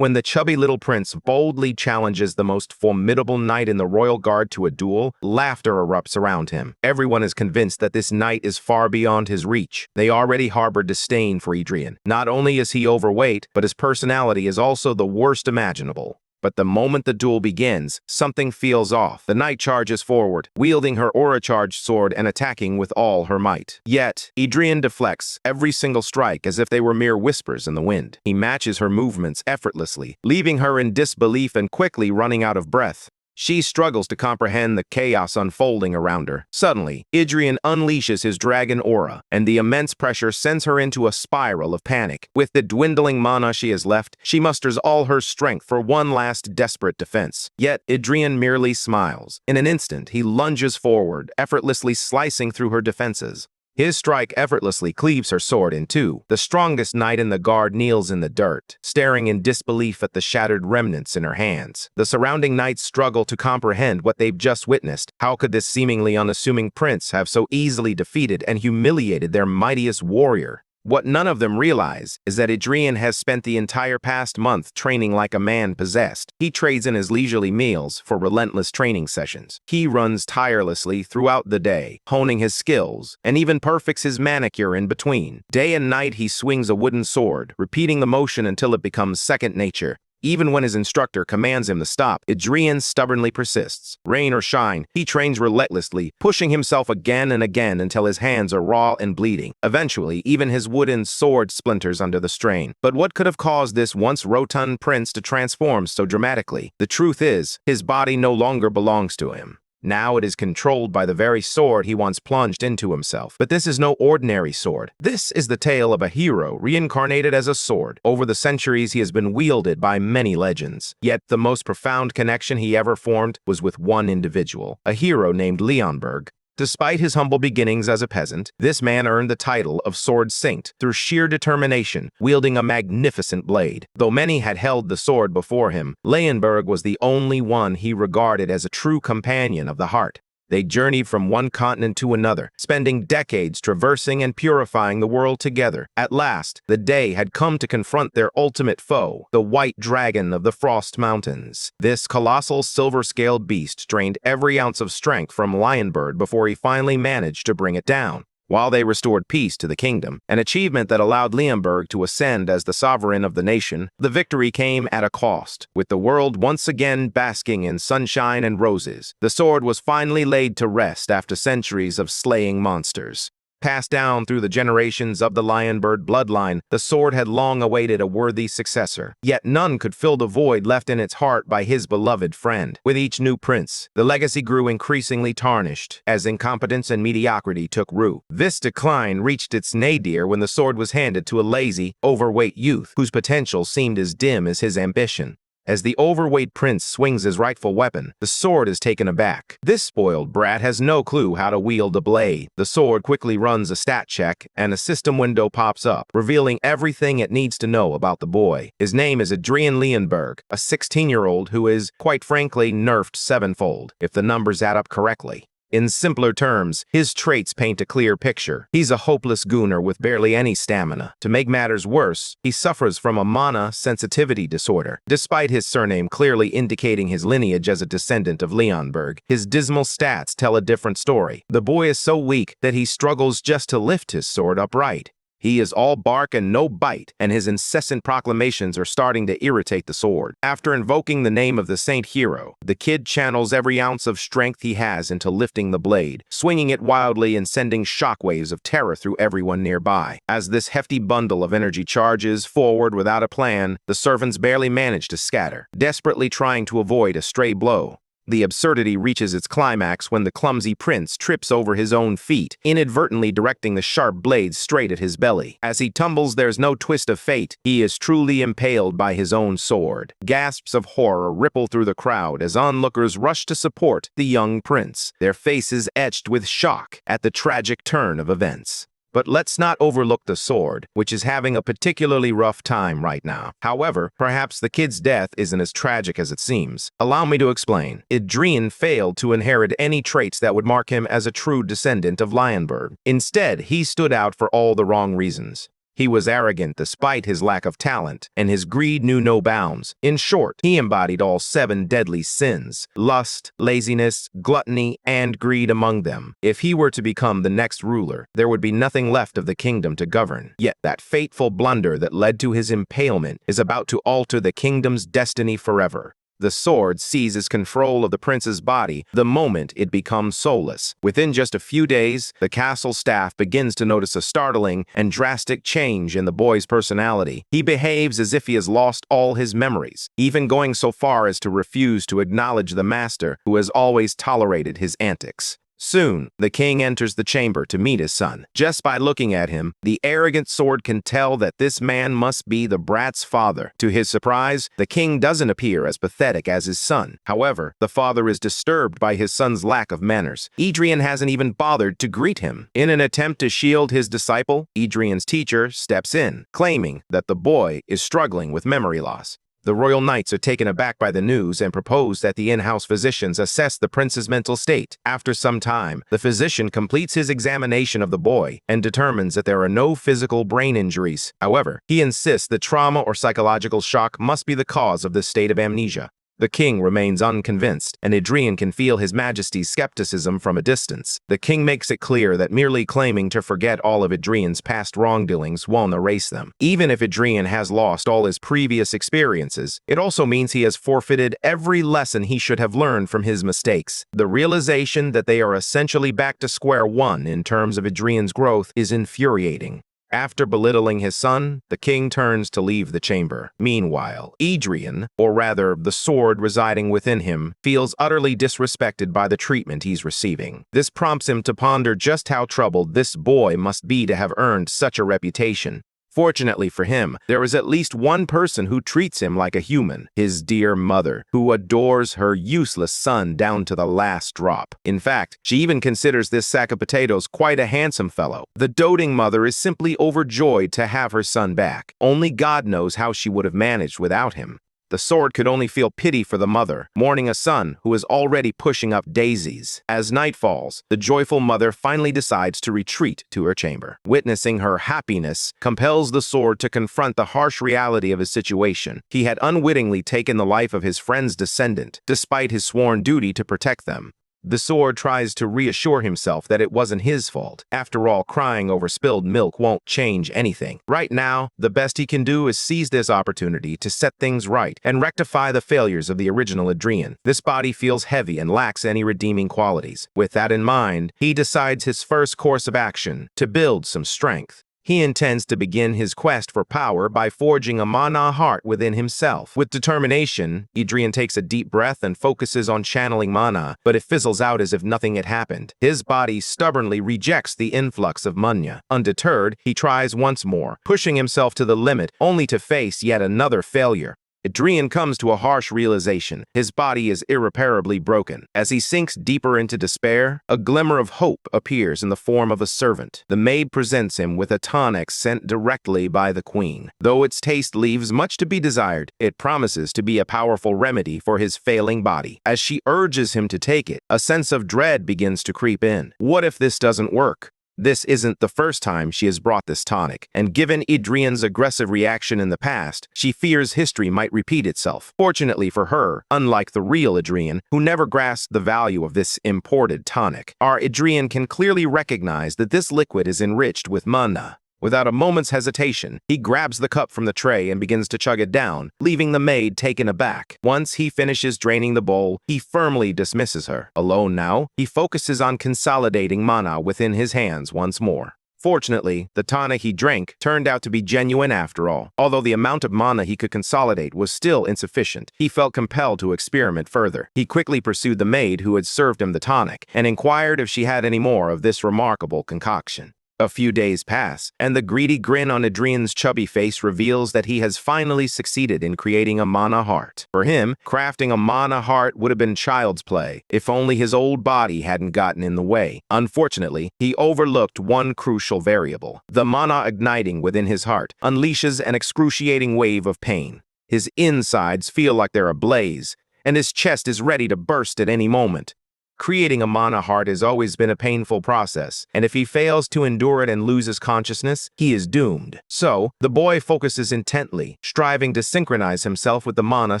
When the chubby little prince boldly challenges the most formidable knight in the royal guard to a duel, laughter erupts around him. Everyone is convinced that this knight is far beyond his reach. They already harbor disdain for Adrian. Not only is he overweight, but his personality is also the worst imaginable. But the moment the duel begins, something feels off. The knight charges forward, wielding her aura-charged sword and attacking with all her might. Yet, Adrian deflects every single strike as if they were mere whispers in the wind. He matches her movements effortlessly, leaving her in disbelief and quickly running out of breath. She struggles to comprehend the chaos unfolding around her. Suddenly, Adrian unleashes his dragon aura, and the immense pressure sends her into a spiral of panic. With the dwindling mana she has left, she musters all her strength for one last desperate defense. Yet, Adrian merely smiles. In an instant, he lunges forward, effortlessly slicing through her defenses. His strike effortlessly cleaves her sword in two. The strongest knight in the guard kneels in the dirt, staring in disbelief at the shattered remnants in her hands. The surrounding knights struggle to comprehend what they've just witnessed. How could this seemingly unassuming prince have so easily defeated and humiliated their mightiest warrior? What none of them realize is that Adrian has spent the entire past month training like a man possessed. He trades in his leisurely meals for relentless training sessions. He runs tirelessly throughout the day, honing his skills, and even perfects his manicure in between. Day and night he swings a wooden sword, repeating the motion until it becomes second nature. Even when his instructor commands him to stop, Adrian stubbornly persists. Rain or shine, he trains relentlessly, pushing himself again and again until his hands are raw and bleeding. Eventually, even his wooden sword splinters under the strain. But what could have caused this once rotund prince to transform so dramatically? The truth is, his body no longer belongs to him. Now it is controlled by the very sword he once plunged into himself. But this is no ordinary sword. This is the tale of a hero reincarnated as a sword. Over the centuries, he has been wielded by many legends. Yet the most profound connection he ever formed was with one individual, a hero named Leonberg. Despite his humble beginnings as a peasant, this man earned the title of Sword Saint through sheer determination, wielding a magnificent blade. Though many had held the sword before him, Leonberg was the only one he regarded as a true companion of the heart. They journeyed from one continent to another, spending decades traversing and purifying the world together. At last, the day had come to confront their ultimate foe, the White Dragon of the Frost Mountains. This colossal silver-scaled beast drained every ounce of strength from Leonberg before he finally managed to bring it down. While they restored peace to the kingdom, an achievement that allowed Leonberg to ascend as the sovereign of the nation, the victory came at a cost. With the world once again basking in sunshine and roses, the sword was finally laid to rest after centuries of slaying monsters. Passed down through the generations of the Leonberg bloodline, the sword had long awaited a worthy successor. Yet none could fill the void left in its heart by his beloved friend. With each new prince, the legacy grew increasingly tarnished, as incompetence and mediocrity took root. This decline reached its nadir when the sword was handed to a lazy, overweight youth, whose potential seemed as dim as his ambition. As the overweight prince swings his rightful weapon, the sword is taken aback. This spoiled brat has no clue how to wield a blade. The sword quickly runs a stat check, and a system window pops up, revealing everything it needs to know about the boy. His name is Adrian Leonberg, a 16-year-old who is, quite frankly, nerfed sevenfold, if the numbers add up correctly. In simpler terms, his traits paint a clear picture. He's a hopeless gooner with barely any stamina. To make matters worse, he suffers from a mana sensitivity disorder. Despite his surname clearly indicating his lineage as a descendant of Leonberg, his dismal stats tell a different story. The boy is so weak that he struggles just to lift his sword upright. He is all bark and no bite, and his incessant proclamations are starting to irritate the sword. After invoking the name of the saint hero, the kid channels every ounce of strength he has into lifting the blade, swinging it wildly and sending shockwaves of terror through everyone nearby. As this hefty bundle of energy charges forward without a plan, the servants barely manage to scatter, desperately trying to avoid a stray blow. The absurdity reaches its climax when the clumsy prince trips over his own feet, inadvertently directing the sharp blade straight at his belly. As he tumbles, there's no twist of fate. He is truly impaled by his own sword. Gasps of horror ripple through the crowd as onlookers rush to support the young prince, their faces etched with shock at the tragic turn of events. But let's not overlook the sword, which is having a particularly rough time right now. However, perhaps the kid's death isn't as tragic as it seems. Allow me to explain. Adrian failed to inherit any traits that would mark him as a true descendant of Leonberg. Instead, he stood out for all the wrong reasons. He was arrogant despite his lack of talent, and his greed knew no bounds. In short, he embodied all 7 deadly sins: lust, laziness, gluttony, and greed among them. If he were to become the next ruler, there would be nothing left of the kingdom to govern. Yet that fateful blunder that led to his impalement is about to alter the kingdom's destiny forever. The sword seizes control of the prince's body the moment it becomes soulless. Within just a few days, the castle staff begins to notice a startling and drastic change in the boy's personality. He behaves as if he has lost all his memories, even going so far as to refuse to acknowledge the master who has always tolerated his antics. Soon, the king enters the chamber to meet his son. Just by looking at him, the arrogant sword can tell that this man must be the brat's father. To his surprise, the king doesn't appear as pathetic as his son. However, the father is disturbed by his son's lack of manners. Adrian hasn't even bothered to greet him. In an attempt to shield his disciple, Adrian's teacher steps in, claiming that the boy is struggling with memory loss. The royal knights are taken aback by the news and propose that the in-house physicians assess the prince's mental state. After some time, the physician completes his examination of the boy and determines that there are no physical brain injuries. However, he insists that trauma or psychological shock must be the cause of this state of amnesia. The king remains unconvinced, and Adrian can feel His Majesty's skepticism from a distance. The king makes it clear that merely claiming to forget all of Adrian's past wrongdoings won't erase them. Even if Adrian has lost all his previous experiences, it also means he has forfeited every lesson he should have learned from his mistakes. The realization that they are essentially back to square one in terms of Adrian's growth is infuriating. After belittling his son, the king turns to leave the chamber. Meanwhile, Adrian, or rather the sword residing within him, feels utterly disrespected by the treatment he's receiving. This prompts him to ponder just how troubled this boy must be to have earned such a reputation. Fortunately for him, there is at least one person who treats him like a human, his dear mother, who adores her useless son down to the last drop. In fact, she even considers this sack of potatoes quite a handsome fellow. The doting mother is simply overjoyed to have her son back. Only God knows how she would have managed without him. The sword could only feel pity for the mother, mourning a son who is already pushing up daisies. As night falls, the joyful mother finally decides to retreat to her chamber. Witnessing her happiness compels the sword to confront the harsh reality of his situation. He had unwittingly taken the life of his friend's descendant, despite his sworn duty to protect them. The sword tries to reassure himself that it wasn't his fault. After all, crying over spilled milk won't change anything. Right now, the best he can do is seize this opportunity to set things right and rectify the failures of the original Adrian. This body feels heavy and lacks any redeeming qualities. With that in mind, he decides his first course of action to build some strength. He intends to begin his quest for power by forging a mana heart within himself. With determination, Adrian takes a deep breath and focuses on channeling mana, but it fizzles out as if nothing had happened. His body stubbornly rejects the influx of mana. Undeterred, he tries once more, pushing himself to the limit, only to face yet another failure. Adrian comes to a harsh realization. His body is irreparably broken. As he sinks deeper into despair, a glimmer of hope appears in the form of a servant. The maid presents him with a tonic sent directly by the queen. Though its taste leaves much to be desired, it promises to be a powerful remedy for his failing body. As she urges him to take it, a sense of dread begins to creep in. What if this doesn't work? This isn't the first time she has brought this tonic, and given Adrian's aggressive reaction in the past, she fears history might repeat itself. Fortunately for her, unlike the real Adrian, who never grasped the value of this imported tonic, our Adrian can clearly recognize that this liquid is enriched with mana. Without a moment's hesitation, he grabs the cup from the tray and begins to chug it down, leaving the maid taken aback. Once he finishes draining the bowl, he firmly dismisses her. Alone now, he focuses on consolidating mana within his hands once more. Fortunately, the tonic he drank turned out to be genuine after all. Although the amount of mana he could consolidate was still insufficient, he felt compelled to experiment further. He quickly pursued the maid who had served him the tonic and inquired if she had any more of this remarkable concoction. A few days pass, and the greedy grin on Adrian's chubby face reveals that he has finally succeeded in creating a mana heart. For him, crafting a mana heart would have been child's play, if only his old body hadn't gotten in the way. Unfortunately, he overlooked one crucial variable. The mana igniting within his heart unleashes an excruciating wave of pain. His insides feel like they're ablaze, and his chest is ready to burst at any moment. Creating a mana heart has always been a painful process, and if he fails to endure it and loses consciousness, he is doomed. So, the boy focuses intently, striving to synchronize himself with the mana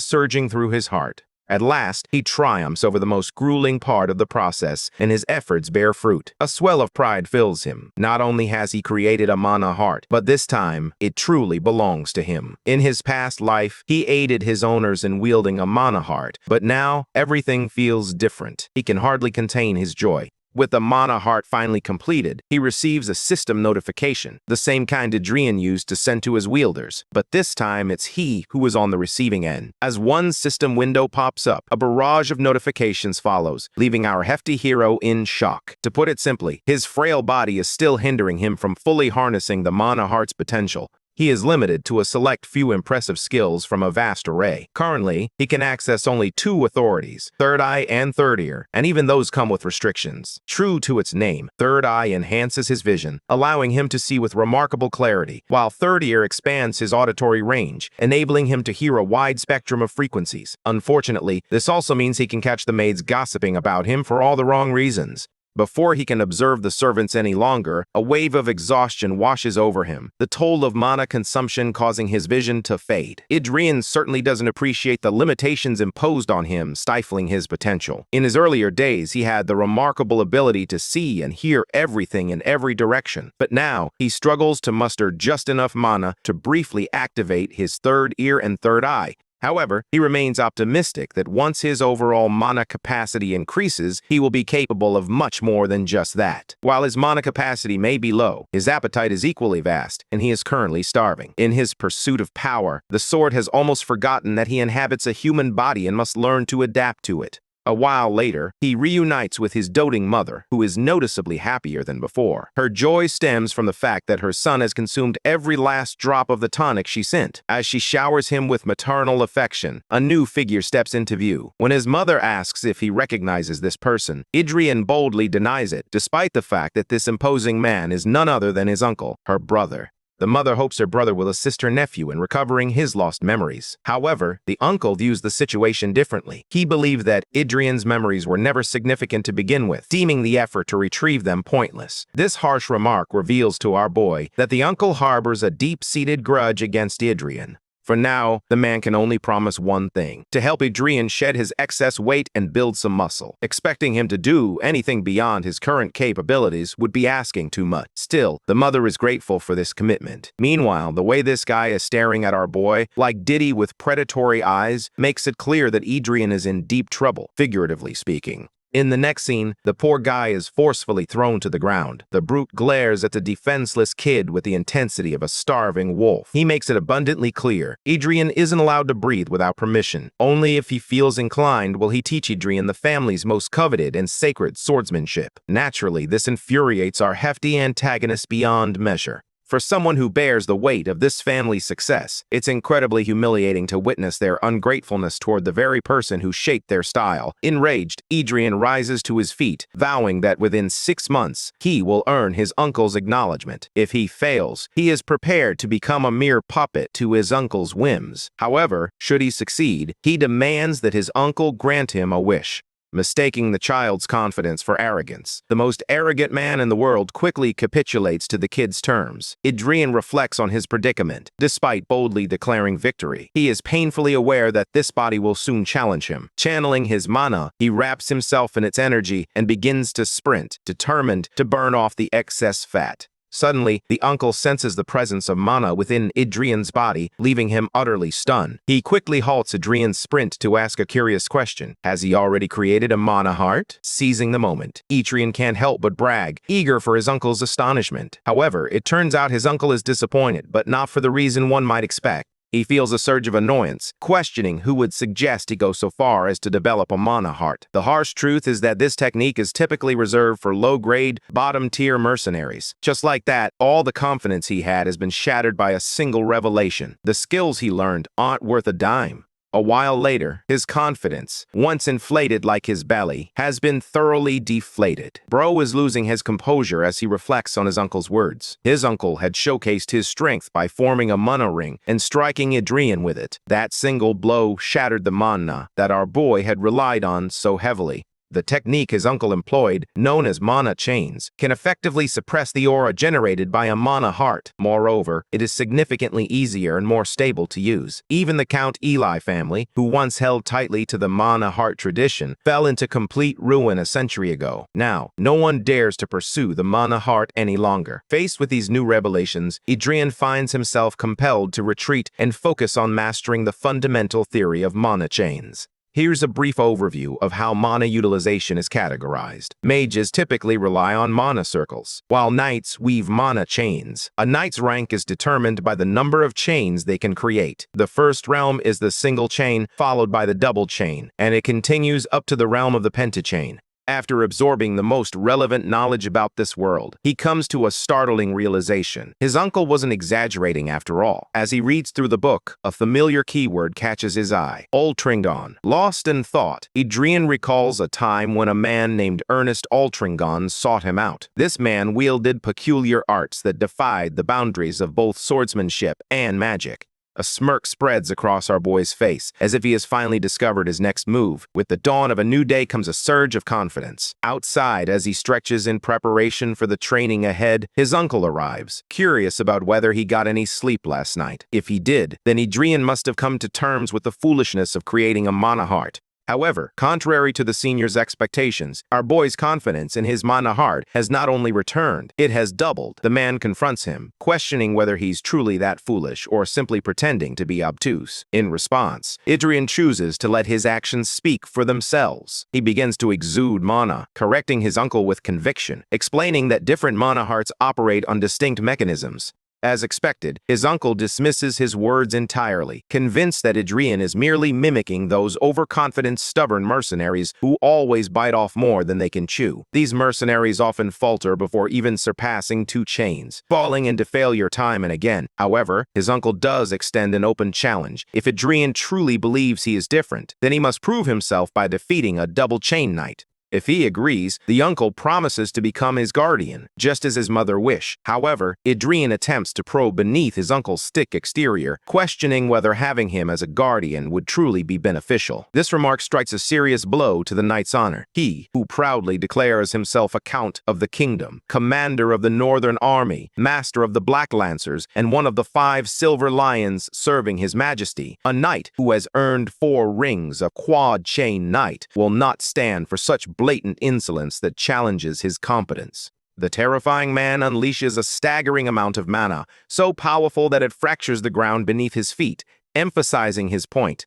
surging through his heart. At last, he triumphs over the most grueling part of the process, and his efforts bear fruit. A swell of pride fills him. Not only has he created a mana heart, but this time, it truly belongs to him. In his past life, he aided his owners in wielding a mana heart, but now, everything feels different. He can hardly contain his joy. With the mana heart finally completed, he receives a system notification, the same kind Adrian used to send to his wielders, but this time it's he who is on the receiving end. As one system window pops up, a barrage of notifications follows, leaving our hefty hero in shock. To put it simply, his frail body is still hindering him from fully harnessing the mana heart's potential. He is limited to a select few impressive skills from a vast array. Currently, he can access only 2 authorities, Third Eye and Third Ear, and even those come with restrictions. True to its name, Third Eye enhances his vision, allowing him to see with remarkable clarity, while Third Ear expands his auditory range, enabling him to hear a wide spectrum of frequencies. Unfortunately, this also means he can catch the maids gossiping about him for all the wrong reasons. Before he can observe the servants any longer, a wave of exhaustion washes over him, the toll of mana consumption causing his vision to fade. Adrian certainly doesn't appreciate the limitations imposed on him, stifling his potential. In his earlier days, he had the remarkable ability to see and hear everything in every direction, but now he struggles to muster just enough mana to briefly activate his third ear and third eye. However, he remains optimistic that once his overall mana capacity increases, he will be capable of much more than just that. While his mana capacity may be low, his appetite is equally vast, and he is currently starving. In his pursuit of power, the sword has almost forgotten that he inhabits a human body and must learn to adapt to it. A while later, he reunites with his doting mother, who is noticeably happier than before. Her joy stems from the fact that her son has consumed every last drop of the tonic she sent. As she showers him with maternal affection, a new figure steps into view. When his mother asks if he recognizes this person, Adrian boldly denies it, despite the fact that this imposing man is none other than his uncle, her brother. The mother hopes her brother will assist her nephew in recovering his lost memories. However, the uncle views the situation differently. He believed that Adrian's memories were never significant to begin with, deeming the effort to retrieve them pointless. This harsh remark reveals to our boy that the uncle harbors a deep-seated grudge against Adrian. For now, the man can only promise one thing: to help Adrian shed his excess weight and build some muscle. Expecting him to do anything beyond his current capabilities would be asking too much. Still, the mother is grateful for this commitment. Meanwhile, the way this guy is staring at our boy, like Diddy with predatory eyes, makes it clear that Adrian is in deep trouble, figuratively speaking. In the next scene, the poor guy is forcefully thrown to the ground. The brute glares at the defenseless kid with the intensity of a starving wolf. He makes it abundantly clear Adrian isn't allowed to breathe without permission. Only if he feels inclined will he teach Adrian the family's most coveted and sacred swordsmanship. Naturally, this infuriates our hefty antagonist beyond measure. For someone who bears the weight of this family's success, it's incredibly humiliating to witness their ungratefulness toward the very person who shaped their style. Enraged, Adrian rises to his feet, vowing that within 6 months, he will earn his uncle's acknowledgement. If he fails, he is prepared to become a mere puppet to his uncle's whims. However, should he succeed, he demands that his uncle grant him a wish. Mistaking the child's confidence for arrogance, the most arrogant man in the world quickly capitulates to the kid's terms. Adrian reflects on his predicament. Despite boldly declaring victory, he is painfully aware that this body will soon challenge him. Channeling his mana, he wraps himself in its energy and begins to sprint, determined to burn off the excess fat. Suddenly, the uncle senses the presence of mana within Adrian's body, leaving him utterly stunned. He quickly halts Adrian's sprint to ask a curious question. Has he already created a mana heart? Seizing the moment, Adrian can't help but brag, eager for his uncle's astonishment. However, it turns out his uncle is disappointed, but not for the reason one might expect. He feels a surge of annoyance, questioning who would suggest he go so far as to develop a mana heart. The harsh truth is that this technique is typically reserved for low-grade, bottom-tier mercenaries. Just like that, all the confidence he had has been shattered by a single revelation. The skills he learned aren't worth a dime. A while later, his confidence, once inflated like his belly, has been thoroughly deflated. Bro is losing his composure as he reflects on his uncle's words. His uncle had showcased his strength by forming a mana ring and striking Adrian with it. That single blow shattered the mana that our boy had relied on so heavily. The technique his uncle employed, known as mana chains, can effectively suppress the aura generated by a mana heart. Moreover, it is significantly easier and more stable to use. Even the Count Eli family, who once held tightly to the mana heart tradition, fell into complete ruin a century ago. Now, no one dares to pursue the mana heart any longer. Faced with these new revelations, Adrian finds himself compelled to retreat and focus on mastering the fundamental theory of mana chains. Here's a brief overview of how mana utilization is categorized. Mages typically rely on mana circles, while knights weave mana chains. A knight's rank is determined by the number of chains they can create. The first realm is the single chain, followed by the double chain, and it continues up to the realm of the pentachain. After absorbing the most relevant knowledge about this world, he comes to a startling realization. His uncle wasn't exaggerating after all. As he reads through the book, a familiar keyword catches his eye: Altringon. Lost in thought, Adrian recalls a time when a man named Ernest Altringon sought him out. This man wielded peculiar arts that defied the boundaries of both swordsmanship and magic. A smirk spreads across our boy's face, as if he has finally discovered his next move. With the dawn of a new day comes a surge of confidence. Outside, as he stretches in preparation for the training ahead, his uncle arrives, curious about whether he got any sleep last night. If he did, then Adrian must have come to terms with the foolishness of creating a mana heart. However, contrary to the senior's expectations, our boy's confidence in his mana heart has not only returned, it has doubled. The man confronts him, questioning whether he's truly that foolish or simply pretending to be obtuse. In response, Adrian chooses to let his actions speak for themselves. He begins to exude mana, correcting his uncle with conviction, explaining that different mana hearts operate on distinct mechanisms. As expected, his uncle dismisses his words entirely, convinced that Adrian is merely mimicking those overconfident, stubborn mercenaries who always bite off more than they can chew. These mercenaries often falter before even surpassing 2 chains, falling into failure time and again. However, his uncle does extend an open challenge. If Adrian truly believes he is different, then he must prove himself by defeating a double chain knight. If he agrees, the uncle promises to become his guardian, just as his mother wished. However, Adrian attempts to probe beneath his uncle's thick exterior, questioning whether having him as a guardian would truly be beneficial. This remark strikes a serious blow to the knight's honor. He, who proudly declares himself a count of the kingdom, commander of the Northern Army, master of the Black Lancers, and one of the 5 silver lions serving his majesty, a knight who has earned 4 rings, a quad-chain knight, will not stand for such blatant insolence that challenges his competence. The terrifying man unleashes a staggering amount of mana, so powerful that it fractures the ground beneath his feet, emphasizing his point.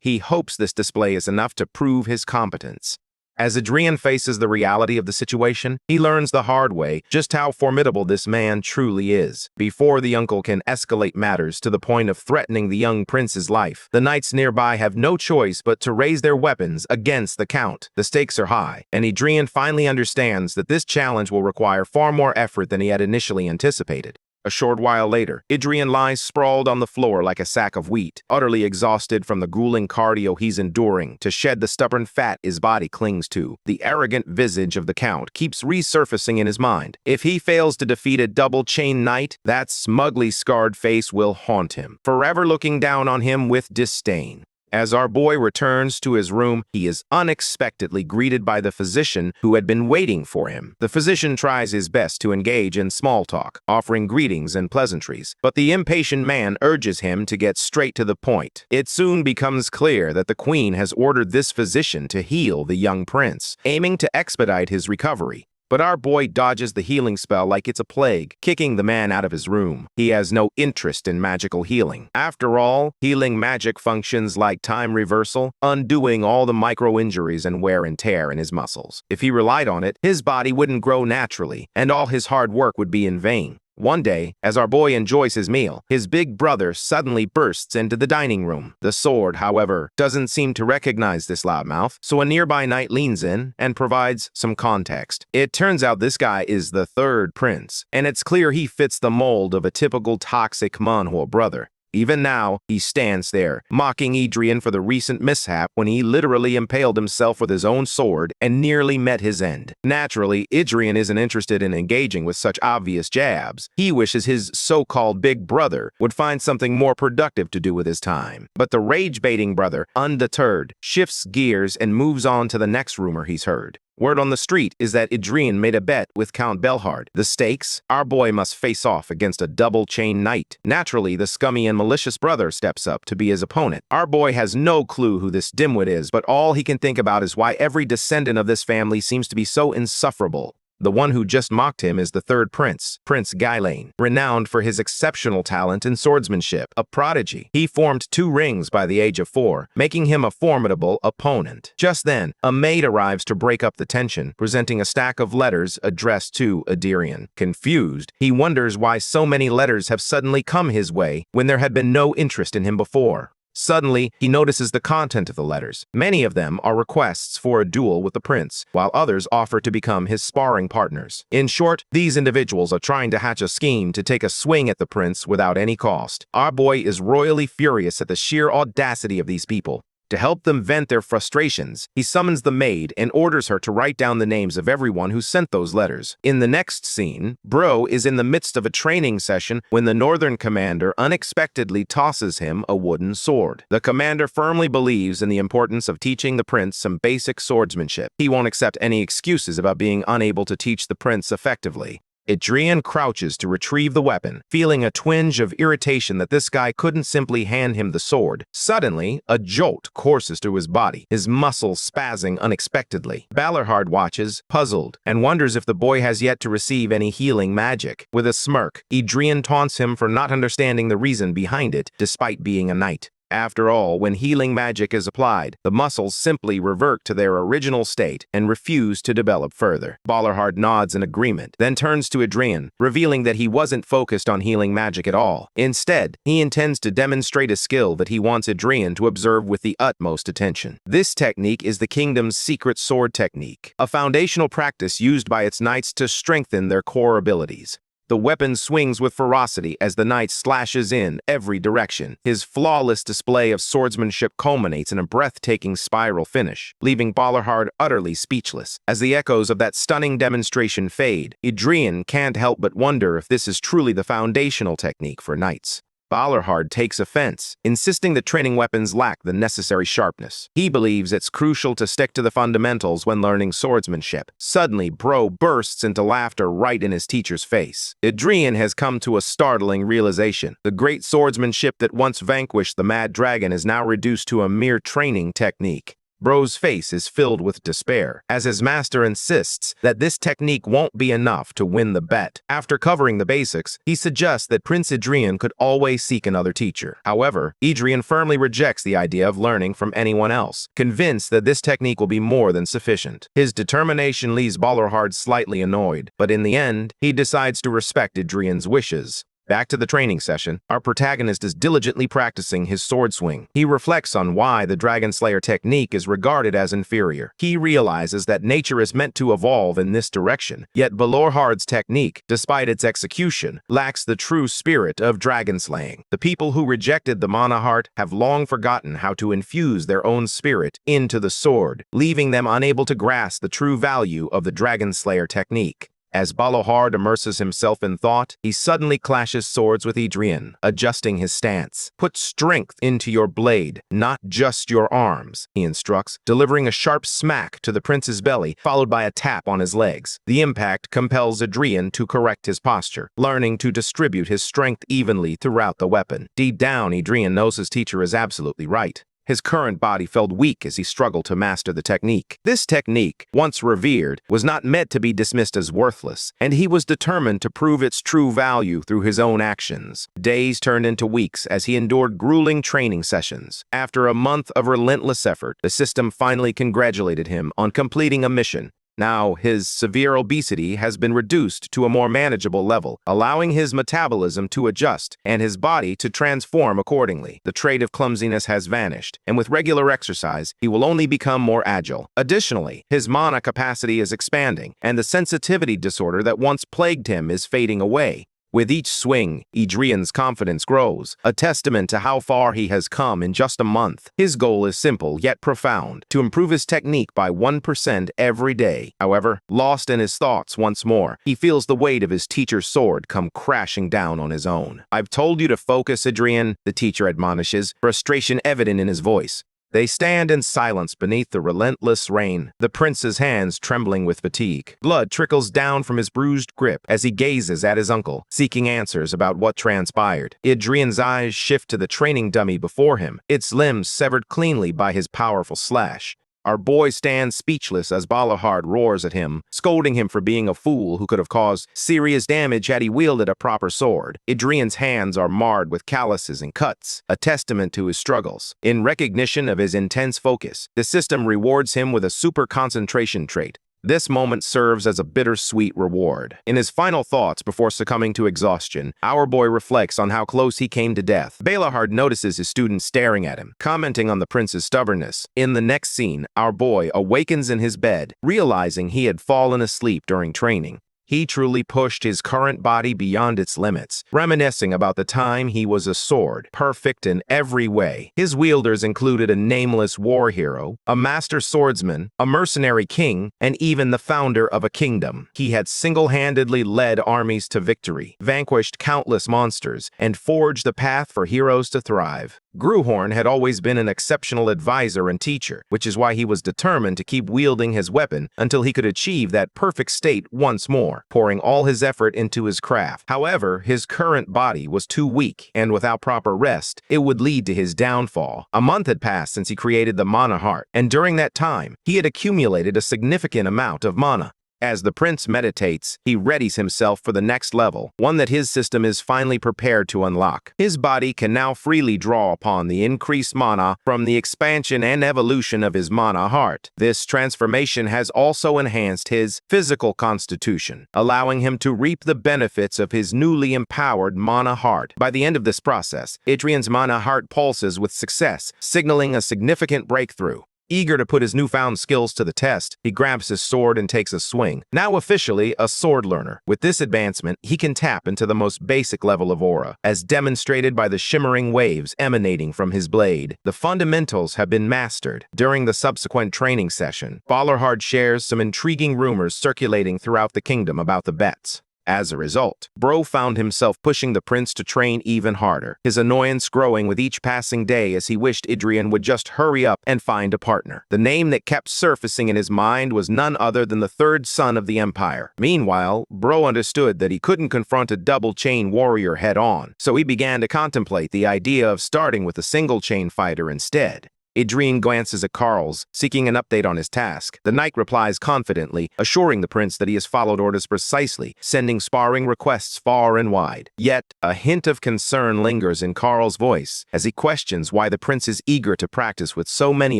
He hopes this display is enough to prove his competence. As Adrian faces the reality of the situation, he learns the hard way just how formidable this man truly is. Before the uncle can escalate matters to the point of threatening the young prince's life, the knights nearby have no choice but to raise their weapons against the count. The stakes are high, and Adrian finally understands that this challenge will require far more effort than he had initially anticipated. A short while later, Adrian lies sprawled on the floor like a sack of wheat, utterly exhausted from the grueling cardio he's enduring to shed the stubborn fat his body clings to. The arrogant visage of the count keeps resurfacing in his mind. If he fails to defeat a double-chain knight, that smugly scarred face will haunt him, forever looking down on him with disdain. As our boy returns to his room, he is unexpectedly greeted by the physician who had been waiting for him. The physician tries his best to engage in small talk, offering greetings and pleasantries, but the impatient man urges him to get straight to the point. It soon becomes clear that the queen has ordered this physician to heal the young prince, aiming to expedite his recovery. But our boy dodges the healing spell like it's a plague, kicking the man out of his room. He has no interest in magical healing. After all, healing magic functions like time reversal, undoing all the micro-injuries and wear and tear in his muscles. If he relied on it, his body wouldn't grow naturally, and all his hard work would be in vain. One day, as our boy enjoys his meal, his big brother suddenly bursts into the dining room. The sword, however, doesn't seem to recognize this loudmouth, so a nearby knight leans in and provides some context. It turns out this guy is the 3rd prince, and it's clear he fits the mold of a typical toxic manhwa brother. Even now, he stands there, mocking Adrian for the recent mishap when he literally impaled himself with his own sword and nearly met his end. Naturally, Adrian isn't interested in engaging with such obvious jabs. He wishes his so-called big brother would find something more productive to do with his time. But the rage-baiting brother, undeterred, shifts gears and moves on to the next rumor he's heard. Word on the street is that Adrian made a bet with Count Belhard. The stakes? Our boy must face off against a double-chain knight. Naturally, the scummy and malicious brother steps up to be his opponent. Our boy has no clue who this dimwit is, but all he can think about is why every descendant of this family seems to be so insufferable. The one who just mocked him is the third prince, Prince Gailane, renowned for his exceptional talent in swordsmanship, a prodigy. He formed 2 rings by the age of 4, making him a formidable opponent. Just then, a maid arrives to break up the tension, presenting a stack of letters addressed to Adrian. Confused, he wonders why so many letters have suddenly come his way when there had been no interest in him before. Suddenly, he notices the content of the letters. Many of them are requests for a duel with the prince, while others offer to become his sparring partners. In short, these individuals are trying to hatch a scheme to take a swing at the prince without any cost. Our boy is royally furious at the sheer audacity of these people. To help them vent their frustrations, he summons the maid and orders her to write down the names of everyone who sent those letters. In the next scene, Bro is in the midst of a training session when the northern commander unexpectedly tosses him a wooden sword. The commander firmly believes in the importance of teaching the prince some basic swordsmanship. He won't accept any excuses about being unable to teach the prince effectively. Adrian crouches to retrieve the weapon, feeling a twinge of irritation that this guy couldn't simply hand him the sword. Suddenly, a jolt courses through his body, his muscles spazzing unexpectedly. Balorhard watches, puzzled, and wonders if the boy has yet to receive any healing magic. With a smirk, Adrian taunts him for not understanding the reason behind it, despite being a knight. After all, when healing magic is applied, the muscles simply revert to their original state and refuse to develop further. Balorhard nods in agreement, then turns to Adrian, revealing that he wasn't focused on healing magic at all. Instead, he intends to demonstrate a skill that he wants Adrian to observe with the utmost attention. This technique is the kingdom's secret sword technique, a foundational practice used by its knights to strengthen their core abilities. The weapon swings with ferocity as the knight slashes in every direction. His flawless display of swordsmanship culminates in a breathtaking spiral finish, leaving Balorhard utterly speechless. As the echoes of that stunning demonstration fade, Adrian can't help but wonder if this is truly the foundational technique for knights. Balorhard takes offense, insisting that training weapons lack the necessary sharpness. He believes it's crucial to stick to the fundamentals when learning swordsmanship. Suddenly, Bro bursts into laughter right in his teacher's face. Adrian has come to a startling realization. The great swordsmanship that once vanquished the mad dragon is now reduced to a mere training technique. Bro's face is filled with despair, as his master insists that this technique won't be enough to win the bet. After covering the basics, he suggests that Prince Adrian could always seek another teacher. However, Adrian firmly rejects the idea of learning from anyone else, convinced that this technique will be more than sufficient. His determination leaves Balorhard slightly annoyed, but in the end, he decides to respect Adrian's wishes. Back to the training session, our protagonist is diligently practicing his sword swing. He reflects on why the Dragon Slayer technique is regarded as inferior. He realizes that nature is meant to evolve in this direction, yet Balorhard's technique, despite its execution, lacks the true spirit of dragon slaying. The people who rejected the mana heart have long forgotten how to infuse their own spirit into the sword, leaving them unable to grasp the true value of the Dragon Slayer technique. As Balorhard immerses himself in thought, he suddenly clashes swords with Adrian, adjusting his stance. "Put strength into your blade, not just your arms," he instructs, delivering a sharp smack to the prince's belly, followed by a tap on his legs. The impact compels Adrian to correct his posture, learning to distribute his strength evenly throughout the weapon. Deep down, Adrian knows his teacher is absolutely right. His current body felt weak as he struggled to master the technique. This technique, once revered, was not meant to be dismissed as worthless, and he was determined to prove its true value through his own actions. Days turned into weeks as he endured grueling training sessions. After a month of relentless effort, the system finally congratulated him on completing a mission. Now, his severe obesity has been reduced to a more manageable level, allowing his metabolism to adjust and his body to transform accordingly. The trait of clumsiness has vanished, and with regular exercise, he will only become more agile. Additionally, his mana capacity is expanding, and the sensitivity disorder that once plagued him is fading away. With each swing, Adrian's confidence grows, a testament to how far he has come in just a month. His goal is simple yet profound, to improve his technique by 1% every day. However, lost in his thoughts once more, he feels the weight of his teacher's sword come crashing down on his own. "I've told you to focus, Adrian," the teacher admonishes, frustration evident in his voice. They stand in silence beneath the relentless rain, the prince's hands trembling with fatigue. Blood trickles down from his bruised grip as he gazes at his uncle, seeking answers about what transpired. Adrian's eyes shift to the training dummy before him, its limbs severed cleanly by his powerful slash. Our boy stands speechless as Balahard roars at him, scolding him for being a fool who could have caused serious damage had he wielded a proper sword. Adrian's hands are marred with calluses and cuts, a testament to his struggles. In recognition of his intense focus, the system rewards him with a super concentration trait. This moment serves as a bittersweet reward. In his final thoughts before succumbing to exhaustion, our boy reflects on how close he came to death. Balahard notices his student staring at him, commenting on the prince's stubbornness. In the next scene, our boy awakens in his bed, realizing he had fallen asleep during training. He truly pushed his current body beyond its limits, reminiscing about the time he was a sword, perfect in every way. His wielders included a nameless war hero, a master swordsman, a mercenary king, and even the founder of a kingdom. He had single-handedly led armies to victory, vanquished countless monsters, and forged the path for heroes to thrive. Gruhorn had always been an exceptional advisor and teacher, which is why he was determined to keep wielding his weapon until he could achieve that perfect state once more, pouring all his effort into his craft. However, his current body was too weak, and without proper rest, it would lead to his downfall. A month had passed since he created the mana heart, and during that time, he had accumulated a significant amount of mana. As the prince meditates, he readies himself for the next level, one that his system is finally prepared to unlock. His body can now freely draw upon the increased mana from the expansion and evolution of his mana heart. This transformation has also enhanced his physical constitution, allowing him to reap the benefits of his newly empowered mana heart. By the end of this process, Adrian's mana heart pulses with success, signaling a significant breakthrough. Eager to put his newfound skills to the test, he grabs his sword and takes a swing. Now officially a sword learner. With this advancement, he can tap into the most basic level of aura, as demonstrated by the shimmering waves emanating from his blade. The fundamentals have been mastered. During the subsequent training session, Balahard shares some intriguing rumors circulating throughout the kingdom about the bets. As a result, Bro found himself pushing the prince to train even harder, his annoyance growing with each passing day as he wished Adrian would just hurry up and find a partner. The name that kept surfacing in his mind was none other than the third son of the Empire. Meanwhile, Bro understood that he couldn't confront a double-chain warrior head-on, so he began to contemplate the idea of starting with a single-chain fighter instead. Adrian glances at Carl's, seeking an update on his task. The knight replies confidently, assuring the prince that he has followed orders precisely, sending sparring requests far and wide. Yet, a hint of concern lingers in Carl's voice as he questions why the prince is eager to practice with so many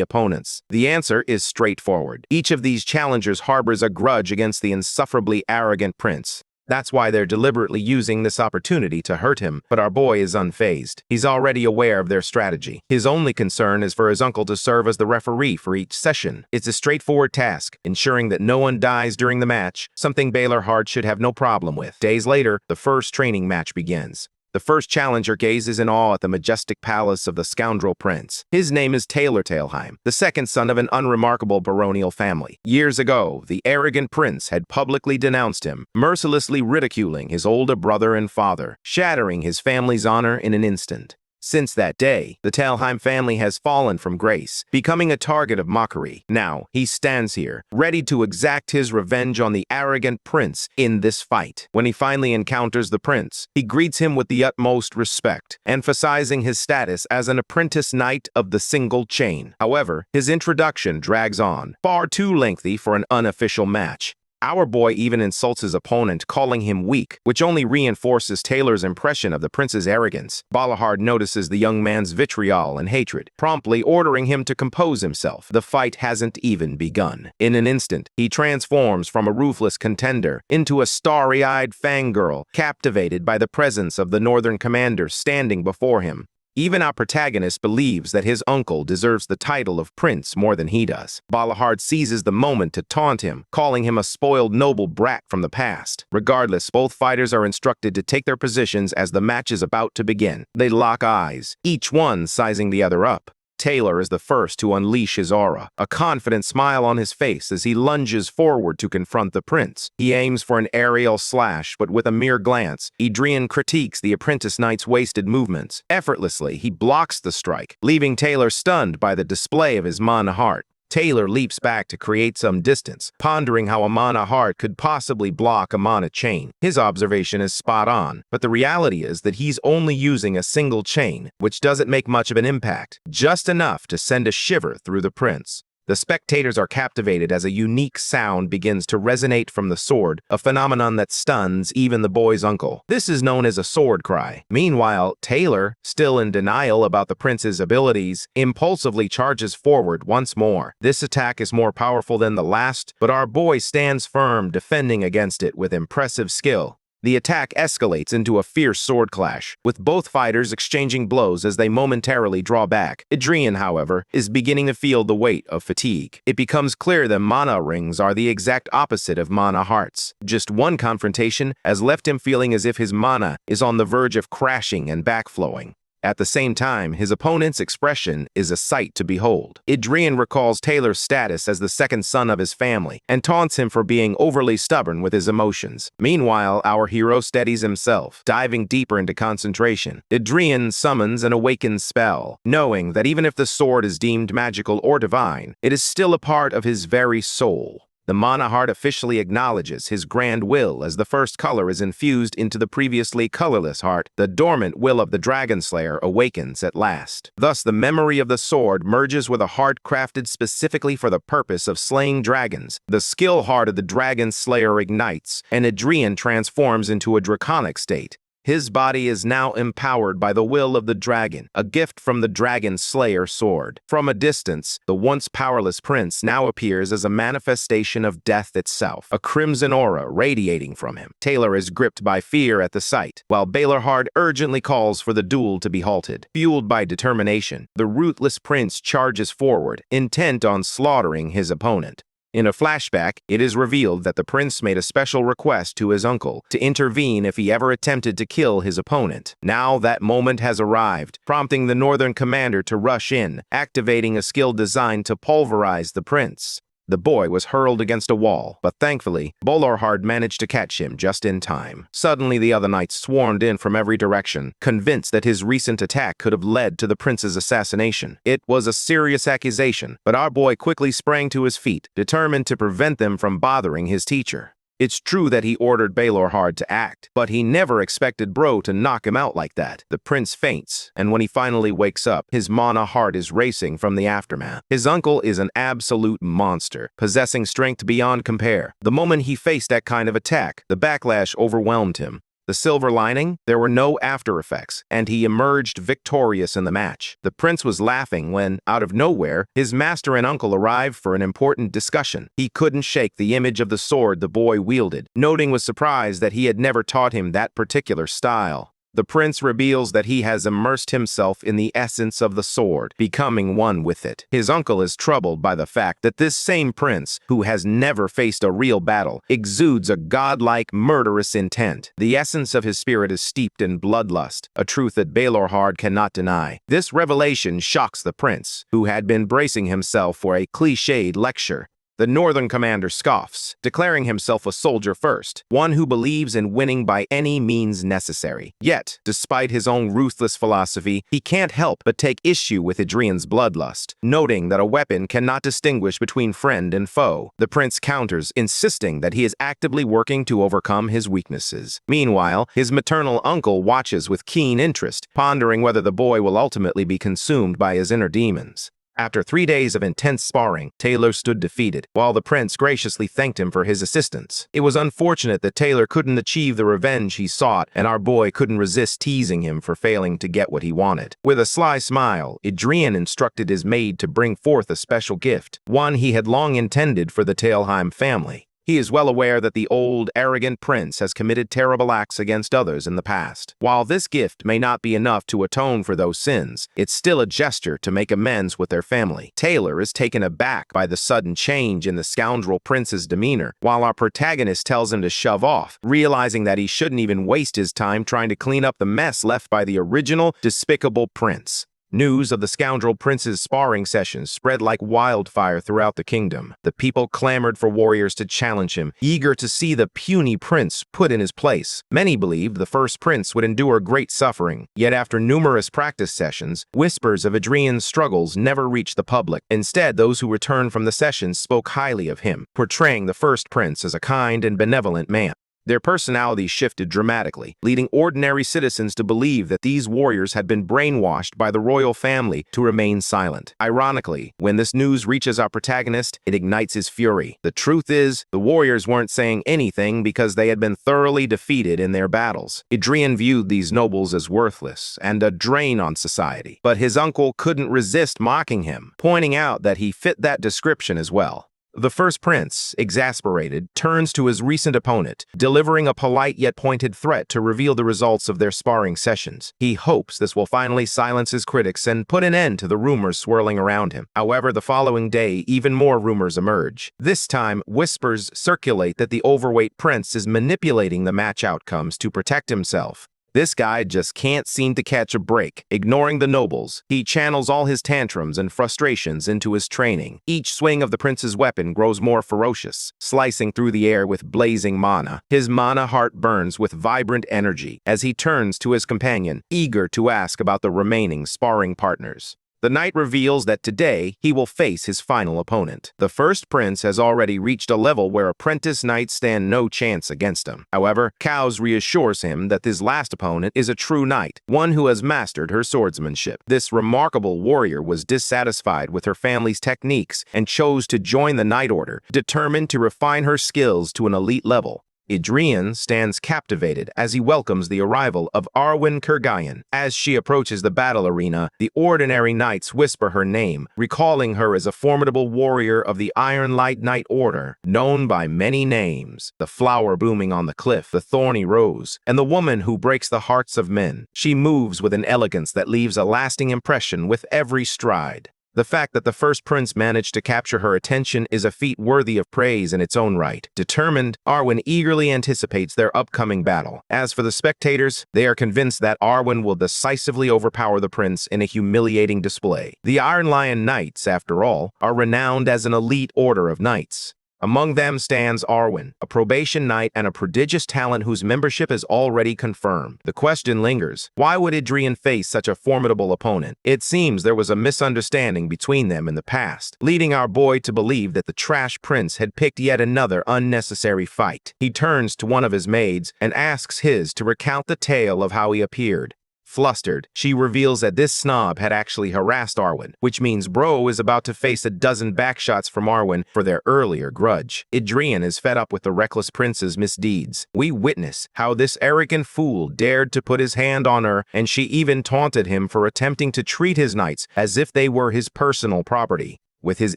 opponents. The answer is straightforward. Each of these challengers harbors a grudge against the insufferably arrogant prince. That's why they're deliberately using this opportunity to hurt him, but our boy is unfazed. He's already aware of their strategy. His only concern is for his uncle to serve as the referee for each session. It's a straightforward task, ensuring that no one dies during the match, something Balahard should have no problem with. Days later, the first training match begins. The first challenger gazes in awe at the majestic palace of the scoundrel prince. His name is Taylor Tailheim, the second son of an unremarkable baronial family. Years ago, the arrogant prince had publicly denounced him, mercilessly ridiculing his older brother and father, shattering his family's honor in an instant. Since that day, the Tailheim family has fallen from grace, becoming a target of mockery. Now, he stands here, ready to exact his revenge on the arrogant prince in this fight. When he finally encounters the prince, he greets him with the utmost respect, emphasizing his status as an apprentice knight of the single chain. However, his introduction drags on, far too lengthy for an unofficial match. Our boy even insults his opponent, calling him weak, which only reinforces Taylor's impression of the prince's arrogance. Balahard notices the young man's vitriol and hatred, promptly ordering him to compose himself. The fight hasn't even begun. In an instant, he transforms from a ruthless contender into a starry-eyed fangirl, captivated by the presence of the northern commander standing before him. Even our protagonist believes that his uncle deserves the title of prince more than he does. Balohard seizes the moment to taunt him, calling him a spoiled noble brat from the past. Regardless, both fighters are instructed to take their positions as the match is about to begin. They lock eyes, each one sizing the other up. Taylor is the first to unleash his aura, a confident smile on his face as he lunges forward to confront the prince. He aims for an aerial slash, but with a mere glance, Adrian critiques the apprentice knight's wasted movements. Effortlessly, he blocks the strike, leaving Taylor stunned by the display of his mana heart. Taylor leaps back to create some distance, pondering how a mana heart could possibly block a mana chain. His observation is spot on, but the reality is that he's only using a single chain, which doesn't make much of an impact, just enough to send a shiver through the prince. The spectators are captivated as a unique sound begins to resonate from the sword, a phenomenon that stuns even the boy's uncle. This is known as a sword cry. Meanwhile, Taylor, still in denial about the prince's abilities, impulsively charges forward once more. This attack is more powerful than the last, but our boy stands firm, defending against it with impressive skill. The attack escalates into a fierce sword clash, with both fighters exchanging blows as they momentarily draw back. Adrian, however, is beginning to feel the weight of fatigue. It becomes clear that mana rings are the exact opposite of mana hearts. Just one confrontation has left him feeling as if his mana is on the verge of crashing and backflowing. At the same time, his opponent's expression is a sight to behold. Adrian recalls Taylor's status as the second son of his family and taunts him for being overly stubborn with his emotions. Meanwhile, our hero steadies himself, diving deeper into concentration. Adrian summons an awakened spell, knowing that even if the sword is deemed magical or divine, it is still a part of his very soul. The mana heart officially acknowledges his grand will as the first color is infused into the previously colorless heart. The dormant will of the Dragon Slayer awakens at last. Thus, the memory of the sword merges with a heart crafted specifically for the purpose of slaying dragons. The skill heart of the Dragon Slayer ignites, and Adrian transforms into a draconic state. His body is now empowered by the will of the dragon, a gift from the Dragon Slayer sword. From a distance, the once powerless prince now appears as a manifestation of death itself, a crimson aura radiating from him. Taylor is gripped by fear at the sight, while Balohard urgently calls for the duel to be halted. Fueled by determination, the ruthless prince charges forward, intent on slaughtering his opponent. In a flashback, it is revealed that the prince made a special request to his uncle to intervene if he ever attempted to kill his opponent. Now that moment has arrived, prompting the northern commander to rush in, activating a skill designed to pulverize the prince. The boy was hurled against a wall, but thankfully, Balohard managed to catch him just in time. Suddenly, the other knights swarmed in from every direction, convinced that his recent attack could have led to the prince's assassination. It was a serious accusation, but our boy quickly sprang to his feet, determined to prevent them from bothering his teacher. It's true that he ordered Balohard to act, but he never expected Bro to knock him out like that. The prince faints, and when he finally wakes up, his mana heart is racing from the aftermath. His uncle is an absolute monster, possessing strength beyond compare. The moment he faced that kind of attack, the backlash overwhelmed him. The silver lining? There were no after effects, and he emerged victorious in the match. The prince was laughing when, out of nowhere, his master and uncle arrived for an important discussion. He couldn't shake the image of the sword the boy wielded, noting with surprise that he had never taught him that particular style. The prince reveals that he has immersed himself in the essence of the sword, becoming one with it. His uncle is troubled by the fact that this same prince, who has never faced a real battle, exudes a godlike, murderous intent. The essence of his spirit is steeped in bloodlust, a truth that Balohard cannot deny. This revelation shocks the prince, who had been bracing himself for a cliched lecture. The northern commander scoffs, declaring himself a soldier first, one who believes in winning by any means necessary. Yet, despite his own ruthless philosophy, he can't help but take issue with Adrian's bloodlust, noting that a weapon cannot distinguish between friend and foe. The prince counters, insisting that he is actively working to overcome his weaknesses. Meanwhile, his maternal uncle watches with keen interest, pondering whether the boy will ultimately be consumed by his inner demons. After 3 days of intense sparring, Taylor stood defeated, while the prince graciously thanked him for his assistance. It was unfortunate that Taylor couldn't achieve the revenge he sought, and our boy couldn't resist teasing him for failing to get what he wanted. With a sly smile, Adrian instructed his maid to bring forth a special gift, one he had long intended for the Talheim family. He is well aware that the old, arrogant prince has committed terrible acts against others in the past. While this gift may not be enough to atone for those sins, it's still a gesture to make amends with their family. Taylor is taken aback by the sudden change in the scoundrel prince's demeanor, while our protagonist tells him to shove off, realizing that he shouldn't even waste his time trying to clean up the mess left by the original, despicable prince. News of the scoundrel prince's sparring sessions spread like wildfire throughout the kingdom. The people clamored for warriors to challenge him, eager to see the puny prince put in his place. Many believed the first prince would endure great suffering, yet after numerous practice sessions, whispers of Adrian's struggles never reached the public. Instead, those who returned from the sessions spoke highly of him, portraying the first prince as a kind and benevolent man. Their personalities shifted dramatically, leading ordinary citizens to believe that these warriors had been brainwashed by the royal family to remain silent. Ironically, when this news reaches our protagonist, it ignites his fury. The truth is, the warriors weren't saying anything because they had been thoroughly defeated in their battles. Adrian viewed these nobles as worthless and a drain on society, but his uncle couldn't resist mocking him, pointing out that he fit that description as well. The first prince, exasperated, turns to his recent opponent, delivering a polite yet pointed threat to reveal the results of their sparring sessions. He hopes this will finally silence his critics and put an end to the rumors swirling around him. However, the following day, even more rumors emerge. This time, whispers circulate that the overweight prince is manipulating the match outcomes to protect himself. This guy just can't seem to catch a break. Ignoring the nobles, he channels all his tantrums and frustrations into his training. Each swing of the prince's weapon grows more ferocious, slicing through the air with blazing mana. His mana heart burns with vibrant energy as he turns to his companion, eager to ask about the remaining sparring partners. The knight reveals that today he will face his final opponent. The first prince has already reached a level where apprentice knights stand no chance against him. However, Cows reassures him that his last opponent is a true knight, one who has mastered her swordsmanship. This remarkable warrior was dissatisfied with her family's techniques and chose to join the knight order, determined to refine her skills to an elite level. Adrian stands captivated as he welcomes the arrival of Arwen Kurgayan. As she approaches the battle arena, the ordinary knights whisper her name, recalling her as a formidable warrior of the Iron Light Knight Order, known by many names: the flower blooming on the cliff, the thorny rose, and the woman who breaks the hearts of men. She moves with an elegance that leaves a lasting impression with every stride. The fact that the first prince managed to capture her attention is a feat worthy of praise in its own right. Determined, Arwen eagerly anticipates their upcoming battle. As for the spectators, they are convinced that Arwen will decisively overpower the prince in a humiliating display. The Iron Lion Knights, after all, are renowned as an elite order of knights. Among them stands Arwen, a probation knight and a prodigious talent whose membership is already confirmed. The question lingers: why would Adrian face such a formidable opponent? It seems there was a misunderstanding between them in the past, leading our boy to believe that the trash prince had picked yet another unnecessary fight. He turns to one of his maids and asks his to recount the tale of how he appeared. Flustered, she reveals that this snob had actually harassed Arwen, which means Bro is about to face a dozen backshots from Arwen for their earlier grudge. Adrian is fed up with the reckless prince's misdeeds. We witness how this arrogant fool dared to put his hand on her, and she even taunted him for attempting to treat his knights as if they were his personal property. With his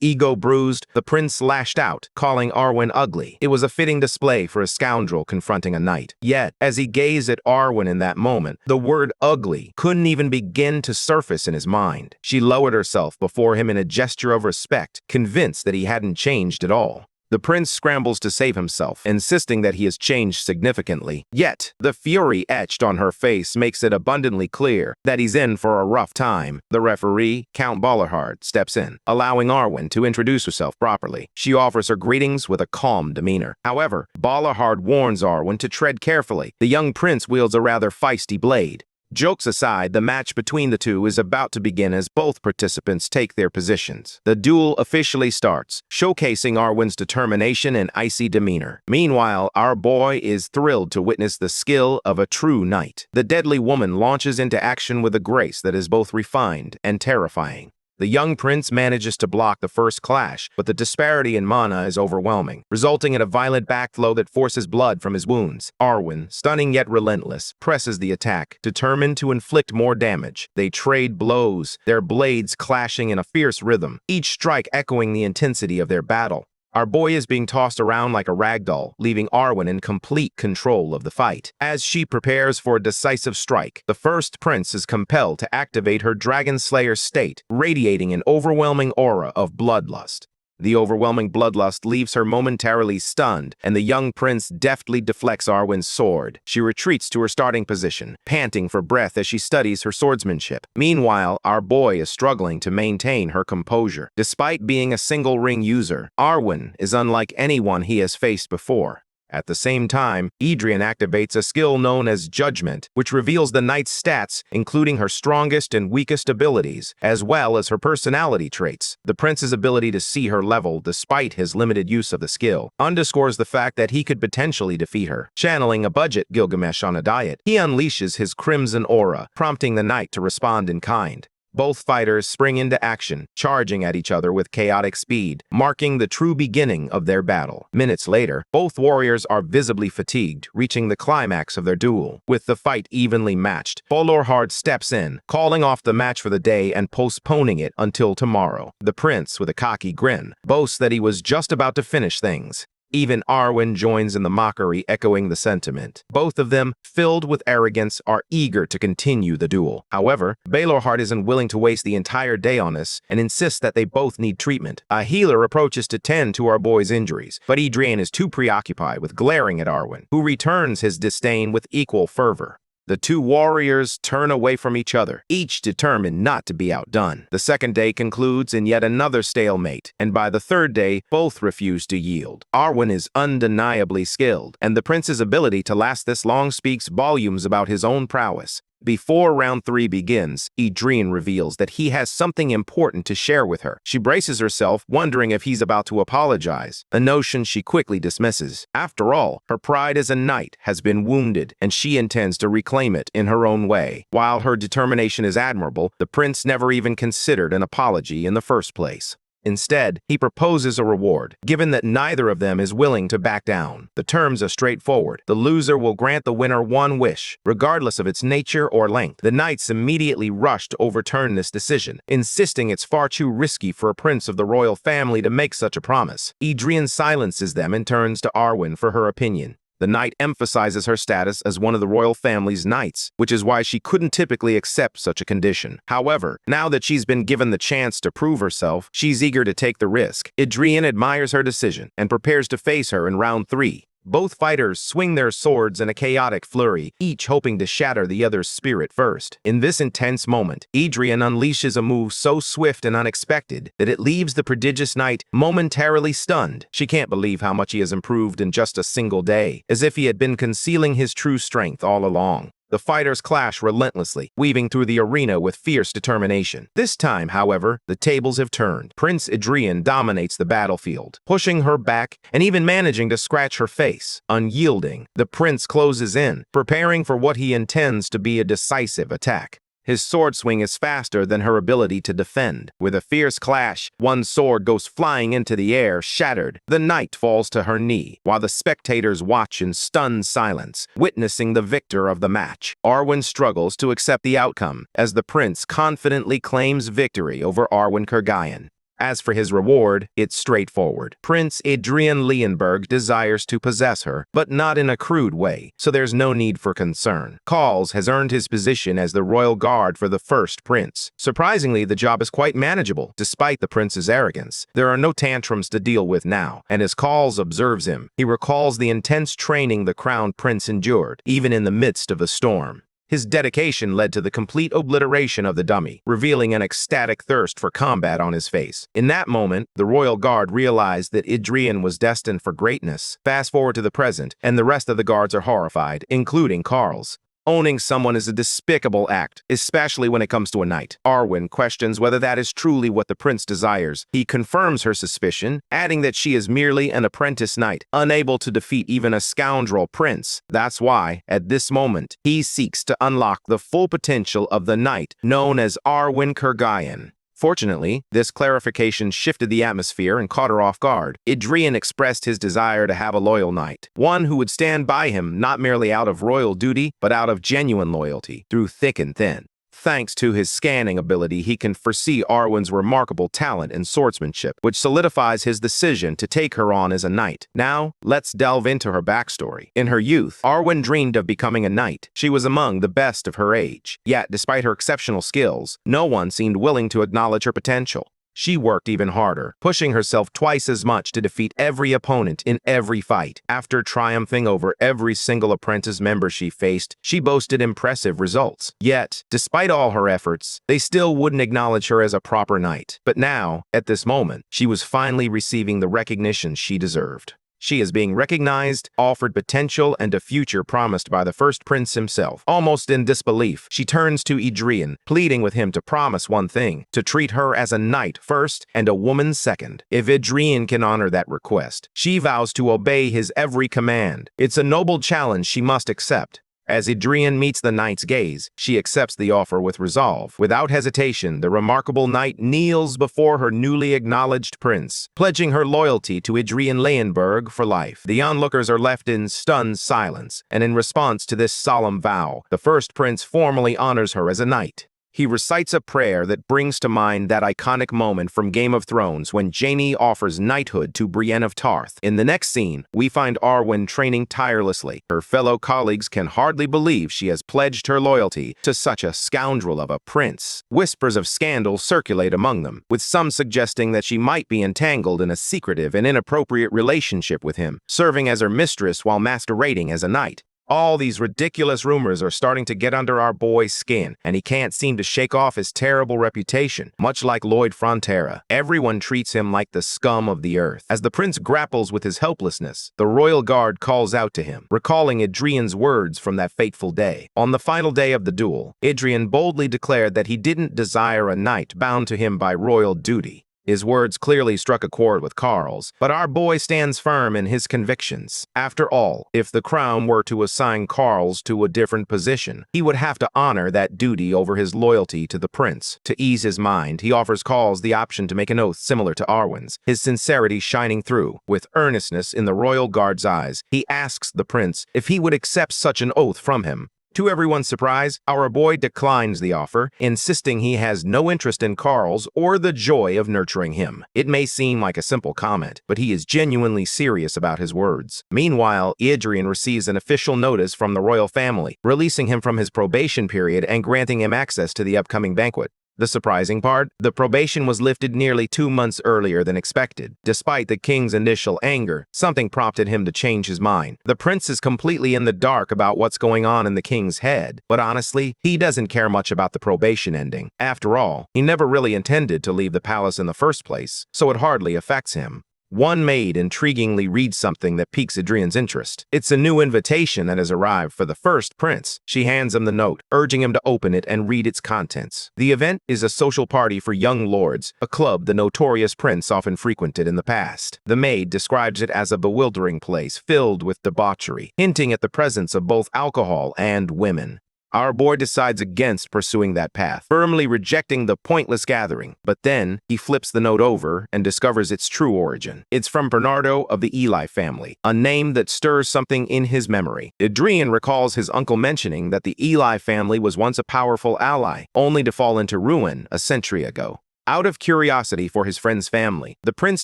ego bruised, the prince lashed out, calling Arwen ugly. It was a fitting display for a scoundrel confronting a knight. Yet, as he gazed at Arwen in that moment, the word ugly couldn't even begin to surface in his mind. She lowered herself before him in a gesture of respect, convinced that he hadn't changed at all. The prince scrambles to save himself, insisting that he has changed significantly. Yet, the fury etched on her face makes it abundantly clear that he's in for a rough time. The referee, Count Ballerhard, steps in, allowing Arwen to introduce herself properly. She offers her greetings with a calm demeanor. However, Ballerhard warns Arwen to tread carefully. The young prince wields a rather feisty blade. Jokes aside, the match between the two is about to begin as both participants take their positions. The duel officially starts, showcasing Arwen's determination and icy demeanor. Meanwhile, our boy is thrilled to witness the skill of a true knight. The deadly woman launches into action with a grace that is both refined and terrifying. The young prince manages to block the first clash, but the disparity in mana is overwhelming, resulting in a violent backflow that forces blood from his wounds. Arwen, stunning yet relentless, presses the attack, determined to inflict more damage. They trade blows, their blades clashing in a fierce rhythm, each strike echoing the intensity of their battle. Our boy is being tossed around like a rag doll, leaving Arwen in complete control of the fight. As she prepares for a decisive strike, the first prince is compelled to activate her Dragon Slayer state, radiating an overwhelming aura of bloodlust. The overwhelming bloodlust leaves her momentarily stunned, and the young prince deftly deflects Arwen's sword. She retreats to her starting position, panting for breath as she studies her swordsmanship. Meanwhile, our boy is struggling to maintain her composure. Despite being a single-ring user, Arwen is unlike anyone he has faced before. At the same time, Adrian activates a skill known as Judgment, which reveals the knight's stats, including her strongest and weakest abilities, as well as her personality traits. The prince's ability to see her level, despite his limited use of the skill, underscores the fact that he could potentially defeat her. Channeling a budget Gilgamesh on a diet, he unleashes his crimson aura, prompting the knight to respond in kind. Both fighters spring into action, charging at each other with chaotic speed, marking the true beginning of their battle. Minutes later, both warriors are visibly fatigued, reaching the climax of their duel. With the fight evenly matched, Bolorhard steps in, calling off the match for the day and postponing it until tomorrow. The prince, with a cocky grin, boasts that he was just about to finish things. Even Arwen joins in the mockery, echoing the sentiment. Both of them, filled with arrogance, are eager to continue the duel. However, Balorhard isn't willing to waste the entire day on this and insists that they both need treatment. A healer approaches to tend to our boy's injuries, but Adrian is too preoccupied with glaring at Arwen, who returns his disdain with equal fervor. The two warriors turn away from each other, each determined not to be outdone. The second day concludes in yet another stalemate, and by the third day, both refuse to yield. Arwen is undeniably skilled, and the prince's ability to last this long speaks volumes about his own prowess. Before round 3 begins, Adrian reveals that he has something important to share with her. She braces herself, wondering if he's about to apologize, a notion she quickly dismisses. After all, her pride as a knight has been wounded, and she intends to reclaim it in her own way. While her determination is admirable, the prince never even considered an apology in the first place. Instead, he proposes a reward, given that neither of them is willing to back down. The terms are straightforward. The loser will grant the winner one wish, regardless of its nature or length. The knights immediately rush to overturn this decision, insisting it's far too risky for a prince of the royal family to make such a promise. Adrian silences them and turns to Arwen for her opinion. The knight emphasizes her status as one of the royal family's knights, which is why she couldn't typically accept such a condition. However, now that she's been given the chance to prove herself, she's eager to take the risk. Adrian admires her decision and prepares to face her in round 3. Both fighters swing their swords in a chaotic flurry, each hoping to shatter the other's spirit first. In this intense moment, Adrian unleashes a move so swift and unexpected that it leaves the prodigious knight momentarily stunned. She can't believe how much he has improved in just a single day, as if he had been concealing his true strength all along. The fighters clash relentlessly, weaving through the arena with fierce determination. This time, however, the tables have turned. Prince Adrian dominates the battlefield, pushing her back and even managing to scratch her face. Unyielding, the prince closes in, preparing for what he intends to be a decisive attack. His sword swing is faster than her ability to defend. With a fierce clash, one sword goes flying into the air, shattered. The knight falls to her knee, while the spectators watch in stunned silence, witnessing the victor of the match. Arwen struggles to accept the outcome, as the prince confidently claims victory over Arwen Kurgayan. As for his reward, it's straightforward. Prince Adrian Leonberg desires to possess her, but not in a crude way, so there's no need for concern. Calls has earned his position as the royal guard for the first prince. Surprisingly, the job is quite manageable, despite the prince's arrogance. There are no tantrums to deal with now, and as Calls observes him, he recalls the intense training the crowned prince endured, even in the midst of a storm. His dedication led to the complete obliteration of the dummy, revealing an ecstatic thirst for combat on his face. In that moment, the royal guard realized that Adrian was destined for greatness. Fast forward to the present, and the rest of the guards are horrified, including Carl's. Owning someone is a despicable act, especially when it comes to a knight. Arwen questions whether that is truly what the prince desires. He confirms her suspicion, adding that she is merely an apprentice knight, unable to defeat even a scoundrel prince. That's why, at this moment, he seeks to unlock the full potential of the knight known as Arwen Kurgayan. Fortunately, this clarification shifted the atmosphere and caught her off guard. Adrian expressed his desire to have a loyal knight, one who would stand by him not merely out of royal duty, but out of genuine loyalty, through thick and thin. Thanks to his scanning ability, he can foresee Arwen's remarkable talent in swordsmanship, which solidifies his decision to take her on as a knight. Now, let's delve into her backstory. In her youth, Arwen dreamed of becoming a knight. She was among the best of her age. Yet, despite her exceptional skills, no one seemed willing to acknowledge her potential. She worked even harder, pushing herself twice as much to defeat every opponent in every fight. After triumphing over every single apprentice member she faced, she boasted impressive results. Yet, despite all her efforts, they still wouldn't acknowledge her as a proper knight. But now, at this moment, she was finally receiving the recognition she deserved. She is being recognized, offered potential, and a future promised by the first prince himself. Almost in disbelief, she turns to Adrian, pleading with him to promise one thing: to treat her as a knight first and a woman second. If Adrian can honor that request, she vows to obey his every command. It's a noble challenge she must accept. As Adrian meets the knight's gaze, she accepts the offer with resolve. Without hesitation, the remarkable knight kneels before her newly acknowledged prince, pledging her loyalty to Adrian Leyenberg for life. The onlookers are left in stunned silence, and in response to this solemn vow, the first prince formally honors her as a knight. He recites a prayer that brings to mind that iconic moment from Game of Thrones when Jaime offers knighthood to Brienne of Tarth. In the next scene, we find Arwen training tirelessly. Her fellow colleagues can hardly believe she has pledged her loyalty to such a scoundrel of a prince. Whispers of scandal circulate among them, with some suggesting that she might be entangled in a secretive and inappropriate relationship with him, serving as her mistress while masquerading as a knight. All these ridiculous rumors are starting to get under our boy's skin, and he can't seem to shake off his terrible reputation. Much like Lloyd Frontera, everyone treats him like the scum of the earth. As the prince grapples with his helplessness, the royal guard calls out to him, recalling Adrian's words from that fateful day. On the final day of the duel, Adrian boldly declared that he didn't desire a knight bound to him by royal duty. His words clearly struck a chord with Carl's, but our boy stands firm in his convictions. After all, if the crown were to assign Carl's to a different position, he would have to honor that duty over his loyalty to the prince. To ease his mind, he offers Carl's the option to make an oath similar to Arwen's, his sincerity shining through. With earnestness in the royal guard's eyes, he asks the prince if he would accept such an oath from him. To everyone's surprise, our boy declines the offer, insisting he has no interest in Carl's or the joy of nurturing him. It may seem like a simple comment, but he is genuinely serious about his words. Meanwhile, Adrian receives an official notice from the royal family, releasing him from his probation period and granting him access to the upcoming banquet. The surprising part, the probation was lifted nearly 2 months earlier than expected. Despite the king's initial anger, something prompted him to change his mind. The prince is completely in the dark about what's going on in the king's head, but honestly, he doesn't care much about the probation ending. After all, he never really intended to leave the palace in the first place, so it hardly affects him. One maid intriguingly reads something that piques Adrian's interest. It's a new invitation that has arrived for the first prince. She hands him the note, urging him to open it and read its contents. The event is a social party for young lords, a club the notorious prince often frequented in the past. The maid describes it as a bewildering place filled with debauchery, hinting at the presence of both alcohol and women. Our boy decides against pursuing that path, firmly rejecting the pointless gathering. But then, he flips the note over and discovers its true origin. It's from Bernardo of the Eli family, a name that stirs something in his memory. Adrian recalls his uncle mentioning that the Eli family was once a powerful ally, only to fall into ruin a century ago. Out of curiosity for his friend's family, the prince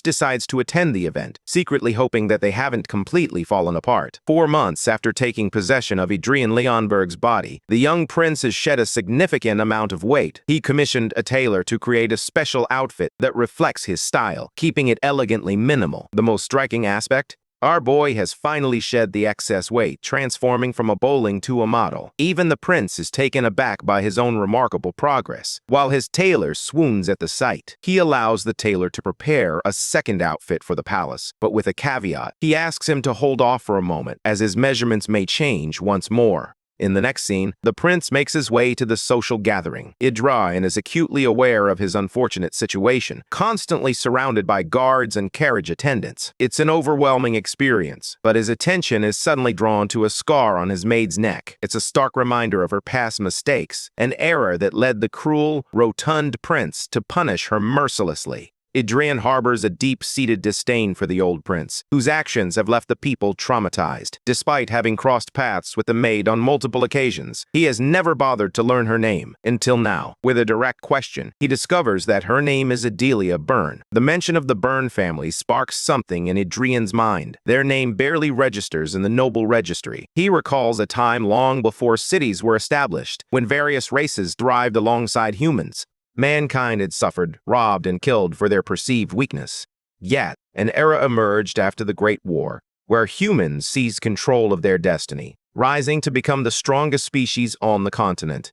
decides to attend the event, secretly hoping that they haven't completely fallen apart. 4 months after taking possession of Adrian Leonberg's body, the young prince has shed a significant amount of weight. He commissioned a tailor to create a special outfit that reflects his style, keeping it elegantly minimal. The most striking aspect? Our boy has finally shed the excess weight, transforming from a bowling to a model. Even the prince is taken aback by his own remarkable progress. While his tailor swoons at the sight, he allows the tailor to prepare a second outfit for the palace, but with a caveat. He asks him to hold off for a moment, as his measurements may change once more. In the next scene, the prince makes his way to the social gathering. Adrian is acutely aware of his unfortunate situation, constantly surrounded by guards and carriage attendants. It's an overwhelming experience, but his attention is suddenly drawn to a scar on his maid's neck. It's a stark reminder of her past mistakes, an error that led the cruel, rotund prince to punish her mercilessly. Adrian harbors a deep-seated disdain for the old prince, whose actions have left the people traumatized. Despite having crossed paths with the maid on multiple occasions, he has never bothered to learn her name, until now. With a direct question, he discovers that her name is Adelia Byrne. The mention of the Byrne family sparks something in Adrian's mind. Their name barely registers in the noble registry. He recalls a time long before cities were established, when various races thrived alongside humans. Mankind had suffered, robbed, and killed for their perceived weakness. Yet, an era emerged after the Great War, where humans seized control of their destiny, rising to become the strongest species on the continent.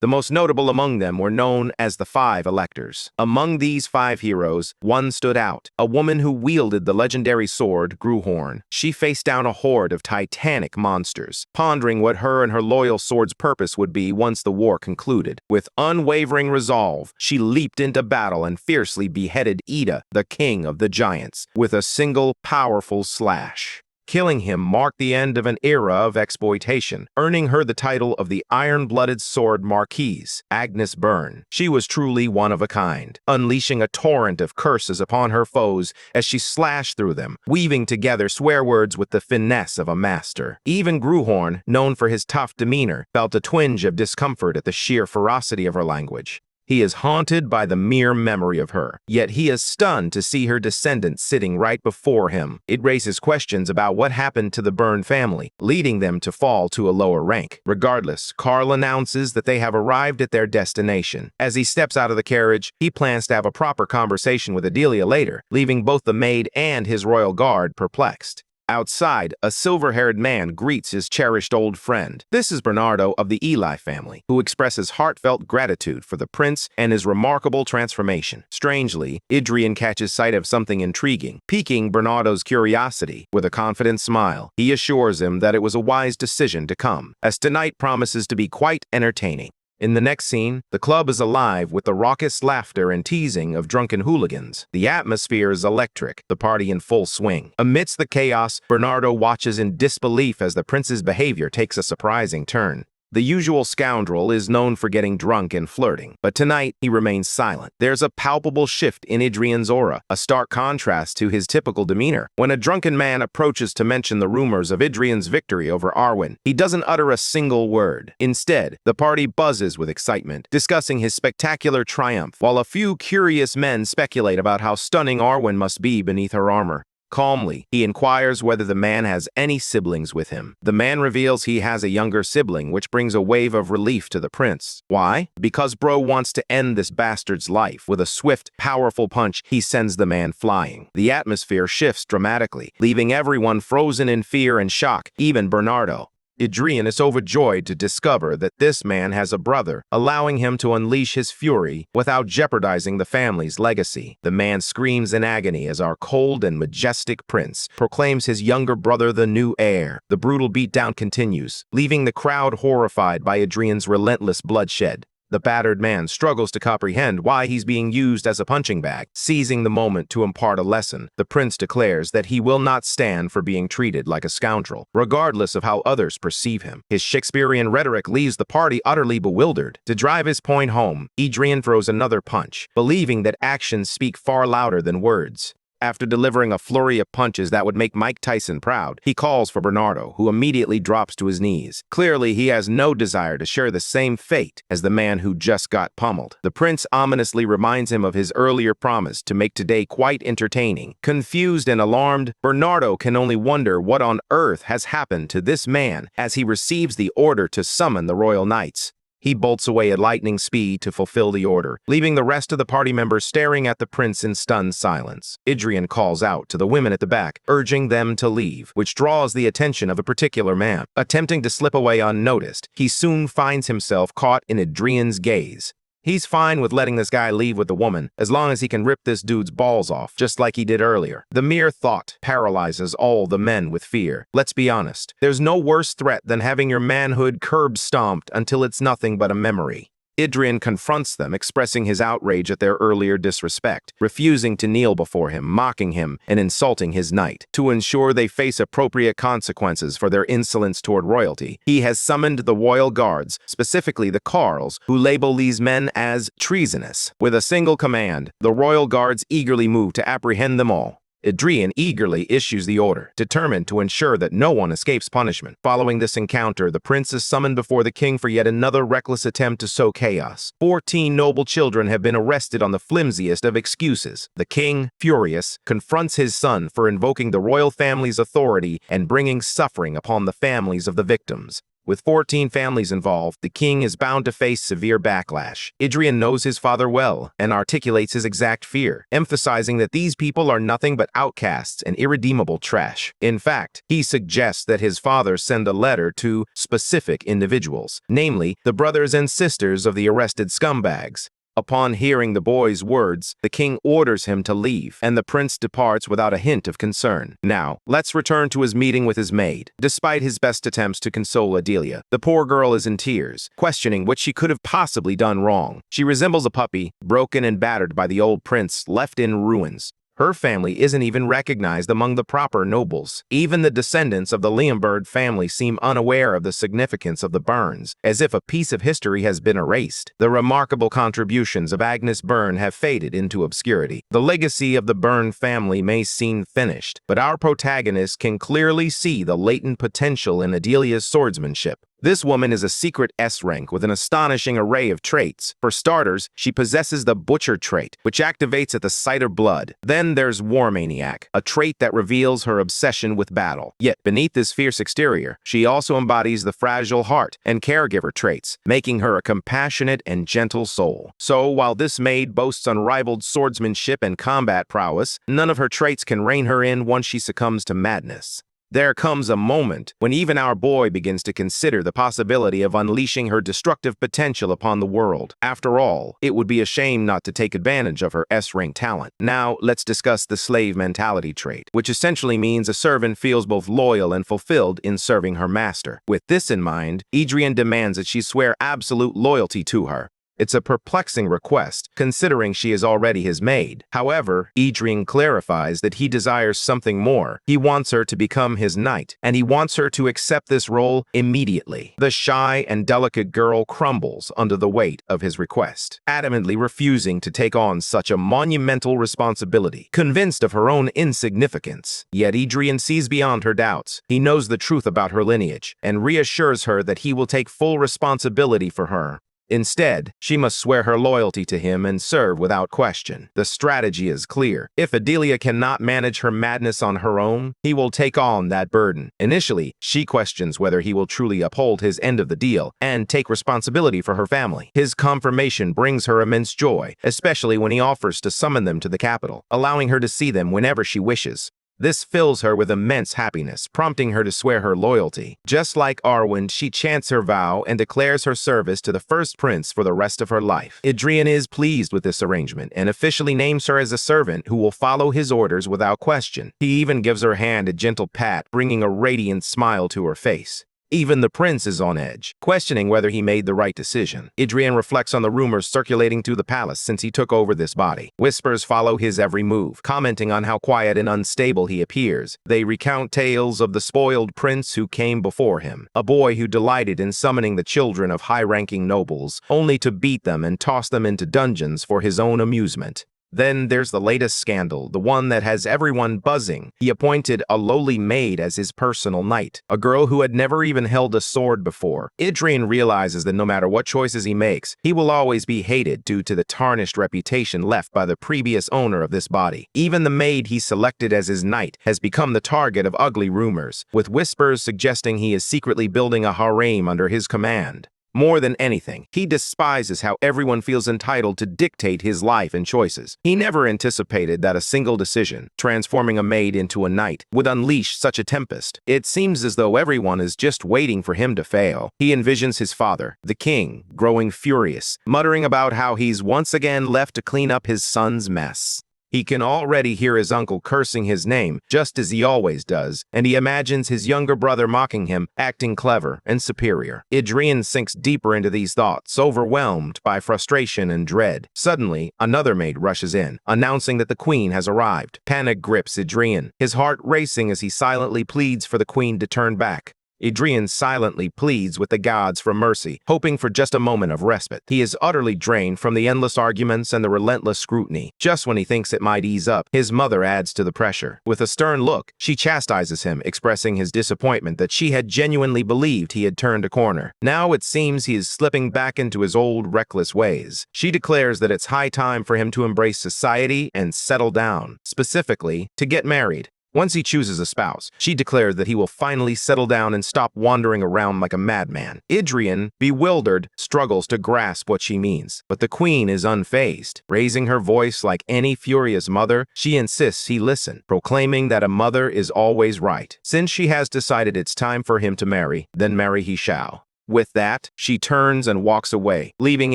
The most notable among them were known as the Five Electors. Among these 5 heroes, one stood out, a woman who wielded the legendary sword Gruhorn. She faced down a horde of titanic monsters, pondering what her and her loyal sword's purpose would be once the war concluded. With unwavering resolve, she leaped into battle and fiercely beheaded Ida, the king of the giants, with a single powerful slash. Killing him marked the end of an era of exploitation, earning her the title of the Iron-Blooded Sword Marquise, Agnes Byrne. She was truly one of a kind, unleashing a torrent of curses upon her foes as she slashed through them, weaving together swear words with the finesse of a master. Even Gruhorn, known for his tough demeanor, felt a twinge of discomfort at the sheer ferocity of her language. He is haunted by the mere memory of her, yet he is stunned to see her descendants sitting right before him. It raises questions about what happened to the Byrne family, leading them to fall to a lower rank. Regardless, Carl announces that they have arrived at their destination. As he steps out of the carriage, he plans to have a proper conversation with Adelia later, leaving both the maid and his royal guard perplexed. Outside, a silver-haired man greets his cherished old friend. This is Bernardo of the Eli family, who expresses heartfelt gratitude for the prince and his remarkable transformation. Strangely, Adrian catches sight of something intriguing, piquing Bernardo's curiosity. With a confident smile, he assures him that it was a wise decision to come, as tonight promises to be quite entertaining. In the next scene, the club is alive with the raucous laughter and teasing of drunken hooligans. The atmosphere is electric, the party in full swing. Amidst the chaos, Bernardo watches in disbelief as the prince's behavior takes a surprising turn. The usual scoundrel is known for getting drunk and flirting, but tonight he remains silent. There's a palpable shift in Adrian's aura, a stark contrast to his typical demeanor. When a drunken man approaches to mention the rumors of Adrian's victory over Arwen, he doesn't utter a single word. Instead, the party buzzes with excitement, discussing his spectacular triumph, while a few curious men speculate about how stunning Arwen must be beneath her armor. Calmly, he inquires whether the man has any siblings with him. The man reveals he has a younger sibling, which brings a wave of relief to the prince. Why? Because bro wants to end this bastard's life. With a swift, powerful punch, he sends the man flying. The atmosphere shifts dramatically, leaving everyone frozen in fear and shock, even Bernardo. Adrian is overjoyed to discover that this man has a brother, allowing him to unleash his fury without jeopardizing the family's legacy. The man screams in agony as our cold and majestic prince proclaims his younger brother the new heir. The brutal beatdown continues, leaving the crowd horrified by Adrian's relentless bloodshed. The battered man struggles to comprehend why he's being used as a punching bag. Seizing the moment to impart a lesson, the prince declares that he will not stand for being treated like a scoundrel, regardless of how others perceive him. His Shakespearean rhetoric leaves the party utterly bewildered. To drive his point home, Adrian throws another punch, believing that actions speak far louder than words. After delivering a flurry of punches that would make Mike Tyson proud, he calls for Bernardo, who immediately drops to his knees. Clearly, he has no desire to share the same fate as the man who just got pummeled. The prince ominously reminds him of his earlier promise to make today quite entertaining. Confused and alarmed, Bernardo can only wonder what on earth has happened to this man as he receives the order to summon the royal knights. He bolts away at lightning speed to fulfill the order, leaving the rest of the party members staring at the prince in stunned silence. Adrian calls out to the women at the back, urging them to leave, which draws the attention of a particular man. Attempting to slip away unnoticed, he soon finds himself caught in Adrian's gaze. He's fine with letting this guy leave with the woman, as long as he can rip this dude's balls off, just like he did earlier. The mere thought paralyzes all the men with fear. Let's be honest, there's no worse threat than having your manhood curb-stomped until it's nothing but a memory. Idrian confronts them, expressing his outrage at their earlier disrespect, refusing to kneel before him, mocking him, and insulting his knight. To ensure they face appropriate consequences for their insolence toward royalty, he has summoned the royal guards, specifically the Carls, who label these men as treasonous. With a single command, the royal guards eagerly move to apprehend them all. Idrian eagerly issues the order, determined to ensure that no one escapes punishment. Following this encounter, the prince is summoned before the king for yet another reckless attempt to sow chaos. 14 noble children have been arrested on the flimsiest of excuses. The king, furious, confronts his son for invoking the royal family's authority and bringing suffering upon the families of the victims. With 14 families involved, the king is bound to face severe backlash. Idrian knows his father well and articulates his exact fear, emphasizing that these people are nothing but outcasts and irredeemable trash. In fact, he suggests that his father send a letter to specific individuals, namely the brothers and sisters of the arrested scumbags. Upon hearing the boy's words, the king orders him to leave, and the prince departs without a hint of concern. Now, let's return to his meeting with his maid. Despite his best attempts to console Adelia, the poor girl is in tears, questioning what she could have possibly done wrong. She resembles a puppy, broken and battered by the old prince, left in ruins. Her family isn't even recognized among the proper nobles. Even the descendants of the Leonberg family seem unaware of the significance of the Burns, as if a piece of history has been erased. The remarkable contributions of Agnes Byrne have faded into obscurity. The legacy of the Byrne family may seem finished, but our protagonist can clearly see the latent potential in Adelia's swordsmanship. This woman is a secret S-rank with an astonishing array of traits. For starters, she possesses the Butcher trait, which activates at the sight of blood. Then there's War Maniac, a trait that reveals her obsession with battle. Yet, beneath this fierce exterior, she also embodies the Fragile Heart and Caregiver traits, making her a compassionate and gentle soul. So, while this maid boasts unrivaled swordsmanship and combat prowess, none of her traits can rein her in once she succumbs to madness. There comes a moment when even our boy begins to consider the possibility of unleashing her destructive potential upon the world. After all, it would be a shame not to take advantage of her S-rank talent. Now, let's discuss the slave mentality trait, which essentially means a servant feels both loyal and fulfilled in serving her master. With this in mind, Idrian demands that she swear absolute loyalty to her. It's a perplexing request, considering she is already his maid. However, Idrian clarifies that he desires something more. He wants her to become his knight, and he wants her to accept this role immediately. The shy and delicate girl crumbles under the weight of his request, adamantly refusing to take on such a monumental responsibility, convinced of her own insignificance. Yet Idrian sees beyond her doubts. He knows the truth about her lineage, and reassures her that he will take full responsibility for her. Instead, she must swear her loyalty to him and serve without question. The strategy is clear. If Adelia cannot manage her madness on her own, he will take on that burden. Initially, she questions whether he will truly uphold his end of the deal and take responsibility for her family. His confirmation brings her immense joy, especially when he offers to summon them to the capital, allowing her to see them whenever she wishes. This fills her with immense happiness, prompting her to swear her loyalty. Just like Arwen, she chants her vow and declares her service to the first prince for the rest of her life. Idrian is pleased with this arrangement and officially names her as a servant who will follow his orders without question. He even gives her hand a gentle pat, bringing a radiant smile to her face. Even the prince is on edge, questioning whether he made the right decision. Idrian reflects on the rumors circulating through the palace since he took over this body. Whispers follow his every move, commenting on how quiet and unstable he appears. They recount tales of the spoiled prince who came before him, a boy who delighted in summoning the children of high-ranking nobles, only to beat them and toss them into dungeons for his own amusement. Then there's the latest scandal, the one that has everyone buzzing. He appointed a lowly maid as his personal knight, a girl who had never even held a sword before. Idrian realizes that no matter what choices he makes, he will always be hated due to the tarnished reputation left by the previous owner of this body. Even the maid he selected as his knight has become the target of ugly rumors, with whispers suggesting he is secretly building a harem under his command. More than anything, he despises how everyone feels entitled to dictate his life and choices. He never anticipated that a single decision, transforming a maid into a knight, would unleash such a tempest. It seems as though everyone is just waiting for him to fail. He envisions his father, the king, growing furious, muttering about how he's once again left to clean up his son's mess. He can already hear his uncle cursing his name, just as he always does, and he imagines his younger brother mocking him, acting clever and superior. Adrian sinks deeper into these thoughts, overwhelmed by frustration and dread. Suddenly, another maid rushes in, announcing that the queen has arrived. Panic grips Adrian, his heart racing as he silently pleads for the queen to turn back. Adrian silently pleads with the gods for mercy, hoping for just a moment of respite. He is utterly drained from the endless arguments and the relentless scrutiny. Just when he thinks it might ease up, his mother adds to the pressure. With a stern look, she chastises him, expressing his disappointment that she had genuinely believed he had turned a corner. Now it seems he is slipping back into his old reckless ways. She declares that it's high time for him to embrace society and settle down, specifically, to get married. Once he chooses a spouse, she declares that he will finally settle down and stop wandering around like a madman. Adrian, bewildered, struggles to grasp what she means, but the queen is unfazed. Raising her voice like any furious mother, she insists he listen, proclaiming that a mother is always right. Since she has decided it's time for him to marry, then marry he shall. With that, she turns and walks away, leaving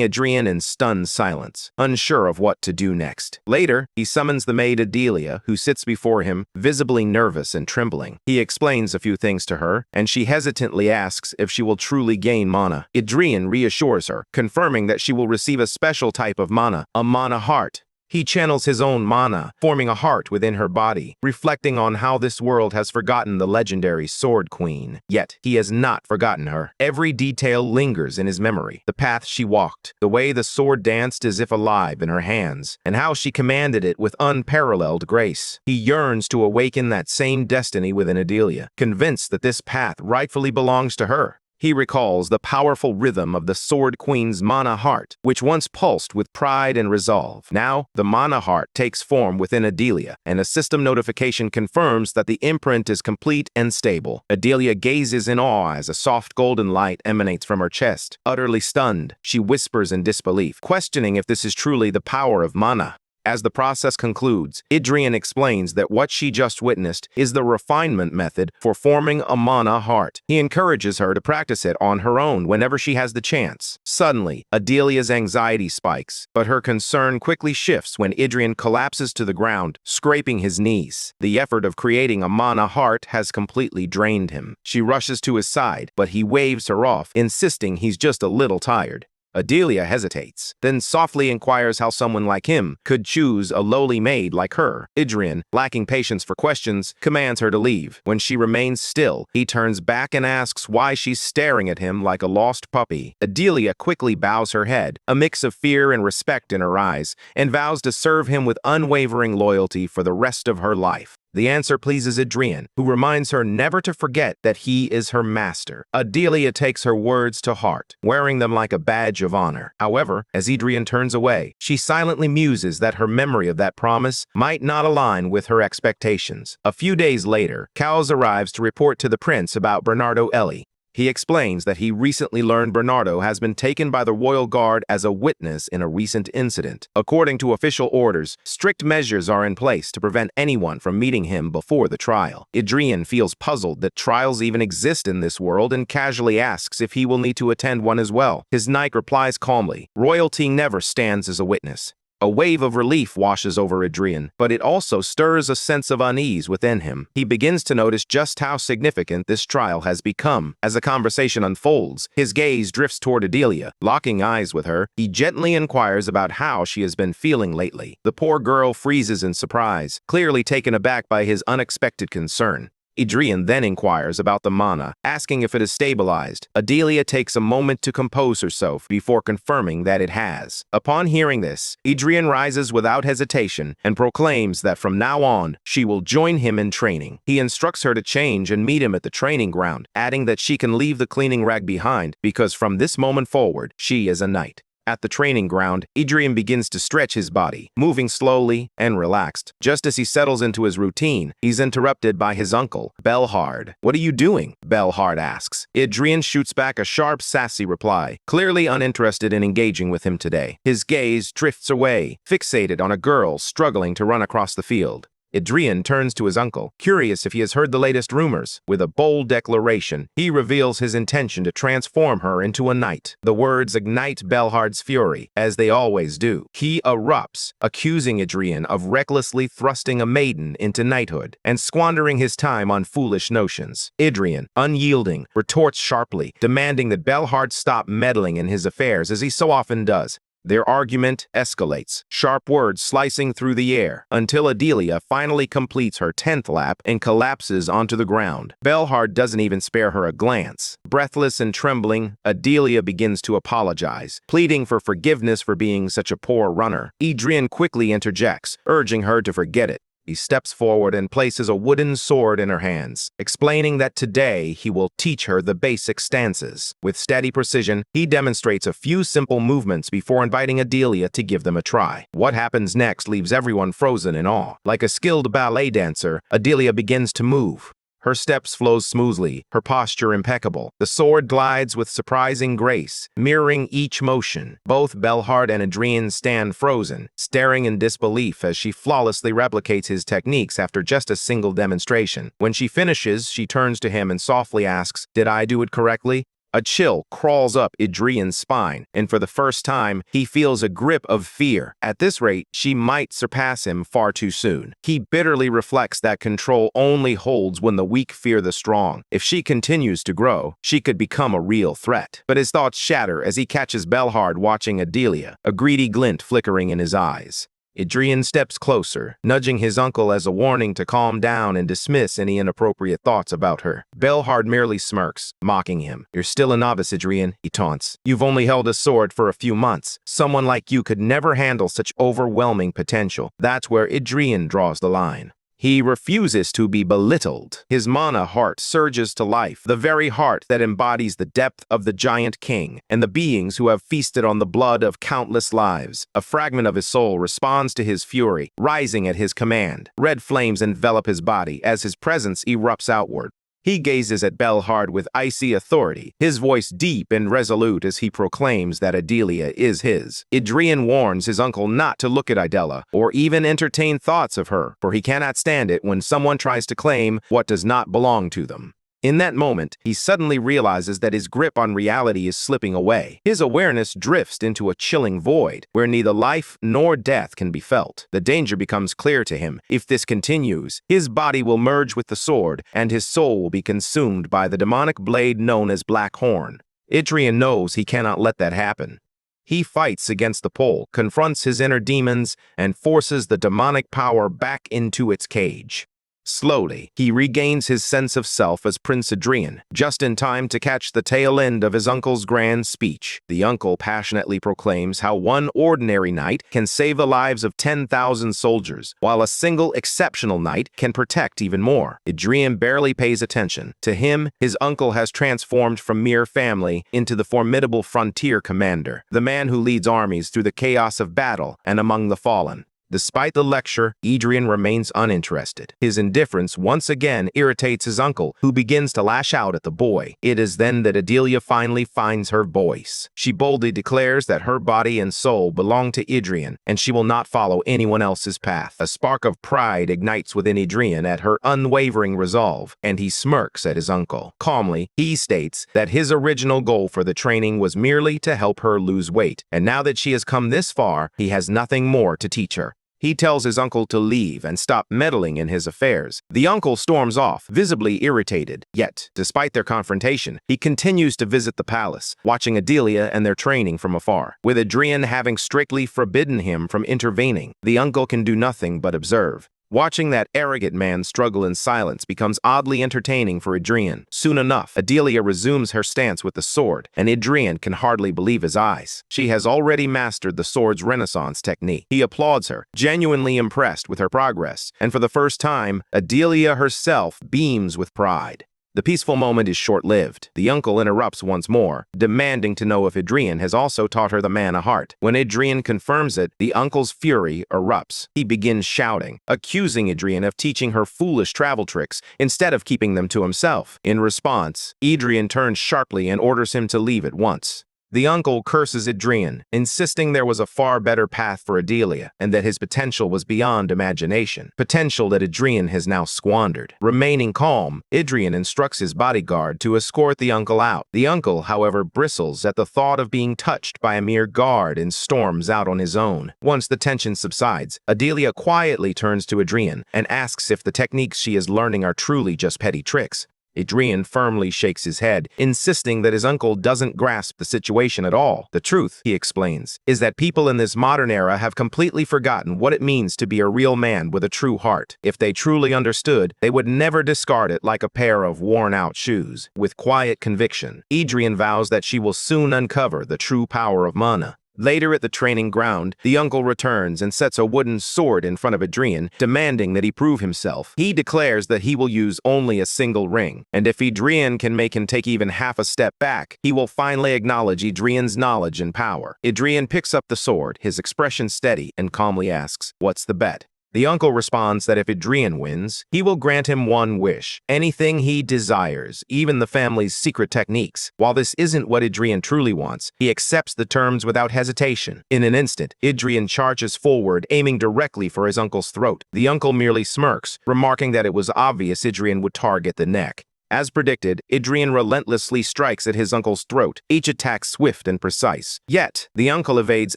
Adrian in stunned silence, unsure of what to do next. Later, he summons the maid Adelia, who sits before him, visibly nervous and trembling. He explains a few things to her, and she hesitantly asks if she will truly gain mana. Adrian reassures her, confirming that she will receive a special type of mana, a mana heart. He channels his own mana, forming a heart within her body, reflecting on how this world has forgotten the legendary Sword Queen. Yet, he has not forgotten her. Every detail lingers in his memory. The path she walked, the way the sword danced as if alive in her hands, and how she commanded it with unparalleled grace. He yearns to awaken that same destiny within Adelia, convinced that this path rightfully belongs to her. He recalls the powerful rhythm of the Sword Queen's mana heart, which once pulsed with pride and resolve. Now, the mana heart takes form within Adelia, and a system notification confirms that the imprint is complete and stable. Adelia gazes in awe as a soft golden light emanates from her chest. Utterly stunned, she whispers in disbelief, questioning if this is truly the power of mana. As the process concludes, Adrian explains that what she just witnessed is the refinement method for forming a mana heart. He encourages her to practice it on her own whenever she has the chance. Suddenly, Adelia's anxiety spikes, but her concern quickly shifts when Adrian collapses to the ground, scraping his knees. The effort of creating a mana heart has completely drained him. She rushes to his side, but he waves her off, insisting he's just a little tired. Adelia hesitates, then softly inquires how someone like him could choose a lowly maid like her. Adrian, lacking patience for questions, commands her to leave. When she remains still, he turns back and asks why she's staring at him like a lost puppy. Adelia quickly bows her head, a mix of fear and respect in her eyes, and vows to serve him with unwavering loyalty for the rest of her life. The answer pleases Adrian, who reminds her never to forget that he is her master. Adelia takes her words to heart, wearing them like a badge of honor. However, as Adrian turns away, she silently muses that her memory of that promise might not align with her expectations. A few days later, Cowes arrives to report to the prince about Bernardo Eli. He explains that he recently learned Bernardo has been taken by the royal guard as a witness in a recent incident. According to official orders, strict measures are in place to prevent anyone from meeting him before the trial. Adrian feels puzzled that trials even exist in this world and casually asks if he will need to attend one as well. His knight replies calmly, "Royalty never stands as a witness." A wave of relief washes over Adrian, but it also stirs a sense of unease within him. He begins to notice just how significant this trial has become. As the conversation unfolds, his gaze drifts toward Adelia. Locking eyes with her, he gently inquires about how she has been feeling lately. The poor girl freezes in surprise, clearly taken aback by his unexpected concern. Adrian then inquires about the mana, asking if it is stabilized. Adelia takes a moment to compose herself before confirming that it has. Upon hearing this, Adrian rises without hesitation and proclaims that from now on, she will join him in training. He instructs her to change and meet him at the training ground, adding that she can leave the cleaning rag behind because from this moment forward, she is a knight. At the training ground, Adrian begins to stretch his body, moving slowly and relaxed. Just as he settles into his routine, he's interrupted by his uncle, Belhard. "What are you doing?" Belhard asks. Adrian shoots back a sharp, sassy reply, clearly uninterested in engaging with him today. His gaze drifts away, fixated on a girl struggling to run across the field. Adrian turns to his uncle, curious if he has heard the latest rumors. With a bold declaration, he reveals his intention to transform her into a knight. The words ignite Belhard's fury, as they always do. He erupts, accusing Adrian of recklessly thrusting a maiden into knighthood and squandering his time on foolish notions. Adrian, unyielding, retorts sharply, demanding that Belhard stop meddling in his affairs as he so often does. Their argument escalates, sharp words slicing through the air, until Adelia finally completes her 10th lap and collapses onto the ground. Belhard doesn't even spare her a glance. Breathless and trembling, Adelia begins to apologize, pleading for forgiveness for being such a poor runner. Adrian quickly interjects, urging her to forget it. He steps forward and places a wooden sword in her hands, explaining that today he will teach her the basic stances. With steady precision, he demonstrates a few simple movements before inviting Adelia to give them a try. What happens next leaves everyone frozen in awe. Like a skilled ballet dancer, Adelia begins to move. Her steps flow smoothly, her posture impeccable. The sword glides with surprising grace, mirroring each motion. Both Belhard and Adrian stand frozen, staring in disbelief as she flawlessly replicates his techniques after just a single demonstration. When she finishes, she turns to him and softly asks, "Did I do it correctly?" A chill crawls up Adrian's spine, and for the first time, he feels a grip of fear. At this rate, she might surpass him far too soon. He bitterly reflects that control only holds when the weak fear the strong. If she continues to grow, she could become a real threat. But his thoughts shatter as he catches Belhard watching Adelia, a greedy glint flickering in his eyes. Adrian steps closer, nudging his uncle as a warning to calm down and dismiss any inappropriate thoughts about her. Belhard merely smirks, mocking him. "You're still a novice, Adrian," he taunts. "You've only held a sword for a few months. Someone like you could never handle such overwhelming potential." That's where Adrian draws the line. He refuses to be belittled. His mana heart surges to life, the very heart that embodies the depth of the giant king and the beings who have feasted on the blood of countless lives. A fragment of his soul responds to his fury, rising at his command. Red flames envelop his body as his presence erupts outward. He gazes at Belhard with icy authority, his voice deep and resolute as he proclaims that Adelia is his. Adrian warns his uncle not to look at Idella or even entertain thoughts of her, for he cannot stand it when someone tries to claim what does not belong to them. In that moment, he suddenly realizes that his grip on reality is slipping away. His awareness drifts into a chilling void where neither life nor death can be felt. The danger becomes clear to him. If this continues, his body will merge with the sword and his soul will be consumed by the demonic blade known as Black Horn. Adrian knows he cannot let that happen. He fights against the pole, confronts his inner demons, and forces the demonic power back into its cage. Slowly, he regains his sense of self as Prince Adrian, just in time to catch the tail end of his uncle's grand speech. The uncle passionately proclaims how one ordinary knight can save the lives of 10,000 soldiers, while a single exceptional knight can protect even more. Adrian barely pays attention. To him, his uncle has transformed from mere family into the formidable frontier commander, the man who leads armies through the chaos of battle and among the fallen. Despite the lecture, Adrian remains uninterested. His indifference once again irritates his uncle, who begins to lash out at the boy. It is then that Adelia finally finds her voice. She boldly declares that her body and soul belong to Adrian, and she will not follow anyone else's path. A spark of pride ignites within Adrian at her unwavering resolve, and he smirks at his uncle. Calmly, he states that his original goal for the training was merely to help her lose weight, and now that she has come this far, he has nothing more to teach her. He tells his uncle to leave and stop meddling in his affairs. The uncle storms off, visibly irritated. Yet, despite their confrontation, he continues to visit the palace, watching Adelia and their training from afar. With Adrian having strictly forbidden him from intervening, the uncle can do nothing but observe. Watching that arrogant man struggle in silence becomes oddly entertaining for Adrian. Soon enough, Adelia resumes her stance with the sword, and Adrian can hardly believe his eyes. She has already mastered the sword's Renaissance technique. He applauds her, genuinely impressed with her progress, and for the first time, Adelia herself beams with pride. The peaceful moment is short-lived. The uncle interrupts once more, demanding to know if Adrian has also taught her the mana heart. When Adrian confirms it, the uncle's fury erupts. He begins shouting, accusing Adrian of teaching her foolish travel tricks instead of keeping them to himself. In response, Adrian turns sharply and orders him to leave at once. The uncle curses Adrian, insisting there was a far better path for Adelia and that his potential was beyond imagination, potential that Adrian has now squandered. Remaining calm, Adrian instructs his bodyguard to escort the uncle out. The uncle, however, bristles at the thought of being touched by a mere guard and storms out on his own. Once the tension subsides, Adelia quietly turns to Adrian and asks if the techniques she is learning are truly just petty tricks. Adrian firmly shakes his head, insisting that his uncle doesn't grasp the situation at all. The truth, he explains, is that people in this modern era have completely forgotten what it means to be a real man with a true heart. If they truly understood, they would never discard it like a pair of worn-out shoes. With quiet conviction, Adrian vows that she will soon uncover the true power of mana. Later at the training ground, the uncle returns and sets a wooden sword in front of Adrian, demanding that he prove himself. He declares that he will use only a single ring, and if Adrian can make him take even half a step back, he will finally acknowledge Adrian's knowledge and power. Adrian picks up the sword, his expression steady, and calmly asks, "What's the bet?" The uncle responds that if Adrian wins, he will grant him one wish, anything he desires, even the family's secret techniques. While this isn't what Adrian truly wants, he accepts the terms without hesitation. In an instant, Adrian charges forward, aiming directly for his uncle's throat. The uncle merely smirks, remarking that it was obvious Adrian would target the neck. As predicted, Adrian relentlessly strikes at his uncle's throat, each attack swift and precise. Yet, the uncle evades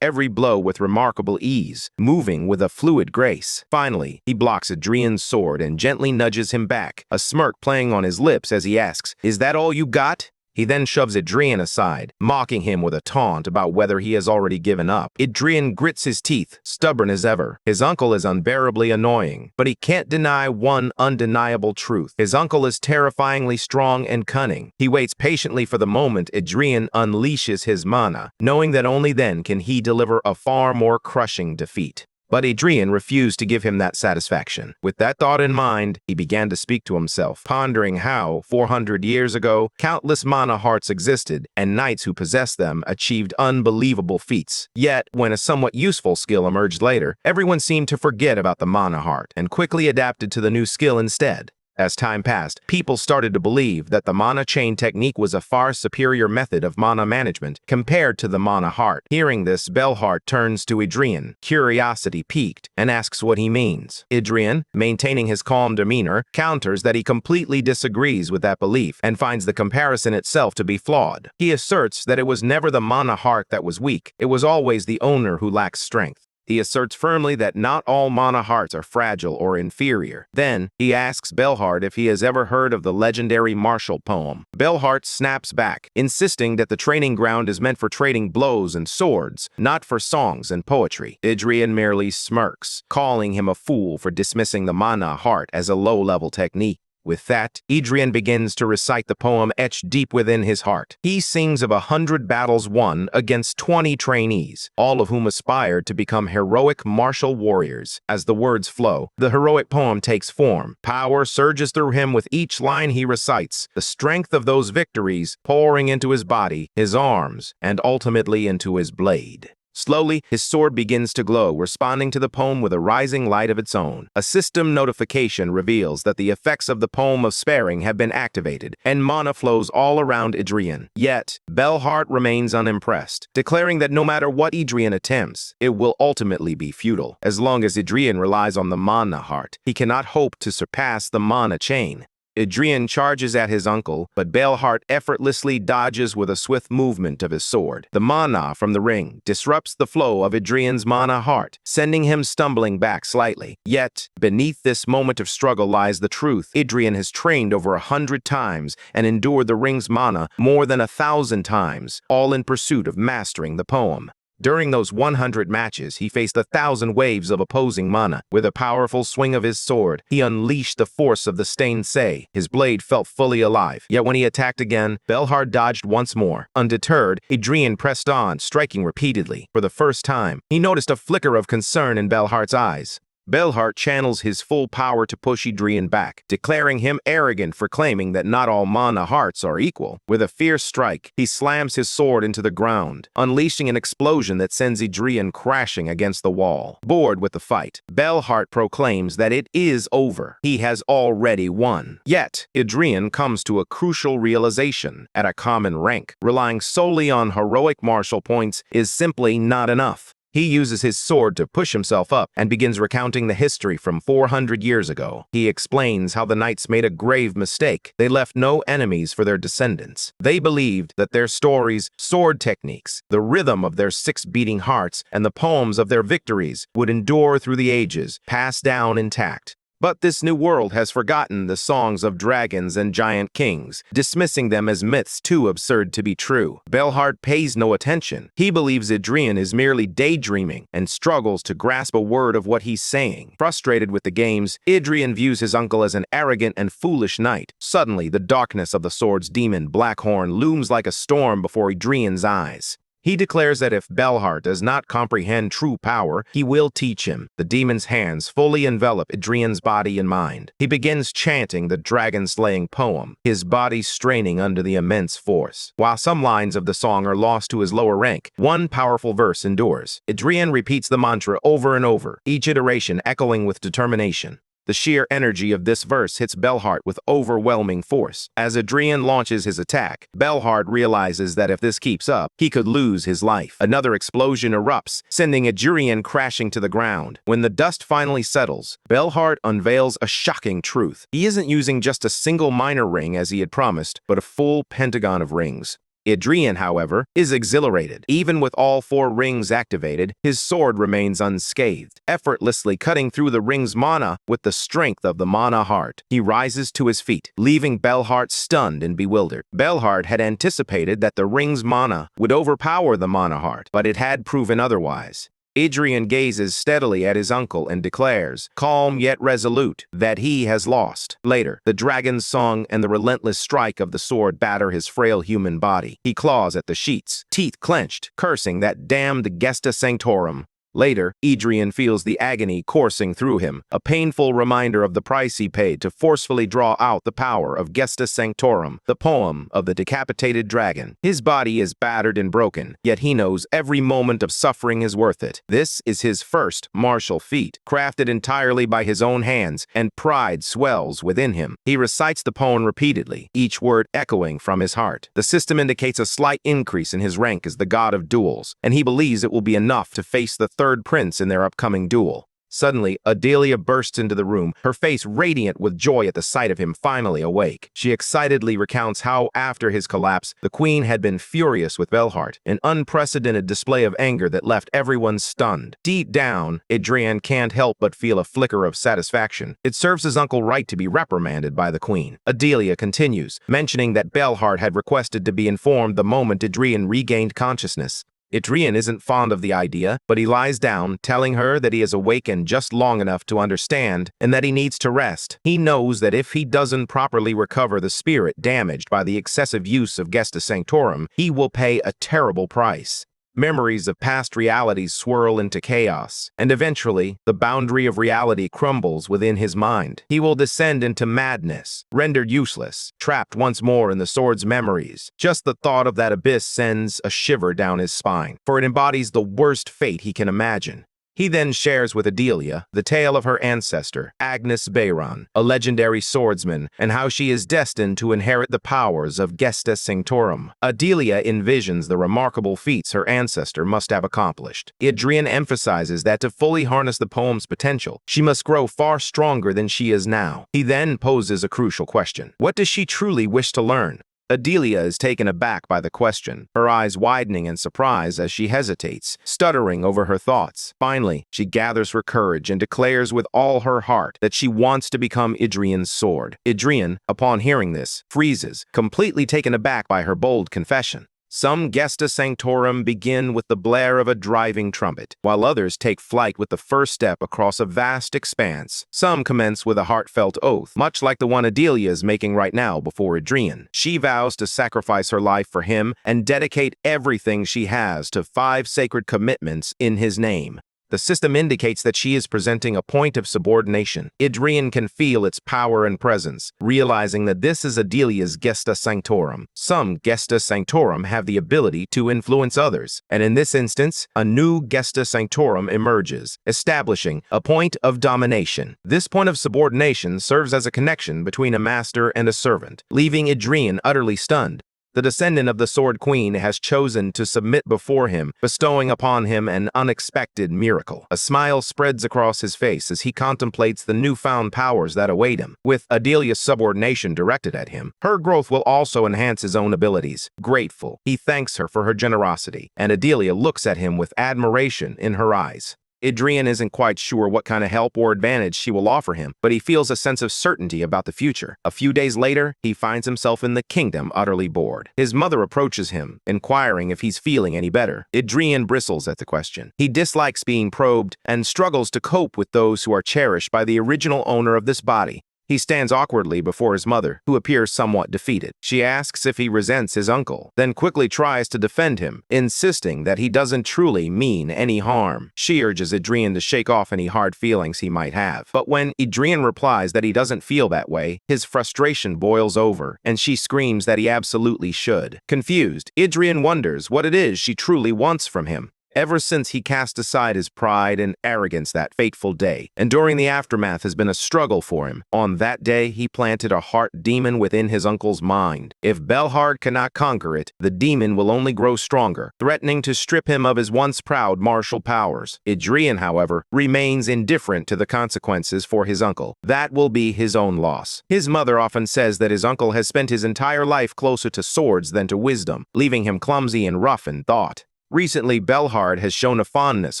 every blow with remarkable ease, moving with a fluid grace. Finally, he blocks Adrian's sword and gently nudges him back, a smirk playing on his lips as he asks, "Is that all you got?" He then shoves Adrian aside, mocking him with a taunt about whether he has already given up. Adrian grits his teeth, stubborn as ever. His uncle is unbearably annoying, but he can't deny one undeniable truth. His uncle is terrifyingly strong and cunning. He waits patiently for the moment Adrian unleashes his mana, knowing that only then can he deliver a far more crushing defeat. But Adrian refused to give him that satisfaction. With that thought in mind, he began to speak to himself, pondering how, 400 years ago, countless mana hearts existed, and knights who possessed them achieved unbelievable feats. Yet, when a somewhat useful skill emerged later, everyone seemed to forget about the mana heart and quickly adapted to the new skill instead. As time passed, people started to believe that the mana chain technique was a far superior method of mana management compared to the mana heart. Hearing this, Belhart turns to Adrian, curiosity piqued, and asks what he means. Adrian, maintaining his calm demeanor, counters that he completely disagrees with that belief and finds the comparison itself to be flawed. He asserts that it was never the mana heart that was weak, it was always the owner who lacks strength. He asserts firmly that not all mana hearts are fragile or inferior. Then, he asks Belhart if he has ever heard of the legendary martial poem. Belhart snaps back, insisting that the training ground is meant for trading blows and swords, not for songs and poetry. Adrian merely smirks, calling him a fool for dismissing the mana heart as a low-level technique. With that, Adrian begins to recite the poem etched deep within his heart. He sings of 100 battles won against 20 trainees, all of whom aspired to become heroic martial warriors. As the words flow, the heroic poem takes form. Power surges through him with each line he recites, the strength of those victories pouring into his body, his arms, and ultimately into his blade. Slowly, his sword begins to glow, responding to the poem with a rising light of its own. A system notification reveals that the effects of the poem of sparing have been activated, and mana flows all around Adrian. Yet, Belhart remains unimpressed, declaring that no matter what Adrian attempts, it will ultimately be futile. As long as Adrian relies on the mana heart, he cannot hope to surpass the mana chain. Adrian charges at his uncle, but Belhart effortlessly dodges with a swift movement of his sword. The mana from the ring disrupts the flow of Adrian's mana heart, sending him stumbling back slightly. Yet, beneath this moment of struggle lies the truth. Adrian has trained over 100 times and endured the ring's mana more than 1,000 times, all in pursuit of mastering the poem. During those 100 matches, he faced 1,000 waves of opposing mana. With a powerful swing of his sword, he unleashed the force of the Stainsei. His blade felt fully alive. Yet when he attacked again, Belhart dodged once more. Undeterred, Adrian pressed on, striking repeatedly. For the first time, he noticed a flicker of concern in Belhart's eyes. Belhart channels his full power to push Adrian back, declaring him arrogant for claiming that not all mana hearts are equal. With a fierce strike, he slams his sword into the ground, unleashing an explosion that sends Adrian crashing against the wall. Bored with the fight, Belhart proclaims that it is over. He has already won. Yet, Adrian comes to a crucial realization. At a common rank, relying solely on heroic martial points is simply not enough. He uses his sword to push himself up and begins recounting the history from 400 years ago. He explains how the knights made a grave mistake. They left no enemies for their descendants. They believed that their stories, sword techniques, the rhythm of their 6 beating hearts, and the poems of their victories would endure through the ages, passed down intact. But this new world has forgotten the songs of dragons and giant kings, dismissing them as myths too absurd to be true. Belhart pays no attention. He believes Adrian is merely daydreaming and struggles to grasp a word of what he's saying. Frustrated with the games, Adrian views his uncle as an arrogant and foolish knight. Suddenly, the darkness of the sword's demon, Blackhorn, looms like a storm before Adrian's eyes. He declares that if Belhart does not comprehend true power, he will teach him. The demon's hands fully envelop Adrian's body and mind. He begins chanting the dragon-slaying poem, his body straining under the immense force. While some lines of the song are lost to his lower rank, one powerful verse endures. Adrian repeats the mantra over and over, each iteration echoing with determination. The sheer energy of this verse hits Belhart with overwhelming force. As Adrian launches his attack, Belhart realizes that if this keeps up, he could lose his life. Another explosion erupts, sending Adrian crashing to the ground. When the dust finally settles, Belhart unveils a shocking truth. He isn't using just a single minor ring as he had promised, but a full pentagon of rings. Adrian, however, is exhilarated. Even with all 4 rings activated, his sword remains unscathed, effortlessly cutting through the ring's mana with the strength of the mana heart. He rises to his feet, leaving Belhart stunned and bewildered. Belhart had anticipated that the ring's mana would overpower the mana heart, but it had proven otherwise. Adrian gazes steadily at his uncle and declares, calm yet resolute, that he has lost. Later, the dragon's song and the relentless strike of the sword batter his frail human body. He claws at the sheets, teeth clenched, cursing that damned Gesta Sanctorum. Later, Adrian feels the agony coursing through him, a painful reminder of the price he paid to forcefully draw out the power of Gesta Sanctorum, the poem of the decapitated dragon. His body is battered and broken, yet he knows every moment of suffering is worth it. This is his first martial feat, crafted entirely by his own hands, and pride swells within him. He recites the poem repeatedly, each word echoing from his heart. The system indicates a slight increase in his rank as the god of duels, and he believes it will be enough to face the third prince in their upcoming duel. Suddenly, Adelia bursts into the room, her face radiant with joy at the sight of him finally awake. She excitedly recounts how, after his collapse, the queen had been furious with Belhart, an unprecedented display of anger that left everyone stunned. Deep down, Adrian can't help but feel a flicker of satisfaction. It serves his uncle right to be reprimanded by the queen. Adelia continues, mentioning that Belhart had requested to be informed the moment Adrian regained consciousness. Adrian isn't fond of the idea, but he lies down, telling her that he is awakened just long enough to understand and that he needs to rest. He knows that if he doesn't properly recover the spirit damaged by the excessive use of Gesta Sanctorum, he will pay a terrible price. Memories of past realities swirl into chaos, and eventually, the boundary of reality crumbles within his mind. He will descend into madness, rendered useless, trapped once more in the sword's memories. Just the thought of that abyss sends a shiver down his spine, for it embodies the worst fate he can imagine. He then shares with Adelia the tale of her ancestor, Agnes Bayron, a legendary swordsman, and how she is destined to inherit the powers of Gesta Sanctorum. Adelia envisions the remarkable feats her ancestor must have accomplished. Adrian emphasizes that to fully harness the poem's potential, she must grow far stronger than she is now. He then poses a crucial question. What does she truly wish to learn? Adelia is taken aback by the question, her eyes widening in surprise as she hesitates, stuttering over her thoughts. Finally, she gathers her courage and declares with all her heart that she wants to become Adrian's sword. Adrian, upon hearing this, freezes, completely taken aback by her bold confession. Some Gesta Sanctorum begin with the blare of a driving trumpet, while others take flight with the first step across a vast expanse. Some commence with a heartfelt oath, much like the one Adelia is making right now before Adrian. She vows to sacrifice her life for him and dedicate everything she has to 5 sacred commitments in his name. The system indicates that she is presenting a point of subordination. Adrian can feel its power and presence, realizing that this is Adelia's Gesta Sanctorum. Some Gesta Sanctorum have the ability to influence others, and in this instance, a new Gesta Sanctorum emerges, establishing a point of domination. This point of subordination serves as a connection between a master and a servant, leaving Adrian utterly stunned. The descendant of the Sword Queen has chosen to submit before him, bestowing upon him an unexpected miracle. A smile spreads across his face as he contemplates the newfound powers that await him. With Adelia's subordination directed at him, her growth will also enhance his own abilities. Grateful, he thanks her for her generosity, and Adelia looks at him with admiration in her eyes. Adrian isn't quite sure what kind of help or advantage she will offer him, but he feels a sense of certainty about the future. A few days later, he finds himself in the kingdom utterly bored. His mother approaches him, inquiring if he's feeling any better. Adrian bristles at the question. He dislikes being probed and struggles to cope with those who are cherished by the original owner of this body. He stands awkwardly before his mother, who appears somewhat defeated. She asks if he resents his uncle, then quickly tries to defend him, insisting that he doesn't truly mean any harm. She urges Adrian to shake off any hard feelings he might have. But when Adrian replies that he doesn't feel that way, his frustration boils over, and she screams that he absolutely should. Confused, Adrian wonders what it is she truly wants from him. Ever since he cast aside his pride and arrogance that fateful day, enduring the aftermath has been a struggle for him. On that day, he planted a heart demon within his uncle's mind. If Belhard cannot conquer it, the demon will only grow stronger, threatening to strip him of his once proud martial powers. Adrian, however, remains indifferent to the consequences for his uncle. That will be his own loss. His mother often says that his uncle has spent his entire life closer to swords than to wisdom, leaving him clumsy and rough in thought. Recently, Belhard has shown a fondness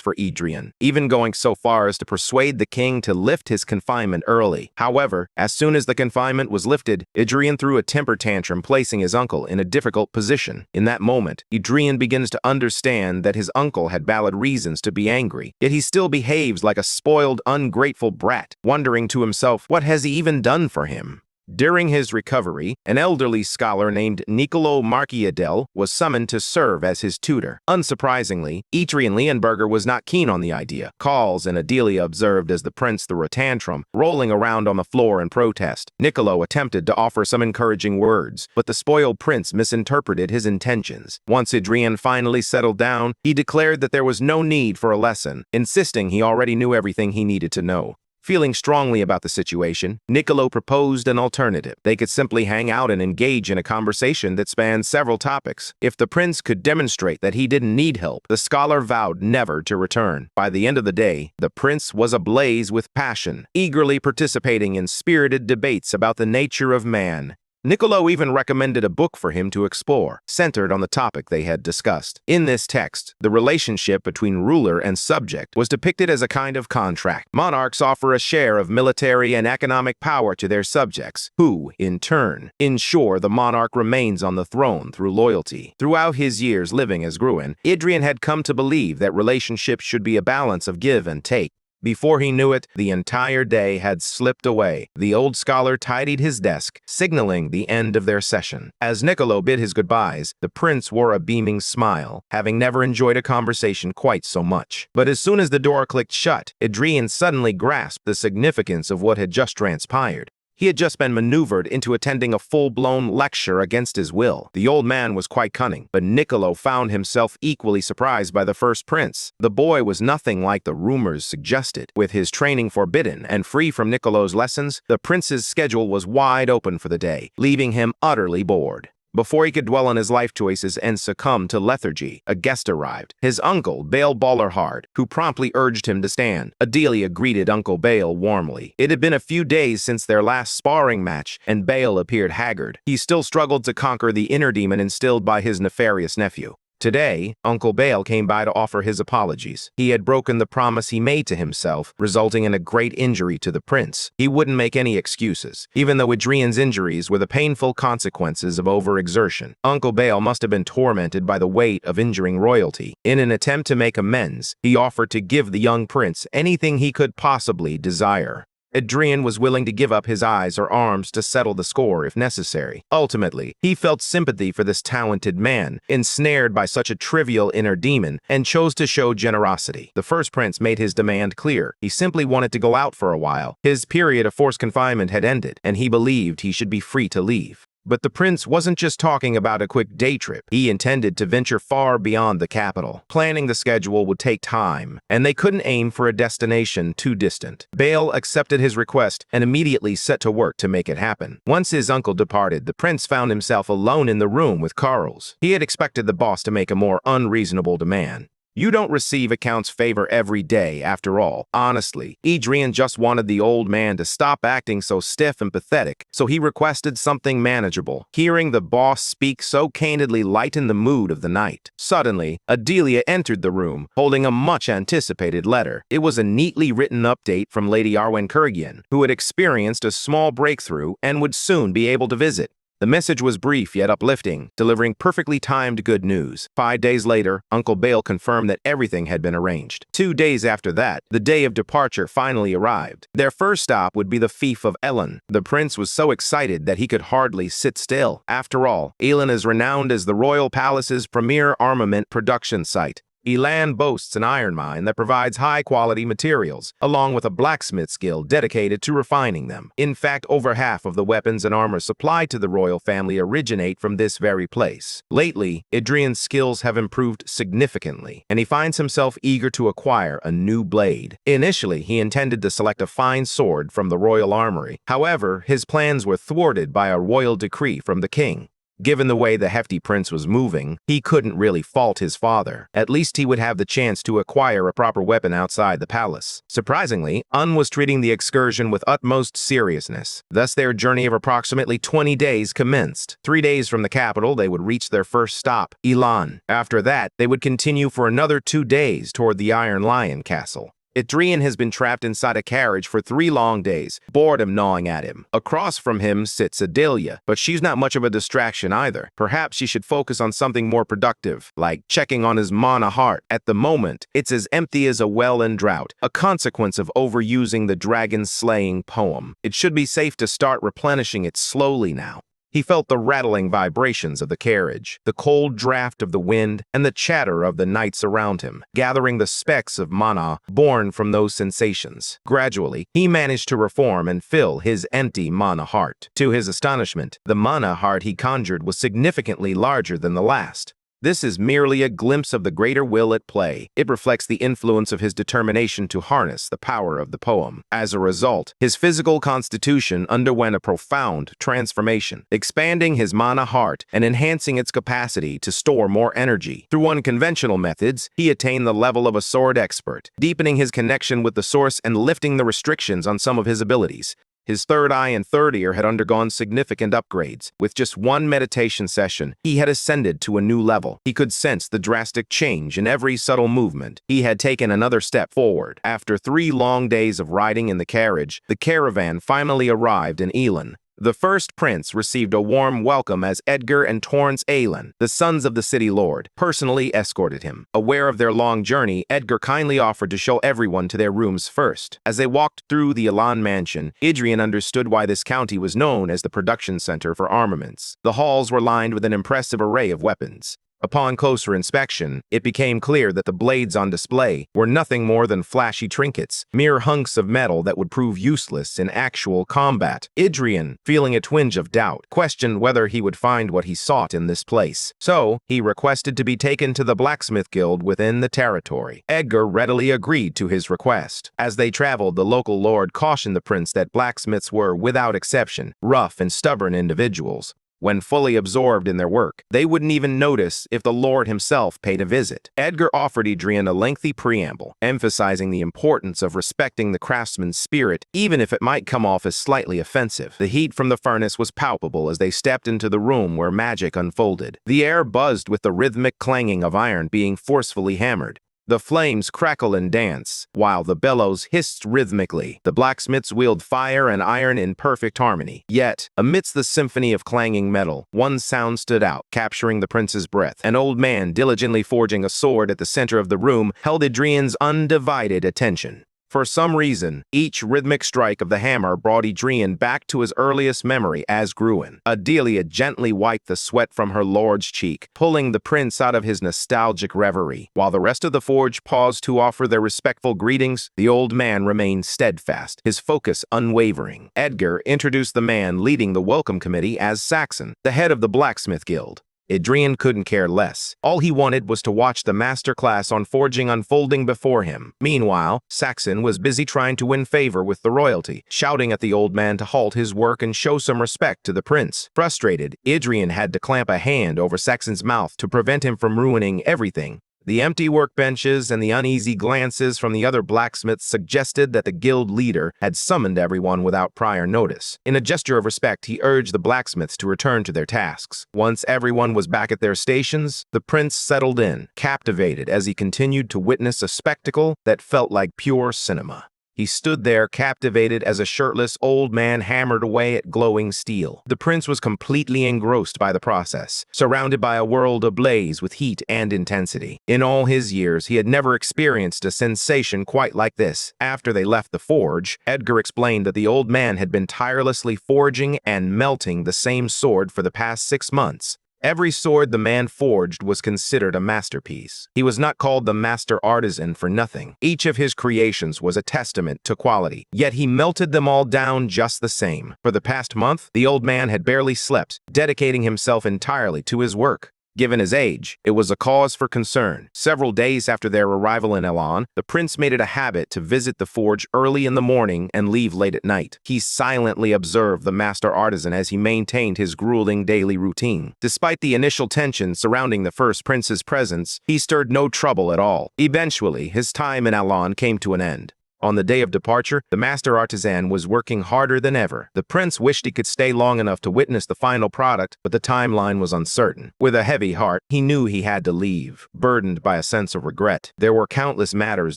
for Adrian, even going so far as to persuade the king to lift his confinement early. However, as soon as the confinement was lifted, Adrian threw a temper tantrum, placing his uncle in a difficult position. In that moment, Adrian begins to understand that his uncle had valid reasons to be angry, yet he still behaves like a spoiled, ungrateful brat, wondering to himself, what has he even done for him? During his recovery, an elderly scholar named Niccolo Marchiadel was summoned to serve as his tutor. Unsurprisingly, Adrian Leonberger was not keen on the idea. Calls and Adelia observed as the prince threw a tantrum, rolling around on the floor in protest. Niccolo attempted to offer some encouraging words, but the spoiled prince misinterpreted his intentions. Once Adrian finally settled down, he declared that there was no need for a lesson, insisting he already knew everything he needed to know. Feeling strongly about the situation, Niccolo proposed an alternative. They could simply hang out and engage in a conversation that spanned several topics. If the prince could demonstrate that he didn't need help, the scholar vowed never to return. By the end of the day, the prince was ablaze with passion, eagerly participating in spirited debates about the nature of man. Niccolo even recommended a book for him to explore, centered on the topic they had discussed. In this text, the relationship between ruler and subject was depicted as a kind of contract. Monarchs offer a share of military and economic power to their subjects, who, in turn, ensure the monarch remains on the throne through loyalty. Throughout his years living as Gruen, Adrian had come to believe that relationships should be a balance of give and take. Before he knew it, the entire day had slipped away. The old scholar tidied his desk, signaling the end of their session. As Niccolo bid his goodbyes, the prince wore a beaming smile, having never enjoyed a conversation quite so much. But as soon as the door clicked shut, Adrian suddenly grasped the significance of what had just transpired. He had just been maneuvered into attending a full-blown lecture against his will. The old man was quite cunning, but Niccolo found himself equally surprised by the first prince. The boy was nothing like the rumors suggested. With his training forbidden and free from Niccolo's lessons, the prince's schedule was wide open for the day, leaving him utterly bored. Before he could dwell on his life choices and succumb to lethargy, a guest arrived, his uncle, Bale Ballerhard, who promptly urged him to stand. Adelia greeted Uncle Bale warmly. It had been a few days since their last sparring match, and Bale appeared haggard. He still struggled to conquer the inner demon instilled by his nefarious nephew. Today, Uncle Bale came by to offer his apologies. He had broken the promise he made to himself, resulting in a great injury to the prince. He wouldn't make any excuses, even though Adrian's injuries were the painful consequences of overexertion. Uncle Bale must have been tormented by the weight of injuring royalty. In an attempt to make amends, he offered to give the young prince anything he could possibly desire. Adrian was willing to give up his eyes or arms to settle the score if necessary. Ultimately, he felt sympathy for this talented man, ensnared by such a trivial inner demon, and chose to show generosity. The first prince made his demand clear. He simply wanted to go out for a while. His period of forced confinement had ended, and he believed he should be free to leave. But the prince wasn't just talking about a quick day trip. He intended to venture far beyond the capital. Planning the schedule would take time, and they couldn't aim for a destination too distant. Bale accepted his request and immediately set to work to make it happen. Once his uncle departed, the prince found himself alone in the room with Carls. He had expected the boss to make a more unreasonable demand. You don't receive accounts favor every day, after all. Honestly, Adrian just wanted the old man to stop acting so stiff and pathetic, so he requested something manageable. Hearing the boss speak so candidly lightened the mood of the night. Suddenly, Adelia entered the room, holding a much-anticipated letter. It was a neatly written update from Lady Arwen Kurgian, who had experienced a small breakthrough and would soon be able to visit. The message was brief yet uplifting, delivering perfectly timed good news. 5 days later, Uncle Bale confirmed that everything had been arranged. 2 days after that, the day of departure finally arrived. Their first stop would be the fief of Ellen. The prince was so excited that he could hardly sit still. After all, Ellen is renowned as the royal palace's premier armament production site. Elan boasts an iron mine that provides high-quality materials, along with a blacksmith's guild dedicated to refining them. In fact, over half of the weapons and armor supplied to the royal family originate from this very place. Lately, Adrian's skills have improved significantly, and he finds himself eager to acquire a new blade. Initially, he intended to select a fine sword from the royal armory. However, his plans were thwarted by a royal decree from the king. Given the way the hefty prince was moving, he couldn't really fault his father. At least he would have the chance to acquire a proper weapon outside the palace. Surprisingly, Un was treating the excursion with utmost seriousness. Thus, their journey of approximately 20 days commenced. 3 days from the capital, they would reach their first stop, Elan. After that, they would continue for another 2 days toward the Iron Lion Castle. Adrian has been trapped inside a carriage for 3 long days, boredom gnawing at him. Across from him sits Adelia, but she's not much of a distraction either. Perhaps she should focus on something more productive, like checking on his mana heart. At the moment, it's as empty as a well in drought, a consequence of overusing the dragon-slaying poem. It should be safe to start replenishing it slowly now. He felt the rattling vibrations of the carriage, the cold draft of the wind, and the chatter of the knights around him, gathering the specks of mana born from those sensations. Gradually, he managed to reform and fill his empty mana heart. To his astonishment, the mana heart he conjured was significantly larger than the last. This is merely a glimpse of the greater will at play. It reflects the influence of his determination to harness the power of the poem. As a result, his physical constitution underwent a profound transformation, expanding his mana heart and enhancing its capacity to store more energy. Through unconventional methods, he attained the level of a sword expert, deepening his connection with the source and lifting the restrictions on some of his abilities. His third eye and third ear had undergone significant upgrades. With just one meditation session, he had ascended to a new level. He could sense the drastic change in every subtle movement. He had taken another step forward. After 3 long days of riding in the carriage, the caravan finally arrived in Elan. The first prince received a warm welcome as Edgar and Torrance Alan, the sons of the city lord, personally escorted him. Aware of their long journey, Edgar kindly offered to show everyone to their rooms first. As they walked through the Elan mansion, Adrian understood why this county was known as the production center for armaments. The halls were lined with an impressive array of weapons. Upon closer inspection, it became clear that the blades on display were nothing more than flashy trinkets, mere hunks of metal that would prove useless in actual combat. Adrian, feeling a twinge of doubt, questioned whether he would find what he sought in this place. So, he requested to be taken to the blacksmith guild within the territory. Edgar readily agreed to his request. As they traveled, the local lord cautioned the prince that blacksmiths were, without exception, rough and stubborn individuals. When fully absorbed in their work, they wouldn't even notice if the Lord himself paid a visit. Edgar offered Adrian a lengthy preamble, emphasizing the importance of respecting the craftsman's spirit, even if it might come off as slightly offensive. The heat from the furnace was palpable as they stepped into the room where magic unfolded. The air buzzed with the rhythmic clanging of iron being forcefully hammered. The flames crackle and dance, while the bellows hissed rhythmically. The blacksmiths wield fire and iron in perfect harmony. Yet, amidst the symphony of clanging metal, one sound stood out, capturing the prince's breath. An old man, diligently forging a sword at the center of the room, held Adrian's undivided attention. For some reason, each rhythmic strike of the hammer brought Adrian back to his earliest memory as Gruen. Adelia gently wiped the sweat from her lord's cheek, pulling the prince out of his nostalgic reverie. While the rest of the forge paused to offer their respectful greetings, the old man remained steadfast, his focus unwavering. Edgar introduced the man leading the welcome committee as Saxon, the head of the blacksmith guild. Adrian couldn't care less. All he wanted was to watch the master class on forging unfolding before him. Meanwhile, Saxon was busy trying to win favor with the royalty, shouting at the old man to halt his work and show some respect to the prince. Frustrated, Adrian had to clamp a hand over Saxon's mouth to prevent him from ruining everything. The empty workbenches and the uneasy glances from the other blacksmiths suggested that the guild leader had summoned everyone without prior notice. In a gesture of respect, he urged the blacksmiths to return to their tasks. Once everyone was back at their stations, the prince settled in, captivated as he continued to witness a spectacle that felt like pure cinema. He stood there captivated as a shirtless old man hammered away at glowing steel. The prince was completely engrossed by the process, surrounded by a world ablaze with heat and intensity. In all his years, he had never experienced a sensation quite like this. After they left the forge, Edgar explained that the old man had been tirelessly forging and melting the same sword for the past 6 months. Every sword the man forged was considered a masterpiece. He was not called the master artisan for nothing. Each of his creations was a testament to quality, yet he melted them all down just the same. For the past month, the old man had barely slept, dedicating himself entirely to his work. Given his age, it was a cause for concern. Several days after their arrival in Elan, the prince made it a habit to visit the forge early in the morning and leave late at night. He silently observed the master artisan as he maintained his grueling daily routine. Despite the initial tension surrounding the first prince's presence, he stirred no trouble at all. Eventually, his time in Elan came to an end. On the day of departure, the master artisan was working harder than ever. The prince wished he could stay long enough to witness the final product, but the timeline was uncertain. With a heavy heart, he knew he had to leave, burdened by a sense of regret. There were countless matters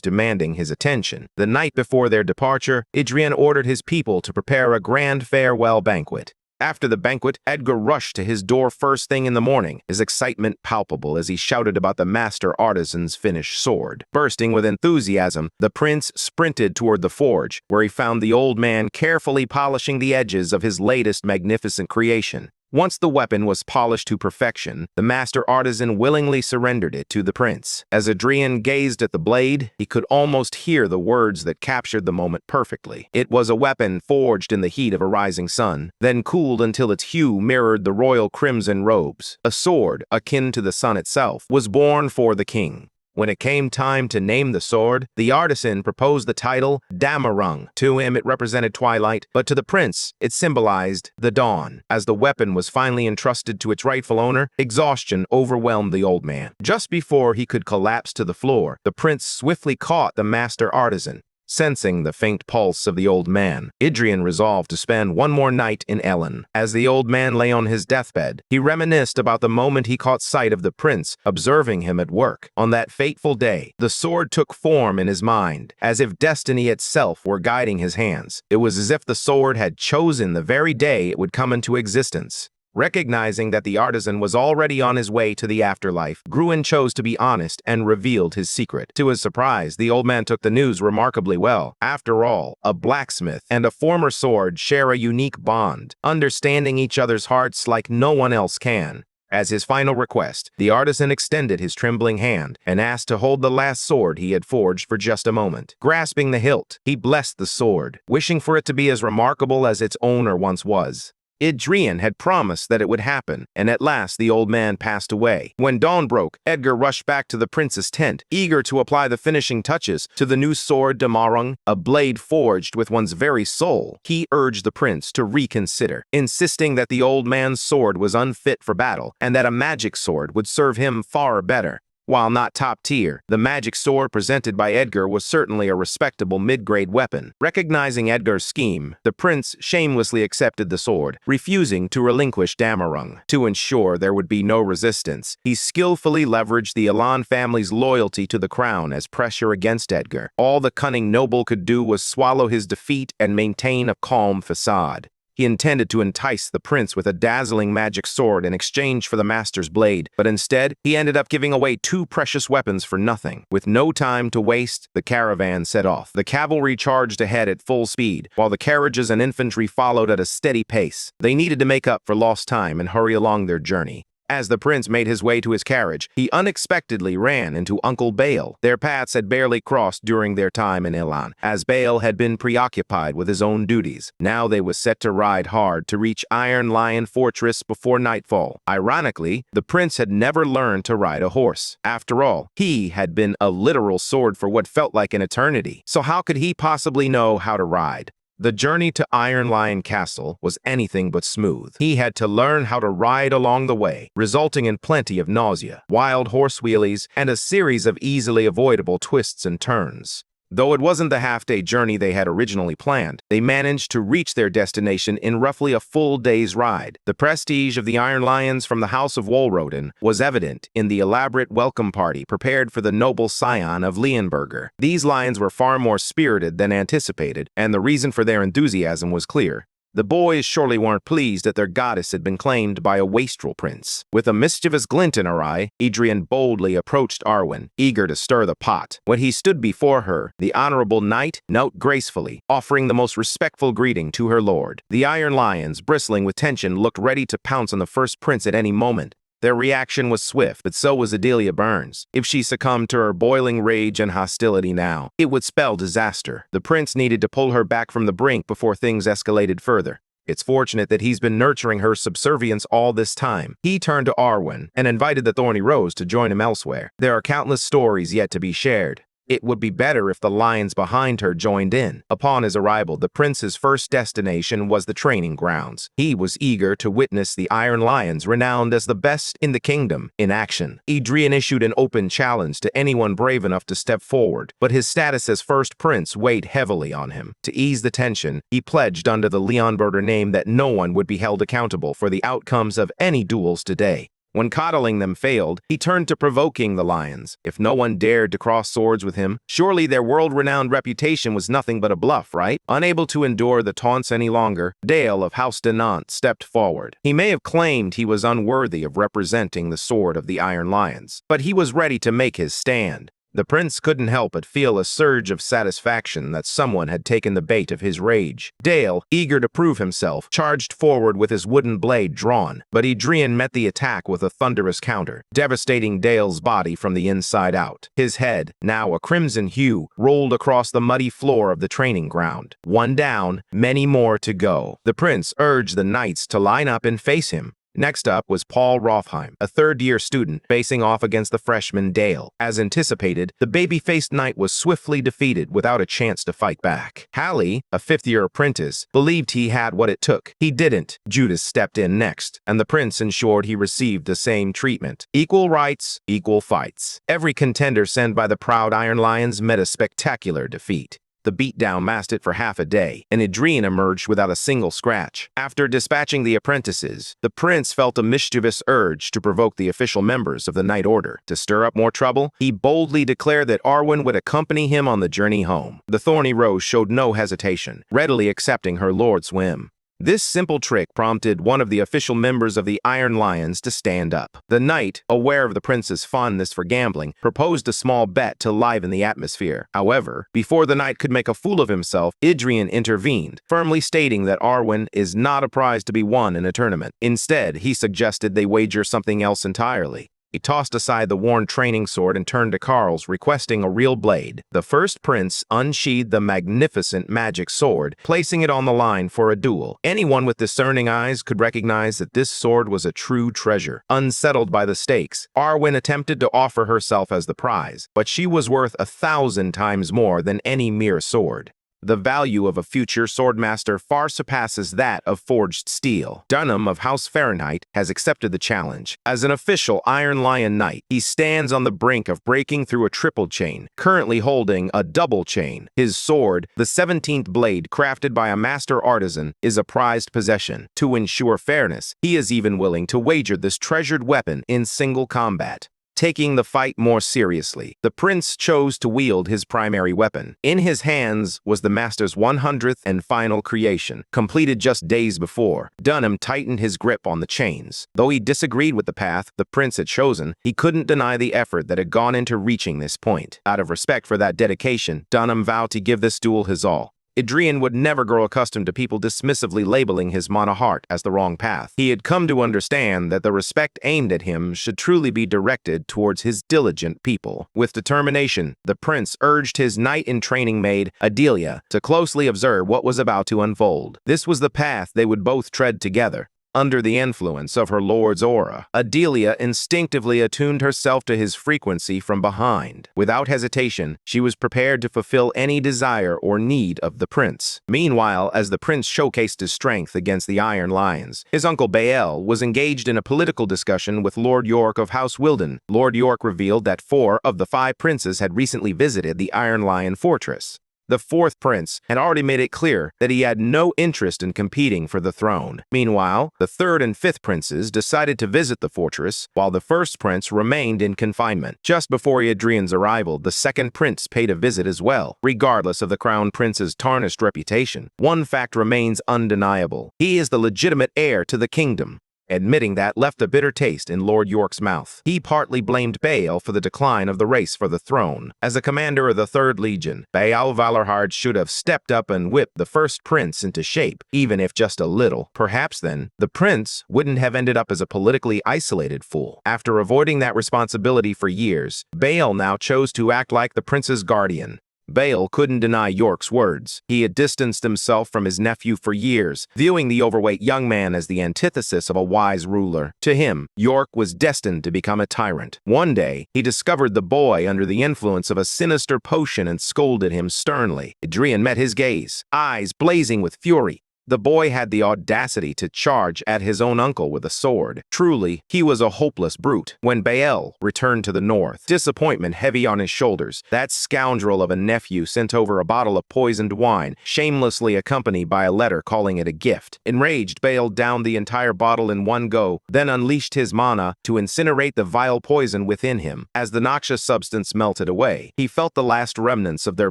demanding his attention. The night before their departure, Adrian ordered his people to prepare a grand farewell banquet. After the banquet, Edgar rushed to his door first thing in the morning, his excitement palpable as he shouted about the master artisan's finished sword. Bursting with enthusiasm, the prince sprinted toward the forge, where he found the old man carefully polishing the edges of his latest magnificent creation. Once the weapon was polished to perfection, the master artisan willingly surrendered it to the prince. As Adrian gazed at the blade, he could almost hear the words that captured the moment perfectly. It was a weapon forged in the heat of a rising sun, then cooled until its hue mirrored the royal crimson robes. A sword, akin to the sun itself, was born for the king. When it came time to name the sword, the artisan proposed the title Damarung. To him, it represented twilight, but to the prince, it symbolized the dawn. As the weapon was finally entrusted to its rightful owner, exhaustion overwhelmed the old man. Just before he could collapse to the floor, the prince swiftly caught the master artisan. Sensing the faint pulse of the old man, Adrian resolved to spend one more night in Elan. As the old man lay on his deathbed, he reminisced about the moment he caught sight of the prince, observing him at work. On that fateful day, the sword took form in his mind, as if destiny itself were guiding his hands. It was as if the sword had chosen the very day it would come into existence. Recognizing that the artisan was already on his way to the afterlife, Gruen chose to be honest and revealed his secret. To his surprise, the old man took the news remarkably well. After all, a blacksmith and a former sword share a unique bond, understanding each other's hearts like no one else can. As his final request, the artisan extended his trembling hand and asked to hold the last sword he had forged for just a moment. Grasping the hilt, he blessed the sword, wishing for it to be as remarkable as its owner once was. Adrian had promised that it would happen, and at last the old man passed away. When dawn broke, Edgar rushed back to the prince's tent, eager to apply the finishing touches to the new sword Damarung, a blade forged with one's very soul. He urged the prince to reconsider, insisting that the old man's sword was unfit for battle, and that a magic sword would serve him far better. While not top tier, the magic sword presented by Edgar was certainly a respectable mid-grade weapon. Recognizing Edgar's scheme, the prince shamelessly accepted the sword, refusing to relinquish Damarung. To ensure there would be no resistance, he skillfully leveraged the Elan family's loyalty to the crown as pressure against Edgar. All the cunning noble could do was swallow his defeat and maintain a calm facade. He intended to entice the prince with a dazzling magic sword in exchange for the master's blade, but instead, he ended up giving away 2 precious weapons for nothing. With no time to waste, the caravan set off. The cavalry charged ahead at full speed, while the carriages and infantry followed at a steady pace. They needed to make up for lost time and hurry along their journey. As the prince made his way to his carriage, he unexpectedly ran into Uncle Bale. Their paths had barely crossed during their time in Ilan, as Bale had been preoccupied with his own duties. Now they was set to ride hard to reach Iron Lion Fortress before nightfall. Ironically, the prince had never learned to ride a horse. After all, he had been a literal sword for what felt like an eternity. So how could he possibly know how to ride? The journey to Iron Lion Castle was anything but smooth. He had to learn how to ride along the way, resulting in plenty of nausea, wild horse wheelies, and a series of easily avoidable twists and turns. Though it wasn't the half-day journey they had originally planned, they managed to reach their destination in roughly a full day's ride. The prestige of the Iron Lions from the House of Wolroden was evident in the elaborate welcome party prepared for the noble scion of Leonberger. These lions were far more spirited than anticipated, and the reason for their enthusiasm was clear. The boys surely weren't pleased that their goddess had been claimed by a wastrel prince. With a mischievous glint in her eye, Adrian boldly approached Arwen, eager to stir the pot. When he stood before her, the honorable knight knelt gracefully, offering the most respectful greeting to her lord. The Iron Lions, bristling with tension, looked ready to pounce on the first prince at any moment. Their reaction was swift, but so was Adelia Burns. If she succumbed to her boiling rage and hostility now, it would spell disaster. The prince needed to pull her back from the brink before things escalated further. It's fortunate that he's been nurturing her subservience all this time. He turned to Arwen and invited the Thorny Rose to join him elsewhere. There are countless stories yet to be shared. It would be better if the lions behind her joined in. Upon his arrival, the prince's first destination was the training grounds. He was eager to witness the Iron Lions, renowned as the best in the kingdom, in action. Adrian issued an open challenge to anyone brave enough to step forward, but his status as first prince weighed heavily on him. To ease the tension, he pledged under the Leonberger name that no one would be held accountable for the outcomes of any duels today. When coddling them failed, he turned to provoking the lions. If no one dared to cross swords with him, surely their world-renowned reputation was nothing but a bluff, right? Unable to endure the taunts any longer, Dale of House Denant stepped forward. He may have claimed he was unworthy of representing the sword of the Iron Lions, but he was ready to make his stand. The prince couldn't help but feel a surge of satisfaction that someone had taken the bait of his rage. Dale, eager to prove himself, charged forward with his wooden blade drawn, but Adrian met the attack with a thunderous counter, devastating Dale's body from the inside out. His head, now a crimson hue, rolled across the muddy floor of the training ground. One down, many more to go. The prince urged the knights to line up and face him. Next up was Paul Rothheim, a third-year student, facing off against the freshman Dale. As anticipated, the baby-faced knight was swiftly defeated without a chance to fight back. Hallie, a fifth-year apprentice, believed he had what it took. He didn't. Judas stepped in next, and the prince ensured he received the same treatment. Equal rights, equal fights. Every contender sent by the proud Iron Lions met a spectacular defeat. The beatdown lasted for half a day, and Adrian emerged without a single scratch. After dispatching the apprentices, the prince felt a mischievous urge to provoke the official members of the Knight Order. To stir up more trouble, he boldly declared that Arwen would accompany him on the journey home. The Thorny Rose showed no hesitation, readily accepting her lord's whim. This simple trick prompted one of the official members of the Iron Lions to stand up. The knight, aware of the prince's fondness for gambling, proposed a small bet to liven the atmosphere. However, before the knight could make a fool of himself, Adrian intervened, firmly stating that Arwen is not a prize to be won in a tournament. Instead, he suggested they wager something else entirely. He tossed aside the worn training sword and turned to Carl's, requesting a real blade. The first prince unsheathed the magnificent magic sword, placing it on the line for a duel. Anyone with discerning eyes could recognize that this sword was a true treasure. Unsettled by the stakes, Arwen attempted to offer herself as the prize, but she was worth 1,000 times more than any mere sword. The value of a future swordmaster far surpasses that of forged steel. Dunham of House Fahrenheit has accepted the challenge. As an official Iron Lion Knight, he stands on the brink of breaking through a triple chain, currently holding a double chain. His sword, the 17th blade crafted by a master artisan, is a prized possession. To ensure fairness, he is even willing to wager this treasured weapon in single combat. taking the fight more seriously. The prince chose to wield his primary weapon. In his hands was the master's 100th and final creation, completed just days before. Dunham tightened his grip on the chains. Though he disagreed with the path the prince had chosen, he couldn't deny the effort that had gone into reaching this point. Out of respect for that dedication, Dunham vowed to give this duel his all. Adrian would never grow accustomed to people dismissively labeling his mana heart as the wrong path. He had come to understand that the respect aimed at him should truly be directed towards his diligent people. With determination, the prince urged his knight-in-training maid, Adelia, to closely observe what was about to unfold. This was the path they would both tread together. Under the influence of her lord's aura, Adelia instinctively attuned herself to his frequency from behind. Without hesitation, she was prepared to fulfill any desire or need of the prince. Meanwhile, as the prince showcased his strength against the Iron Lions, his uncle Bael was engaged in a political discussion with Lord York of House Wilden. Lord York revealed that 4 of the 5 princes had recently visited the Iron Lion fortress. The 4th prince had already made it clear that he had no interest in competing for the throne. Meanwhile, the 3rd and 5th princes decided to visit the fortress, while the 1st prince remained in confinement. Just before Adrian's arrival, the 2nd prince paid a visit as well. Regardless of the crown prince's tarnished reputation, one fact remains undeniable. He is the legitimate heir to the kingdom. Admitting that left a bitter taste in Lord York's mouth. He partly blamed Bael for the decline of the race for the throne. As a commander of the 3rd Legion, Bael Valorhard should have stepped up and whipped the 1st prince into shape, even if just a little. Perhaps then, the prince wouldn't have ended up as a politically isolated fool. After avoiding that responsibility for years, Bael now chose to act like the prince's guardian. Bael couldn't deny York's words. He had distanced himself from his nephew for years, viewing the overweight young man as the antithesis of a wise ruler. To him, York was destined to become a tyrant. One day, he discovered the boy under the influence of a sinister potion and scolded him sternly. Adrian met his gaze, eyes blazing with fury. The boy had the audacity to charge at his own uncle with a sword. Truly, he was a hopeless brute. When Bael returned to the north, disappointment heavy on his shoulders, that scoundrel of a nephew sent over a bottle of poisoned wine, shamelessly accompanied by a letter calling it a gift. Enraged, Bael downed the entire bottle in one go, then unleashed his mana to incinerate the vile poison within him. As the noxious substance melted away, he felt the last remnants of their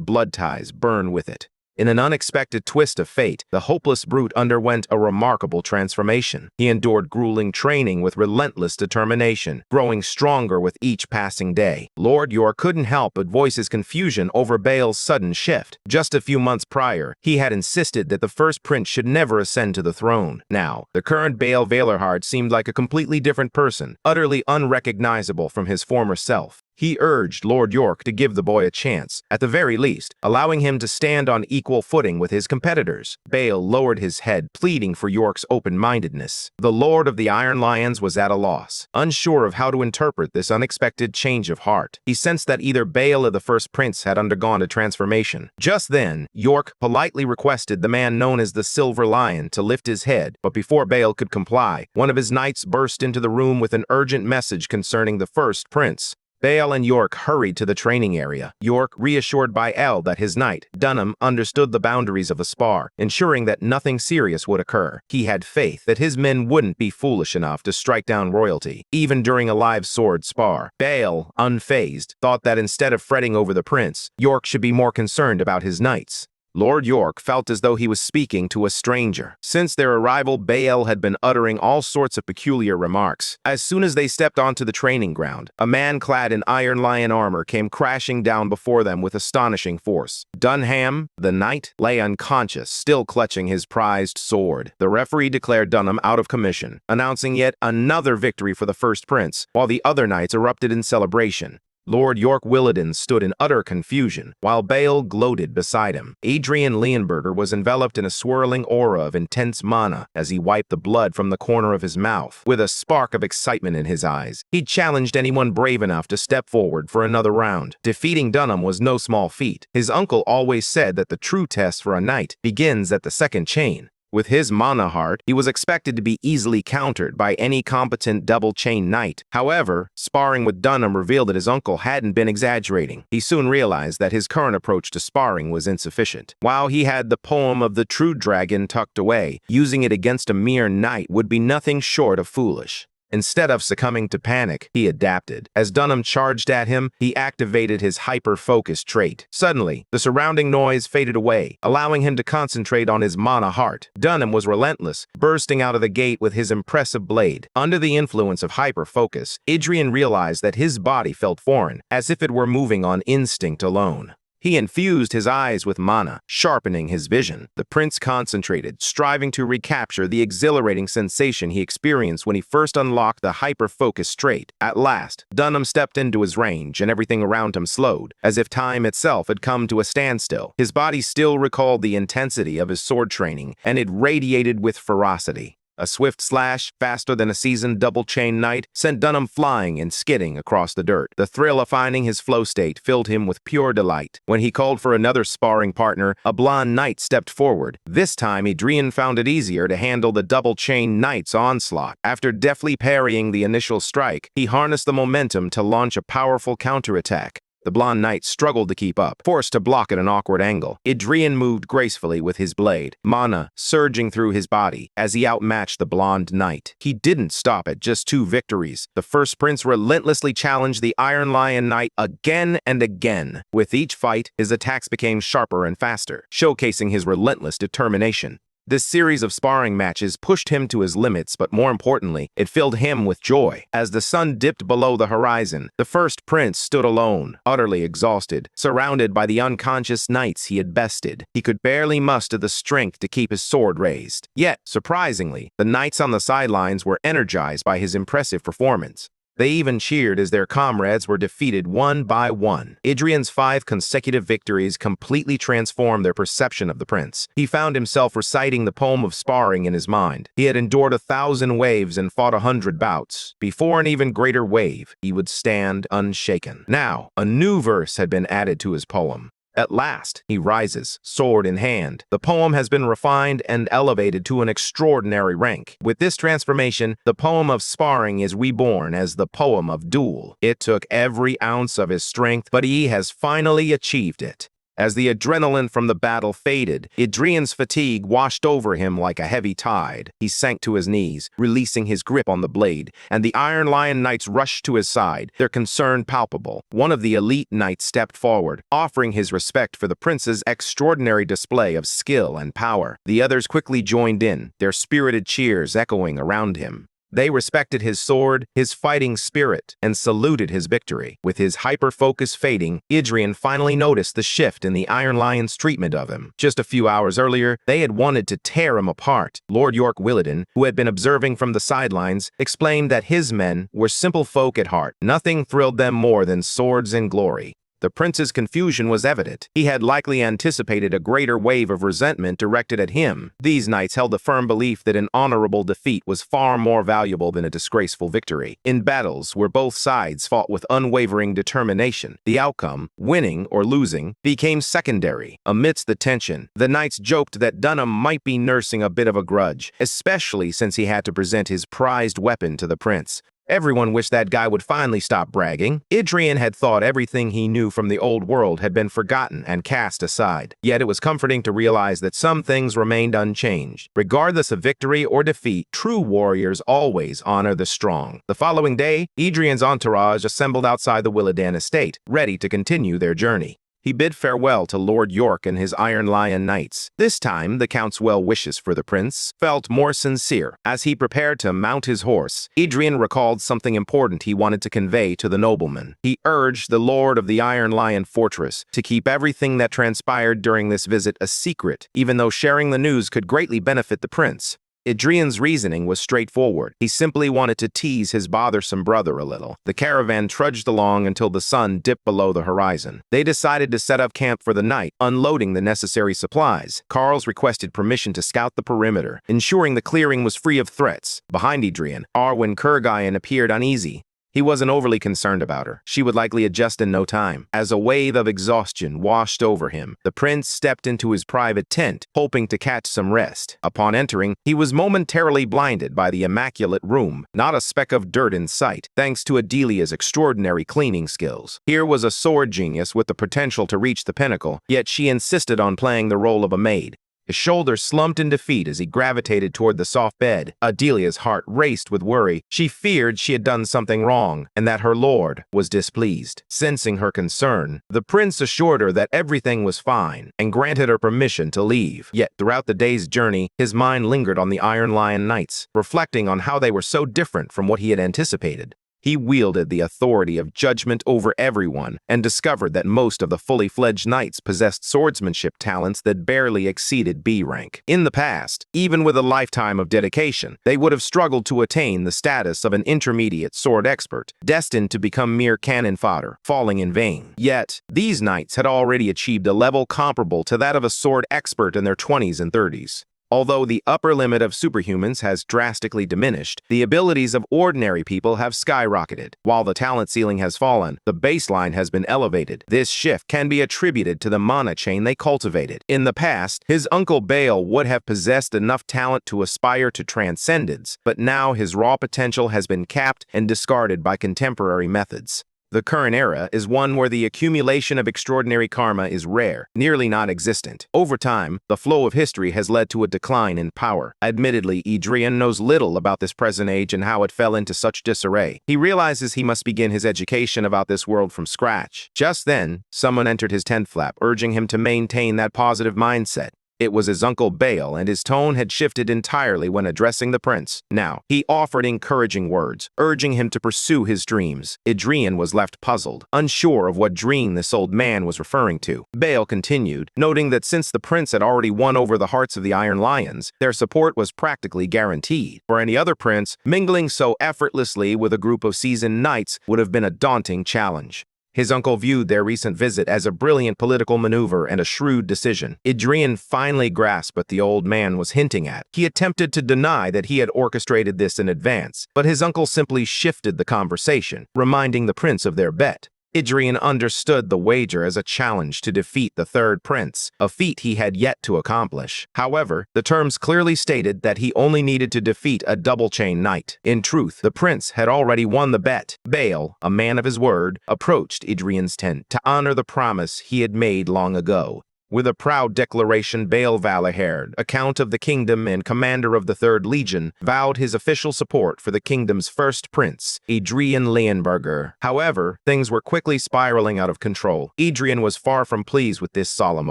blood ties burn with it. In an unexpected twist of fate, the hopeless brute underwent a remarkable transformation. He endured grueling training with relentless determination, growing stronger with each passing day. Lord York couldn't help but voice his confusion over Bael's sudden shift. Just a few months prior, he had insisted that the 1st prince should never ascend to the throne. Now, the current Bael Valorhard seemed like a completely different person, utterly unrecognizable from his former self. He urged Lord York to give the boy a chance, at the very least, allowing him to stand on equal footing with his competitors. Bael lowered his head, pleading for York's open-mindedness. The Lord of the Iron Lions was at a loss, unsure of how to interpret this unexpected change of heart. He sensed that either Bael or the 1st prince had undergone a transformation. Just then, York politely requested the man known as the Silver Lion to lift his head, but before Bael could comply, one of his knights burst into the room with an urgent message concerning the 1st prince. Bael and York hurried to the training area. York reassured Bael that his knight, Dunham, understood the boundaries of the spar, ensuring that nothing serious would occur. He had faith that his men wouldn't be foolish enough to strike down royalty, even during a live sword spar. Bael, unfazed, thought that instead of fretting over the prince, York should be more concerned about his knights. Lord York felt as though he was speaking to a stranger. Since their arrival, Bael had been uttering all sorts of peculiar remarks. As soon as they stepped onto the training ground, a man clad in Iron Lion armor came crashing down before them with astonishing force. Dunham, the knight, lay unconscious, still clutching his prized sword. The referee declared Dunham out of commission, announcing yet another victory for the 1st prince, while the other knights erupted in celebration. Lord York Williden stood in utter confusion, while Bael gloated beside him. Adrian Leonberger was enveloped in a swirling aura of intense mana as he wiped the blood from the corner of his mouth. With a spark of excitement in his eyes, he challenged anyone brave enough to step forward for another round. Defeating Dunham was no small feat. His uncle always said that the true test for a knight begins at the 2nd chain. With his mana heart, he was expected to be easily countered by any competent double-chain knight. However, sparring with Dunham revealed that his uncle hadn't been exaggerating. He soon realized that his current approach to sparring was insufficient. While he had the poem of the true dragon tucked away, using it against a mere knight would be nothing short of foolish. Instead of succumbing to panic, he adapted. As Dunham charged at him, he activated his hyper-focus trait. Suddenly, the surrounding noise faded away, allowing him to concentrate on his mana heart. Dunham was relentless, bursting out of the gate with his impressive blade. Under the influence of hyper-focus, Adrian realized that his body felt foreign, as if it were moving on instinct alone. He infused his eyes with mana, sharpening his vision. The prince concentrated, striving to recapture the exhilarating sensation he experienced when he first unlocked the hyper-focus trait. At last, Dunham stepped into his range, and everything around him slowed, as if time itself had come to a standstill. His body still recalled the intensity of his sword training, and it radiated with ferocity. A swift slash, faster than a seasoned double-chain knight, sent Dunham flying and skidding across the dirt. The thrill of finding his flow state filled him with pure delight. When he called for another sparring partner, a blonde knight stepped forward. This time, Adrian found it easier to handle the double-chain knight's onslaught. After deftly parrying the initial strike, he harnessed the momentum to launch a powerful counterattack. The blonde knight struggled to keep up, forced to block at an awkward angle. Adrian moved gracefully with his blade, mana surging through his body as he outmatched the blonde knight. He didn't stop at just 2 victories. The first prince relentlessly challenged the Iron Lion Knight again and again. With each fight, his attacks became sharper and faster, showcasing his relentless determination. This series of sparring matches pushed him to his limits, but more importantly, it filled him with joy. As the sun dipped below the horizon, the first prince stood alone, utterly exhausted, surrounded by the unconscious knights he had bested. He could barely muster the strength to keep his sword raised. Yet, surprisingly, the knights on the sidelines were energized by his impressive performance. They even cheered as their comrades were defeated one by one. Adrian's 5 consecutive victories completely transformed their perception of the prince. He found himself reciting the poem of sparring in his mind. He had endured 1,000 waves and fought 100 bouts. Before an even greater wave, he would stand unshaken. Now, a new verse had been added to his poem. At last, he rises, sword in hand. The poem has been refined and elevated to an extraordinary rank. With this transformation, the poem of sparring is reborn as the poem of duel. It took every ounce of his strength, but he has finally achieved it. As the adrenaline from the battle faded, Adrian's fatigue washed over him like a heavy tide. He sank to his knees, releasing his grip on the blade, and the Iron Lion Knights rushed to his side, their concern palpable. One of the elite knights stepped forward, offering his respect for the prince's extraordinary display of skill and power. The others quickly joined in, their spirited cheers echoing around him. They respected his sword, his fighting spirit, and saluted his victory. With his hyper-focus fading, Adrian finally noticed the shift in the Iron Lion's treatment of him. Just a few hours earlier, they had wanted to tear him apart. Lord York Williden, who had been observing from the sidelines, explained that his men were simple folk at heart. Nothing thrilled them more than swords and glory. The prince's confusion was evident. He had likely anticipated a greater wave of resentment directed at him. These knights held the firm belief that an honorable defeat was far more valuable than a disgraceful victory. In battles where both sides fought with unwavering determination, the outcome, winning or losing, became secondary. Amidst the tension, the knights joked that Dunham might be nursing a bit of a grudge, especially since he had to present his prized weapon to the prince. Everyone wished that guy would finally stop bragging. Adrian had thought everything he knew from the old world had been forgotten and cast aside. Yet it was comforting to realize that some things remained unchanged. Regardless of victory or defeat, true warriors always honor the strong. The following day, Adrian's entourage assembled outside the Williden estate, ready to continue their journey. He bid farewell to Lord York and his Iron Lion Knights. This time, the Count's well wishes for the prince felt more sincere. As he prepared to mount his horse, Adrian recalled something important he wanted to convey to the nobleman. He urged the Lord of the Iron Lion Fortress to keep everything that transpired during this visit a secret, even though sharing the news could greatly benefit the prince. Adrian's reasoning was straightforward. He simply wanted to tease his bothersome brother a little. The caravan trudged along until the sun dipped below the horizon. They decided to set up camp for the night, unloading the necessary supplies. Carls requested permission to scout the perimeter, ensuring the clearing was free of threats. Behind Adrian, Arwen Kurgayan appeared uneasy. He wasn't overly concerned about her. She would likely adjust in no time. As a wave of exhaustion washed over him, the prince stepped into his private tent, hoping to catch some rest. Upon entering, he was momentarily blinded by the immaculate room, not a speck of dirt in sight, thanks to Adelia's extraordinary cleaning skills. Here was a sword genius with the potential to reach the pinnacle, yet she insisted on playing the role of a maid. His shoulders slumped in defeat as he gravitated toward the soft bed. Adelia's heart raced with worry. She feared she had done something wrong and that her lord was displeased. Sensing her concern, the prince assured her that everything was fine and granted her permission to leave. Yet throughout the day's journey, his mind lingered on the Iron Lion Knights, reflecting on how they were so different from what he had anticipated. He wielded the authority of judgment over everyone and discovered that most of the fully fledged knights possessed swordsmanship talents that barely exceeded B rank. In the past, even with a lifetime of dedication, they would have struggled to attain the status of an intermediate sword expert, destined to become mere cannon fodder, falling in vain. Yet, these knights had already achieved a level comparable to that of a sword expert in their 20s and 30s. Although the upper limit of superhumans has drastically diminished, the abilities of ordinary people have skyrocketed. While the talent ceiling has fallen, the baseline has been elevated. This shift can be attributed to the mana chain they cultivated. In the past, his uncle Bale would have possessed enough talent to aspire to transcendence, but now his raw potential has been capped and discarded by contemporary methods. The current era is one where the accumulation of extraordinary karma is rare, nearly non-existent. Over time, the flow of history has led to a decline in power. Admittedly, Adrian knows little about this present age and how it fell into such disarray. He realizes he must begin his education about this world from scratch. Just then, someone entered his tent flap, urging him to maintain that positive mindset. It was his uncle Bale, and his tone had shifted entirely when addressing the prince. Now, he offered encouraging words, urging him to pursue his dreams. Adrian was left puzzled, unsure of what dream this old man was referring to. Bale continued, noting that since the prince had already won over the hearts of the Iron Lions, their support was practically guaranteed. For any other prince, mingling so effortlessly with a group of seasoned knights would have been a daunting challenge. His uncle viewed their recent visit as a brilliant political maneuver and a shrewd decision. Adrian finally grasped what the old man was hinting at. He attempted to deny that he had orchestrated this in advance, but his uncle simply shifted the conversation, reminding the prince of their bet. Adrian understood the wager as a challenge to defeat the third prince, a feat he had yet to accomplish. However, the terms clearly stated that he only needed to defeat a double-chain knight. In truth, the prince had already won the bet. Bale, a man of his word, approached Adrian's tent to honor the promise he had made long ago. With a proud declaration, Bale Valaherd, a count of the kingdom and commander of the 3rd Legion, vowed his official support for the kingdom's first prince, Adrian Leonberger. However, things were quickly spiraling out of control. Adrian was far from pleased with this solemn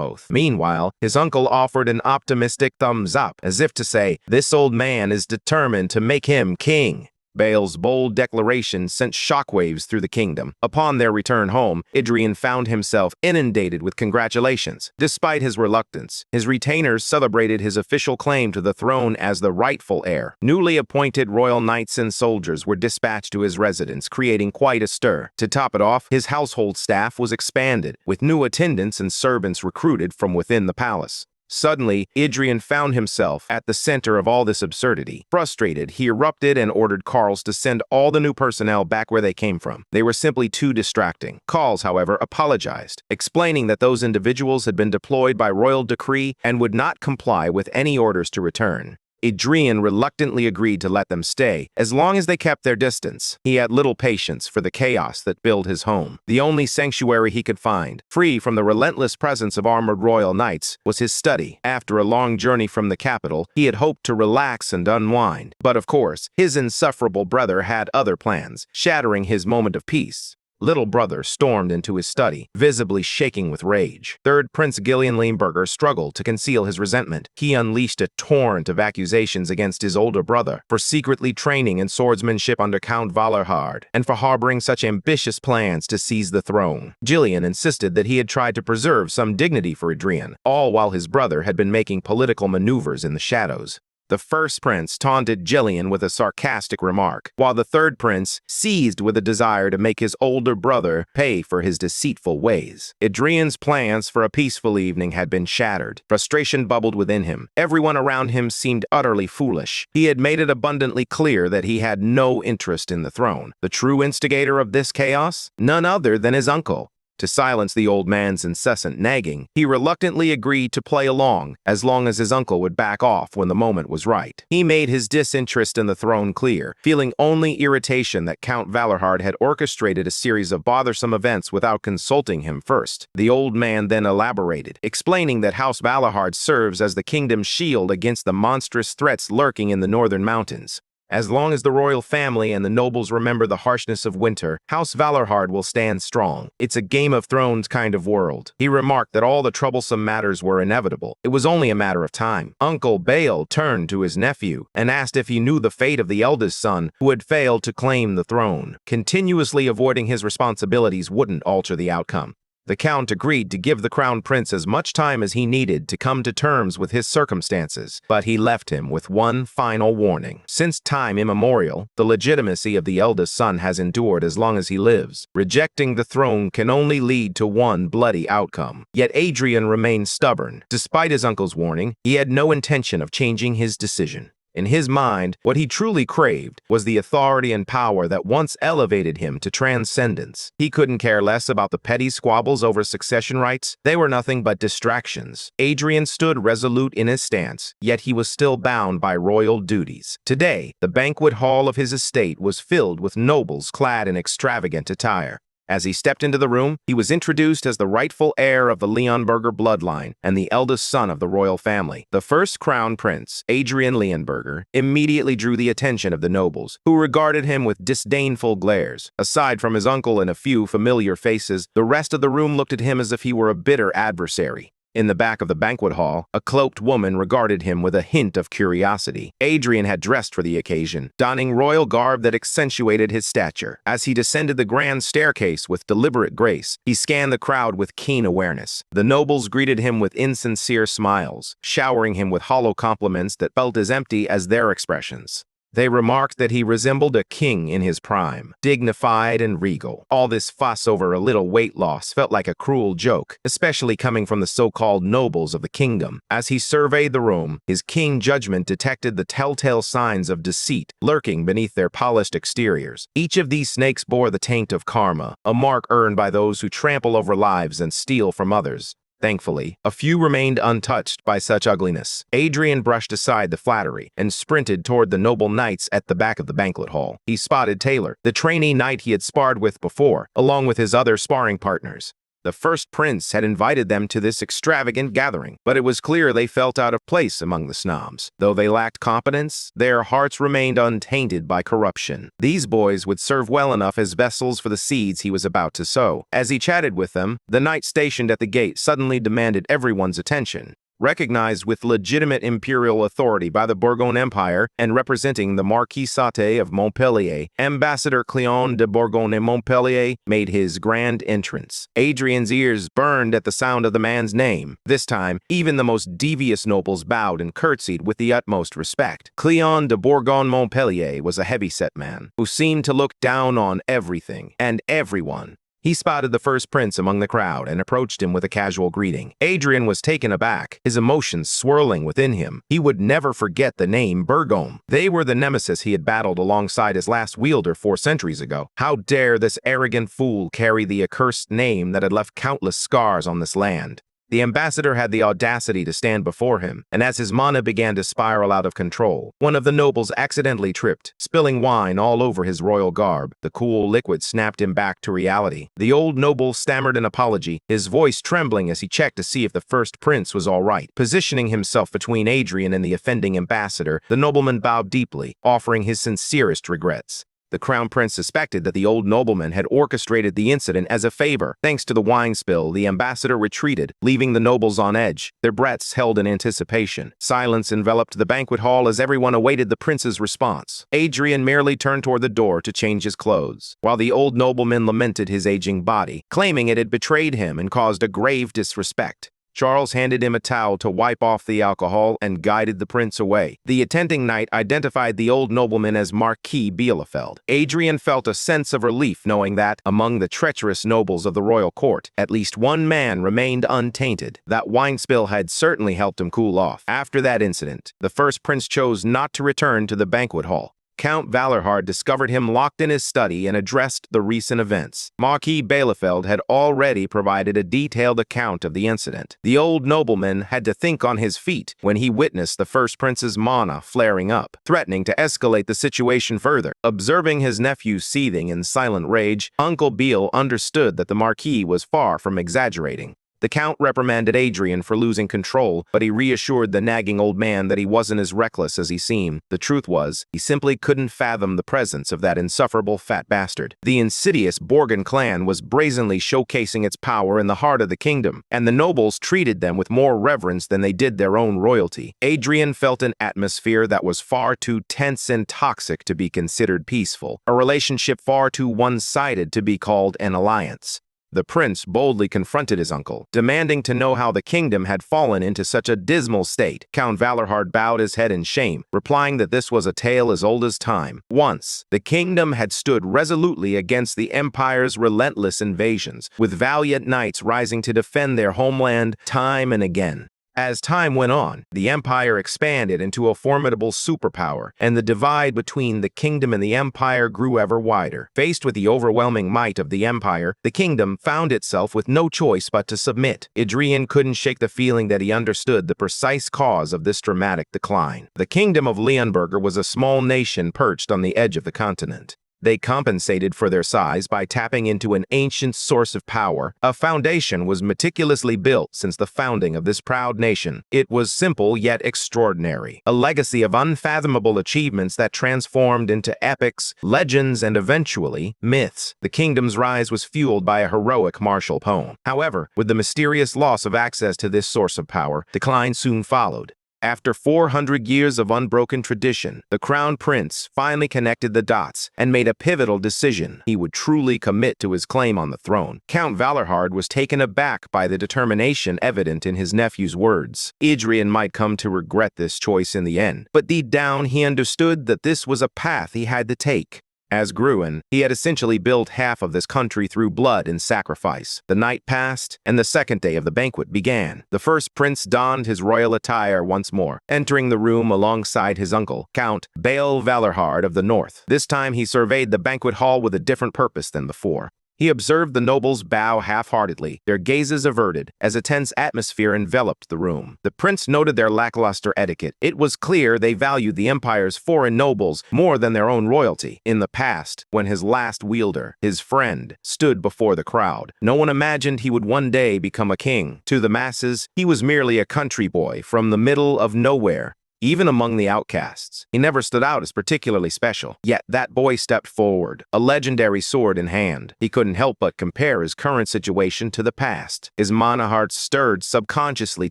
oath. Meanwhile, his uncle offered an optimistic thumbs up, as if to say, "This old man is determined to make him king." Bale's bold declaration sent shockwaves through the kingdom. Upon their return home, Adrian found himself inundated with congratulations. Despite his reluctance, his retainers celebrated his official claim to the throne as the rightful heir. Newly appointed royal knights and soldiers were dispatched to his residence, creating quite a stir. To top it off, his household staff was expanded, with new attendants and servants recruited from within the palace. Suddenly, Adrian found himself at the center of all this absurdity. Frustrated, he erupted and ordered Carls to send all the new personnel back where they came from. They were simply too distracting. Carls, however, apologized, explaining that those individuals had been deployed by royal decree and would not comply with any orders to return. Adrian reluctantly agreed to let them stay, as long as they kept their distance. He had little patience for the chaos that filled his home. The only sanctuary he could find, free from the relentless presence of armored royal knights, was his study. After a long journey from the capital, he had hoped to relax and unwind. But of course, his insufferable brother had other plans, shattering his moment of peace. Little brother stormed into his study, visibly shaking with rage. Third Prince Gillian Leonberger struggled to conceal his resentment. He unleashed a torrent of accusations against his older brother for secretly training in swordsmanship under Count Valahard and for harboring such ambitious plans to seize the throne. Gillian insisted that he had tried to preserve some dignity for Adrian, all while his brother had been making political maneuvers in the shadows. The first prince taunted Gillian with a sarcastic remark, while the third prince seized with a desire to make his older brother pay for his deceitful ways. Adrian's plans for a peaceful evening had been shattered. Frustration bubbled within him. Everyone around him seemed utterly foolish. He had made it abundantly clear that he had no interest in the throne. The true instigator of this chaos? None other than his uncle. To silence the old man's incessant nagging, he reluctantly agreed to play along, as long as his uncle would back off when the moment was right. He made his disinterest in the throne clear, feeling only irritation that Count Valerhard had orchestrated a series of bothersome events without consulting him first. The old man then elaborated, explaining that House Valerhard serves as the kingdom's shield against the monstrous threats lurking in the northern mountains. As long as the royal family and the nobles remember the harshness of winter, House Valerhard will stand strong. It's a Game of Thrones kind of world. He remarked that all the troublesome matters were inevitable. It was only a matter of time. Uncle Bale turned to his nephew and asked if he knew the fate of the eldest son who had failed to claim the throne. Continuously avoiding his responsibilities wouldn't alter the outcome. The Count agreed to give the Crown Prince as much time as he needed to come to terms with his circumstances, but he left him with one final warning. Since time immemorial, the legitimacy of the eldest son has endured as long as he lives. Rejecting the throne can only lead to one bloody outcome. Yet Adrian remained stubborn. Despite his uncle's warning, he had no intention of changing his decision. In his mind, what he truly craved was the authority and power that once elevated him to transcendence. He couldn't care less about the petty squabbles over succession rights. They were nothing but distractions. Adrian stood resolute in his stance, yet he was still bound by royal duties. Today, the banquet hall of his estate was filled with nobles clad in extravagant attire. As he stepped into the room, he was introduced as the rightful heir of the Leonberger bloodline and the eldest son of the royal family. The first crown prince, Adrian Leonberger, immediately drew the attention of the nobles, who regarded him with disdainful glares. Aside from his uncle and a few familiar faces, the rest of the room looked at him as if he were a bitter adversary. In the back of the banquet hall, a cloaked woman regarded him with a hint of curiosity. Adrian had dressed for the occasion, donning royal garb that accentuated his stature. As he descended the grand staircase with deliberate grace, he scanned the crowd with keen awareness. The nobles greeted him with insincere smiles, showering him with hollow compliments that felt as empty as their expressions. They remarked that he resembled a king in his prime, dignified and regal. All this fuss over a little weight loss felt like a cruel joke, especially coming from the so-called nobles of the kingdom. As he surveyed the room, his keen judgment detected the telltale signs of deceit lurking beneath their polished exteriors. Each of these snakes bore the taint of karma, a mark earned by those who trample over lives and steal from others. Thankfully, a few remained untouched by such ugliness. Adrian brushed aside the flattery and sprinted toward the noble knights at the back of the banquet hall. He spotted Taylor, the trainee knight he had sparred with before, along with his other sparring partners. The first prince had invited them to this extravagant gathering, but it was clear they felt out of place among the snobs. Though they lacked competence, their hearts remained untainted by corruption. These boys would serve well enough as vessels for the seeds he was about to sow. As he chatted with them, the knight stationed at the gate suddenly demanded everyone's attention. Recognized with legitimate imperial authority by the Bourgogne Empire and representing the Marquisate of Montpellier, Ambassador Cléon de Bourgogne-Montpellier made his grand entrance. Adrian's ears burned at the sound of the man's name. This time, even the most devious nobles bowed and curtsied with the utmost respect. Cléon de Bourgogne-Montpellier was a heavy-set man who seemed to look down on everything and everyone. He spotted the first prince among the crowd and approached him with a casual greeting. Adrian was taken aback, his emotions swirling within him. He would never forget the name Bourgogne. They were the nemesis he had battled alongside his last wielder 4 centuries ago. How dare this arrogant fool carry the accursed name that had left countless scars on this land? The ambassador had the audacity to stand before him, and as his mana began to spiral out of control, one of the nobles accidentally tripped, spilling wine all over his royal garb. The cool liquid snapped him back to reality. The old noble stammered an apology, his voice trembling as he checked to see if the first prince was all right. Positioning himself between Adrian and the offending ambassador, the nobleman bowed deeply, offering his sincerest regrets. The crown prince suspected that the old nobleman had orchestrated the incident as a favor. Thanks to the wine spill, the ambassador retreated, leaving the nobles on edge, their breaths held in anticipation. Silence enveloped the banquet hall as everyone awaited the prince's response. Adrian merely turned toward the door to change his clothes, while the old nobleman lamented his aging body, claiming it had betrayed him and caused a grave disrespect. Charles handed him a towel to wipe off the alcohol and guided the prince away. The attending knight identified the old nobleman as Marquis Bielefeld. Adrian felt a sense of relief knowing that, among the treacherous nobles of the royal court, at least one man remained untainted. That wine spill had certainly helped him cool off. After that incident, the first prince chose not to return to the banquet hall. Count Valerhard discovered him locked in his study and addressed the recent events. Marquis Bielefeld had already provided a detailed account of the incident. The old nobleman had to think on his feet when he witnessed the first prince's mana flaring up, threatening to escalate the situation further. Observing his nephew seething in silent rage, Uncle Biel understood that the Marquis was far from exaggerating. The Count reprimanded Adrian for losing control, but he reassured the nagging old man that he wasn't as reckless as he seemed. The truth was, he simply couldn't fathom the presence of that insufferable fat bastard. The insidious Borgen clan was brazenly showcasing its power in the heart of the kingdom, and the nobles treated them with more reverence than they did their own royalty. Adrian felt an atmosphere that was far too tense and toxic to be considered peaceful, a relationship far too one-sided to be called an alliance. The prince boldly confronted his uncle, demanding to know how the kingdom had fallen into such a dismal state. Count Valerhard bowed his head in shame, replying that this was a tale as old as time. Once, the kingdom had stood resolutely against the empire's relentless invasions, with valiant knights rising to defend their homeland time and again. As time went on, the empire expanded into a formidable superpower, and the divide between the kingdom and the empire grew ever wider. Faced with the overwhelming might of the empire, the kingdom found itself with no choice but to submit. Adrian couldn't shake the feeling that he understood the precise cause of this dramatic decline. The kingdom of Leonberger was a small nation perched on the edge of the continent. They compensated for their size by tapping into an ancient source of power. A foundation was meticulously built since the founding of this proud nation. It was simple yet extraordinary, a legacy of unfathomable achievements that transformed into epics, legends, and eventually myths. The kingdom's rise was fueled by a heroic martial poem. However, with the mysterious loss of access to this source of power, decline soon followed. After 400 years of unbroken tradition, the crown prince finally connected the dots and made a pivotal decision. He would truly commit to his claim on the throne. Count Valerhard was taken aback by the determination evident in his nephew's words. Adrian might come to regret this choice in the end, but deep down he understood that this was a path he had to take. As Gruen, he had essentially built half of this country through blood and sacrifice. The night passed, and the second day of the banquet began. The first prince donned his royal attire once more, entering the room alongside his uncle, Count Bael Valerhard of the North. This time he surveyed the banquet hall with a different purpose than before. He observed the nobles bow half-heartedly, their gazes averted, as a tense atmosphere enveloped the room. The prince noted their lackluster etiquette. It was clear they valued the empire's foreign nobles more than their own royalty. In the past, when his last wielder, his friend, stood before the crowd, no one imagined he would one day become a king. To the masses, he was merely a country boy from the middle of nowhere. Even among the outcasts, he never stood out as particularly special. Yet that boy stepped forward, a legendary sword in hand. He couldn't help but compare his current situation to the past. His mana heart stirred subconsciously,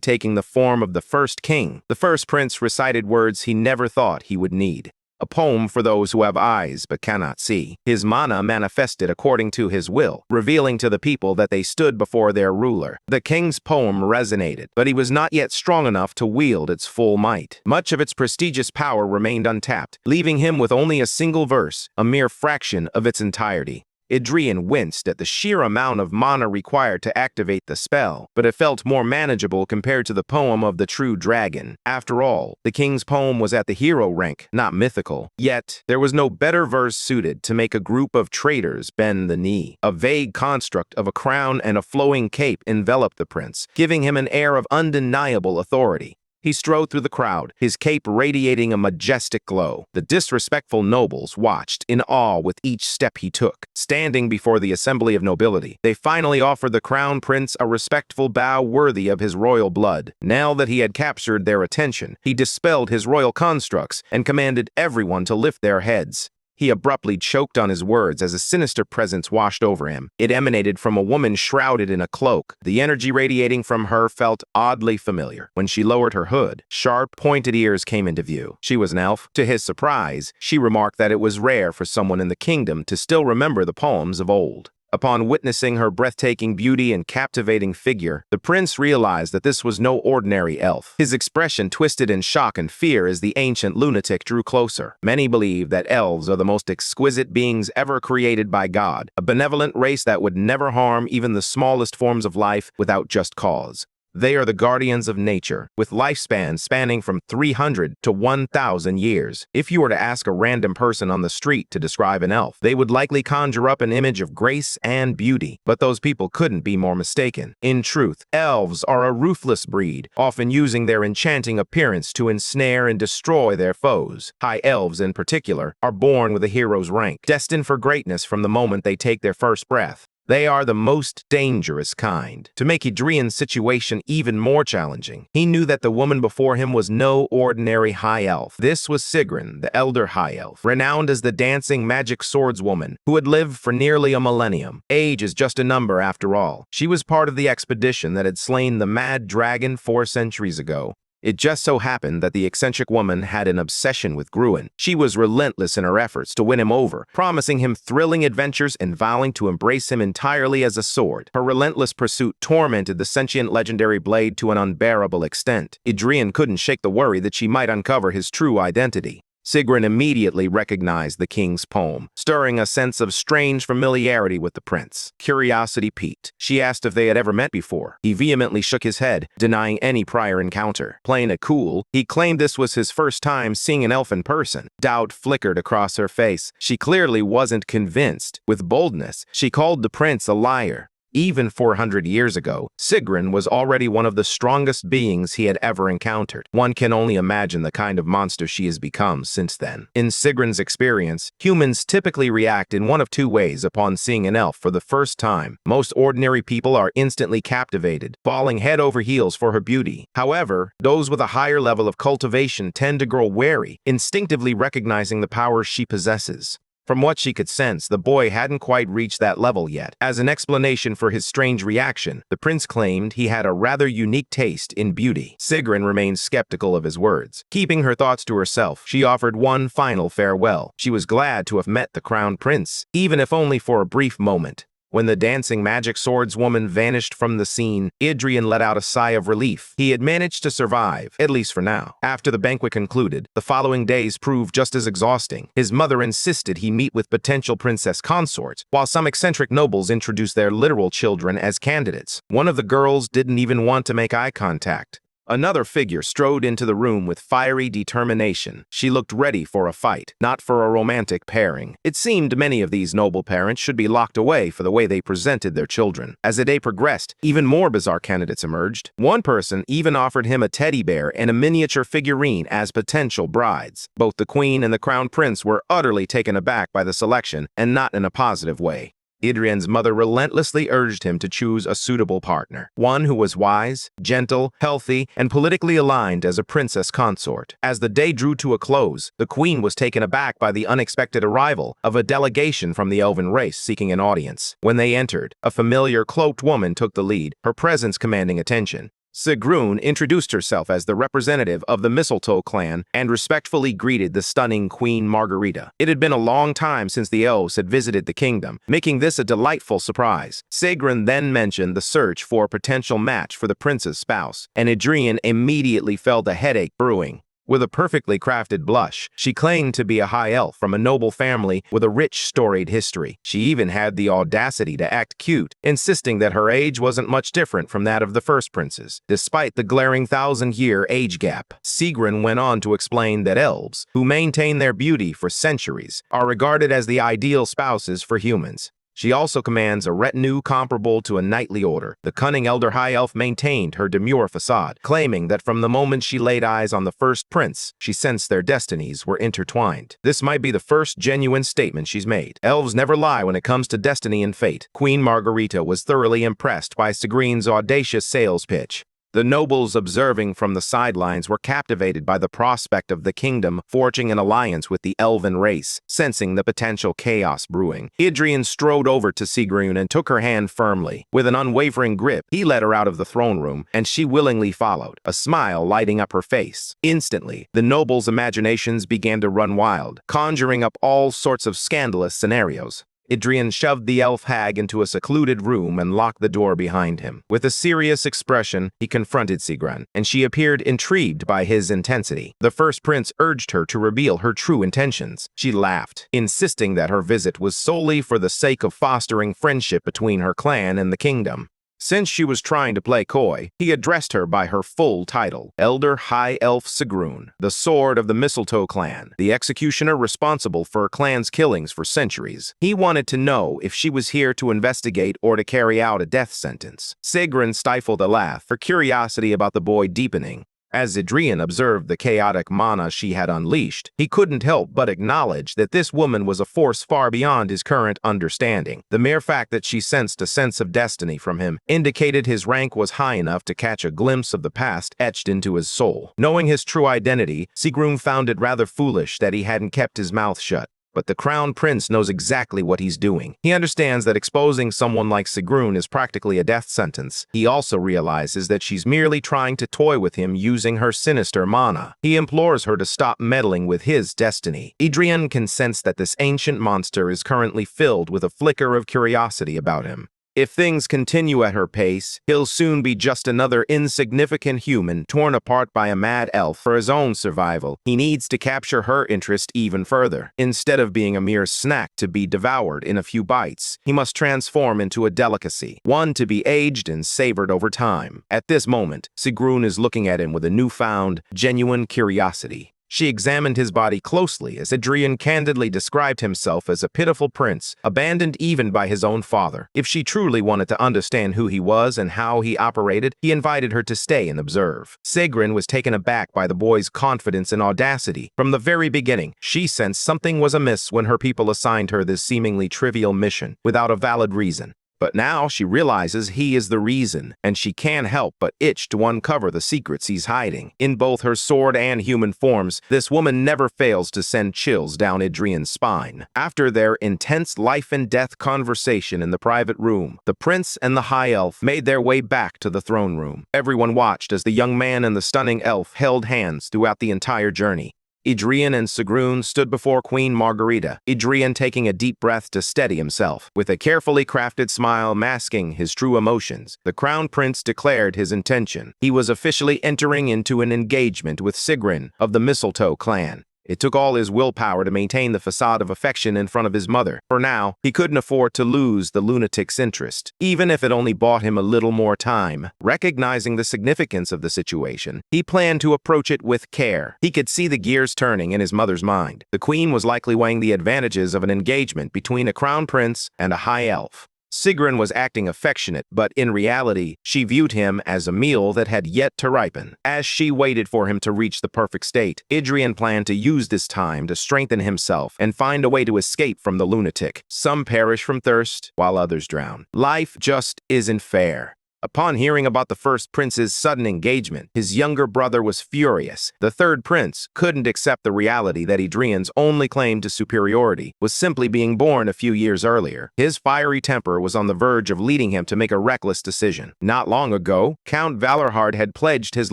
taking the form of the first king. The first prince recited words he never thought he would need. A poem for those who have eyes but cannot see. His mana manifested according to his will, revealing to the people that they stood before their ruler. The king's poem resonated, but he was not yet strong enough to wield its full might. Much of its prestigious power remained untapped, leaving him with only a single verse, a mere fraction of its entirety. Adrian winced at the sheer amount of mana required to activate the spell, but it felt more manageable compared to the poem of the true dragon. After all, the king's poem was at the hero rank, not mythical. Yet, there was no better verse suited to make a group of traitors bend the knee. A vague construct of a crown and a flowing cape enveloped the prince, giving him an air of undeniable authority. He strode through the crowd, his cape radiating a majestic glow. The disrespectful nobles watched in awe with each step he took. Standing before the assembly of nobility, they finally offered the crown prince a respectful bow worthy of his royal blood. Now that he had captured their attention, he dispelled his royal constructs and commanded everyone to lift their heads. He abruptly choked on his words as a sinister presence washed over him. It emanated from a woman shrouded in a cloak. The energy radiating from her felt oddly familiar. When she lowered her hood, sharp, pointed ears came into view. She was an elf. To his surprise, she remarked that it was rare for someone in the kingdom to still remember the poems of old. Upon witnessing her breathtaking beauty and captivating figure, the prince realized that this was no ordinary elf. His expression twisted in shock and fear as the ancient lunatic drew closer. Many believe that elves are the most exquisite beings ever created by God, a benevolent race that would never harm even the smallest forms of life without just cause. They are the guardians of nature, with lifespans spanning from 300 to 1,000 years. If you were to ask a random person on the street to describe an elf, they would likely conjure up an image of grace and beauty, but those people couldn't be more mistaken. In truth, elves are a ruthless breed, often using their enchanting appearance to ensnare and destroy their foes. High elves, in particular, are born with a hero's rank, destined for greatness from the moment they take their first breath. They are the most dangerous kind. To make Idrian's situation even more challenging, he knew that the woman before him was no ordinary high elf. This was Sigrun, the elder high elf, renowned as the dancing magic swordswoman, who had lived for nearly a millennium. Age is just a number after all. She was part of the expedition that had slain the mad dragon 4 centuries ago. It just so happened that the eccentric woman had an obsession with Gruen. She was relentless in her efforts to win him over, promising him thrilling adventures and vowing to embrace him entirely as a sword. Her relentless pursuit tormented the sentient legendary blade to an unbearable extent. Idrian couldn't shake the worry that she might uncover his true identity. Sigrun immediately recognized the king's poem, stirring a sense of strange familiarity with the prince. Curiosity piqued. She asked if they had ever met before. He vehemently shook his head, denying any prior encounter. Playing it cool, he claimed this was his first time seeing an elf in person. Doubt flickered across her face. She clearly wasn't convinced. With boldness, she called the prince a liar. Even 400 years ago, Sigrun was already one of the strongest beings he had ever encountered. One can only imagine the kind of monster she has become since then. In Sigrun's experience, humans typically react in one of two ways upon seeing an elf for the first time. Most ordinary people are instantly captivated, falling head over heels for her beauty. However, those with a higher level of cultivation tend to grow wary, instinctively recognizing the power she possesses. From what she could sense, the boy hadn't quite reached that level yet. As an explanation for his strange reaction, the prince claimed he had a rather unique taste in beauty. Sigrun remained skeptical of his words. Keeping her thoughts to herself, she offered one final farewell. She was glad to have met the crown prince, even if only for a brief moment. When the dancing magic swordswoman vanished from the scene, Idrian let out a sigh of relief. He had managed to survive, at least for now. After the banquet concluded, the following days proved just as exhausting. His mother insisted he meet with potential princess consorts, while some eccentric nobles introduced their literal children as candidates. One of the girls didn't even want to make eye contact. Another figure strode into the room with fiery determination. She looked ready for a fight, not for a romantic pairing. It seemed many of these noble parents should be locked away for the way they presented their children. As the day progressed, even more bizarre candidates emerged. One person even offered him a teddy bear and a miniature figurine as potential brides. Both the queen and the crown prince were utterly taken aback by the selection, and not in a positive way. Idrian's mother relentlessly urged him to choose a suitable partner, one who was wise, gentle, healthy, and politically aligned as a princess consort. As the day drew to a close, the queen was taken aback by the unexpected arrival of a delegation from the elven race seeking an audience. When they entered, a familiar cloaked woman took the lead, her presence commanding attention. Sigrun introduced herself as the representative of the Mistletoe clan and respectfully greeted the stunning Queen Margarita. It had been a long time since the elves had visited the kingdom, making this a delightful surprise. Sigrun then mentioned the search for a potential match for the prince's spouse, and Idrian immediately felt a headache brewing. With a perfectly crafted blush, she claimed to be a high elf from a noble family with a rich, storied history. She even had the audacity to act cute, insisting that her age wasn't much different from that of the first princes, despite the glaring 1,000-year age gap. Sigrun went on to explain that elves, who maintain their beauty for centuries, are regarded as the ideal spouses for humans. She also commands a retinue comparable to a knightly order. The cunning elder high elf maintained her demure facade, claiming that from the moment she laid eyes on the first prince, she sensed their destinies were intertwined. This might be the first genuine statement she's made. Elves never lie when it comes to destiny and fate. Queen Margarita was thoroughly impressed by Sigrun's audacious sales pitch. The nobles observing from the sidelines were captivated by the prospect of the kingdom forging an alliance with the elven race, sensing the potential chaos brewing. Idrian strode over to Sigrun and took her hand firmly. With an unwavering grip, he led her out of the throne room, and she willingly followed, a smile lighting up her face. Instantly, the nobles' imaginations began to run wild, conjuring up all sorts of scandalous scenarios. Idrian shoved the elf hag into a secluded room and locked the door behind him. With a serious expression, he confronted Sigrun, and she appeared intrigued by his intensity. The first prince urged her to reveal her true intentions. She laughed, insisting that her visit was solely for the sake of fostering friendship between her clan and the kingdom. Since she was trying to play coy, he addressed her by her full title, Elder High Elf Sigrun, the Sword of the Mistletoe Clan, the executioner responsible for her clan's killings for centuries. He wanted to know if she was here to investigate or to carry out a death sentence. Sigrun stifled a laugh, her curiosity about the boy deepening. As Adrian observed the chaotic mana she had unleashed, he couldn't help but acknowledge that this woman was a force far beyond his current understanding. The mere fact that she sensed a sense of destiny from him indicated his rank was high enough to catch a glimpse of the past etched into his soul. Knowing his true identity, Sigrun found it rather foolish that he hadn't kept his mouth shut. But the Crown Prince knows exactly what he's doing. He understands that exposing someone like Sigrun is practically a death sentence. He also realizes that she's merely trying to toy with him using her sinister mana. He implores her to stop meddling with his destiny. Adrian can sense that this ancient monster is currently filled with a flicker of curiosity about him. If things continue at her pace, he'll soon be just another insignificant human torn apart by a mad elf for his own survival. He needs to capture her interest even further. Instead of being a mere snack to be devoured in a few bites, he must transform into a delicacy, one to be aged and savored over time. At this moment, Sigrun is looking at him with a newfound, genuine curiosity. She examined his body closely as Adrian candidly described himself as a pitiful prince, abandoned even by his own father. If she truly wanted to understand who he was and how he operated, he invited her to stay and observe. Sigrun was taken aback by the boy's confidence and audacity. From the very beginning, she sensed something was amiss when her people assigned her this seemingly trivial mission, without a valid reason. But now she realizes he is the reason, and she can't help but itch to uncover the secrets he's hiding. In both her sword and human forms, this woman never fails to send chills down Adrian's spine. After their intense life-and-death conversation in the private room, the prince and the high elf made their way back to the throne room. Everyone watched as the young man and the stunning elf held hands throughout the entire journey. Adrian and Sigrun stood before Queen Margarita, Adrian taking a deep breath to steady himself. With a carefully crafted smile masking his true emotions, the Crown Prince declared his intention. He was officially entering into an engagement with Sigrun of the Mistletoe Clan. It took all his willpower to maintain the facade of affection in front of his mother. For now, he couldn't afford to lose the lunatic's interest, even if it only bought him a little more time. Recognizing the significance of the situation, he planned to approach it with care. He could see the gears turning in his mother's mind. The queen was likely weighing the advantages of an engagement between a crown prince and a high elf. Sigrun was acting affectionate, but in reality, she viewed him as a meal that had yet to ripen. As she waited for him to reach the perfect state, Adrian planned to use this time to strengthen himself and find a way to escape from the lunatic. Some perish from thirst, while others drown. Life just isn't fair. Upon hearing about the first prince's sudden engagement, his younger brother was furious. The third prince couldn't accept the reality that Adrian's only claim to superiority was simply being born a few years earlier. His fiery temper was on the verge of leading him to make a reckless decision. Not long ago, Count Valorhard had pledged his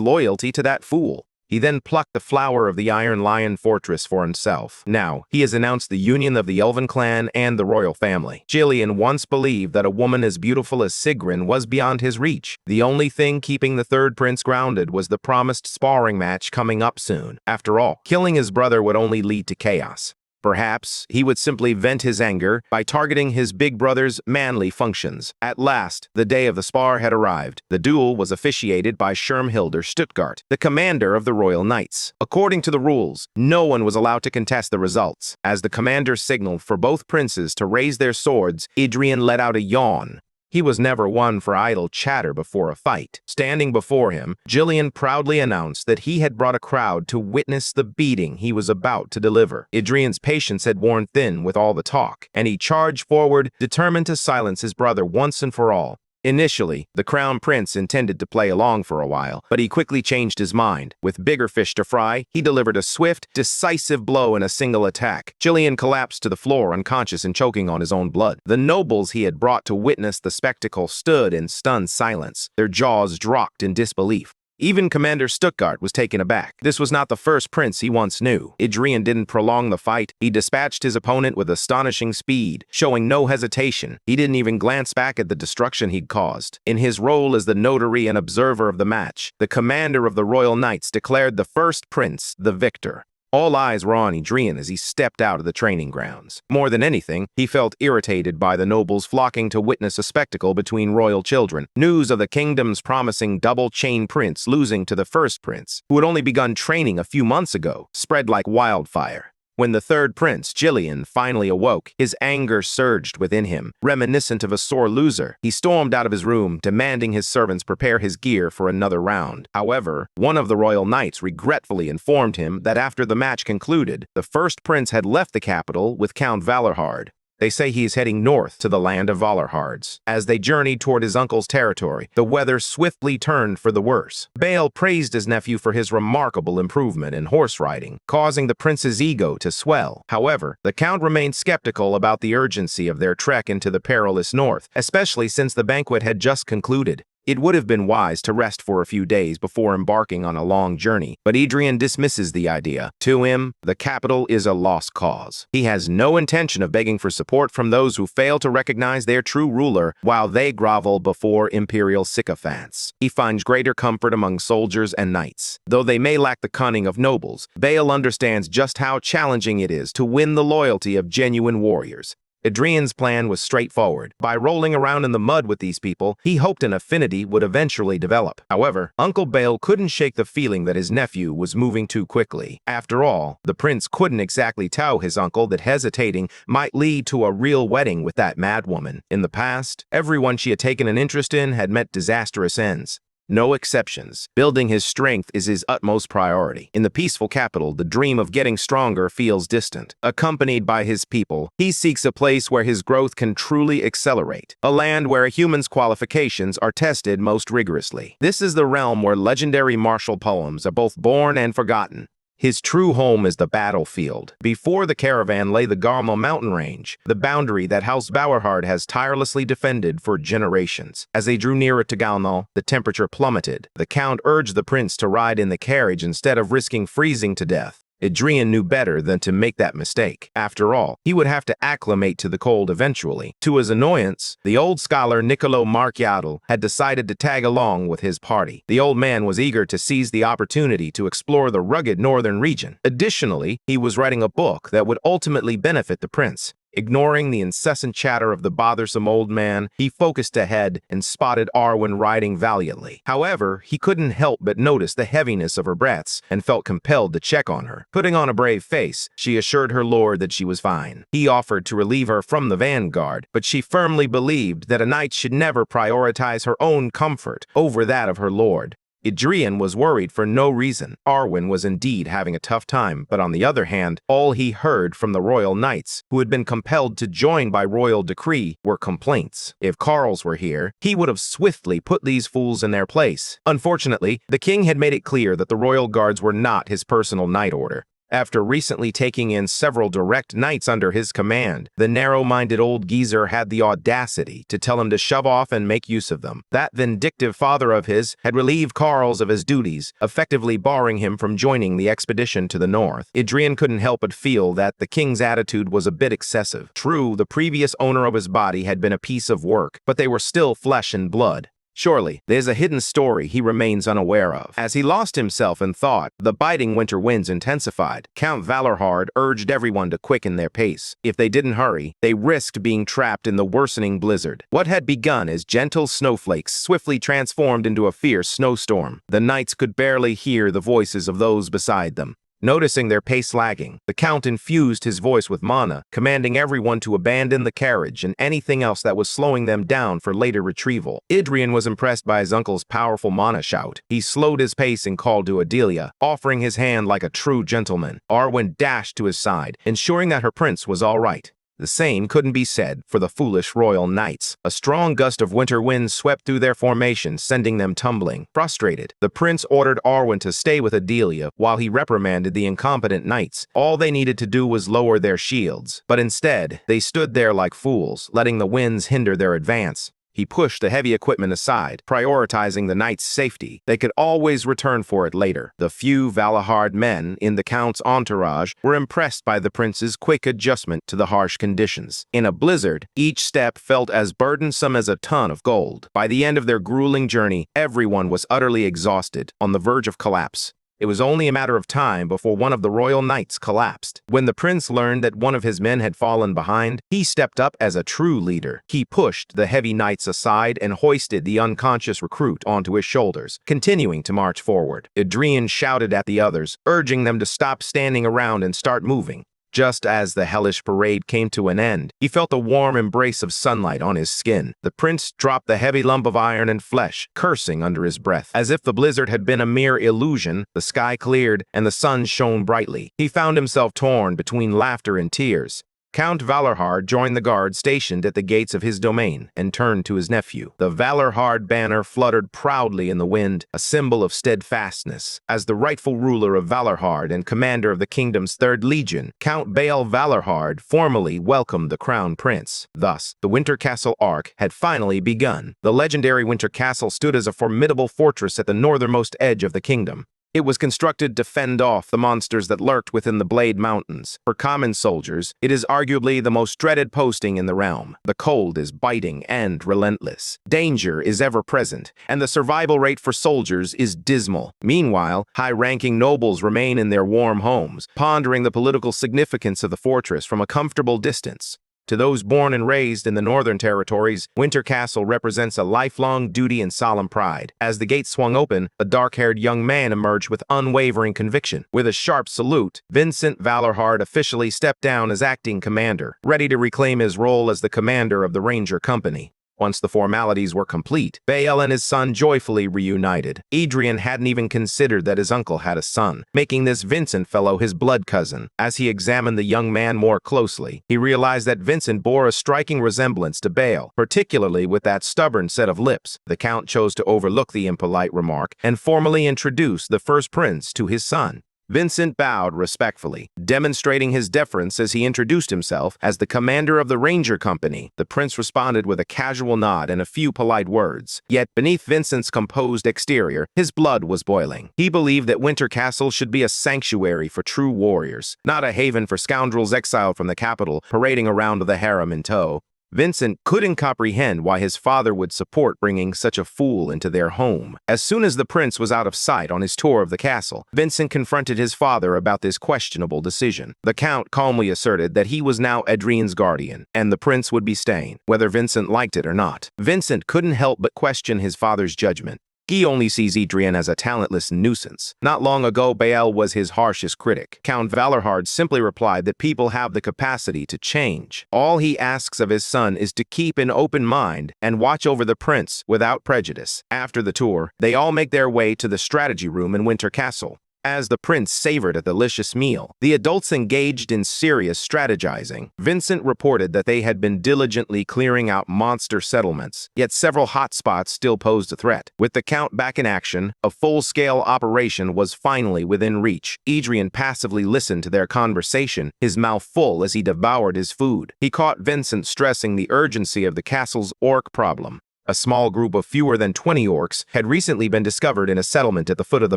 loyalty to that fool. He then plucked the flower of the Iron Lion Fortress for himself. Now, he has announced the union of the Elven clan and the royal family. Jillian once believed that a woman as beautiful as Sigrun was beyond his reach. The only thing keeping the third prince grounded was the promised sparring match coming up soon. After all, killing his brother would only lead to chaos. Perhaps he would simply vent his anger by targeting his big brother's manly functions. At last, the day of the spar had arrived. The duel was officiated by Schirmhilder Stuttgart, the commander of the Royal Knights. According to the rules, no one was allowed to contest the results. As the commander signaled for both princes to raise their swords, Adrian let out a yawn. He was never one for idle chatter before a fight. Standing before him, Jillian proudly announced that he had brought a crowd to witness the beating he was about to deliver. Adrian's patience had worn thin with all the talk, and he charged forward, determined to silence his brother once and for all. Initially, the Crown Prince intended to play along for a while, but he quickly changed his mind. With bigger fish to fry, he delivered a swift, decisive blow in a single attack. Jillian collapsed to the floor, unconscious and choking on his own blood. The nobles he had brought to witness the spectacle stood in stunned silence, their jaws dropped in disbelief. Even Commander Stuttgart was taken aback. This was not the first prince he once knew. Adrian didn't prolong the fight. He dispatched his opponent with astonishing speed, showing no hesitation. He didn't even glance back at the destruction he'd caused. In his role as the notary and observer of the match, the commander of the Royal Knights declared the first prince the victor. All eyes were on Adrian as he stepped out of the training grounds. More than anything, he felt irritated by the nobles flocking to witness a spectacle between royal children. News of the kingdom's promising double-chain prince losing to the first prince, who had only begun training a few months ago, spread like wildfire. When the third prince, Gillian, finally awoke, his anger surged within him. Reminiscent of a sore loser, he stormed out of his room, demanding his servants prepare his gear for another round. However, one of the royal knights regretfully informed him that after the match concluded, the first prince had left the capital with Count Valorhard. They say he is heading north to the land of Valorhards. As they journeyed toward his uncle's territory, the weather swiftly turned for the worse. Bale praised his nephew for his remarkable improvement in horse riding, causing the prince's ego to swell. However, the count remained skeptical about the urgency of their trek into the perilous north, especially since the banquet had just concluded. It would have been wise to rest for a few days before embarking on a long journey, but Adrian dismisses the idea. To him, the capital is a lost cause. He has no intention of begging for support from those who fail to recognize their true ruler while they grovel before imperial sycophants. He finds greater comfort among soldiers and knights. Though they may lack the cunning of nobles, Bale understands just how challenging it is to win the loyalty of genuine warriors. Adrian's plan was straightforward. By rolling around in the mud with these people, he hoped an affinity would eventually develop. However, Uncle Bale couldn't shake the feeling that his nephew was moving too quickly. After all, the prince couldn't exactly tell his uncle that hesitating might lead to a real wedding with that madwoman. In the past, everyone she had taken an interest in had met disastrous ends. No exceptions. Building his strength is his utmost priority. In the peaceful capital, the dream of getting stronger feels distant. Accompanied by his people, he seeks a place where his growth can truly accelerate. A land where a human's qualifications are tested most rigorously. This is the realm where legendary martial poems are both born and forgotten. His true home is the battlefield. Before the caravan lay the Garma mountain range, the boundary that House Valorhard has tirelessly defended for generations. As they drew nearer to Galnal, the temperature plummeted. The count urged the prince to ride in the carriage instead of risking freezing to death. Adrian knew better than to make that mistake. After all, he would have to acclimate to the cold eventually. To his annoyance, the old scholar Niccolo Marchiadel had decided to tag along with his party. The old man was eager to seize the opportunity to explore the rugged northern region. Additionally, he was writing a book that would ultimately benefit the prince. Ignoring the incessant chatter of the bothersome old man, he focused ahead and spotted Arwen riding valiantly. However, he couldn't help but notice the heaviness of her breaths and felt compelled to check on her. Putting on a brave face, she assured her lord that she was fine. He offered to relieve her from the vanguard, but she firmly believed that a knight should never prioritize her own comfort over that of her lord. Adrian was worried for no reason. Arwen was indeed having a tough time, but on the other hand, all he heard from the royal knights, who had been compelled to join by royal decree, were complaints. If Carls were here, he would have swiftly put these fools in their place. Unfortunately, the king had made it clear that the royal guards were not his personal knight order. After recently taking in several direct knights under his command, the narrow-minded old geezer had the audacity to tell him to shove off and make use of them. That vindictive father of his had relieved Carls of his duties, effectively barring him from joining the expedition to the north. Adrian couldn't help but feel that the king's attitude was a bit excessive. True, the previous owner of his body had been a piece of work, but they were still flesh and blood. Surely, there's a hidden story he remains unaware of. As he lost himself in thought, the biting winter winds intensified. Count Valorhard urged everyone to quicken their pace. If they didn't hurry, they risked being trapped in the worsening blizzard. What had begun as gentle snowflakes swiftly transformed into a fierce snowstorm. The knights could barely hear the voices of those beside them. Noticing their pace lagging, the count infused his voice with mana, commanding everyone to abandon the carriage and anything else that was slowing them down for later retrieval. Adrian was impressed by his uncle's powerful mana shout. He slowed his pace and called to Adelia, offering his hand like a true gentleman. Arwen dashed to his side, ensuring that her prince was all right. The same couldn't be said for the foolish royal knights. A strong gust of winter winds swept through their formation, sending them tumbling. Frustrated, the prince ordered Arwen to stay with Adelia while he reprimanded the incompetent knights. All they needed to do was lower their shields, but instead, they stood there like fools, letting the winds hinder their advance. He pushed the heavy equipment aside, prioritizing the knight's safety. They could always return for it later. The few Valahard men in the count's entourage were impressed by the prince's quick adjustment to the harsh conditions. In a blizzard, each step felt as burdensome as a ton of gold. By the end of their grueling journey, everyone was utterly exhausted, on the verge of collapse. It was only a matter of time before one of the royal knights collapsed. When the prince learned that one of his men had fallen behind, he stepped up as a true leader. He pushed the heavy knights aside and hoisted the unconscious recruit onto his shoulders, continuing to march forward. Adrian shouted at the others, urging them to stop standing around and start moving. Just as the hellish parade came to an end, he felt a warm embrace of sunlight on his skin. The prince dropped the heavy lump of iron and flesh, cursing under his breath. As if the blizzard had been a mere illusion, the sky cleared and the sun shone brightly. He found himself torn between laughter and tears. Count Valerhard joined the guard stationed at the gates of his domain and turned to his nephew. The Valerhard banner fluttered proudly in the wind, a symbol of steadfastness. As the rightful ruler of Valerhard and commander of the kingdom's 3rd Legion, Count Bael Valerhard formally welcomed the crown prince. Thus, the Winter Castle arc had finally begun. The legendary Winter Castle stood as a formidable fortress at the northernmost edge of the kingdom. It was constructed to fend off the monsters that lurked within the Blade Mountains. For common soldiers, it is arguably the most dreaded posting in the realm. The cold is biting and relentless. Danger is ever present, and the survival rate for soldiers is dismal. Meanwhile, high-ranking nobles remain in their warm homes, pondering the political significance of the fortress from a comfortable distance. To those born and raised in the northern territories, Winter Castle represents a lifelong duty and solemn pride. As the gates swung open, a dark-haired young man emerged with unwavering conviction. With a sharp salute, Vincent Valerhard officially stepped down as acting commander, ready to reclaim his role as the commander of the Ranger Company. Once the formalities were complete, Bael and his son joyfully reunited. Adrian hadn't even considered that his uncle had a son, making this Vincent fellow his blood cousin. As he examined the young man more closely, he realized that Vincent bore a striking resemblance to Bael, particularly with that stubborn set of lips. The Count chose to overlook the impolite remark and formally introduced the first prince to his son. Vincent bowed respectfully, demonstrating his deference as he introduced himself as the commander of the Ranger Company. The prince responded with a casual nod and a few polite words. Yet beneath Vincent's composed exterior, his blood was boiling. He believed that Winter Castle should be a sanctuary for true warriors, not a haven for scoundrels exiled from the capital, parading around with a harem in tow. Vincent couldn't comprehend why his father would support bringing such a fool into their home. As soon as the prince was out of sight on his tour of the castle, Vincent confronted his father about this questionable decision. The Count calmly asserted that he was now Adrian's guardian, and the prince would be staying, whether Vincent liked it or not. Vincent couldn't help but question his father's judgment. He only sees Adrian as a talentless nuisance. Not long ago, Bael was his harshest critic. Count Valerhard simply replied that people have the capacity to change. All he asks of his son is to keep an open mind and watch over the prince without prejudice. After the tour, they all make their way to the strategy room in Winter Castle. As the prince savored a delicious meal, the adults engaged in serious strategizing. Vincent reported that they had been diligently clearing out monster settlements, yet several hotspots still posed a threat. With the Count back in action, a full-scale operation was finally within reach. Adrian passively listened to their conversation, his mouth full as he devoured his food. He caught Vincent stressing the urgency of the castle's orc problem. A small group of fewer than 20 orcs had recently been discovered in a settlement at the foot of the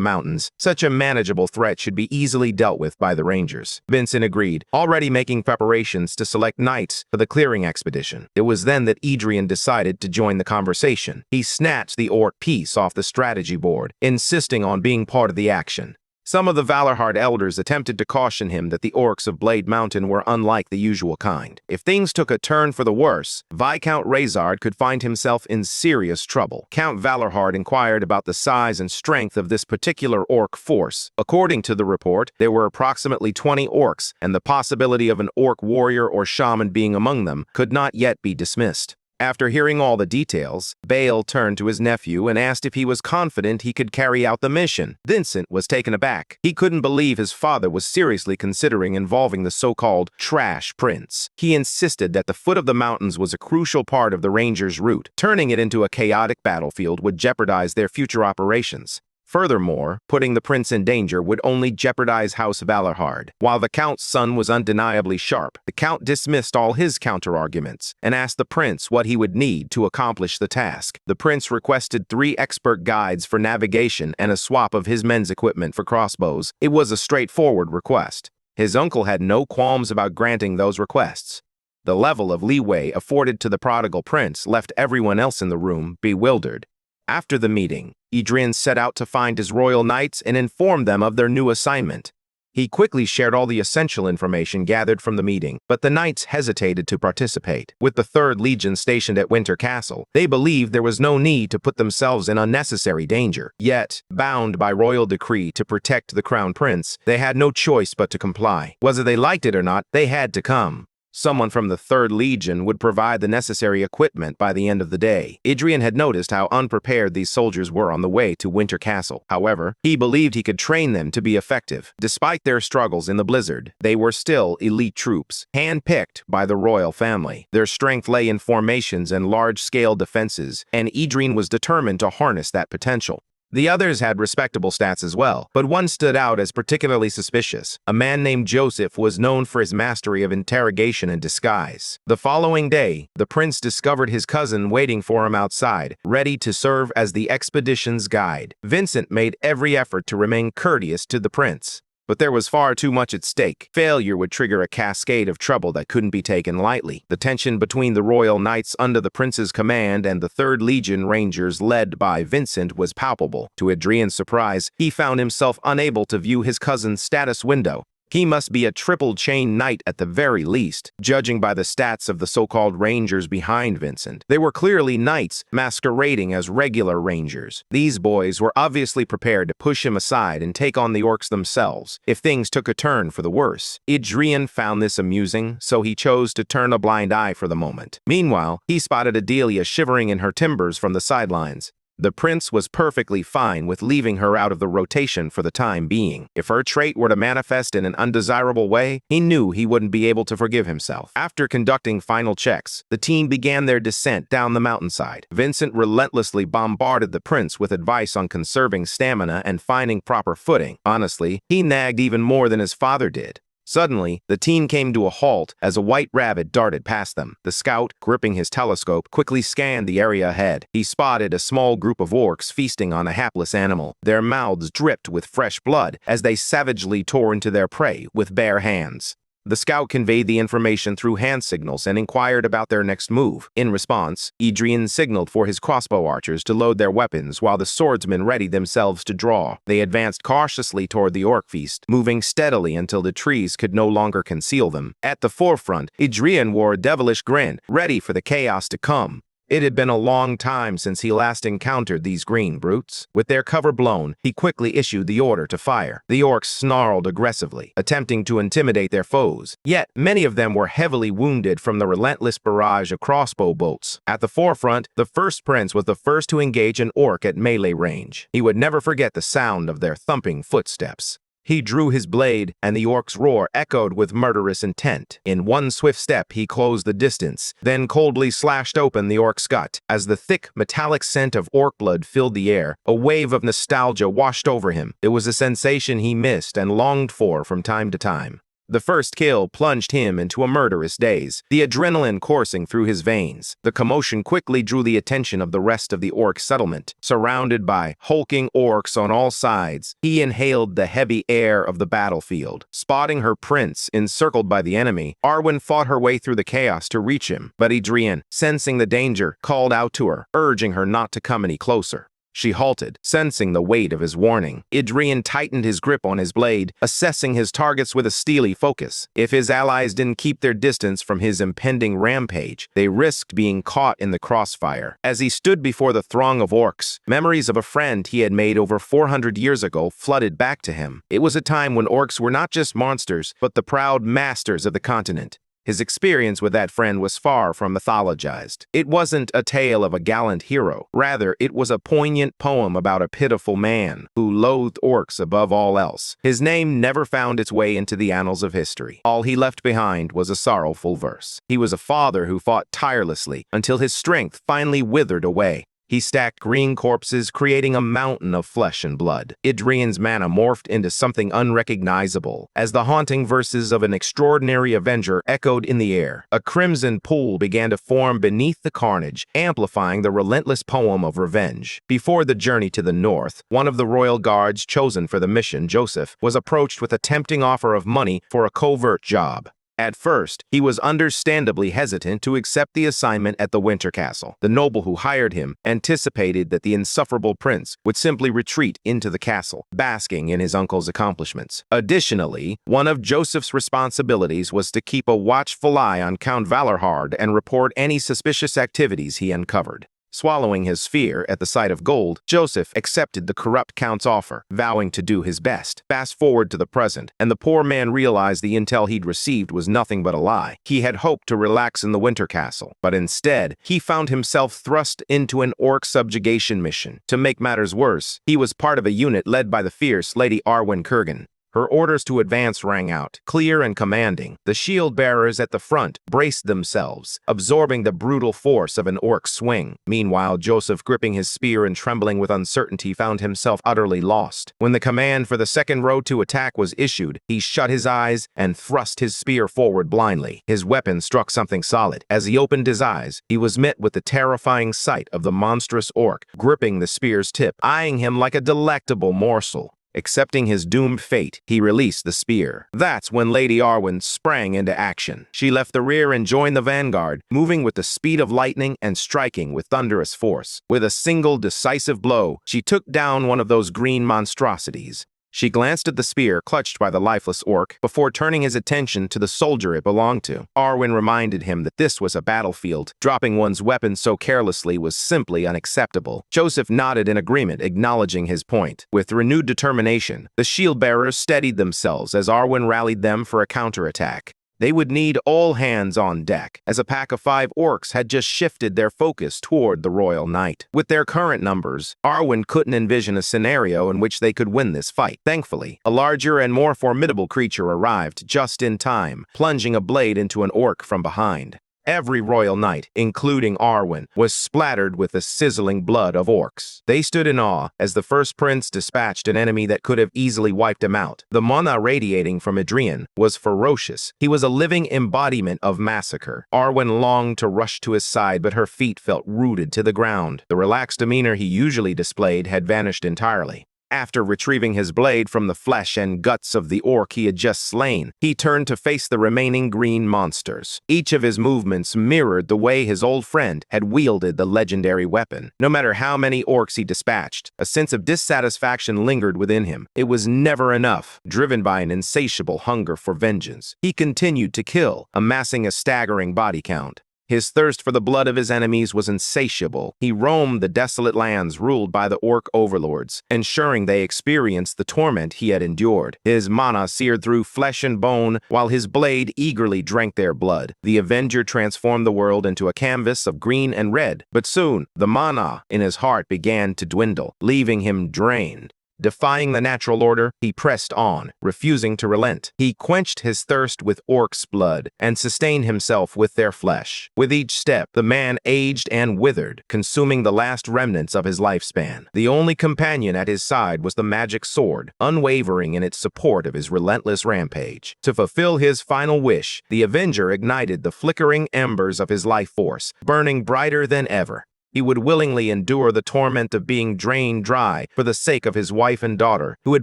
mountains. Such a manageable threat should be easily dealt with by the Rangers. Vincent agreed, already making preparations to select knights for the clearing expedition. It was then that Adrian decided to join the conversation. He snatched the orc piece off the strategy board, insisting on being part of the action. Some of the Valerhard elders attempted to caution him that the orcs of Blade Mountain were unlike the usual kind. If things took a turn for the worse, Viscount Razard could find himself in serious trouble. Count Valerhard inquired about the size and strength of this particular orc force. According to the report, there were approximately 20 orcs, and the possibility of an orc warrior or shaman being among them could not yet be dismissed. After hearing all the details, Bael turned to his nephew and asked if he was confident he could carry out the mission. Vincent was taken aback. He couldn't believe his father was seriously considering involving the so-called trash prince. He insisted that the foot of the mountains was a crucial part of the Rangers' route. Turning it into a chaotic battlefield would jeopardize their future operations. Furthermore, putting the prince in danger would only jeopardize House Valerhard. While the Count's son was undeniably sharp, the Count dismissed all his counter-arguments and asked the prince what he would need to accomplish the task. The prince requested 3 expert guides for navigation and a swap of his men's equipment for crossbows. It was a straightforward request. His uncle had no qualms about granting those requests. The level of leeway afforded to the prodigal prince left everyone else in the room bewildered. After the meeting, Adrian set out to find his royal knights and inform them of their new assignment. He quickly shared all the essential information gathered from the meeting, but the knights hesitated to participate. With the 3rd Legion stationed at Winter Castle, they believed there was no need to put themselves in unnecessary danger. Yet, bound by royal decree to protect the Crown Prince, they had no choice but to comply. Whether they liked it or not, they had to come. Someone from the 3rd Legion would provide the necessary equipment by the end of the day. Adrian had noticed how unprepared these soldiers were on the way to Winter Castle. However, he believed he could train them to be effective. Despite their struggles in the blizzard, they were still elite troops, handpicked by the royal family. Their strength lay in formations and large-scale defenses, and Adrian was determined to harness that potential. The others had respectable stats as well, but one stood out as particularly suspicious. A man named Joseph was known for his mastery of interrogation and disguise. The following day, the prince discovered his cousin waiting for him outside, ready to serve as the expedition's guide. Vincent made every effort to remain courteous to the prince. But there was far too much at stake. Failure would trigger a cascade of trouble that couldn't be taken lightly. The tension between the royal knights under the prince's command and the 3rd Legion Rangers led by Vincent was palpable. To Adrian's surprise, he found himself unable to view his cousin's status window. He must be a triple-chain knight at the very least, judging by the stats of the so-called rangers behind Vincent. They were clearly knights masquerading as regular rangers. These boys were obviously prepared to push him aside and take on the orcs themselves if things took a turn for the worse. Adrian found this amusing, so he chose to turn a blind eye for the moment. Meanwhile, he spotted Adelia shivering in her timbers from the sidelines. The prince was perfectly fine with leaving her out of the rotation for the time being. If her trait were to manifest in an undesirable way, he knew he wouldn't be able to forgive himself. After conducting final checks, the team began their descent down the mountainside. Vincent relentlessly bombarded the prince with advice on conserving stamina and finding proper footing. Honestly, he nagged even more than his father did. Suddenly, the team came to a halt as a white rabbit darted past them. The scout, gripping his telescope, quickly scanned the area ahead. He spotted a small group of orcs feasting on a hapless animal. Their mouths dripped with fresh blood as they savagely tore into their prey with bare hands. The scout conveyed the information through hand signals and inquired about their next move. In response, Adrian signaled for his crossbow archers to load their weapons while the swordsmen readied themselves to draw. They advanced cautiously toward the orc feast, moving steadily until the trees could no longer conceal them. At the forefront, Adrian wore a devilish grin, ready for the chaos to come. It had been a long time since he last encountered these green brutes. With their cover blown, he quickly issued the order to fire. The orcs snarled aggressively, attempting to intimidate their foes. Yet, many of them were heavily wounded from the relentless barrage of crossbow bolts. At the forefront, the first prince was the first to engage an orc at melee range. He would never forget the sound of their thumping footsteps. He drew his blade, and the orc's roar echoed with murderous intent. In one swift step, he closed the distance, then coldly slashed open the orc's gut. As the thick, metallic scent of orc blood filled the air, a wave of nostalgia washed over him. It was a sensation he missed and longed for from time to time. The first kill plunged him into a murderous daze, the adrenaline coursing through his veins. The commotion quickly drew the attention of the rest of the orc settlement. Surrounded by hulking orcs on all sides, he inhaled the heavy air of the battlefield. Spotting her prince encircled by the enemy, Arwen fought her way through the chaos to reach him, but Adrian, sensing the danger, called out to her, urging her not to come any closer. She halted, sensing the weight of his warning. Adrian tightened his grip on his blade, assessing his targets with a steely focus. If his allies didn't keep their distance from his impending rampage, they risked being caught in the crossfire. As he stood before the throng of orcs, memories of a friend he had made over 400 years ago flooded back to him. It was a time when orcs were not just monsters, but the proud masters of the continent. His experience with that friend was far from mythologized. It wasn't a tale of a gallant hero. Rather, it was a poignant poem about a pitiful man who loathed orcs above all else. His name never found its way into the annals of history. All he left behind was a sorrowful verse. He was a father who fought tirelessly until his strength finally withered away. He stacked green corpses, creating a mountain of flesh and blood. Adrian's mana morphed into something unrecognizable, as the haunting verses of an extraordinary avenger echoed in the air. A crimson pool began to form beneath the carnage, amplifying the relentless poem of revenge. Before the journey to the north, one of the royal guards chosen for the mission, Joseph, was approached with a tempting offer of money for a covert job. At first, he was understandably hesitant to accept the assignment at the Winter Castle. The noble who hired him anticipated that the insufferable prince would simply retreat into the castle, basking in his uncle's accomplishments. Additionally, one of Joseph's responsibilities was to keep a watchful eye on Count Valerhard and report any suspicious activities he uncovered. Swallowing his fear at the sight of gold, Joseph accepted the corrupt count's offer, vowing to do his best. Fast forward to the present, and the poor man realized the intel he'd received was nothing but a lie. He had hoped to relax in the Winter Castle, but instead, he found himself thrust into an orc subjugation mission. To make matters worse, he was part of a unit led by the fierce Lady Arwen Kurgan. Her orders to advance rang out, clear and commanding. The shield-bearers at the front braced themselves, absorbing the brutal force of an orc swing. Meanwhile, Joseph, gripping his spear and trembling with uncertainty, found himself utterly lost. When the command for the second row to attack was issued, he shut his eyes and thrust his spear forward blindly. His weapon struck something solid. As he opened his eyes, he was met with the terrifying sight of the monstrous orc, gripping the spear's tip, eyeing him like a delectable morsel. Accepting his doomed fate, he released the spear. That's when Lady Arwen sprang into action. She left the rear and joined the vanguard, moving with the speed of lightning and striking with thunderous force. With a single decisive blow, she took down one of those green monstrosities. She glanced at the spear clutched by the lifeless orc before turning his attention to the soldier it belonged to. Arwen reminded him that this was a battlefield. Dropping one's weapon so carelessly was simply unacceptable. Joseph nodded in agreement, acknowledging his point. With renewed determination, the shield-bearers steadied themselves as Arwen rallied them for a counterattack. They would need all hands on deck, as a pack of 5 orcs had just shifted their focus toward the royal knight. With their current numbers, Arwen couldn't envision a scenario in which they could win this fight. Thankfully, a larger and more formidable creature arrived just in time, plunging a blade into an orc from behind. Every royal knight, including Arwen, was splattered with the sizzling blood of orcs. They stood in awe as the first prince dispatched an enemy that could have easily wiped him out. The mana radiating from Adrian was ferocious. He was a living embodiment of massacre. Arwen longed to rush to his side, but her feet felt rooted to the ground. The relaxed demeanor he usually displayed had vanished entirely. After retrieving his blade from the flesh and guts of the orc he had just slain, he turned to face the remaining green monsters. Each of his movements mirrored the way his old friend had wielded the legendary weapon. No matter how many orcs he dispatched, a sense of dissatisfaction lingered within him. It was never enough. Driven by an insatiable hunger for vengeance, he continued to kill, amassing a staggering body count. His thirst for the blood of his enemies was insatiable. He roamed the desolate lands ruled by the orc overlords, ensuring they experienced the torment he had endured. His mana seared through flesh and bone, while his blade eagerly drank their blood. The Avenger transformed the world into a canvas of green and red, but soon the mana in his heart began to dwindle, leaving him drained. Defying the natural order, he pressed on, refusing to relent. He quenched his thirst with orcs' blood and sustained himself with their flesh. With each step, the man aged and withered, consuming the last remnants of his lifespan. The only companion at his side was the magic sword, unwavering in its support of his relentless rampage. To fulfill his final wish, the Avenger ignited the flickering embers of his life force, burning brighter than ever. He would willingly endure the torment of being drained dry for the sake of his wife and daughter, who had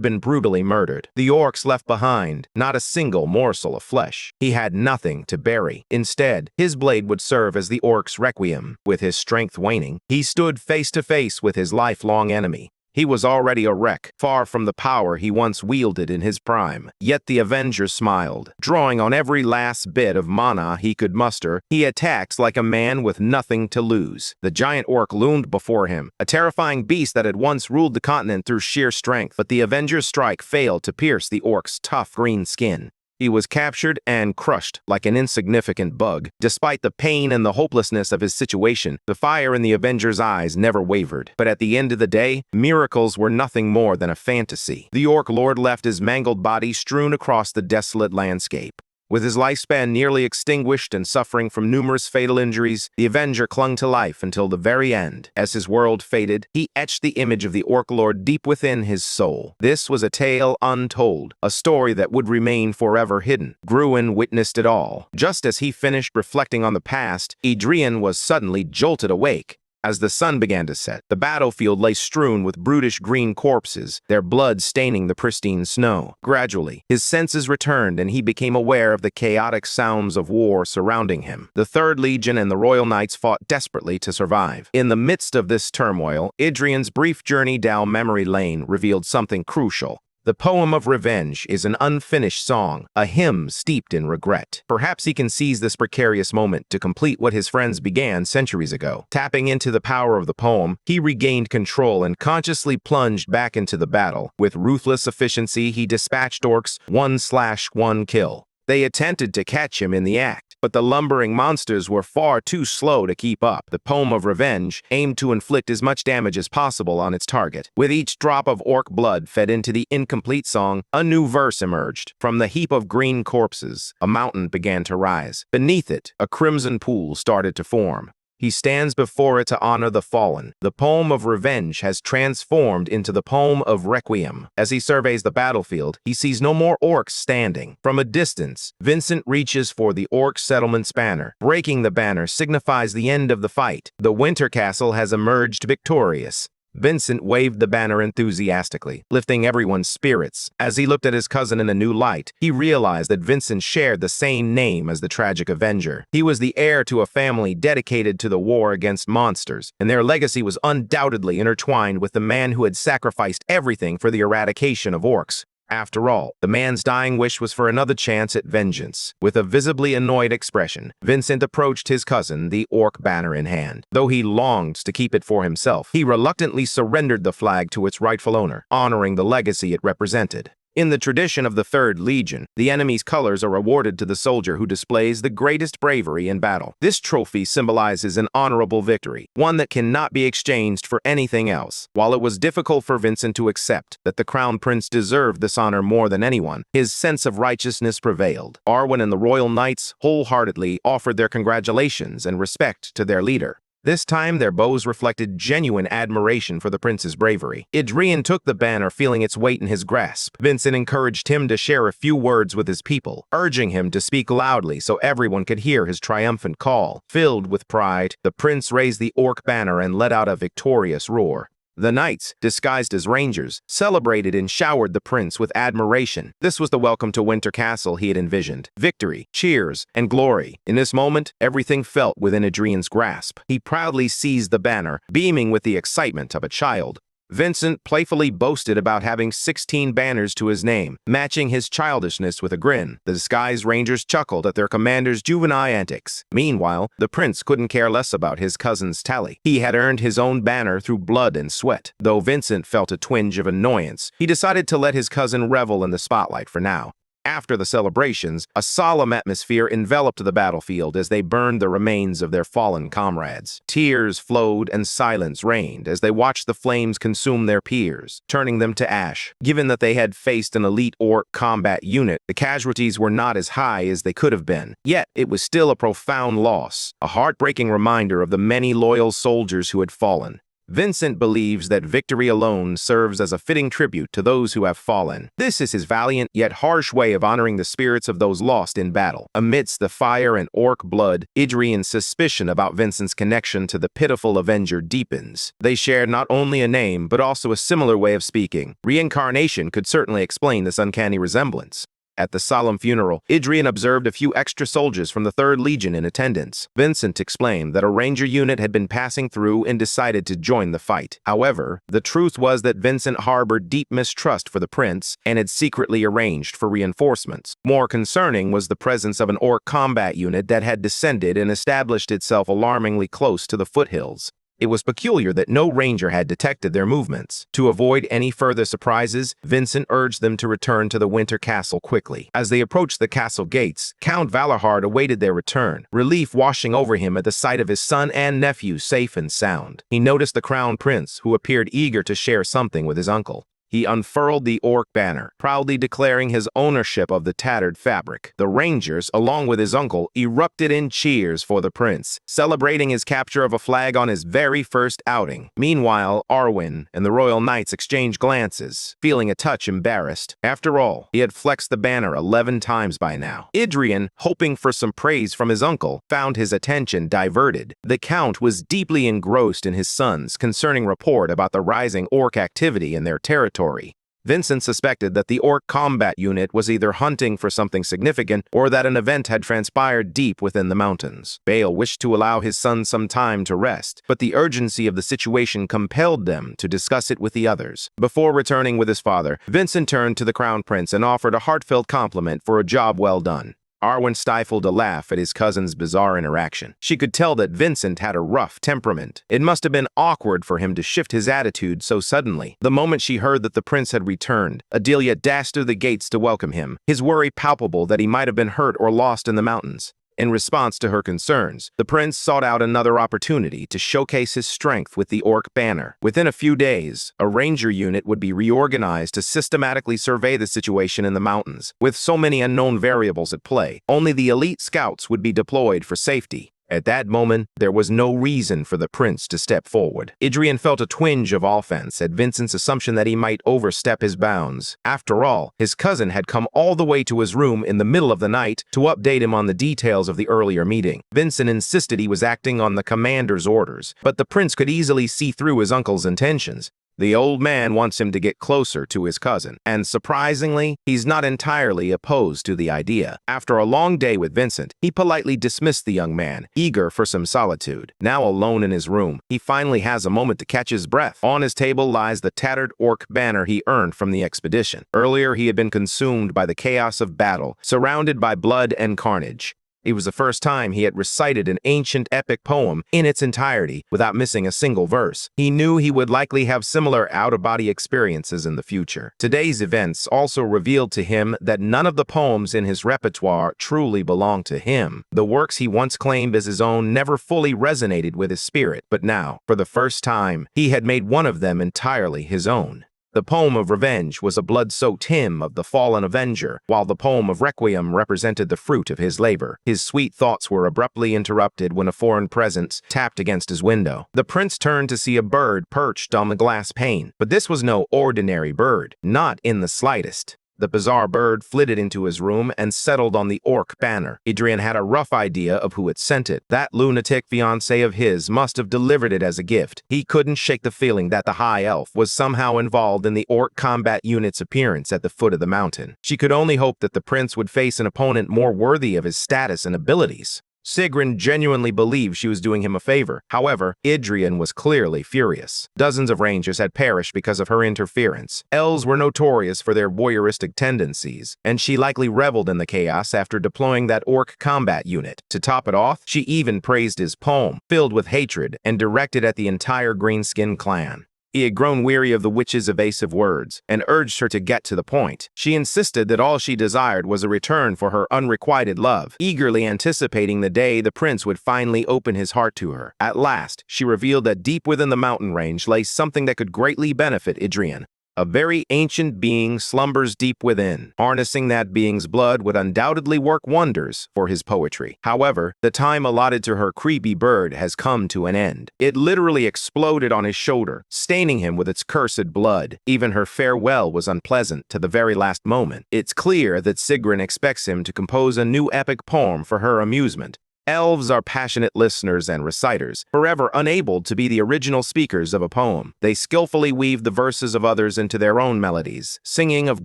been brutally murdered. The orcs left behind not a single morsel of flesh. He had nothing to bury. Instead, his blade would serve as the orcs' requiem. With his strength waning, he stood face to face with his lifelong enemy. He was already a wreck, far from the power he once wielded in his prime. Yet the Avenger smiled. Drawing on every last bit of mana he could muster, he attacked like a man with nothing to lose. The giant orc loomed before him, a terrifying beast that had once ruled the continent through sheer strength. But the Avenger's strike failed to pierce the orc's tough green skin. He was captured and crushed like an insignificant bug. Despite the pain and the hopelessness of his situation, the fire in the Avenger's eyes never wavered. But at the end of the day, miracles were nothing more than a fantasy. The Orc Lord left his mangled body strewn across the desolate landscape. With his lifespan nearly extinguished and suffering from numerous fatal injuries, the Avenger clung to life until the very end. As his world faded, he etched the image of the Orc Lord deep within his soul. This was a tale untold, a story that would remain forever hidden. Gruen witnessed it all. Just as he finished reflecting on the past, Adrian was suddenly jolted awake. As the sun began to set, the battlefield lay strewn with brutish green corpses, their blood staining the pristine snow. Gradually, his senses returned and he became aware of the chaotic sounds of war surrounding him. The Third Legion and the Royal Knights fought desperately to survive. In the midst of this turmoil, Idrian's brief journey down memory lane revealed something crucial. The poem of revenge is an unfinished song, a hymn steeped in regret. Perhaps he can seize this precarious moment to complete what his friends began centuries ago. Tapping into the power of the poem, he regained control and consciously plunged back into the battle. With ruthless efficiency, he dispatched orcs 1/1 kill. They attempted to catch him in the act, but the lumbering monsters were far too slow to keep up. The poem of revenge aimed to inflict as much damage as possible on its target. With each drop of orc blood fed into the incomplete song, a new verse emerged. From the heap of green corpses, a mountain began to rise. Beneath it, a crimson pool started to form. He stands before it to honor the fallen. The poem of revenge has transformed into the poem of requiem. As he surveys the battlefield, he sees no more orcs standing. From a distance, Vincent reaches for the orc settlement's banner. Breaking the banner signifies the end of the fight. The Winter Castle has emerged victorious. Vincent waved the banner enthusiastically, lifting everyone's spirits. As he looked at his cousin in a new light, he realized that Vincent shared the same name as the tragic Avenger. He was the heir to a family dedicated to the war against monsters, and their legacy was undoubtedly intertwined with the man who had sacrificed everything for the eradication of orcs. After all, the man's dying wish was for another chance at vengeance. With a visibly annoyed expression, Vincent approached his cousin, the orc banner in hand. Though he longed to keep it for himself, he reluctantly surrendered the flag to its rightful owner, honoring the legacy it represented. In the tradition of the Third Legion, the enemy's colors are awarded to the soldier who displays the greatest bravery in battle. This trophy symbolizes an honorable victory, one that cannot be exchanged for anything else. While it was difficult for Vincent to accept that the Crown Prince deserved this honor more than anyone, his sense of righteousness prevailed. Arwen and the Royal Knights wholeheartedly offered their congratulations and respect to their leader. This time, their bows reflected genuine admiration for the prince's bravery. Idrian took the banner, feeling its weight in his grasp. Vincent encouraged him to share a few words with his people, urging him to speak loudly so everyone could hear his triumphant call. Filled with pride, the prince raised the orc banner and let out a victorious roar. The knights, disguised as rangers, celebrated and showered the prince with admiration. This was the welcome to Winter Castle he had envisioned. Victory, cheers, and glory. In this moment, everything felt within Adrian's grasp. He proudly seized the banner, beaming with the excitement of a child. Vincent playfully boasted about having 16 banners to his name, matching his childishness with a grin. The disguised rangers chuckled at their commander's juvenile antics. Meanwhile, the prince couldn't care less about his cousin's tally. He had earned his own banner through blood and sweat. Though Vincent felt a twinge of annoyance, he decided to let his cousin revel in the spotlight for now. After the celebrations, a solemn atmosphere enveloped the battlefield as they burned the remains of their fallen comrades. Tears flowed and silence reigned as they watched the flames consume their peers, turning them to ash. Given that they had faced an elite orc combat unit, the casualties were not as high as they could have been. Yet, it was still a profound loss, a heartbreaking reminder of the many loyal soldiers who had fallen. Vincent believes that victory alone serves as a fitting tribute to those who have fallen. This is his valiant yet harsh way of honoring the spirits of those lost in battle. Amidst the fire and orc blood, Idrian's suspicion about Vincent's connection to the pitiful Avenger deepens. They shared not only a name, but also a similar way of speaking. Reincarnation could certainly explain this uncanny resemblance. At the solemn funeral, Idrian observed a few extra soldiers from the Third Legion in attendance. Vincent explained that a ranger unit had been passing through and decided to join the fight. However, the truth was that Vincent harbored deep mistrust for the prince and had secretly arranged for reinforcements. More concerning was the presence of an orc combat unit that had descended and established itself alarmingly close to the foothills. It was peculiar that no ranger had detected their movements. To avoid any further surprises, Vincent urged them to return to the Winter Castle quickly. As they approached the castle gates, Count Valahard awaited their return, relief washing over him at the sight of his son and nephew safe and sound. He noticed the Crown Prince, who appeared eager to share something with his uncle. He unfurled the orc banner, proudly declaring his ownership of the tattered fabric. The Rangers, along with his uncle, erupted in cheers for the prince, celebrating his capture of a flag on his very first outing. Meanwhile, Arwen and the Royal Knights exchanged glances, feeling a touch embarrassed. After all, he had flexed the banner 11 times by now. Idrian, hoping for some praise from his uncle, found his attention diverted. The Count was deeply engrossed in his son's concerning report about the rising orc activity in their territory. Vincent suspected that the orc combat unit was either hunting for something significant or that an event had transpired deep within the mountains. Bale wished to allow his son some time to rest, but the urgency of the situation compelled them to discuss it with the others. Before returning with his father, Vincent turned to the Crown Prince and offered a heartfelt compliment for a job well done. Arwen stifled a laugh at his cousin's bizarre interaction. She could tell that Vincent had a rough temperament. It must have been awkward for him to shift his attitude so suddenly. The moment she heard that the prince had returned, Adelia dashed through the gates to welcome him, his worry palpable that he might have been hurt or lost in the mountains. In response to her concerns, the prince sought out another opportunity to showcase his strength with the orc banner. Within a few days, a ranger unit would be reorganized to systematically survey the situation in the mountains. With so many unknown variables at play, only the elite scouts would be deployed for safety. At that moment, there was no reason for the prince to step forward. Idrian felt a twinge of offense at Vincent's assumption that he might overstep his bounds. After all, his cousin had come all the way to his room in the middle of the night to update him on the details of the earlier meeting. Vincent insisted he was acting on the commander's orders, but the prince could easily see through his uncle's intentions. The old man wants him to get closer to his cousin, and surprisingly, he's not entirely opposed to the idea. After a long day with Vincent, he politely dismissed the young man, eager for some solitude. Now alone in his room, he finally has a moment to catch his breath. On his table lies the tattered orc banner he earned from the expedition. Earlier, he had been consumed by the chaos of battle, surrounded by blood and carnage. It was the first time he had recited an ancient epic poem in its entirety without missing a single verse. He knew he would likely have similar out-of-body experiences in the future. Today's events also revealed to him that none of the poems in his repertoire truly belonged to him. The works he once claimed as his own never fully resonated with his spirit, but now, for the first time, he had made one of them entirely his own. The poem of revenge was a blood-soaked hymn of the fallen avenger, while the poem of requiem represented the fruit of his labor. His sweet thoughts were abruptly interrupted when a foreign presence tapped against his window. The prince turned to see a bird perched on the glass pane, but this was no ordinary bird, not in the slightest. The bizarre bird flitted into his room and settled on the orc banner. Idrian had a rough idea of who had sent it. That lunatic fiancé of his must have delivered it as a gift. He couldn't shake the feeling that the high elf was somehow involved in the orc combat unit's appearance at the foot of the mountain. She could only hope that the prince would face an opponent more worthy of his status and abilities. Sigrun genuinely believed she was doing him a favor. However, Idrian was clearly furious. Dozens of rangers had perished because of her interference. Elves were notorious for their voyeuristic tendencies, and she likely reveled in the chaos after deploying that orc combat unit. To top it off, she even praised his poem, filled with hatred and directed at the entire Greenskin clan. He had grown weary of the witch's evasive words and urged her to get to the point. She insisted that all she desired was a return for her unrequited love, eagerly anticipating the day the prince would finally open his heart to her. At last, she revealed that deep within the mountain range lay something that could greatly benefit Idrian. A very ancient being slumbers deep within. Harnessing that being's blood would undoubtedly work wonders for his poetry. However, the time allotted to her creepy bird has come to an end. It literally exploded on his shoulder, staining him with its cursed blood. Even her farewell was unpleasant to the very last moment. It's clear that Sigrun expects him to compose a new epic poem for her amusement. Elves are passionate listeners and reciters, forever unable to be the original speakers of a poem. They skillfully weave the verses of others into their own melodies, singing of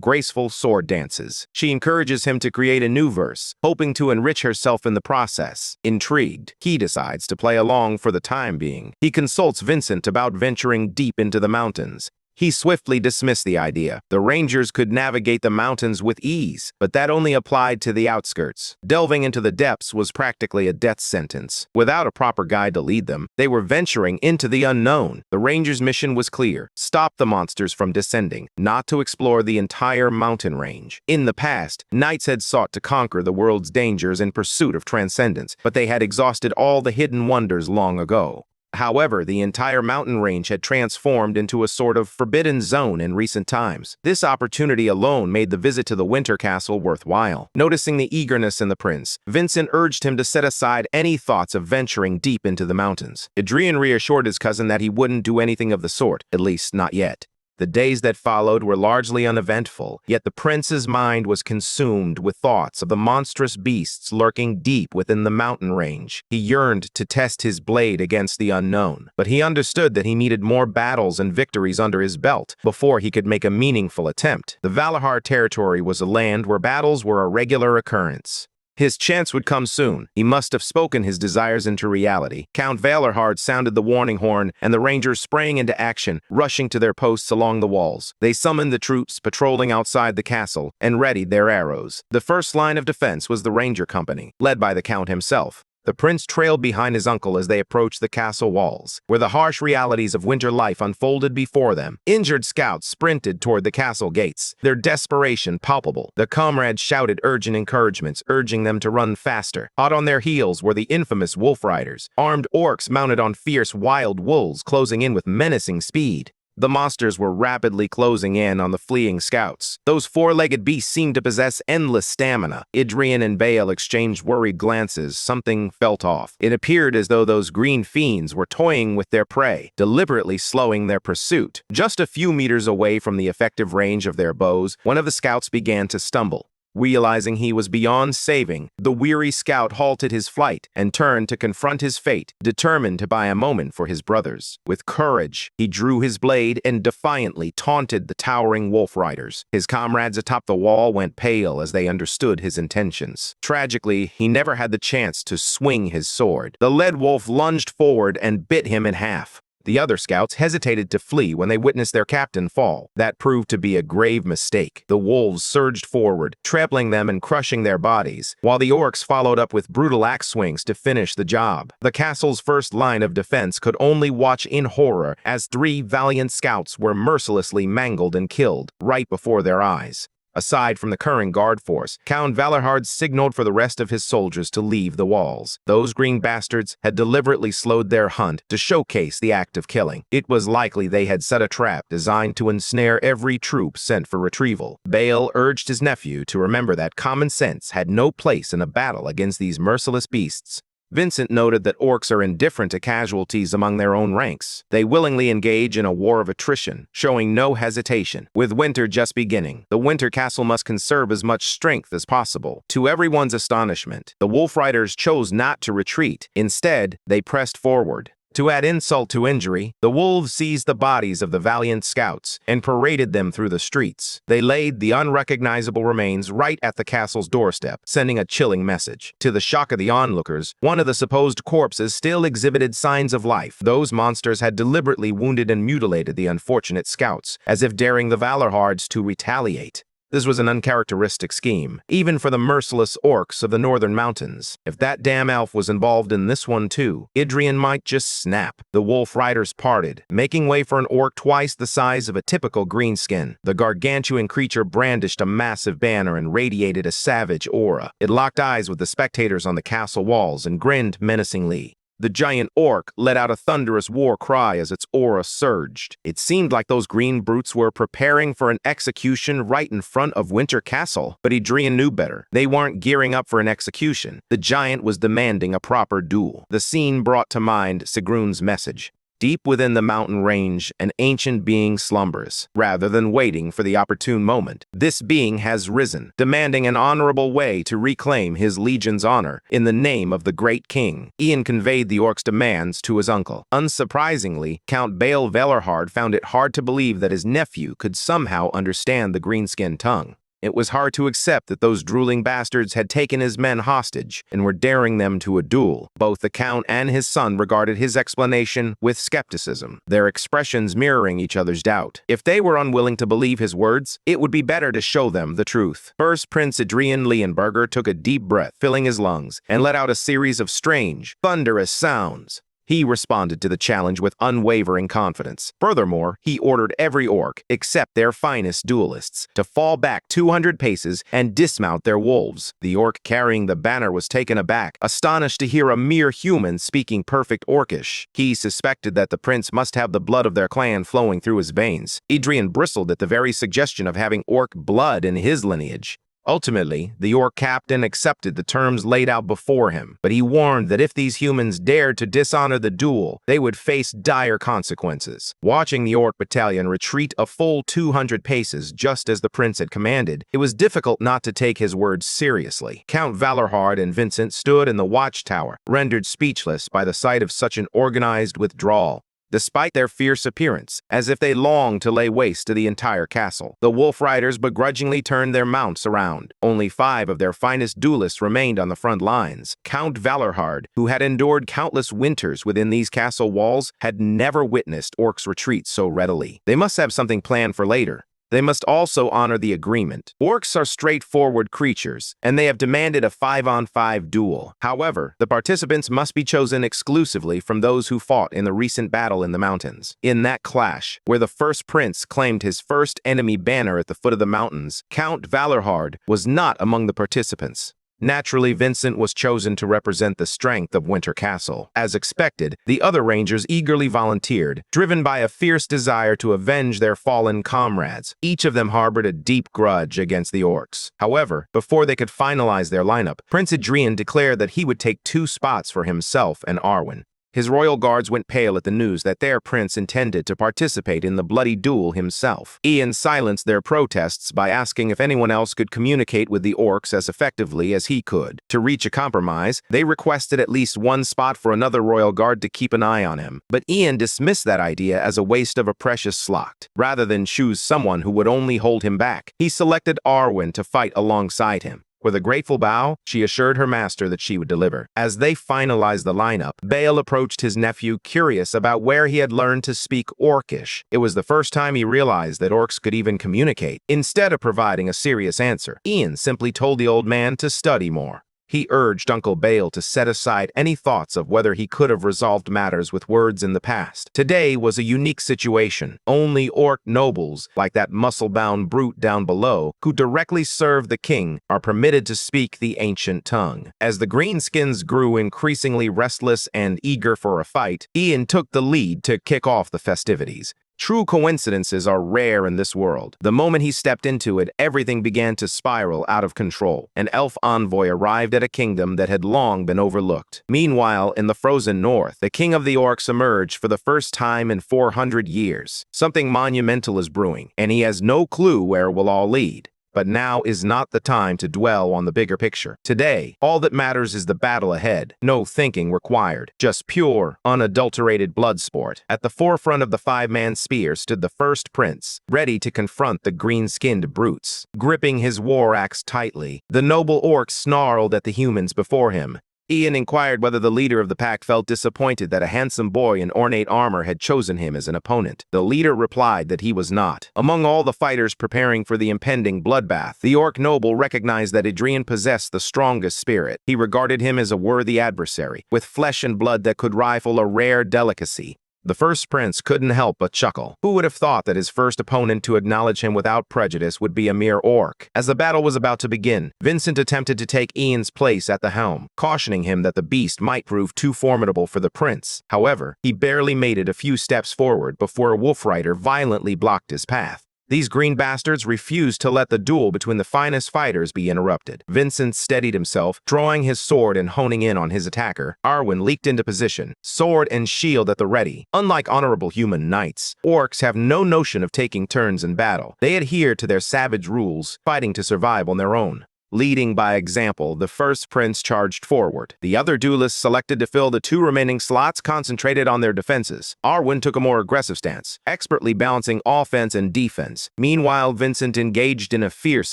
graceful sword dances. She encourages him to create a new verse, hoping to enrich herself in the process. Intrigued, he decides to play along for the time being. He consults Vincent about venturing deep into the mountains. He swiftly dismissed the idea. The Rangers could navigate the mountains with ease, but that only applied to the outskirts. Delving into the depths was practically a death sentence. Without a proper guide to lead them, they were venturing into the unknown. The Rangers' mission was clear: stop the monsters from descending, not to explore the entire mountain range. In the past, knights had sought to conquer the world's dangers in pursuit of transcendence, but they had exhausted all the hidden wonders long ago. However, the entire mountain range had transformed into a sort of forbidden zone in recent times. This opportunity alone made the visit to the Winter Castle worthwhile. Noticing the eagerness in the prince, Vincent urged him to set aside any thoughts of venturing deep into the mountains. Adrian reassured his cousin that he wouldn't do anything of the sort, at least not yet. The days that followed were largely uneventful, yet the prince's mind was consumed with thoughts of the monstrous beasts lurking deep within the mountain range. He yearned to test his blade against the unknown, but he understood that he needed more battles and victories under his belt before he could make a meaningful attempt. The Valahar territory was a land where battles were a regular occurrence. His chance would come soon. He must have spoken his desires into reality. Count Valahard sounded the warning horn, and the rangers sprang into action, rushing to their posts along the walls. They summoned the troops patrolling outside the castle and readied their arrows. The first line of defense was the ranger company, led by the count himself. The prince trailed behind his uncle as they approached the castle walls, where the harsh realities of winter life unfolded before them. Injured scouts sprinted toward the castle gates, their desperation palpable. The comrades shouted urgent encouragements, urging them to run faster. Hot on their heels were the infamous wolf riders, armed orcs mounted on fierce wild wolves closing in with menacing speed. The monsters were rapidly closing in on the fleeing scouts. Those four-legged beasts seemed to possess endless stamina. Idrian and Bale exchanged worried glances. Something felt off. It appeared as though those green fiends were toying with their prey, deliberately slowing their pursuit. Just a few meters away from the effective range of their bows, one of the scouts began to stumble. Realizing he was beyond saving, the weary scout halted his flight and turned to confront his fate, determined to buy a moment for his brothers. With courage, he drew his blade and defiantly taunted the towering wolf riders. His comrades atop the wall went pale as they understood his intentions. Tragically, he never had the chance to swing his sword. The lead wolf lunged forward and bit him in half. The other scouts hesitated to flee when they witnessed their captain fall. That proved to be a grave mistake. The wolves surged forward, trampling them and crushing their bodies, while the orcs followed up with brutal axe swings to finish the job. The castle's first line of defense could only watch in horror as 3 valiant scouts were mercilessly mangled and killed right before their eyes. Aside from the current guard force, Count Valahard signaled for the rest of his soldiers to leave the walls. Those green bastards had deliberately slowed their hunt to showcase the act of killing. It was likely they had set a trap designed to ensnare every troop sent for retrieval. Bale urged his nephew to remember that common sense had no place in a battle against these merciless beasts. Vincent noted that orcs are indifferent to casualties among their own ranks. They willingly engage in a war of attrition, showing no hesitation. With winter just beginning, the Winter Castle must conserve as much strength as possible. To everyone's astonishment, the wolf riders chose not to retreat. Instead, they pressed forward. To add insult to injury, the wolves seized the bodies of the valiant scouts and paraded them through the streets. They laid the unrecognizable remains right at the castle's doorstep, sending a chilling message. To the shock of the onlookers, one of the supposed corpses still exhibited signs of life. Those monsters had deliberately wounded and mutilated the unfortunate scouts, as if daring the Valahards to retaliate. This was an uncharacteristic scheme, even for the merciless orcs of the northern mountains. If that damn elf was involved in this one too, Idrian might just snap. The wolf riders parted, making way for an orc twice the size of a typical greenskin. The gargantuan creature brandished a massive banner and radiated a savage aura. It locked eyes with the spectators on the castle walls and grinned menacingly. The giant orc let out a thunderous war cry as its aura surged. It seemed like those green brutes were preparing for an execution right in front of Winter Castle. But Adrian knew better. They weren't gearing up for an execution. The giant was demanding a proper duel. The scene brought to mind Sigrun's message. Deep within the mountain range, an ancient being slumbers. Rather than waiting for the opportune moment, this being has risen, demanding an honorable way to reclaim his legion's honor in the name of the great king. Ian conveyed the orc's demands to his uncle. Unsurprisingly, Count Bale Velerhard found it hard to believe that his nephew could somehow understand the greenskin tongue. It was hard to accept that those drooling bastards had taken his men hostage and were daring them to a duel. Both the Count and his son regarded his explanation with skepticism, their expressions mirroring each other's doubt. If they were unwilling to believe his words, it would be better to show them the truth. First, Prince Adrian Leonberger took a deep breath, filling his lungs, and let out a series of strange, thunderous sounds. He responded to the challenge with unwavering confidence. Furthermore, he ordered every orc, except their finest duelists, to fall back 200 paces and dismount their wolves. The orc carrying the banner was taken aback, astonished to hear a mere human speaking perfect orcish. He suspected that the prince must have the blood of their clan flowing through his veins. Adrian bristled at the very suggestion of having orc blood in his lineage. Ultimately, the orc captain accepted the terms laid out before him, but he warned that if these humans dared to dishonor the duel, they would face dire consequences. Watching the orc battalion retreat a full 200 paces just as the prince had commanded, it was difficult not to take his words seriously. Count Valorhard and Vincent stood in the watchtower, rendered speechless by the sight of such an organized withdrawal. Despite their fierce appearance, as if they longed to lay waste to the entire castle. The wolf riders begrudgingly turned their mounts around. Only 5 of their finest duelists remained on the front lines. Count Valorhard, who had endured countless winters within these castle walls, had never witnessed orcs retreat so readily. They must have something planned for later. They must also honor the agreement. Orcs are straightforward creatures, and they have demanded a 5-on-5 duel. However, the participants must be chosen exclusively from those who fought in the recent battle in the mountains. In that clash, where the first prince claimed his first enemy banner at the foot of the mountains, Count Valorhard was not among the participants. Naturally, Vincent was chosen to represent the strength of Winter Castle. As expected, the other rangers eagerly volunteered, driven by a fierce desire to avenge their fallen comrades. Each of them harbored a deep grudge against the orcs. However, before they could finalize their lineup, Prince Adrian declared that he would take 2 spots for himself and Arwen. His royal guards went pale at the news that their prince intended to participate in the bloody duel himself. Ian silenced their protests by asking if anyone else could communicate with the orcs as effectively as he could. To reach a compromise, they requested at least 1 spot for another royal guard to keep an eye on him. But Ian dismissed that idea as a waste of a precious slot. Rather than choose someone who would only hold him back, he selected Arwen to fight alongside him. With a grateful bow, she assured her master that she would deliver. As they finalized the lineup, Bale approached his nephew, curious about where he had learned to speak Orcish. It was the first time he realized that orcs could even communicate. Instead of providing a serious answer, Ian simply told the old man to study more. He urged Uncle Bale to set aside any thoughts of whether he could have resolved matters with words in the past. Today was a unique situation. Only orc nobles, like that muscle-bound brute down below, who directly serve the king, are permitted to speak the ancient tongue. As the greenskins grew increasingly restless and eager for a fight, Ian took the lead to kick off the festivities. True coincidences are rare in this world. The moment he stepped into it, everything began to spiral out of control. An elf envoy arrived at a kingdom that had long been overlooked. Meanwhile, in the frozen north, the king of the orcs emerged for the first time in 400 years. Something monumental is brewing, and he has no clue where it will all lead. But now is not the time to dwell on the bigger picture. Today, all that matters is the battle ahead. No thinking required. Just pure, unadulterated blood sport. At the forefront of the 5-man spear stood the first prince, ready to confront the green-skinned brutes. Gripping his war axe tightly, the noble orc snarled at the humans before him. Ian inquired whether the leader of the pack felt disappointed that a handsome boy in ornate armor had chosen him as an opponent. The leader replied that he was not. Among all the fighters preparing for the impending bloodbath, the orc noble recognized that Adrian possessed the strongest spirit. He regarded him as a worthy adversary, with flesh and blood that could rival a rare delicacy. The first prince couldn't help but chuckle. Who would have thought that his first opponent to acknowledge him without prejudice would be a mere orc? As the battle was about to begin, Vincent attempted to take Ian's place at the helm, cautioning him that the beast might prove too formidable for the prince. However, he barely made it a few steps forward before a wolf rider violently blocked his path. These green bastards refused to let the duel between the finest fighters be interrupted. Vincent steadied himself, drawing his sword and honing in on his attacker. Arwen leaped into position, sword and shield at the ready. Unlike honorable human knights, orcs have no notion of taking turns in battle. They adhere to their savage rules, fighting to survive on their own. Leading by example, the first prince charged forward. The other duelists selected to fill the 2 remaining slots concentrated on their defenses. Arwen took a more aggressive stance, expertly balancing offense and defense. Meanwhile, Vincent engaged in a fierce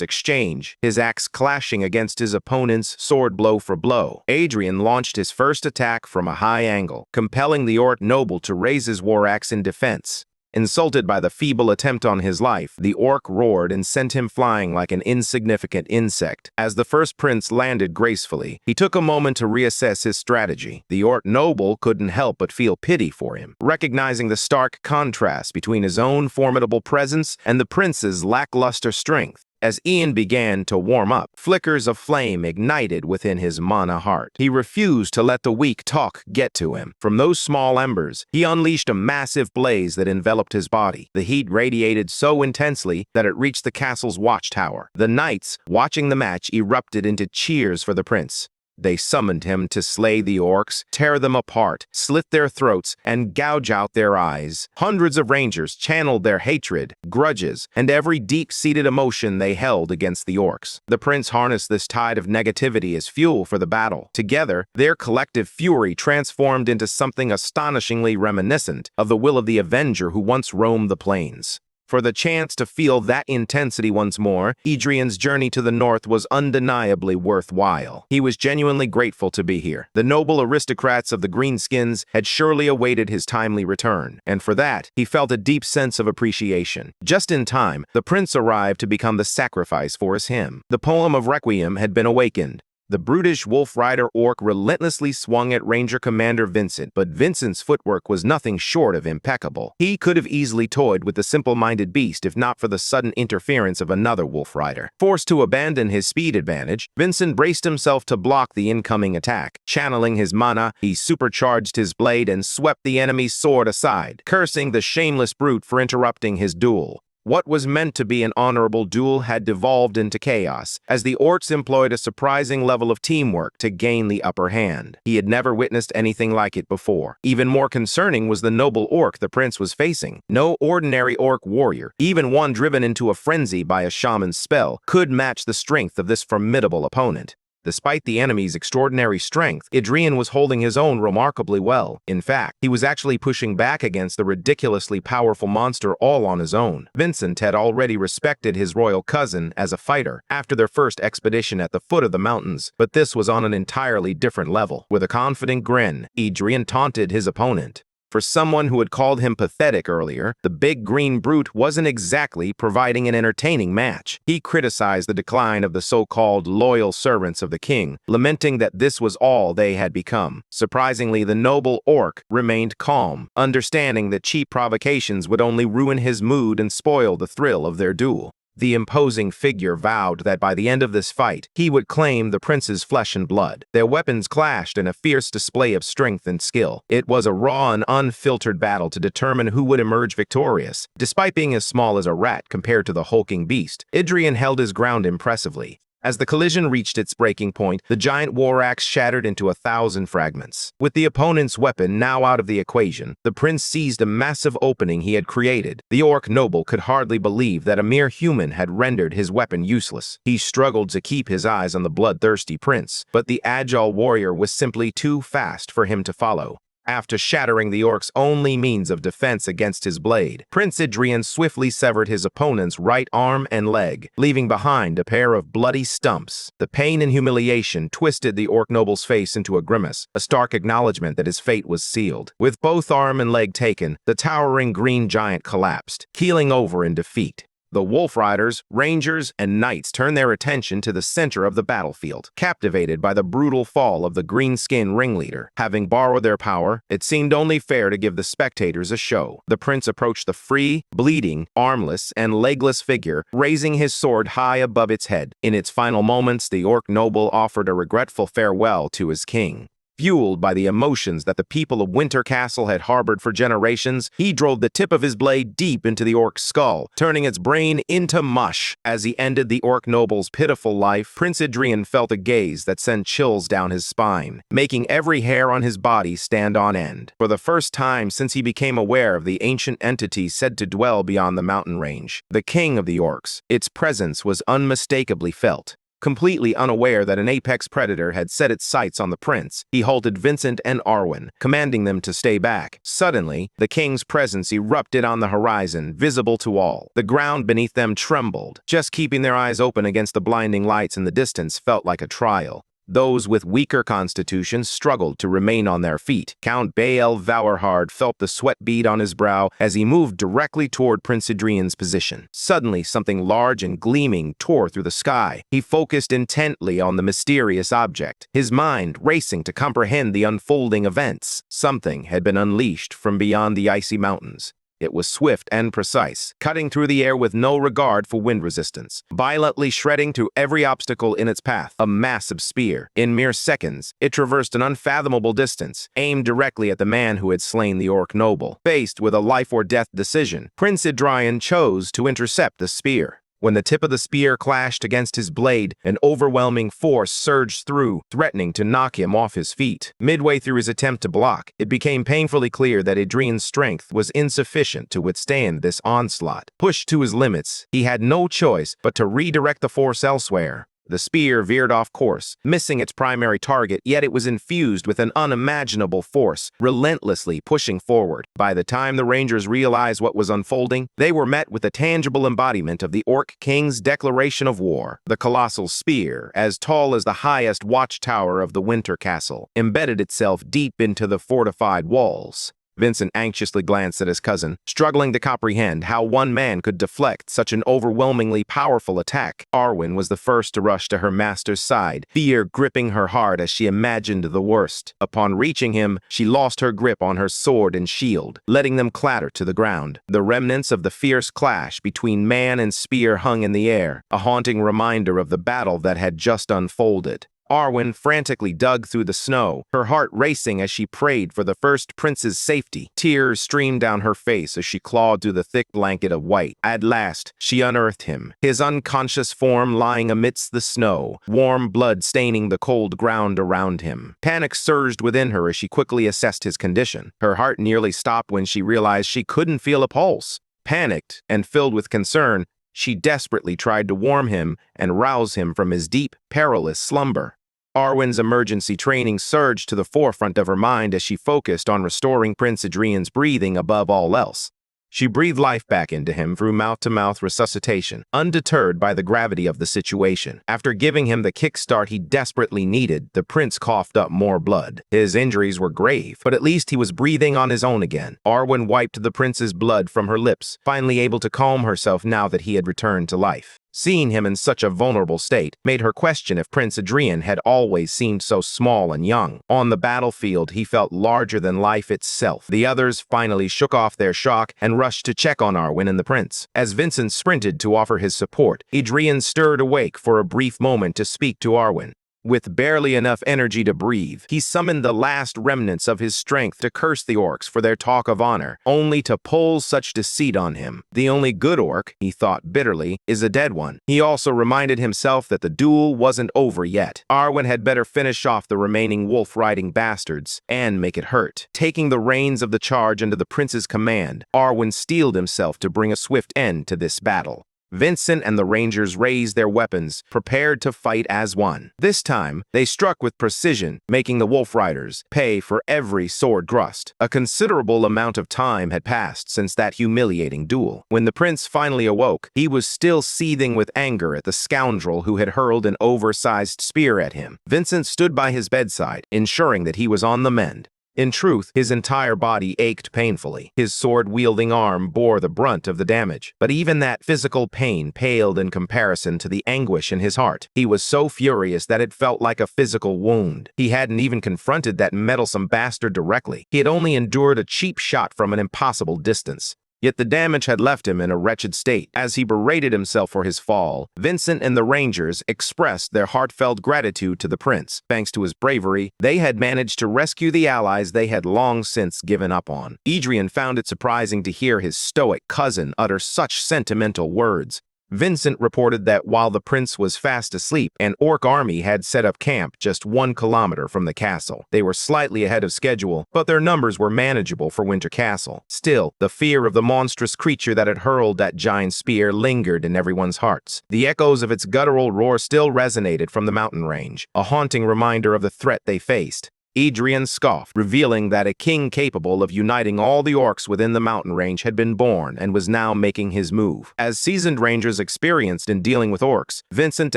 exchange, his axe clashing against his opponent's sword blow for blow. Adrian launched his first attack from a high angle, compelling the orc noble to raise his war axe in defense. Insulted by the feeble attempt on his life, the orc roared and sent him flying like an insignificant insect. As the first prince landed gracefully, he took a moment to reassess his strategy. The orc noble couldn't help but feel pity for him, recognizing the stark contrast between his own formidable presence and the prince's lackluster strength. As Ian began to warm up, flickers of flame ignited within his mana heart. He refused to let the weak talk get to him. From those small embers, he unleashed a massive blaze that enveloped his body. The heat radiated so intensely that it reached the castle's watchtower. The knights, watching the match, erupted into cheers for the prince. They summoned him to slay the orcs, tear them apart, slit their throats, and gouge out their eyes. Hundreds of rangers channeled their hatred, grudges, and every deep-seated emotion they held against the orcs. The prince harnessed this tide of negativity as fuel for the battle. Together, their collective fury transformed into something astonishingly reminiscent of the will of the Avenger who once roamed the plains. For the chance to feel that intensity once more, Adrian's journey to the north was undeniably worthwhile. He was genuinely grateful to be here. The noble aristocrats of the Greenskins had surely awaited his timely return, and for that, he felt a deep sense of appreciation. Just in time, the prince arrived to become the sacrifice for his hymn. The poem of Requiem had been awakened. The brutish Wolf Rider orc relentlessly swung at Ranger Commander Vincent, but Vincent's footwork was nothing short of impeccable. He could have easily toyed with the simple-minded beast if not for the sudden interference of another Wolf Rider. Forced to abandon his speed advantage, Vincent braced himself to block the incoming attack. Channeling his mana, he supercharged his blade and swept the enemy's sword aside, cursing the shameless brute for interrupting his duel. What was meant to be an honorable duel had devolved into chaos, as the orcs employed a surprising level of teamwork to gain the upper hand. He had never witnessed anything like it before. Even more concerning was the noble orc the prince was facing. No ordinary orc warrior, even one driven into a frenzy by a shaman's spell, could match the strength of this formidable opponent. Despite the enemy's extraordinary strength, Adrian was holding his own remarkably well. In fact, he was actually pushing back against the ridiculously powerful monster all on his own. Vincent had already respected his royal cousin as a fighter after their first expedition at the foot of the mountains, but this was on an entirely different level. With a confident grin, Adrian taunted his opponent. For someone who had called him pathetic earlier, the big green brute wasn't exactly providing an entertaining match. He criticized the decline of the so-called loyal servants of the king, lamenting that this was all they had become. Surprisingly, the noble orc remained calm, understanding that cheap provocations would only ruin his mood and spoil the thrill of their duel. The imposing figure vowed that by the end of this fight, he would claim the prince's flesh and blood. Their weapons clashed in a fierce display of strength and skill. It was a raw and unfiltered battle to determine who would emerge victorious. Despite being as small as a rat compared to the hulking beast, Adrian held his ground impressively. As the collision reached its breaking point, the giant war axe shattered into 1,000 fragments. With the opponent's weapon now out of the equation, the prince seized a massive opening he had created. The orc noble could hardly believe that a mere human had rendered his weapon useless. He struggled to keep his eyes on the bloodthirsty prince, but the agile warrior was simply too fast for him to follow. After shattering the orc's only means of defense against his blade, Prince Adrian swiftly severed his opponent's right arm and leg, leaving behind a pair of bloody stumps. The pain and humiliation twisted the orc noble's face into a grimace, a stark acknowledgement that his fate was sealed. With both arm and leg taken, the towering green giant collapsed, keeling over in defeat. The Wolf Riders, Rangers, and Knights turned their attention to the center of the battlefield, captivated by the brutal fall of the green-skinned ringleader. Having borrowed their power, it seemed only fair to give the spectators a show. The prince approached the free, bleeding, armless, and legless figure, raising his sword high above its head. In its final moments, the orc noble offered a regretful farewell to his king. Fueled by the emotions that the people of Winter Castle had harbored for generations, he drove the tip of his blade deep into the orc's skull, turning its brain into mush. As he ended the orc noble's pitiful life, Prince Adrian felt a gaze that sent chills down his spine, making every hair on his body stand on end. For the first time since he became aware of the ancient entity said to dwell beyond the mountain range, the king of the orcs, its presence was unmistakably felt. Completely unaware that an apex predator had set its sights on the prince, he halted Vincent and Arwen, commanding them to stay back. Suddenly, the king's presence erupted on the horizon, visible to all. The ground beneath them trembled. Just keeping their eyes open against the blinding lights in the distance felt like a trial. Those with weaker constitutions struggled to remain on their feet. Count Bael Vauerhard felt the sweat bead on his brow as he moved directly toward Prince Adrian's position. Suddenly, something large and gleaming tore through the sky. He focused intently on the mysterious object, his mind racing to comprehend the unfolding events. Something had been unleashed from beyond the icy mountains. It was swift and precise, cutting through the air with no regard for wind resistance, violently shredding through every obstacle in its path. A massive spear. In mere seconds, it traversed an unfathomable distance, aimed directly at the man who had slain the orc noble. Faced with a life-or-death decision, Prince Adrian chose to intercept the spear. When the tip of the spear clashed against his blade, an overwhelming force surged through, threatening to knock him off his feet. Midway through his attempt to block, it became painfully clear that Adrian's strength was insufficient to withstand this onslaught. Pushed to his limits, he had no choice but to redirect the force elsewhere. The spear veered off course, missing its primary target, yet it was infused with an unimaginable force, relentlessly pushing forward. By the time the Rangers realized what was unfolding, they were met with a tangible embodiment of the Orc King's declaration of war. The colossal spear, as tall as the highest watchtower of the Winter Castle, embedded itself deep into the fortified walls. Vincent anxiously glanced at his cousin, struggling to comprehend how one man could deflect such an overwhelmingly powerful attack. Arwen was the first to rush to her master's side, fear gripping her heart as she imagined the worst. Upon reaching him, she lost her grip on her sword and shield, letting them clatter to the ground. The remnants of the fierce clash between man and spear hung in the air, a haunting reminder of the battle that had just unfolded. Arwen frantically dug through the snow, her heart racing as she prayed for the first prince's safety. Tears streamed down her face as she clawed through the thick blanket of white. At last, she unearthed him, his unconscious form lying amidst the snow, warm blood staining the cold ground around him. Panic surged within her as she quickly assessed his condition. Her heart nearly stopped when she realized she couldn't feel a pulse. Panicked and filled with concern, she desperately tried to warm him and rouse him from his deep, perilous slumber. Arwen's emergency training surged to the forefront of her mind as she focused on restoring Prince Adrian's breathing above all else. She breathed life back into him through mouth-to-mouth resuscitation, undeterred by the gravity of the situation. After giving him the kickstart he desperately needed, the prince coughed up more blood. His injuries were grave, but at least he was breathing on his own again. Arwen wiped the prince's blood from her lips, finally able to calm herself now that he had returned to life. Seeing him in such a vulnerable state made her question if Prince Adrian had always seemed so small and young. On the battlefield, he felt larger than life itself. The others finally shook off their shock and rushed to check on Arwen and the prince. As Vincent sprinted to offer his support, Adrian stirred awake for a brief moment to speak to Arwen. With barely enough energy to breathe, he summoned the last remnants of his strength to curse the orcs for their talk of honor, only to pull such deceit on him. The only good orc, he thought bitterly, is a dead one. He also reminded himself that the duel wasn't over yet. Arwen had better finish off the remaining wolf-riding bastards and make it hurt. Taking the reins of the charge under the prince's command, Arwen steeled himself to bring a swift end to this battle. Vincent and the Rangers raised their weapons, prepared to fight as one. This time, they struck with precision, making the Wolf Riders pay for every sword thrust. A considerable amount of time had passed since that humiliating duel. When the prince finally awoke, he was still seething with anger at the scoundrel who had hurled an oversized spear at him. Vincent stood by his bedside, ensuring that he was on the mend. In truth, his entire body ached painfully. His sword-wielding arm bore the brunt of the damage. But even that physical pain paled in comparison to the anguish in his heart. He was so furious that it felt like a physical wound. He hadn't even confronted that meddlesome bastard directly. He had only endured a cheap shot from an impossible distance. Yet the damage had left him in a wretched state. As he berated himself for his fall, Vincent and the Rangers expressed their heartfelt gratitude to the prince. Thanks to his bravery, they had managed to rescue the allies they had long since given up on. Adrian found it surprising to hear his stoic cousin utter such sentimental words. Vincent reported that while the prince was fast asleep, an orc army had set up camp just 1 kilometer from the castle. They were slightly ahead of schedule, but their numbers were manageable for Winter Castle. Still, the fear of the monstrous creature that had hurled that giant spear lingered in everyone's hearts. The echoes of its guttural roar still resonated from the mountain range, a haunting reminder of the threat they faced. Adrian scoffed, revealing that a king capable of uniting all the orcs within the mountain range had been born and was now making his move. As seasoned rangers experienced in dealing with orcs, Vincent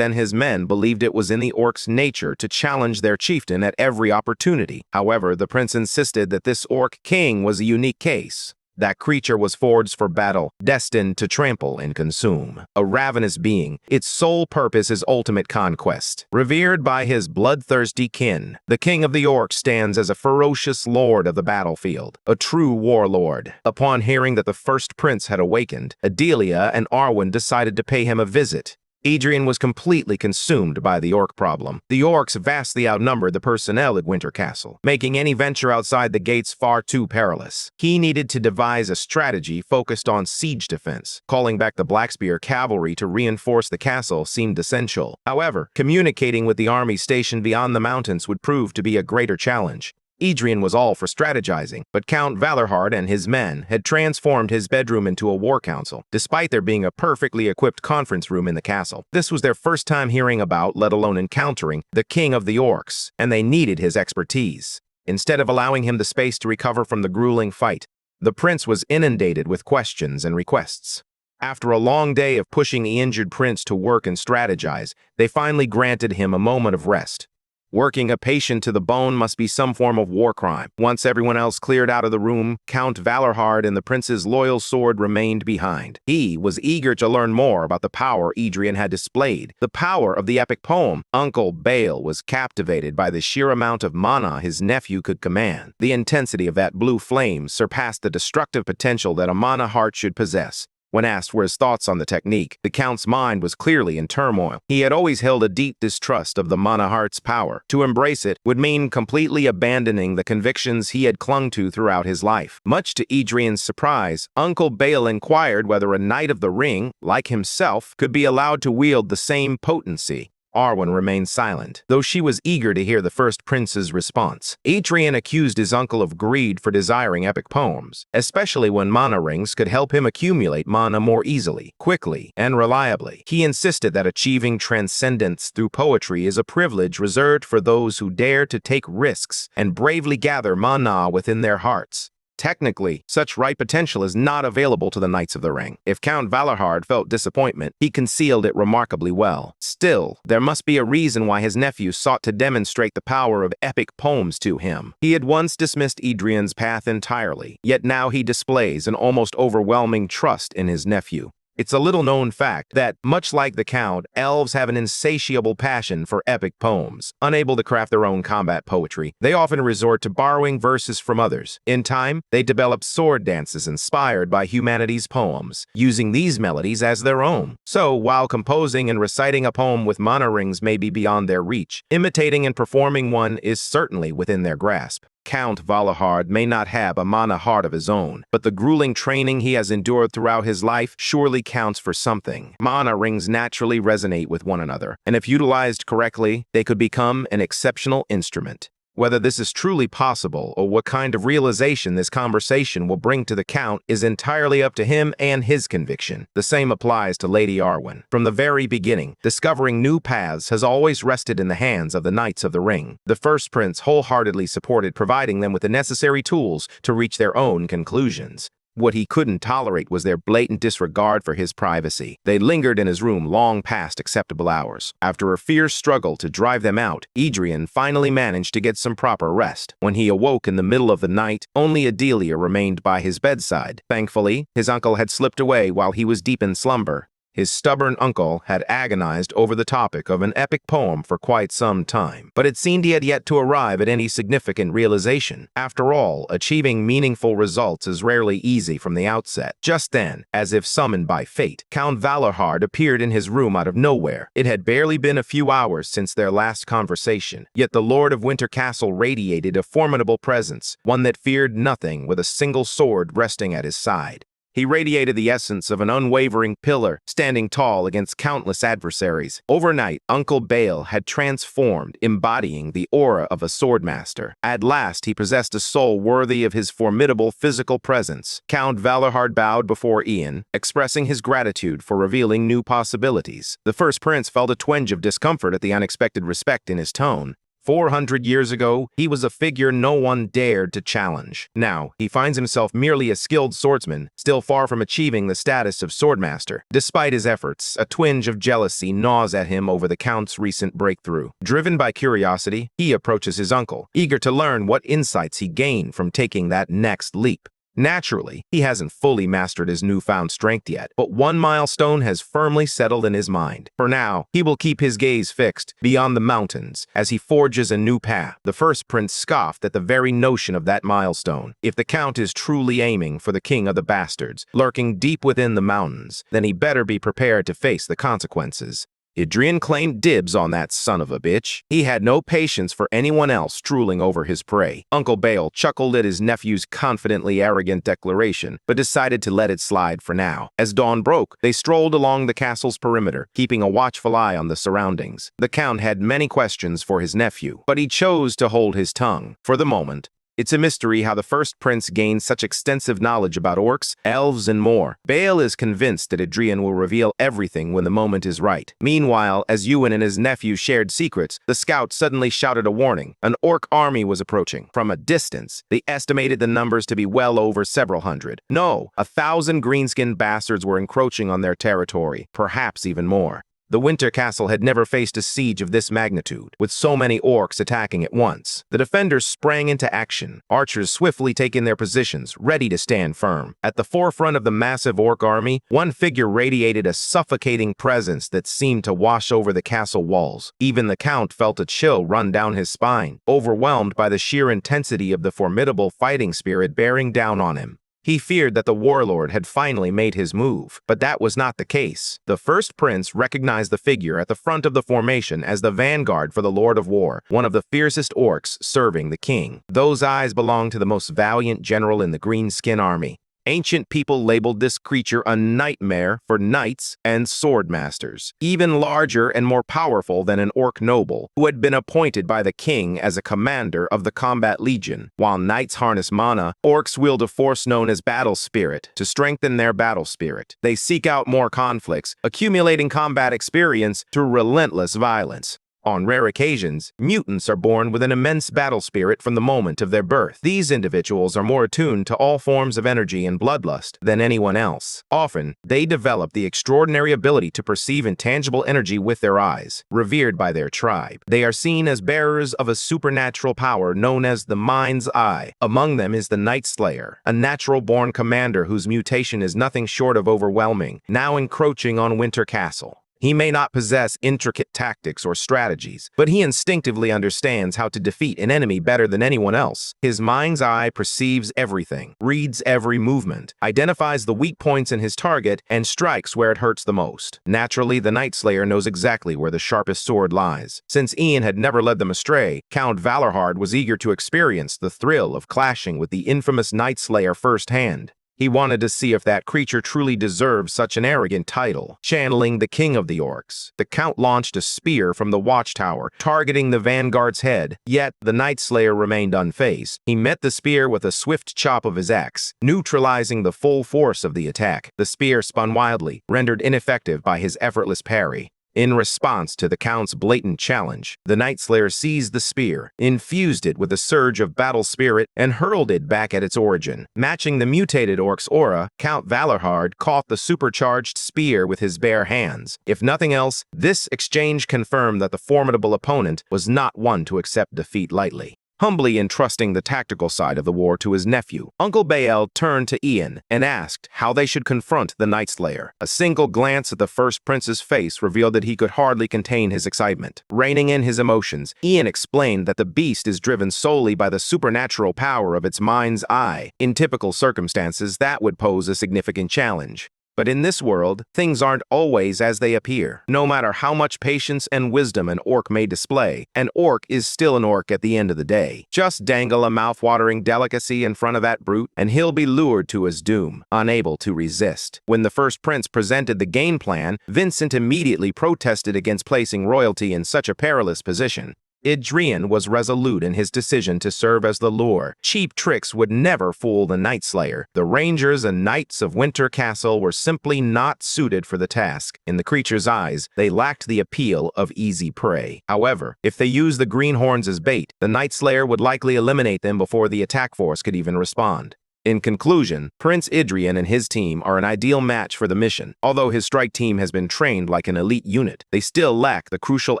and his men believed it was in the orcs' nature to challenge their chieftain at every opportunity. However, the prince insisted that this orc king was a unique case. That creature was forged for battle, destined to trample and consume. A ravenous being, its sole purpose is ultimate conquest. Revered by his bloodthirsty kin, the king of the orcs stands as a ferocious lord of the battlefield, a true warlord. Upon hearing that the first prince had awakened, Adelia and Arwen decided to pay him a visit. Adrian was completely consumed by the orc problem. The orcs vastly outnumbered the personnel at Winter Castle, making any venture outside the gates far too perilous. He needed to devise a strategy focused on siege defense. Calling back the Blackspear cavalry to reinforce the castle seemed essential. However, communicating with the army stationed beyond the mountains would prove to be a greater challenge. Adrian was all for strategizing, but Count Valarhard and his men had transformed his bedroom into a war council, despite there being a perfectly equipped conference room in the castle. This was their first time hearing about, let alone encountering, the king of the orcs, and they needed his expertise. Instead of allowing him the space to recover from the grueling fight, the prince was inundated with questions and requests. After a long day of pushing the injured prince to work and strategize, they finally granted him a moment of rest. Working a patient to the bone must be some form of war crime. Once everyone else cleared out of the room, Count Valarhard and the prince's loyal sword remained behind. He was eager to learn more about the power Adrian had displayed, the power of the epic poem. Uncle Bale was captivated by the sheer amount of mana his nephew could command. The intensity of that blue flame surpassed the destructive potential that a mana heart should possess. When asked for his thoughts on the technique, the Count's mind was clearly in turmoil. He had always held a deep distrust of the Mana Heart's power. To embrace it would mean completely abandoning the convictions he had clung to throughout his life. Much to Adrian's surprise, Uncle Bale inquired whether a Knight of the Ring, like himself, could be allowed to wield the same potency. Arwen remained silent, though she was eager to hear the first prince's response. Adrian accused his uncle of greed for desiring epic poems, especially when mana rings could help him accumulate mana more easily, quickly, and reliably. He insisted that achieving transcendence through poetry is a privilege reserved for those who dare to take risks and bravely gather mana within their hearts. Technically, such right potential is not available to the Knights of the Ring. If Count Valarhard felt disappointment, he concealed it remarkably well. Still, there must be a reason why his nephew sought to demonstrate the power of epic poems to him. He had once dismissed Adrian's path entirely, yet now he displays an almost overwhelming trust in his nephew. It's a little-known fact that, much like the Count, elves have an insatiable passion for epic poems. Unable to craft their own combat poetry, they often resort to borrowing verses from others. In time, they develop sword dances inspired by humanity's poems, using these melodies as their own. So, while composing and reciting a poem with mana rings may be beyond their reach, imitating and performing one is certainly within their grasp. Count Valarhard may not have a mana heart of his own, but the grueling training he has endured throughout his life surely counts for something. Mana rings naturally resonate with one another, and if utilized correctly, they could become an exceptional instrument. Whether this is truly possible or what kind of realization this conversation will bring to the Count is entirely up to him and his conviction. The same applies to Lady Arwen. From the very beginning, discovering new paths has always rested in the hands of the Knights of the Ring. The first prince wholeheartedly supported providing them with the necessary tools to reach their own conclusions. What he couldn't tolerate was their blatant disregard for his privacy. They lingered in his room long past acceptable hours. After a fierce struggle to drive them out, Adrian finally managed to get some proper rest. When he awoke in the middle of the night, only Adelia remained by his bedside. Thankfully, his uncle had slipped away while he was deep in slumber. His stubborn uncle had agonized over the topic of an epic poem for quite some time, but it seemed he had yet to arrive at any significant realization. After all, achieving meaningful results is rarely easy from the outset. Just then, as if summoned by fate, Count Valarhard appeared in his room out of nowhere. It had barely been a few hours since their last conversation, yet the Lord of Winter Castle radiated a formidable presence, one that feared nothing, with a single sword resting at his side. He radiated the essence of an unwavering pillar, standing tall against countless adversaries. Overnight, Uncle Bale had transformed, embodying the aura of a swordmaster. At last, he possessed a soul worthy of his formidable physical presence. Count Valarhard bowed before Ian, expressing his gratitude for revealing new possibilities. The first prince felt a twinge of discomfort at the unexpected respect in his tone. 400 years ago, he was a figure no one dared to challenge. Now, he finds himself merely a skilled swordsman, still far from achieving the status of swordmaster. Despite his efforts, a twinge of jealousy gnaws at him over the Count's recent breakthrough. Driven by curiosity, he approaches his uncle, eager to learn what insights he gained from taking that next leap. Naturally, he hasn't fully mastered his newfound strength yet, but one milestone has firmly settled in his mind. For now, he will keep his gaze fixed beyond the mountains as he forges a new path. The first prince scoffed at the very notion of that milestone. If the Count is truly aiming for the king of the bastards, lurking deep within the mountains, then he better be prepared to face the consequences. Adrian claimed dibs on that son of a bitch. He had no patience for anyone else drooling over his prey. Uncle Bale chuckled at his nephew's confidently arrogant declaration, but decided to let it slide for now. As dawn broke, they strolled along the castle's perimeter, keeping a watchful eye on the surroundings. The Count had many questions for his nephew, but he chose to hold his tongue. For the moment, it's a mystery how the first prince gained such extensive knowledge about orcs, elves, and more. Bale is convinced that Adrian will reveal everything when the moment is right. Meanwhile, as Ewan and his nephew shared secrets, the scout suddenly shouted a warning. An orc army was approaching. From a distance, they estimated the numbers to be well over several hundred. No, 1,000 green-skinned bastards were encroaching on their territory, perhaps even more. The Winter Castle had never faced a siege of this magnitude, with so many orcs attacking at once. The defenders sprang into action, archers swiftly taking their positions, ready to stand firm. At the forefront of the massive orc army, one figure radiated a suffocating presence that seemed to wash over the castle walls. Even the Count felt a chill run down his spine, overwhelmed by the sheer intensity of the formidable fighting spirit bearing down on him. He feared that the warlord had finally made his move, but that was not the case. The first prince recognized the figure at the front of the formation as the vanguard for the Lord of War, one of the fiercest orcs serving the king. Those eyes belonged to the most valiant general in the Greenskin army. Ancient people labeled this creature a nightmare for knights and swordmasters, even larger and more powerful than an orc noble, who had been appointed by the king as a commander of the combat legion. While knights harness mana, orcs wield a force known as battle spirit to strengthen their battle spirit. They seek out more conflicts, accumulating combat experience through relentless violence. On rare occasions, mutants are born with an immense battle spirit from the moment of their birth. These individuals are more attuned to all forms of energy and bloodlust than anyone else. Often, they develop the extraordinary ability to perceive intangible energy with their eyes. Revered by their tribe, they are seen as bearers of a supernatural power known as the Mind's Eye. Among them is the Night Slayer, a natural-born commander whose mutation is nothing short of overwhelming, now encroaching on Winter Castle. He may not possess intricate tactics or strategies, but he instinctively understands how to defeat an enemy better than anyone else. His mind's eye perceives everything, reads every movement, identifies the weak points in his target, and strikes where it hurts the most. Naturally, the Night Slayer knows exactly where the sharpest sword lies. Since Ian had never led them astray, Count Valorhard was eager to experience the thrill of clashing with the infamous Night Slayer firsthand. He wanted to see if that creature truly deserved such an arrogant title. Channeling the king of the orcs, the Count launched a spear from the watchtower, targeting the vanguard's head. Yet, the Night Slayer remained unfazed. He met the spear with a swift chop of his axe, neutralizing the full force of the attack. The spear spun wildly, rendered ineffective by his effortless parry. In response to the Count's blatant challenge, the Night Slayer seized the spear, infused it with a surge of battle spirit, and hurled it back at its origin. Matching the mutated orc's aura, Count Valorhard caught the supercharged spear with his bare hands. If nothing else, this exchange confirmed that the formidable opponent was not one to accept defeat lightly. Humbly entrusting the tactical side of the war to his nephew, Uncle Bael turned to Ian and asked how they should confront the Night Slayer. A single glance at the first prince's face revealed that he could hardly contain his excitement. Reining in his emotions, Ian explained that the beast is driven solely by the supernatural power of its mind's eye. In typical circumstances, that would pose a significant challenge. But in this world, things aren't always as they appear. No matter how much patience and wisdom an orc may display, an orc is still an orc at the end of the day. Just dangle a mouth-watering delicacy in front of that brute, and he'll be lured to his doom, unable to resist. When the first prince presented the game plan, Vincent immediately protested against placing royalty in such a perilous position. Idrian was resolute in his decision to serve as the lure. Cheap tricks would never fool the Night Slayer. The Rangers and Knights of Winter Castle were simply not suited for the task. In the creature's eyes, they lacked the appeal of easy prey. However, if they used the greenhorns as bait, the Night Slayer would likely eliminate them before the attack force could even respond. In conclusion, Prince Idrian and his team are an ideal match for the mission. Although his strike team has been trained like an elite unit, they still lack the crucial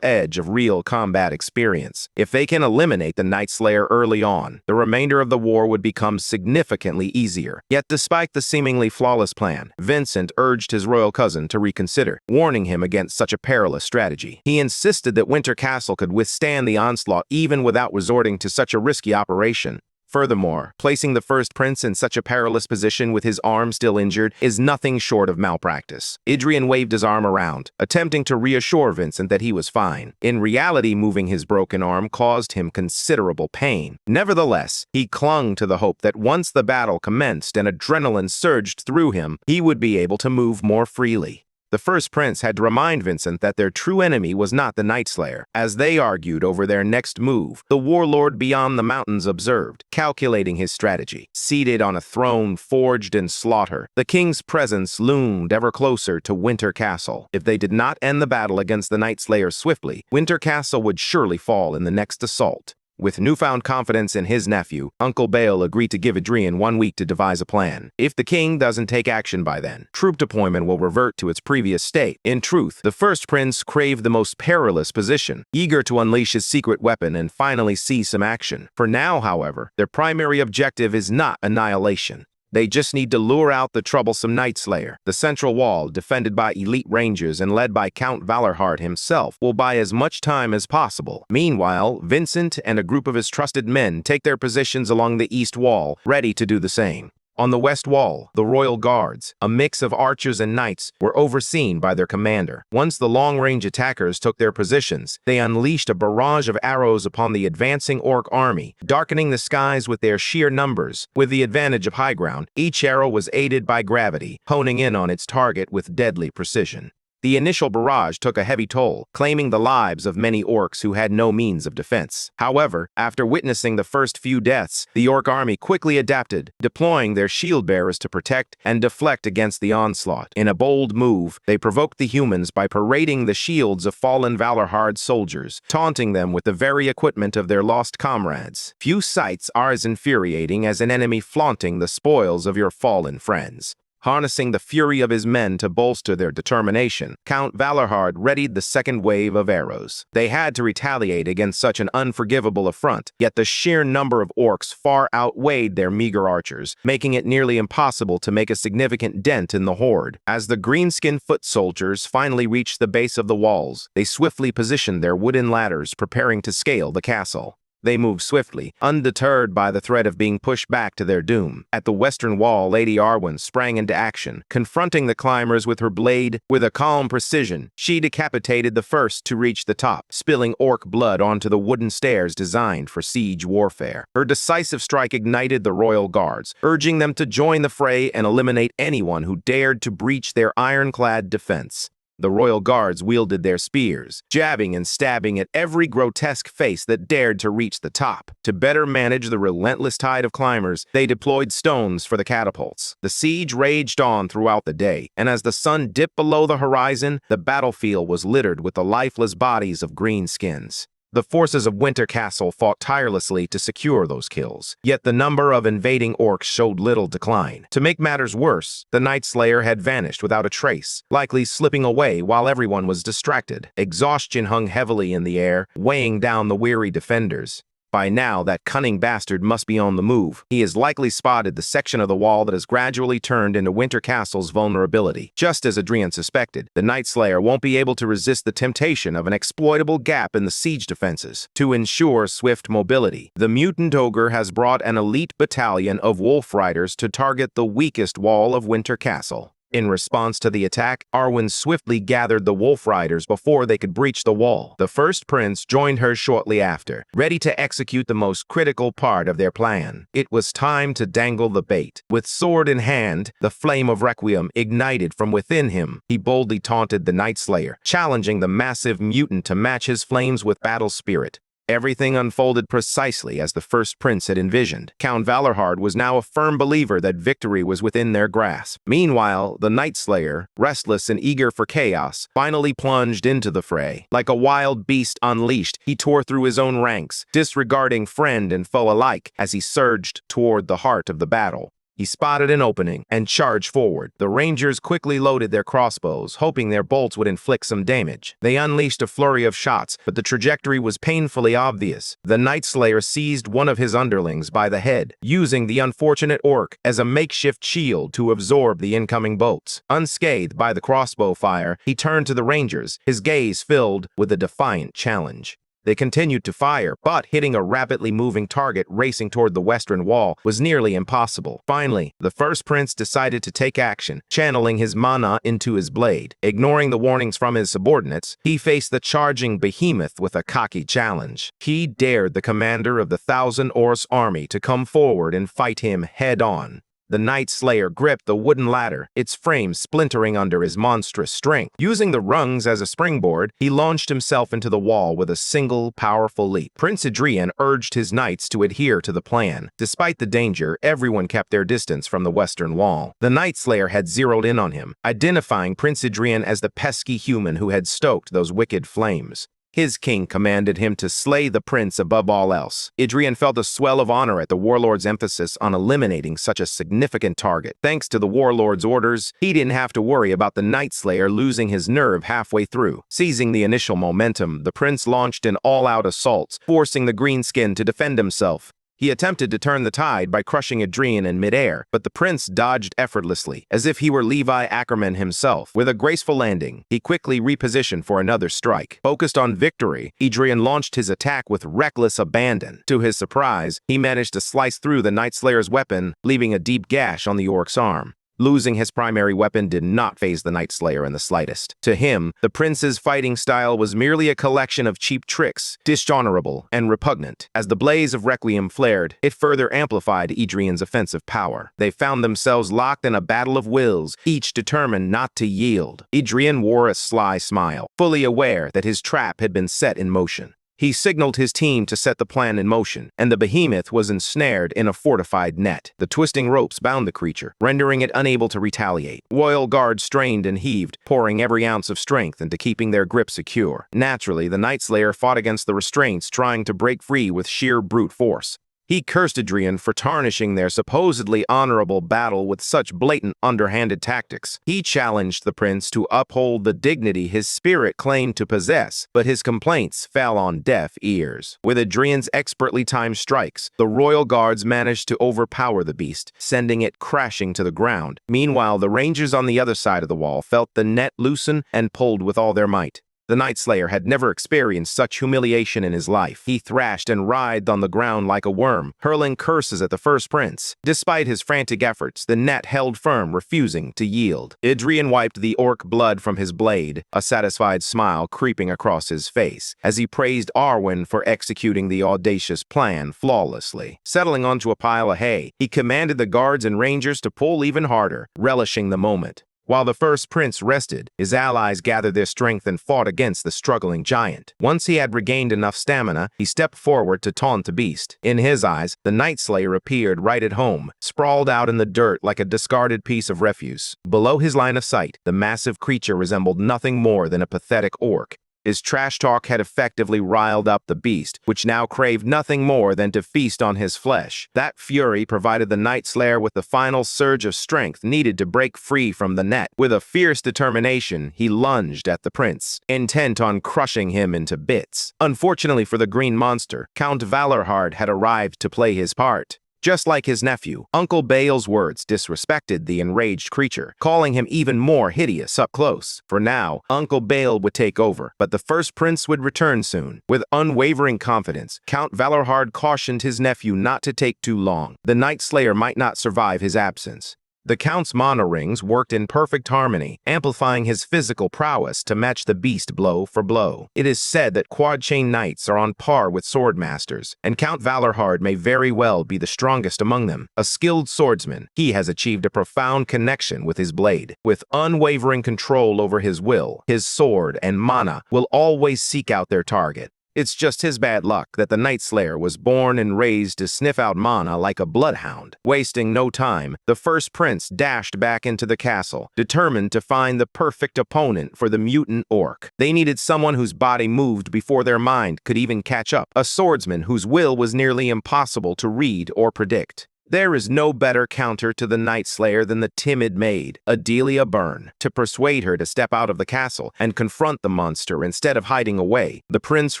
edge of real combat experience. If they can eliminate the Night Slayer early on, the remainder of the war would become significantly easier. Yet despite the seemingly flawless plan, Vincent urged his royal cousin to reconsider, warning him against such a perilous strategy. He insisted that Winter Castle could withstand the onslaught even without resorting to such a risky operation. Furthermore, placing the first prince in such a perilous position with his arm still injured is nothing short of malpractice. Idrian waved his arm around, attempting to reassure Vincent that he was fine. In reality, moving his broken arm caused him considerable pain. Nevertheless, he clung to the hope that once the battle commenced and adrenaline surged through him, he would be able to move more freely. The first prince had to remind Vincent that their true enemy was not the Night Slayer. As they argued over their next move, the warlord beyond the mountains observed, calculating his strategy. Seated on a throne forged in slaughter, the king's presence loomed ever closer to Winter Castle. If they did not end the battle against the Night Slayer swiftly, Winter Castle would surely fall in the next assault. With newfound confidence in his nephew, Uncle Bale agreed to give Idrian 1 week to devise a plan. If the king doesn't take action by then, troop deployment will revert to its previous state. In truth, the first prince craved the most perilous position, eager to unleash his secret weapon and finally see some action. For now, however, their primary objective is not annihilation. They just need to lure out the troublesome Night Slayer. The central wall, defended by elite rangers and led by Count Valorhard himself, will buy as much time as possible. Meanwhile, Vincent and a group of his trusted men take their positions along the east wall, ready to do the same. On the west wall, the royal guards, a mix of archers and knights, were overseen by their commander. Once the long-range attackers took their positions, they unleashed a barrage of arrows upon the advancing orc army, darkening the skies with their sheer numbers. With the advantage of high ground, each arrow was aided by gravity, honing in on its target with deadly precision. The initial barrage took a heavy toll, claiming the lives of many orcs who had no means of defense. However, after witnessing the first few deaths, the orc army quickly adapted, deploying their shield bearers to protect and deflect against the onslaught. In a bold move, they provoked the humans by parading the shields of fallen Valorhard soldiers, taunting them with the very equipment of their lost comrades. Few sights are as infuriating as an enemy flaunting the spoils of your fallen friends. Harnessing the fury of his men to bolster their determination, Count Valorhard readied the second wave of arrows. They had to retaliate against such an unforgivable affront, yet the sheer number of orcs far outweighed their meager archers, making it nearly impossible to make a significant dent in the horde. As the greenskin foot soldiers finally reached the base of the walls, they swiftly positioned their wooden ladders, preparing to scale the castle. They moved swiftly, undeterred by the threat of being pushed back to their doom. At the western wall, Lady Arwen sprang into action, confronting the climbers with her blade. With a calm precision, she decapitated the first to reach the top, spilling orc blood onto the wooden stairs designed for siege warfare. Her decisive strike ignited the royal guards, urging them to join the fray and eliminate anyone who dared to breach their ironclad defense. The royal guards wielded their spears, jabbing and stabbing at every grotesque face that dared to reach the top. To better manage the relentless tide of climbers, they deployed stones for the catapults. The siege raged on throughout the day, and as the sun dipped below the horizon, the battlefield was littered with the lifeless bodies of greenskins. The forces of Winter Castle fought tirelessly to secure those kills, yet the number of invading orcs showed little decline. To make matters worse, the Night Slayer had vanished without a trace, likely slipping away while everyone was distracted. Exhaustion hung heavily in the air, weighing down the weary defenders. By now, that cunning bastard must be on the move. He has likely spotted the section of the wall that has gradually turned into Winter Castle's vulnerability. Just as Idrian suspected, the Night Slayer won't be able to resist the temptation of an exploitable gap in the siege defenses. To ensure swift mobility, the mutant ogre has brought an elite battalion of wolf riders to target the weakest wall of Winter Castle. In response to the attack, Arwen swiftly gathered the wolf riders before they could breach the wall. The first prince joined her shortly after, ready to execute the most critical part of their plan. It was time to dangle the bait. With sword in hand, the flame of Requiem ignited from within him. He boldly taunted the Night Slayer, challenging the massive mutant to match his flames with battle spirit. Everything unfolded precisely as the first prince had envisioned. Count Valorhard was now a firm believer that victory was within their grasp. Meanwhile, the Night Slayer, restless and eager for chaos, finally plunged into the fray. Like a wild beast unleashed, he tore through his own ranks, disregarding friend and foe alike as he surged toward the heart of the battle. He spotted an opening and charged forward. The Rangers quickly loaded their crossbows, hoping their bolts would inflict some damage. They unleashed a flurry of shots, but the trajectory was painfully obvious. The Night Slayer seized one of his underlings by the head, using the unfortunate orc as a makeshift shield to absorb the incoming bolts. Unscathed by the crossbow fire, he turned to the Rangers, his gaze filled with a defiant challenge. They continued to fire, but hitting a rapidly moving target racing toward the western wall was nearly impossible. Finally, the first prince decided to take action, channeling his mana into his blade. Ignoring the warnings from his subordinates, he faced the charging behemoth with a cocky challenge. He dared the commander of the 1,000 Orcs army to come forward and fight him head-on. The Night Slayer gripped the wooden ladder, its frame splintering under his monstrous strength. Using the rungs as a springboard, he launched himself into the wall with a single, powerful leap. Prince Adrian urged his knights to adhere to the plan. Despite the danger, everyone kept their distance from the western wall. The Night Slayer had zeroed in on him, identifying Prince Adrian as the pesky human who had stoked those wicked flames. His king commanded him to slay the prince above all else. Adrian felt a swell of honor at the warlord's emphasis on eliminating such a significant target. Thanks to the warlord's orders, he didn't have to worry about the Night Slayer losing his nerve halfway through. Seizing the initial momentum, the prince launched an all-out assault, forcing the greenskin to defend himself. He attempted to turn the tide by crushing Adrian in midair, but the prince dodged effortlessly, as if he were Levi Ackerman himself. With a graceful landing, he quickly repositioned for another strike. Focused on victory, Adrian launched his attack with reckless abandon. To his surprise, he managed to slice through the Night Slayer's weapon, leaving a deep gash on the orc's arm. Losing his primary weapon did not faze the Night Slayer in the slightest. To him, the prince's fighting style was merely a collection of cheap tricks, dishonorable and repugnant. As the blaze of Requiem flared, it further amplified Adrian's offensive power. They found themselves locked in a battle of wills, each determined not to yield. Adrian wore a sly smile, fully aware that his trap had been set in motion. He signaled his team to set the plan in motion, and the behemoth was ensnared in a fortified net. The twisting ropes bound the creature, rendering it unable to retaliate. Royal guards strained and heaved, pouring every ounce of strength into keeping their grip secure. Naturally, the Night Slayer fought against the restraints, trying to break free with sheer brute force. He cursed Adrian for tarnishing their supposedly honorable battle with such blatant, underhanded tactics. He challenged the prince to uphold the dignity his spirit claimed to possess, but his complaints fell on deaf ears. With Adrian's expertly timed strikes, the royal guards managed to overpower the beast, sending it crashing to the ground. Meanwhile, the rangers on the other side of the wall felt the net loosen and pulled with all their might. The Night Slayer had never experienced such humiliation in his life. He thrashed and writhed on the ground like a worm, hurling curses at the first prince. Despite his frantic efforts, the net held firm, refusing to yield. Adrian wiped the orc blood from his blade, a satisfied smile creeping across his face, as he praised Arwen for executing the audacious plan flawlessly. Settling onto a pile of hay, he commanded the guards and rangers to pull even harder, relishing the moment. While the first prince rested, his allies gathered their strength and fought against the struggling giant. Once he had regained enough stamina, he stepped forward to taunt the beast. In his eyes, the Night Slayer appeared right at home, sprawled out in the dirt like a discarded piece of refuse. Below his line of sight, the massive creature resembled nothing more than a pathetic orc. His trash talk had effectively riled up the beast, which now craved nothing more than to feast on his flesh. That fury provided the Night Slayer with the final surge of strength needed to break free from the net. With a fierce determination, he lunged at the prince, intent on crushing him into bits. Unfortunately for the green monster, Count Valorhard had arrived to play his part. Just like his nephew, Uncle Bale's words disrespected the enraged creature, calling him even more hideous up close. For now, Uncle Bale would take over, but the first prince would return soon. With unwavering confidence, Count Valorhard cautioned his nephew not to take too long. The Night Slayer might not survive his absence. The Count's mana rings worked in perfect harmony, amplifying his physical prowess to match the beast blow for blow. It is said that quad-chain knights are on par with swordmasters, and Count Valorhard may very well be the strongest among them. A skilled swordsman, he has achieved a profound connection with his blade. With unwavering control over his will, his sword and mana will always seek out their target. It's just his bad luck that the Night Slayer was born and raised to sniff out mana like a bloodhound. Wasting no time, the first prince dashed back into the castle, determined to find the perfect opponent for the mutant orc. They needed someone whose body moved before their mind could even catch up, a swordsman whose will was nearly impossible to read or predict. There is no better counter to the Night Slayer than the timid maid, Adelia Byrne. To persuade her to step out of the castle and confront the monster instead of hiding away, the prince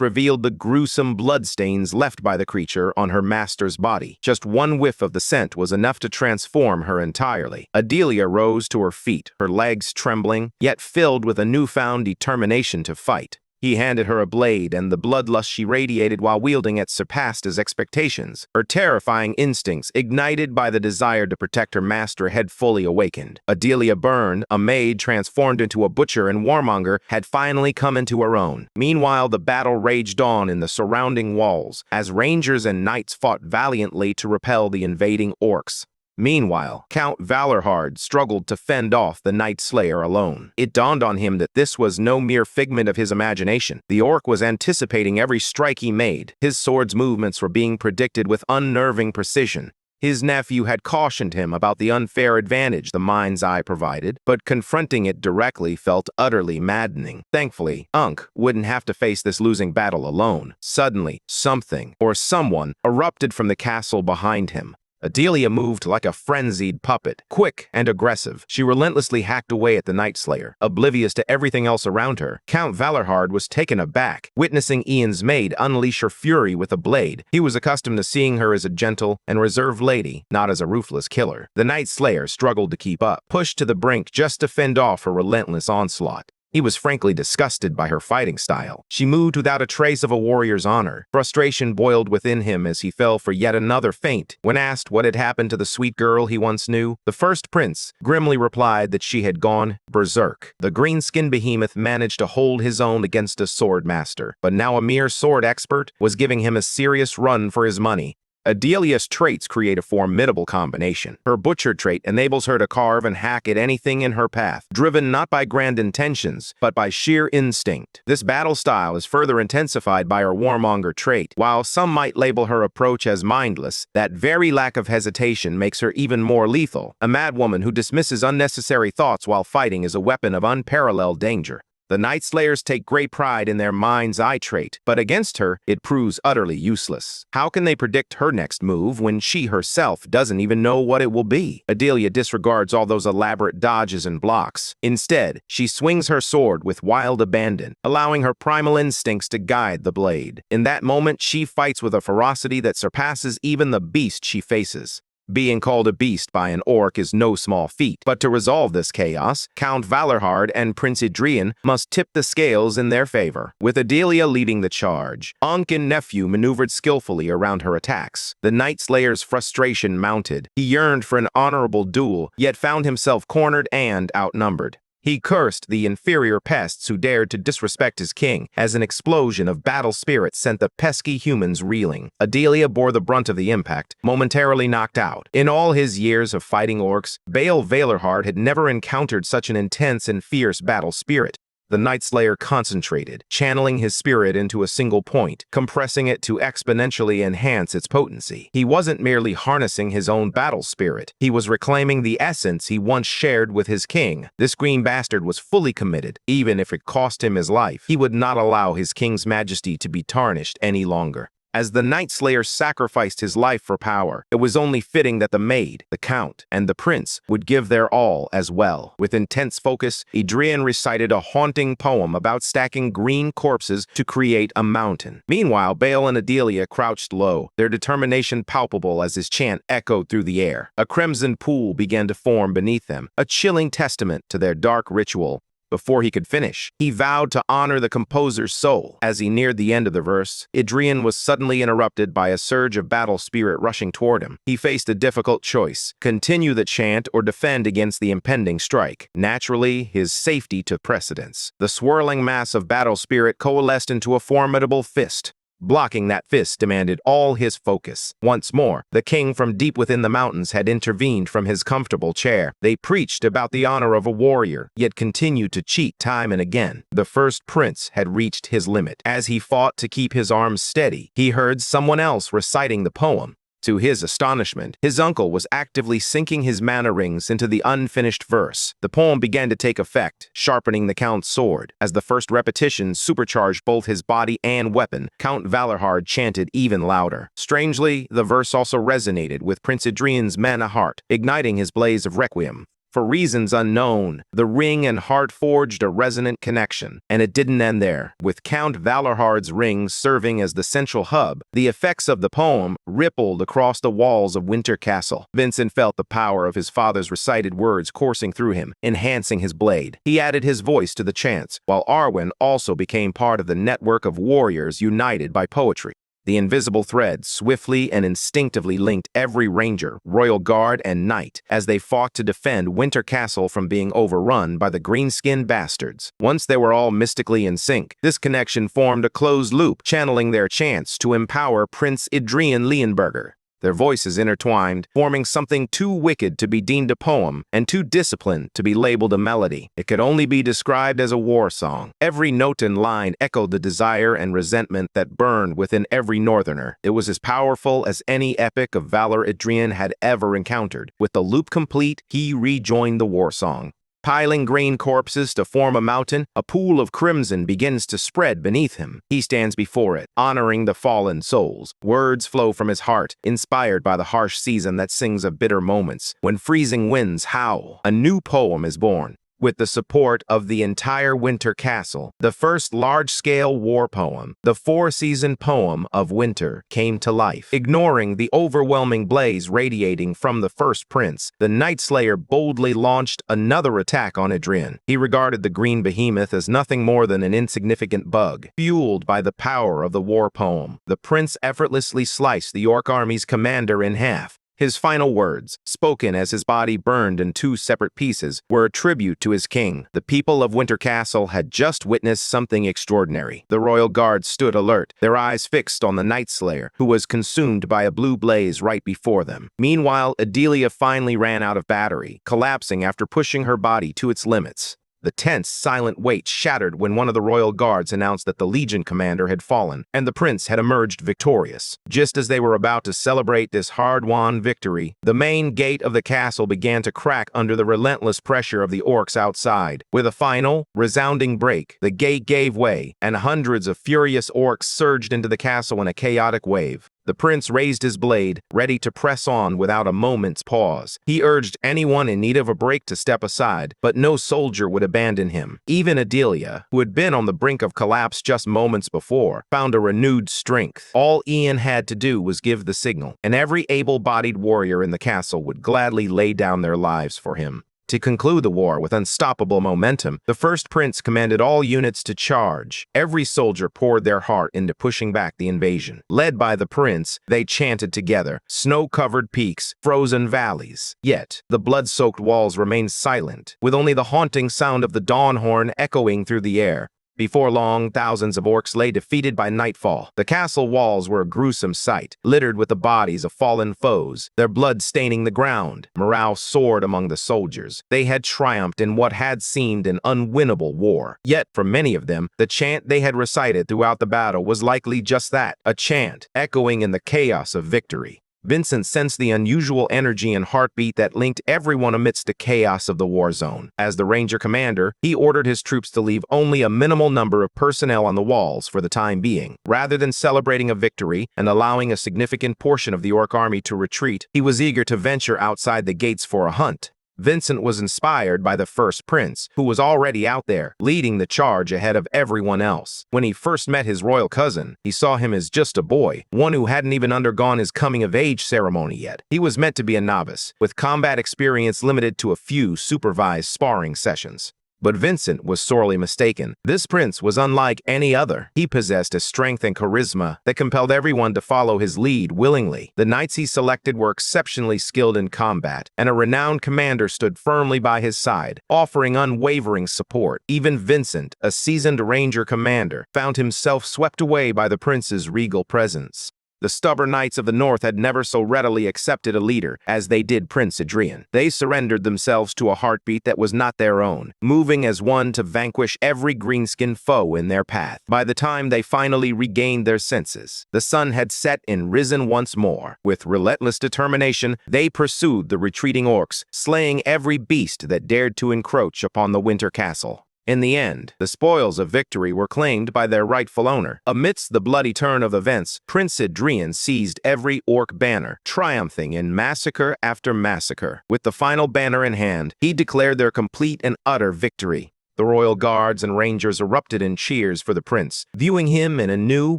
revealed the gruesome bloodstains left by the creature on her master's body. Just one whiff of the scent was enough to transform her entirely. Adelia rose to her feet, her legs trembling, yet filled with a newfound determination to fight. He handed her a blade, and the bloodlust she radiated while wielding it surpassed his expectations. Her terrifying instincts, ignited by the desire to protect her master, had fully awakened. Adelia Byrne, a maid transformed into a butcher and warmonger, had finally come into her own. Meanwhile, the battle raged on in the surrounding walls, as rangers and knights fought valiantly to repel the invading orcs. Meanwhile, Count Valorhard struggled to fend off the Night Slayer alone. It dawned on him that this was no mere figment of his imagination. The orc was anticipating every strike he made. His sword's movements were being predicted with unnerving precision. His nephew had cautioned him about the unfair advantage the mind's eye provided, but confronting it directly felt utterly maddening. Thankfully, Unk wouldn't have to face this losing battle alone. Suddenly, something, or someone, erupted from the castle behind him. Adelia moved like a frenzied puppet. Quick and aggressive, she relentlessly hacked away at the Night Slayer, oblivious to everything else around her. Count Valorhard was taken aback, witnessing Ian's maid unleash her fury with a blade. He was accustomed to seeing her as a gentle and reserved lady, not as a ruthless killer. The Night Slayer struggled to keep up, pushed to the brink just to fend off her relentless onslaught. He was frankly disgusted by her fighting style. She moved without a trace of a warrior's honor. Frustration boiled within him as he fell for yet another feint. When asked what had happened to the sweet girl he once knew, the first prince grimly replied that she had gone berserk. The green-skinned behemoth managed to hold his own against a sword master, but now a mere sword expert was giving him a serious run for his money. Adelia's traits create a formidable combination. Her butcher trait enables her to carve and hack at anything in her path, driven not by grand intentions, but by sheer instinct. This battle style is further intensified by her warmonger trait. While some might label her approach as mindless, that very lack of hesitation makes her even more lethal. A madwoman who dismisses unnecessary thoughts while fighting is a weapon of unparalleled danger. The Night Slayers take great pride in their mind's eye trait, but against her, it proves utterly useless. How can they predict her next move when she herself doesn't even know what it will be? Adelia disregards all those elaborate dodges and blocks. Instead, she swings her sword with wild abandon, allowing her primal instincts to guide the blade. In that moment, she fights with a ferocity that surpasses even the beast she faces. Being called a beast by an orc is no small feat, but to resolve this chaos, Count Valorhard and Prince Adrian must tip the scales in their favor. With Adelia leading the charge, Ankh and nephew maneuvered skillfully around her attacks. The Night Slayer's frustration mounted. He yearned for an honorable duel, yet found himself cornered and outnumbered. He cursed the inferior pests who dared to disrespect his king, as an explosion of battle spirit sent the pesky humans reeling. Adelia bore the brunt of the impact, momentarily knocked out. In all his years of fighting orcs, Bael Valorhard had never encountered such an intense and fierce battle spirit. The Night Slayer concentrated, channeling his spirit into a single point, compressing it to exponentially enhance its potency. He wasn't merely harnessing his own battle spirit. He was reclaiming the essence he once shared with his king. This green bastard was fully committed. Even if it cost him his life, he would not allow his king's majesty to be tarnished any longer. As the Night Slayer sacrificed his life for power, it was only fitting that the maid, the count, and the prince would give their all as well. With intense focus, Adrian recited a haunting poem about stacking green corpses to create a mountain. Meanwhile, Bael and Adelia crouched low, their determination palpable as his chant echoed through the air. A crimson pool began to form beneath them, a chilling testament to their dark ritual. Before he could finish, he vowed to honor the composer's soul. As he neared the end of the verse, Adrian was suddenly interrupted by a surge of battle spirit rushing toward him. He faced a difficult choice: continue the chant or defend against the impending strike. Naturally, his safety took precedence. The swirling mass of battle spirit coalesced into a formidable fist. Blocking that fist demanded all his focus. Once more, the king from deep within the mountains had intervened from his comfortable chair. They preached about the honor of a warrior, yet continued to cheat time and again. The first prince had reached his limit. As he fought to keep his arms steady, he heard someone else reciting the poem. To his astonishment, his uncle was actively sinking his mana rings into the unfinished verse. The poem began to take effect, sharpening the Count's sword. As the first repetition supercharged both his body and weapon, Count Valerhard chanted even louder. Strangely, the verse also resonated with Prince Adrian's mana heart, igniting his blaze of requiem. For reasons unknown, the ring and heart forged a resonant connection, and it didn't end there. With Count Valerhard's ring serving as the central hub, the effects of the poem rippled across the walls of Winter Castle. Vincent felt the power of his father's recited words coursing through him, enhancing his blade. He added his voice to the chants, while Arwen also became part of the network of warriors united by poetry. The invisible thread swiftly and instinctively linked every ranger, royal guard, and knight as they fought to defend Winter Castle from being overrun by the green-skinned bastards. Once they were all mystically in sync, this connection formed a closed loop, channeling their chants to empower Prince Adrian Leonberger. Their voices intertwined, forming something too wicked to be deemed a poem and too disciplined to be labeled a melody. It could only be described as a war song. Every note and line echoed the desire and resentment that burned within every northerner. It was as powerful as any epic of valor Adrian had ever encountered. With the loop complete, he rejoined the war song. Piling green corpses to form a mountain, a pool of crimson begins to spread beneath him. He stands before it, honoring the fallen souls. Words flow from his heart, inspired by the harsh season that sings of bitter moments. When freezing winds howl, a new poem is born. With the support of the entire Winter Castle, the first large-scale war poem, the four-season poem of Winter, came to life. Ignoring the overwhelming blaze radiating from the first prince, the Night Slayer boldly launched another attack on Adrian. He regarded the green behemoth as nothing more than an insignificant bug. Fueled by the power of the war poem, the prince effortlessly sliced the Orc army's commander in half. His final words, spoken as his body burned in two separate pieces, were a tribute to his king. The people of Winter Castle had just witnessed something extraordinary. The royal guard stood alert, their eyes fixed on the Night Slayer, who was consumed by a blue blaze right before them. Meanwhile, Adelia finally ran out of battery, collapsing after pushing her body to its limits. The tense, silent wait shattered when one of the royal guards announced that the Legion commander had fallen, and the prince had emerged victorious. Just as they were about to celebrate this hard-won victory, the main gate of the castle began to crack under the relentless pressure of the orcs outside. With a final, resounding break, the gate gave way, and hundreds of furious orcs surged into the castle in a chaotic wave. The prince raised his blade, ready to press on without a moment's pause. He urged anyone in need of a break to step aside, but no soldier would abandon him. Even Adelia, who had been on the brink of collapse just moments before, found a renewed strength. All Ian had to do was give the signal, and every able-bodied warrior in the castle would gladly lay down their lives for him. To conclude the war with unstoppable momentum, the first prince commanded all units to charge. Every soldier poured their heart into pushing back the invasion. Led by the prince, they chanted together, snow-covered peaks, frozen valleys. Yet, the blood-soaked walls remained silent, with only the haunting sound of the dawn horn echoing through the air. Before long, thousands of orcs lay defeated by nightfall. The castle walls were a gruesome sight, littered with the bodies of fallen foes, their blood staining the ground. Morale soared among the soldiers. They had triumphed in what had seemed an unwinnable war. Yet, for many of them, the chant they had recited throughout the battle was likely just that, a chant, echoing in the chaos of victory. Vincent sensed the unusual energy and heartbeat that linked everyone amidst the chaos of the war zone. As the Ranger commander, he ordered his troops to leave only a minimal number of personnel on the walls for the time being. Rather than celebrating a victory and allowing a significant portion of the Orc army to retreat, he was eager to venture outside the gates for a hunt. Vincent was inspired by the first prince, who was already out there, leading the charge ahead of everyone else. When he first met his royal cousin, he saw him as just a boy, one who hadn't even undergone his coming-of-age ceremony yet. He was meant to be a novice, with combat experience limited to a few supervised sparring sessions. But Vincent was sorely mistaken. This prince was unlike any other. He possessed a strength and charisma that compelled everyone to follow his lead willingly. The knights he selected were exceptionally skilled in combat, and a renowned commander stood firmly by his side, offering unwavering support. Even Vincent, a seasoned ranger commander, found himself swept away by the prince's regal presence. The stubborn knights of the north had never so readily accepted a leader as they did Prince Adrian. They surrendered themselves to a heartbeat that was not their own, moving as one to vanquish every greenskin foe in their path. By the time they finally regained their senses, the sun had set and risen once more. With relentless determination, they pursued the retreating orcs, slaying every beast that dared to encroach upon the winter castle. In the end, the spoils of victory were claimed by their rightful owner. Amidst the bloody turn of events, Prince Adrian seized every orc banner, triumphing in massacre after massacre. With the final banner in hand, he declared their complete and utter victory. The royal guards and rangers erupted in cheers for the prince, viewing him in a new,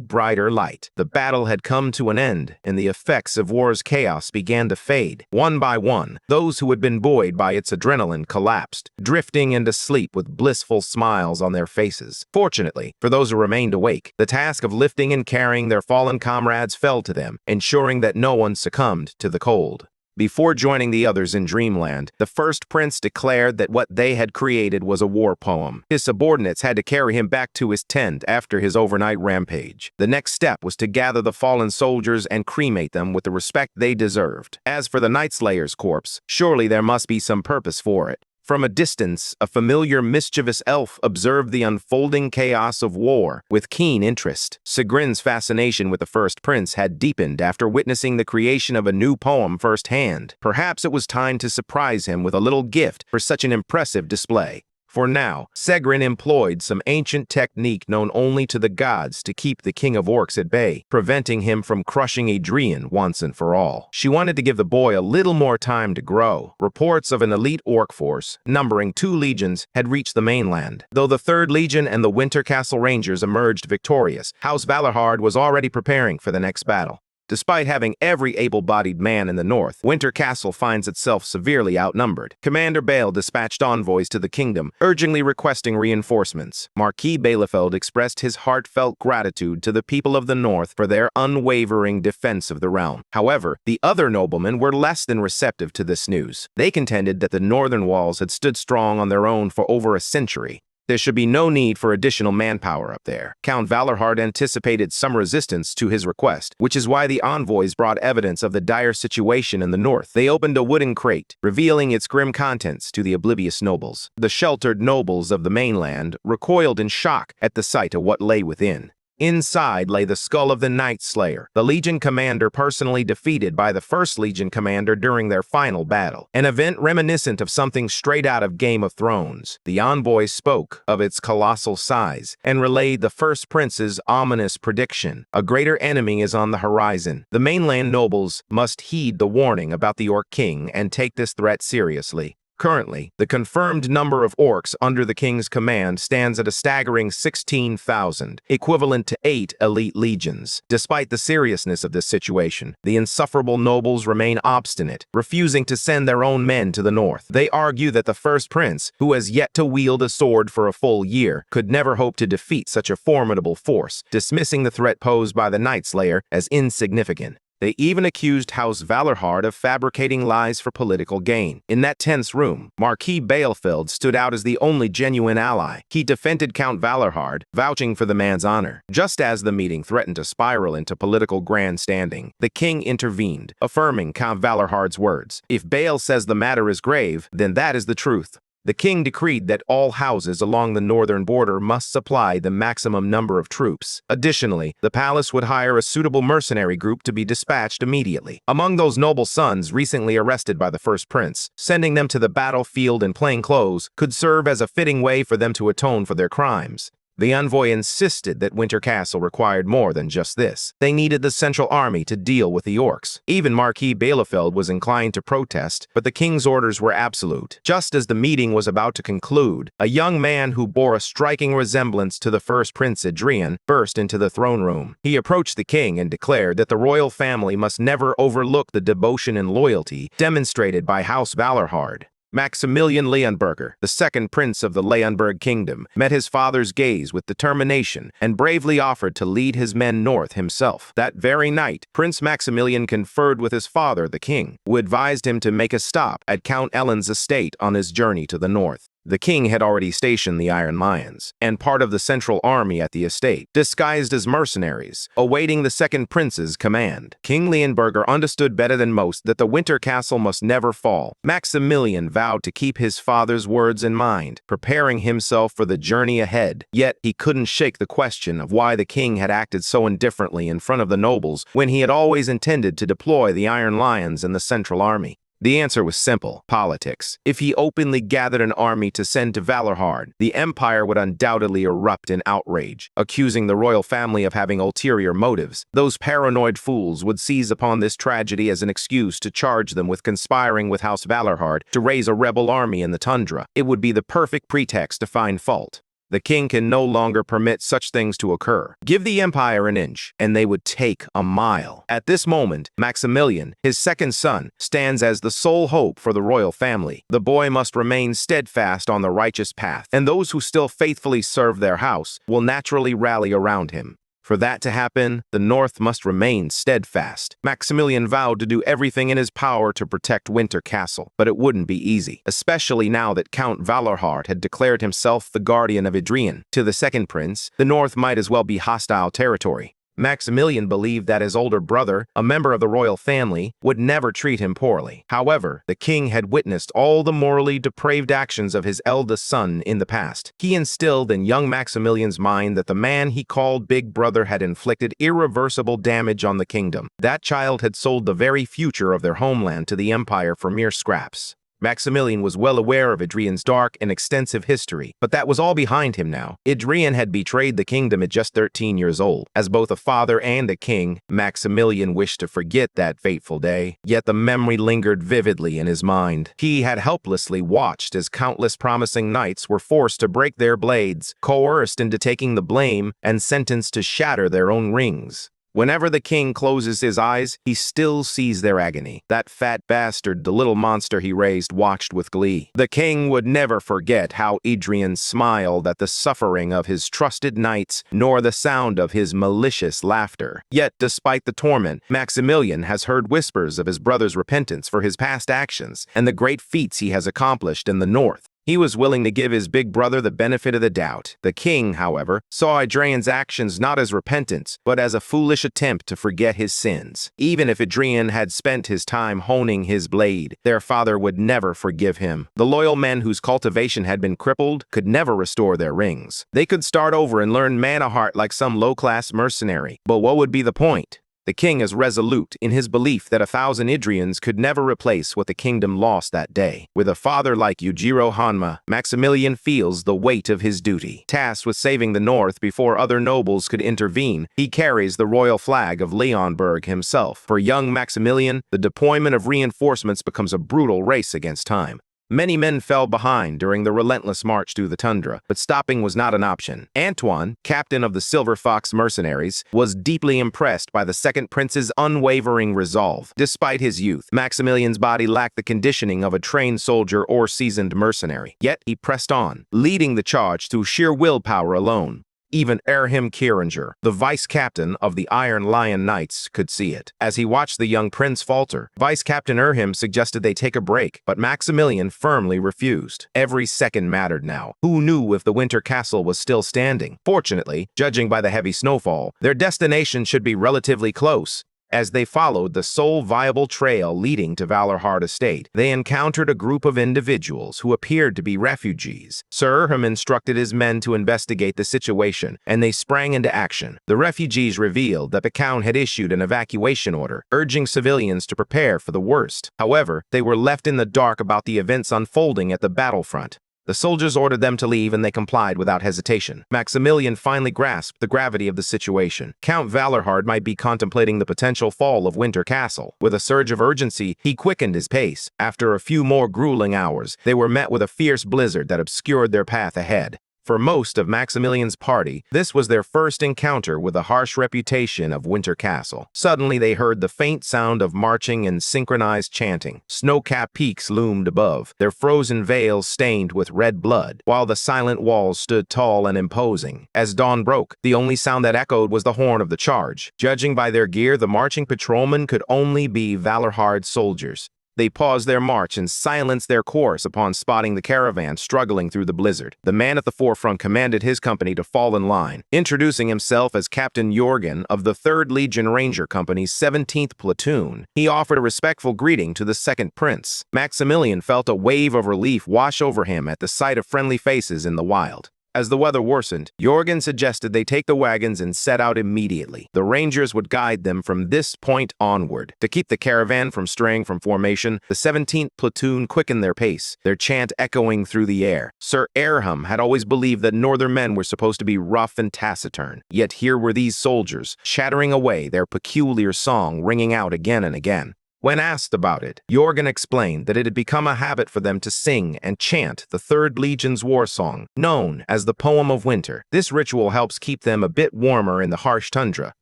brighter light. The battle had come to an end, and the effects of war's chaos began to fade. One by one, those who had been buoyed by its adrenaline collapsed, drifting into sleep with blissful smiles on their faces. Fortunately, for those who remained awake, the task of lifting and carrying their fallen comrades fell to them, ensuring that no one succumbed to the cold. Before joining the others in Dreamland, the first prince declared that what they had created was a war poem. His subordinates had to carry him back to his tent after his overnight rampage. The next step was to gather the fallen soldiers and cremate them with the respect they deserved. As for the Night Slayer's corpse, surely there must be some purpose for it. From a distance, a familiar mischievous elf observed the unfolding chaos of war with keen interest. Sigrin's fascination with the first prince had deepened after witnessing the creation of a new poem firsthand. Perhaps it was time to surprise him with a little gift for such an impressive display. For now, Sigrin employed some ancient technique known only to the gods to keep the king of orcs at bay, preventing him from crushing Adrian once and for all. She wanted to give the boy a little more time to grow. Reports of an elite orc force, numbering 2 legions, had reached the mainland. Though the 3rd Legion and the Winter Castle Rangers emerged victorious, House Valorhard was already preparing for the next battle. Despite having every able-bodied man in the north, Winter Castle finds itself severely outnumbered. Commander Bale dispatched envoys to the kingdom, urgently requesting reinforcements. Marquis Bielefeld expressed his heartfelt gratitude to the people of the north for their unwavering defense of the realm. However, the other noblemen were less than receptive to this news. They contended that the northern walls had stood strong on their own for over a century. There should be no need for additional manpower up there. Count Valorhard anticipated some resistance to his request, which is why the envoys brought evidence of the dire situation in the north. They opened a wooden crate, revealing its grim contents to the oblivious nobles. The sheltered nobles of the mainland recoiled in shock at the sight of what lay within. Inside lay the skull of the Night Slayer, the Legion commander personally defeated by the 1st Legion commander during their final battle, an event reminiscent of something straight out of Game of Thrones. The envoy spoke of its colossal size and relayed the first prince's ominous prediction. A greater enemy is on the horizon. The mainland nobles must heed the warning about the Orc King and take this threat seriously. Currently, the confirmed number of orcs under the king's command stands at a staggering 16,000, equivalent to 8 elite legions. Despite the seriousness of this situation, the insufferable nobles remain obstinate, refusing to send their own men to the north. They argue that the first prince, who has yet to wield a sword for a full year, could never hope to defeat such a formidable force, dismissing the threat posed by the Night Slayer as insignificant. They even accused House Valorhard of fabricating lies for political gain. In that tense room, Marquis Bielefeld stood out as the only genuine ally. He defended Count Valorhard, vouching for the man's honor. Just as the meeting threatened to spiral into political grandstanding, the king intervened, affirming Count Valorhard's words. If Bale says the matter is grave, then that is the truth. The king decreed that all houses along the northern border must supply the maximum number of troops. Additionally, the palace would hire a suitable mercenary group to be dispatched immediately. Among those noble sons recently arrested by the first prince, sending them to the battlefield in plain clothes could serve as a fitting way for them to atone for their crimes. The envoy insisted that Winter Castle required more than just this. They needed the central army to deal with the orcs. Even Marquis Bielefeld was inclined to protest, but the king's orders were absolute. Just as the meeting was about to conclude, a young man who bore a striking resemblance to the first Prince Adrian burst into the throne room. He approached the king and declared that the royal family must never overlook the devotion and loyalty demonstrated by House Valorhard. Maximilian Leonberger, the second prince of the Leonberg kingdom, met his father's gaze with determination and bravely offered to lead his men north himself. That very night, Prince Maximilian conferred with his father, the king, who advised him to make a stop at Count Ellen's estate on his journey to the north. The king had already stationed the Iron Lions and part of the central army at the estate, disguised as mercenaries, awaiting the second prince's command. King Leonberger understood better than most that the winter castle must never fall. Maximilian vowed to keep his father's words in mind, preparing himself for the journey ahead. Yet he couldn't shake the question of why the king had acted so indifferently in front of the nobles when he had always intended to deploy the Iron Lions in the central army. The answer was simple: politics. If he openly gathered an army to send to Valarhard, the empire would undoubtedly erupt in outrage, accusing the royal family of having ulterior motives. Those paranoid fools would seize upon this tragedy as an excuse to charge them with conspiring with House Valarhard to raise a rebel army in the tundra. It would be the perfect pretext to find fault. The king can no longer permit such things to occur. Give the empire an inch, and they would take a mile. At this moment, Maximilian, his second son, stands as the sole hope for the royal family. The boy must remain steadfast on the righteous path, and those who still faithfully serve their house will naturally rally around him. For that to happen, the North must remain steadfast. Maximilian vowed to do everything in his power to protect Winter Castle, but it wouldn't be easy, especially now that Count Valarhard had declared himself the guardian of Idrian. To the second prince, the North might as well be hostile territory. Maximilian believed that his older brother, a member of the royal family, would never treat him poorly. However, the king had witnessed all the morally depraved actions of his eldest son in the past. He instilled in young Maximilian's mind that the man he called Big Brother had inflicted irreversible damage on the kingdom. That child had sold the very future of their homeland to the empire for mere scraps. Maximilian was well aware of Idrian's dark and extensive history, but that was all behind him now. Idrian had betrayed the kingdom at just 13 years old. As both a father and a king, Maximilian wished to forget that fateful day, yet the memory lingered vividly in his mind. He had helplessly watched as countless promising knights were forced to break their blades, coerced into taking the blame, and sentenced to shatter their own rings. Whenever the king closes his eyes, he still sees their agony. That fat bastard, the little monster he raised, watched with glee. The king would never forget how Idrian smiled at the suffering of his trusted knights, nor the sound of his malicious laughter. Yet, despite the torment, Maximilian has heard whispers of his brother's repentance for his past actions and the great feats he has accomplished in the north. He was willing to give his big brother the benefit of the doubt. The king, however, saw Idrian's actions not as repentance, but as a foolish attempt to forget his sins. Even if Idrian had spent his time honing his blade, their father would never forgive him. The loyal men whose cultivation had been crippled could never restore their rings. They could start over and learn Manahart like some low-class mercenary. But what would be the point? The king is resolute in his belief that 1,000 Idrians could never replace what the kingdom lost that day. With a father like Yujiro Hanma, Maximilian feels the weight of his duty. Tasked with saving the north before other nobles could intervene, he carries the royal flag of Leonberg himself. For young Maximilian, the deployment of reinforcements becomes a brutal race against time. Many men fell behind during the relentless march through the tundra, but stopping was not an option. Antoine, captain of the Silver Fox mercenaries, was deeply impressed by the second prince's unwavering resolve. Despite his youth, Maximilian's body lacked the conditioning of a trained soldier or seasoned mercenary. Yet he pressed on, leading the charge through sheer willpower alone. Even Erhem Kieringer, the vice-captain of the Iron Lion Knights, could see it. As he watched the young prince falter, Vice-Captain Erhem suggested they take a break, but Maximilian firmly refused. Every second mattered now. Who knew if the Winter Castle was still standing? Fortunately, judging by the heavy snowfall, their destination should be relatively close. As they followed the sole viable trail leading to Valarhard Estate, they encountered a group of individuals who appeared to be refugees. Sir Erhem instructed his men to investigate the situation, and they sprang into action. The refugees revealed that the Count had issued an evacuation order, urging civilians to prepare for the worst. However, they were left in the dark about the events unfolding at the battlefront. The soldiers ordered them to leave, and they complied without hesitation. Maximilian finally grasped the gravity of the situation. Count Valarhard might be contemplating the potential fall of Winter Castle. With a surge of urgency, he quickened his pace. After a few more grueling hours, they were met with a fierce blizzard that obscured their path ahead. For most of Maximilian's party, this was their first encounter with the harsh reputation of Winter Castle. Suddenly they heard the faint sound of marching and synchronized chanting. Snow-capped peaks loomed above, their frozen veils stained with red blood, while the silent walls stood tall and imposing. As dawn broke, the only sound that echoed was the horn of the charge. Judging by their gear, the marching patrolmen could only be Valorhard soldiers. They paused their march and silenced their course upon spotting the caravan struggling through the blizzard. The man at the forefront commanded his company to fall in line, introducing himself as Captain Jorgen of the 3rd Legion Ranger Company's 17th Platoon. He offered a respectful greeting to the second prince. Maximilian felt a wave of relief wash over him at the sight of friendly faces in the wild. As the weather worsened, Jorgen suggested they take the wagons and set out immediately. The Rangers would guide them from this point onward. To keep the caravan from straying from formation, the 17th Platoon quickened their pace, their chant echoing through the air. Sir Erham had always believed that northern men were supposed to be rough and taciturn. Yet here were these soldiers, shattering away, their peculiar song ringing out again and again. When asked about it, Jorgen explained that it had become a habit for them to sing and chant the 3rd Legion's war song, known as the Poem of Winter. This ritual helps keep them a bit warmer in the harsh tundra.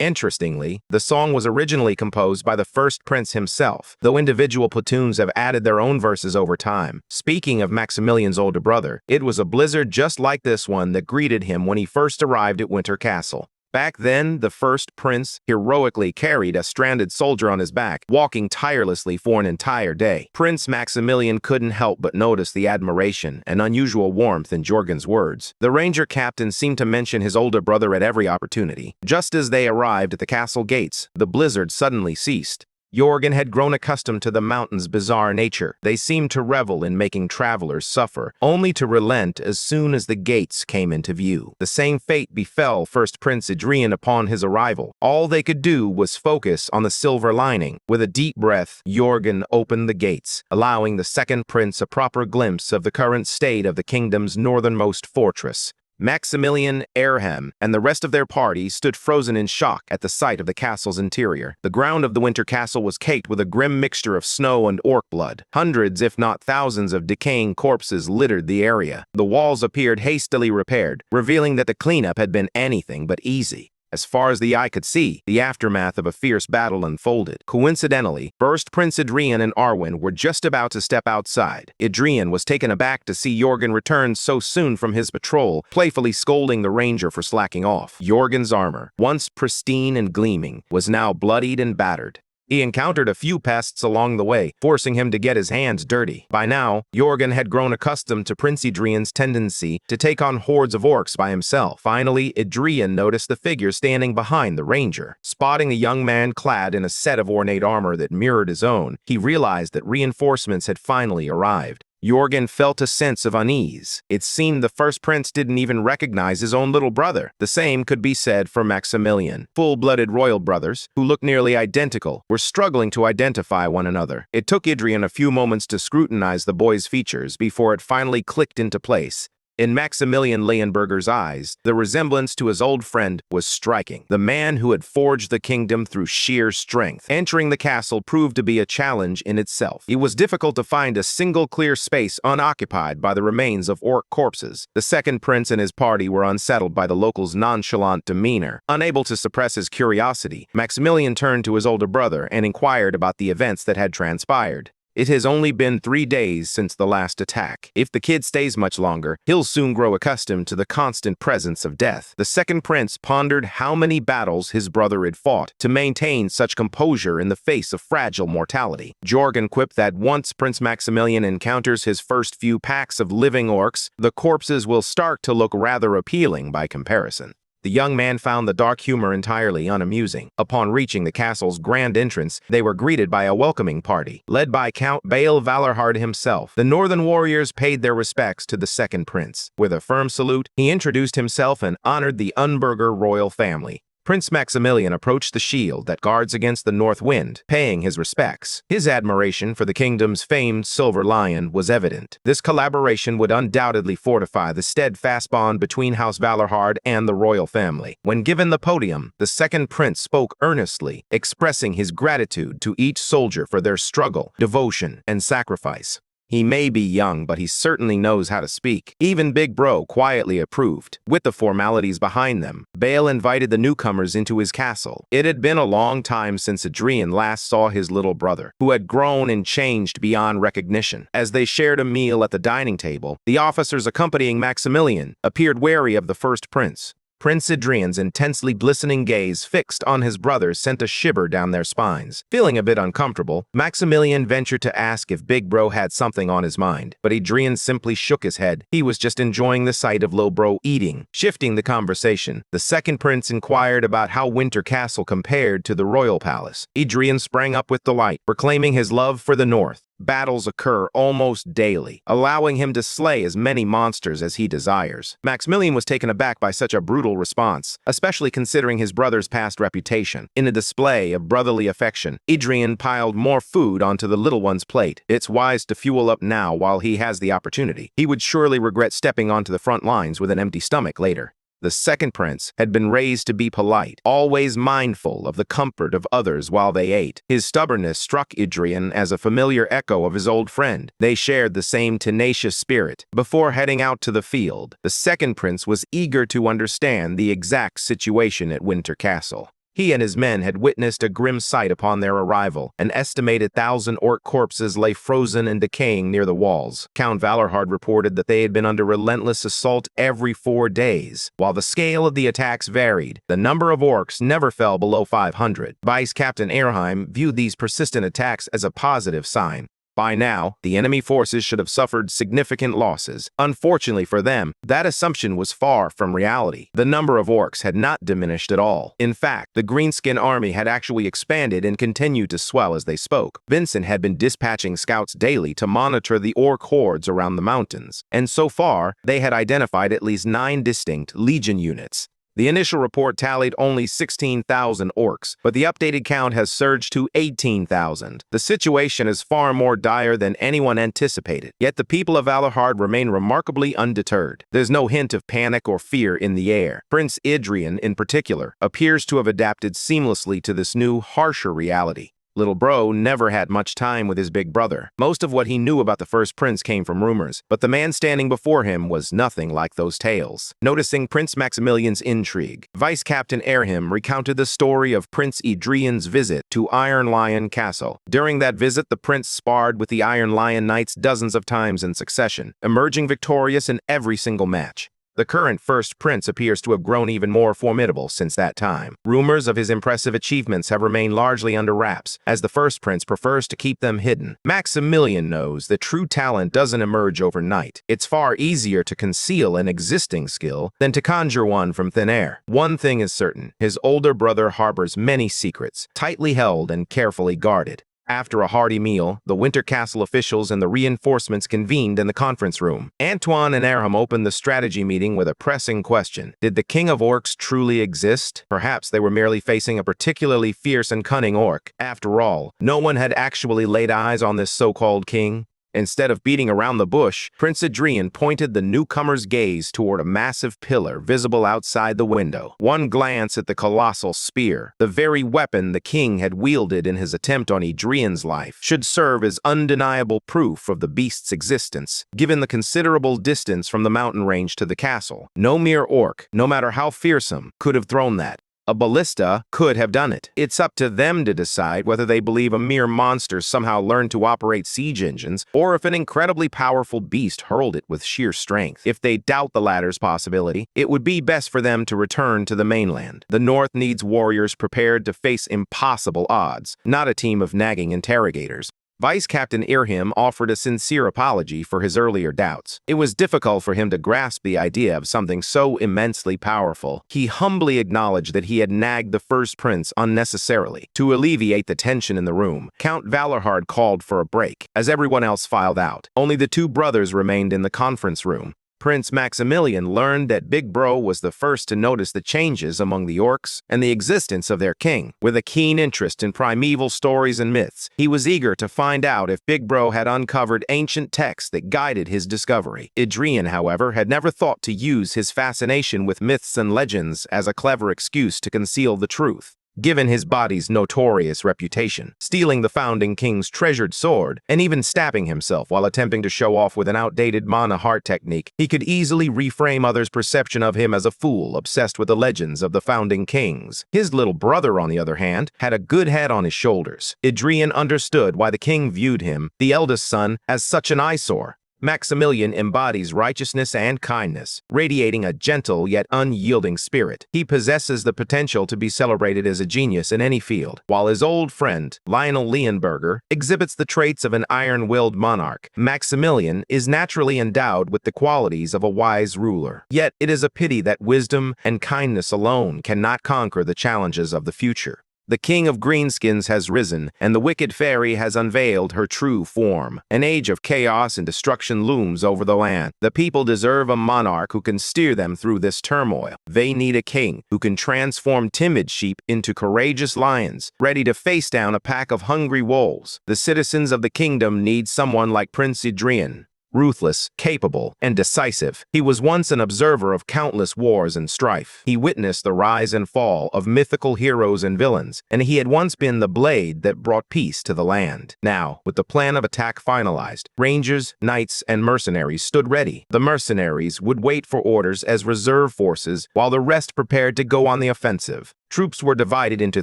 Interestingly, the song was originally composed by the first prince himself, though individual platoons have added their own verses over time. Speaking of Maximilian's older brother, it was a blizzard just like this one that greeted him when he first arrived at Winter Castle. Back then, the first prince heroically carried a stranded soldier on his back, walking tirelessly for an entire day. Prince Maximilian couldn't help but notice the admiration and unusual warmth in Jorgen's words. The ranger captain seemed to mention his older brother at every opportunity. Just as they arrived at the castle gates, the blizzard suddenly ceased. Jorgen had grown accustomed to the mountain's bizarre nature. They seemed to revel in making travelers suffer, only to relent as soon as the gates came into view. The same fate befell First Prince Adrian upon his arrival. All they could do was focus on the silver lining. With a deep breath, Jorgen opened the gates, allowing the second prince a proper glimpse of the current state of the kingdom's northernmost fortress. Maximilian, Erham, and the rest of their party stood frozen in shock at the sight of the castle's interior. The ground of the Winter Castle was caked with a grim mixture of snow and orc blood. Hundreds, if not thousands, of decaying corpses littered the area. The walls appeared hastily repaired, revealing that the cleanup had been anything but easy. As far as the eye could see, the aftermath of a fierce battle unfolded. Coincidentally, first Prince Adrian and Arwen were just about to step outside. Adrian was taken aback to see Jorgen return so soon from his patrol, playfully scolding the ranger for slacking off. Jorgen's armor, once pristine and gleaming, was now bloodied and battered. He encountered a few pests along the way, forcing him to get his hands dirty. By now, Jorgen had grown accustomed to Prince Adrian's tendency to take on hordes of orcs by himself. Finally, Adrian noticed the figure standing behind the ranger. Spotting the young man clad in a set of ornate armor that mirrored his own, he realized that reinforcements had finally arrived. Jorgen felt a sense of unease. It seemed the first prince didn't even recognize his own little brother. The same could be said for Maximilian. Full-blooded royal brothers, who looked nearly identical, were struggling to identify one another. It took Adrian a few moments to scrutinize the boy's features before it finally clicked into place. In Maximilian Leonberger's eyes, the resemblance to his old friend was striking. The man who had forged the kingdom through sheer strength. Entering the castle proved to be a challenge in itself. It was difficult to find a single clear space unoccupied by the remains of orc corpses. The second prince and his party were unsettled by the locals' nonchalant demeanor. Unable to suppress his curiosity, Maximilian turned to his older brother and inquired about the events that had transpired. It has only been 3 days since the last attack. If the kid stays much longer, he'll soon grow accustomed to the constant presence of death. The second prince pondered how many battles his brother had fought to maintain such composure in the face of fragile mortality. Jorgen quipped that once Prince Maximilian encounters his first few packs of living orcs, the corpses will start to look rather appealing by comparison. The young man found the dark humor entirely unamusing. Upon reaching the castle's grand entrance, they were greeted by a welcoming party, led by Count Bael Valorhard himself. The northern warriors paid their respects to the second prince. With a firm salute, he introduced himself and honored the Unberger royal family. Prince Maximilian approached the shield that guards against the north wind, paying his respects. His admiration for the kingdom's famed Silver Lion was evident. This collaboration would undoubtedly fortify the steadfast bond between House Valorhard and the royal family. When given the podium, the second prince spoke earnestly, expressing his gratitude to each soldier for their struggle, devotion, and sacrifice. He may be young, but he certainly knows how to speak. Even Big Bro quietly approved. With the formalities behind them, Bale invited the newcomers into his castle. It had been a long time since Adrian last saw his little brother, who had grown and changed beyond recognition. As they shared a meal at the dining table, the officers accompanying Maximilian appeared wary of the first prince. Prince Adrian's intensely glistening gaze fixed on his brothers sent a shiver down their spines. Feeling a bit uncomfortable, Maximilian ventured to ask if Big Bro had something on his mind, but Adrian simply shook his head. He was just enjoying the sight of Lil Bro eating. Shifting the conversation, the second prince inquired about how Winter Castle compared to the royal palace. Adrian sprang up with delight, proclaiming his love for the north. Battles occur almost daily, allowing him to slay as many monsters as he desires. Maximilian was taken aback by such a brutal response, especially considering his brother's past reputation. In a display of brotherly affection, Adrian piled more food onto the little one's plate. It's wise to fuel up now while he has the opportunity. He would surely regret stepping onto the front lines with an empty stomach later. The second prince had been raised to be polite, always mindful of the comfort of others while they ate. His stubbornness struck Adrian as a familiar echo of his old friend. They shared the same tenacious spirit. Before heading out to the field, the second prince was eager to understand the exact situation at Winter Castle. He and his men had witnessed a grim sight upon their arrival. An estimated 1,000 orc corpses lay frozen and decaying near the walls. Count Valerhard reported that they had been under relentless assault every 4 days. While the scale of the attacks varied, the number of orcs never fell below 500. Vice Captain Erheim viewed these persistent attacks as a positive sign. By now, the enemy forces should have suffered significant losses. Unfortunately for them, that assumption was far from reality. The number of orcs had not diminished at all. In fact, the Greenskin army had actually expanded and continued to swell as they spoke. Vincent had been dispatching scouts daily to monitor the orc hordes around the mountains, and so far, they had identified at least 9 distinct Legion units. The initial report tallied only 16,000 orcs, but the updated count has surged to 18,000. The situation is far more dire than anyone anticipated, yet the people of Valerhard remain remarkably undeterred. There's no hint of panic or fear in the air. Prince Adrian, in particular, appears to have adapted seamlessly to this new, harsher reality. Little Bro never had much time with his big brother. Most of what he knew about the first prince came from rumors, but the man standing before him was nothing like those tales. Noticing Prince Maximilian's intrigue, Vice Captain Erheim recounted the story of Prince Adrian's visit to Iron Lion Castle. During that visit, the prince sparred with the Iron Lion Knights dozens of times in succession, emerging victorious in every single match. The current first prince appears to have grown even more formidable since that time. Rumors of his impressive achievements have remained largely under wraps, as the first prince prefers to keep them hidden. Maximilian knows that true talent doesn't emerge overnight. It's far easier to conceal an existing skill than to conjure one from thin air. One thing is certain, his older brother harbors many secrets, tightly held and carefully guarded. After a hearty meal, the Winter Castle officials and the reinforcements convened in the conference room. Antoine and Erheim opened the strategy meeting with a pressing question. Did the King of Orcs truly exist? Perhaps they were merely facing a particularly fierce and cunning orc. After all, no one had actually laid eyes on this so-called king. Instead of beating around the bush, Prince Adrian pointed the newcomer's gaze toward a massive pillar visible outside the window. One glance at the colossal spear, the very weapon the king had wielded in his attempt on Adrian's life, should serve as undeniable proof of the beast's existence. Given the considerable distance from the mountain range to the castle, no mere orc, no matter how fearsome, could have thrown that. A ballista could have done it. It's up to them to decide whether they believe a mere monster somehow learned to operate siege engines, or if an incredibly powerful beast hurled it with sheer strength. If they doubt the latter's possibility, it would be best for them to return to the mainland. The North needs warriors prepared to face impossible odds, not a team of nagging interrogators. Vice Captain Erheim offered a sincere apology for his earlier doubts. It was difficult for him to grasp the idea of something so immensely powerful. He humbly acknowledged that he had nagged the first prince unnecessarily. To alleviate the tension in the room, Count Valerhard called for a break. As everyone else filed out, only the 2 brothers remained in the conference room. Prince Maximilian learned that Big Bro was the first to notice the changes among the orcs and the existence of their king. With a keen interest in primeval stories and myths, he was eager to find out if Big Bro had uncovered ancient texts that guided his discovery. Adrian, however, had never thought to use his fascination with myths and legends as a clever excuse to conceal the truth. given his body's notorious reputation, stealing the founding king's treasured sword, and even stabbing himself while attempting to show off with an outdated mana heart technique. He could easily reframe others' perception of him as a fool obsessed with the legends of the founding kings. His little brother, on the other hand, had a good head on his shoulders. Adrian understood why the king viewed him, the eldest son, as such an eyesore. Maximilian embodies righteousness and kindness, radiating a gentle yet unyielding spirit. He possesses the potential to be celebrated as a genius in any field, while his old friend, Lionel Leonberger, exhibits the traits of an iron-willed monarch. Maximilian is naturally endowed with the qualities of a wise ruler. Yet it is a pity that wisdom and kindness alone cannot conquer the challenges of the future. The king of greenskins has risen, and the wicked fairy has unveiled her true form. An age of chaos and destruction looms over the land. The people deserve a monarch who can steer them through this turmoil. They need a king who can transform timid sheep into courageous lions, ready to face down a pack of hungry wolves. The citizens of the kingdom need someone like Prince Adrian. Ruthless, capable, and decisive, he was once an observer of countless wars and strife. He witnessed the rise and fall of mythical heroes and villains, and he had once been the blade that brought peace to the land. Now, with the plan of attack finalized, rangers, knights, and mercenaries stood ready. The mercenaries would wait for orders as reserve forces, while the rest prepared to go on the offensive. Troops were divided into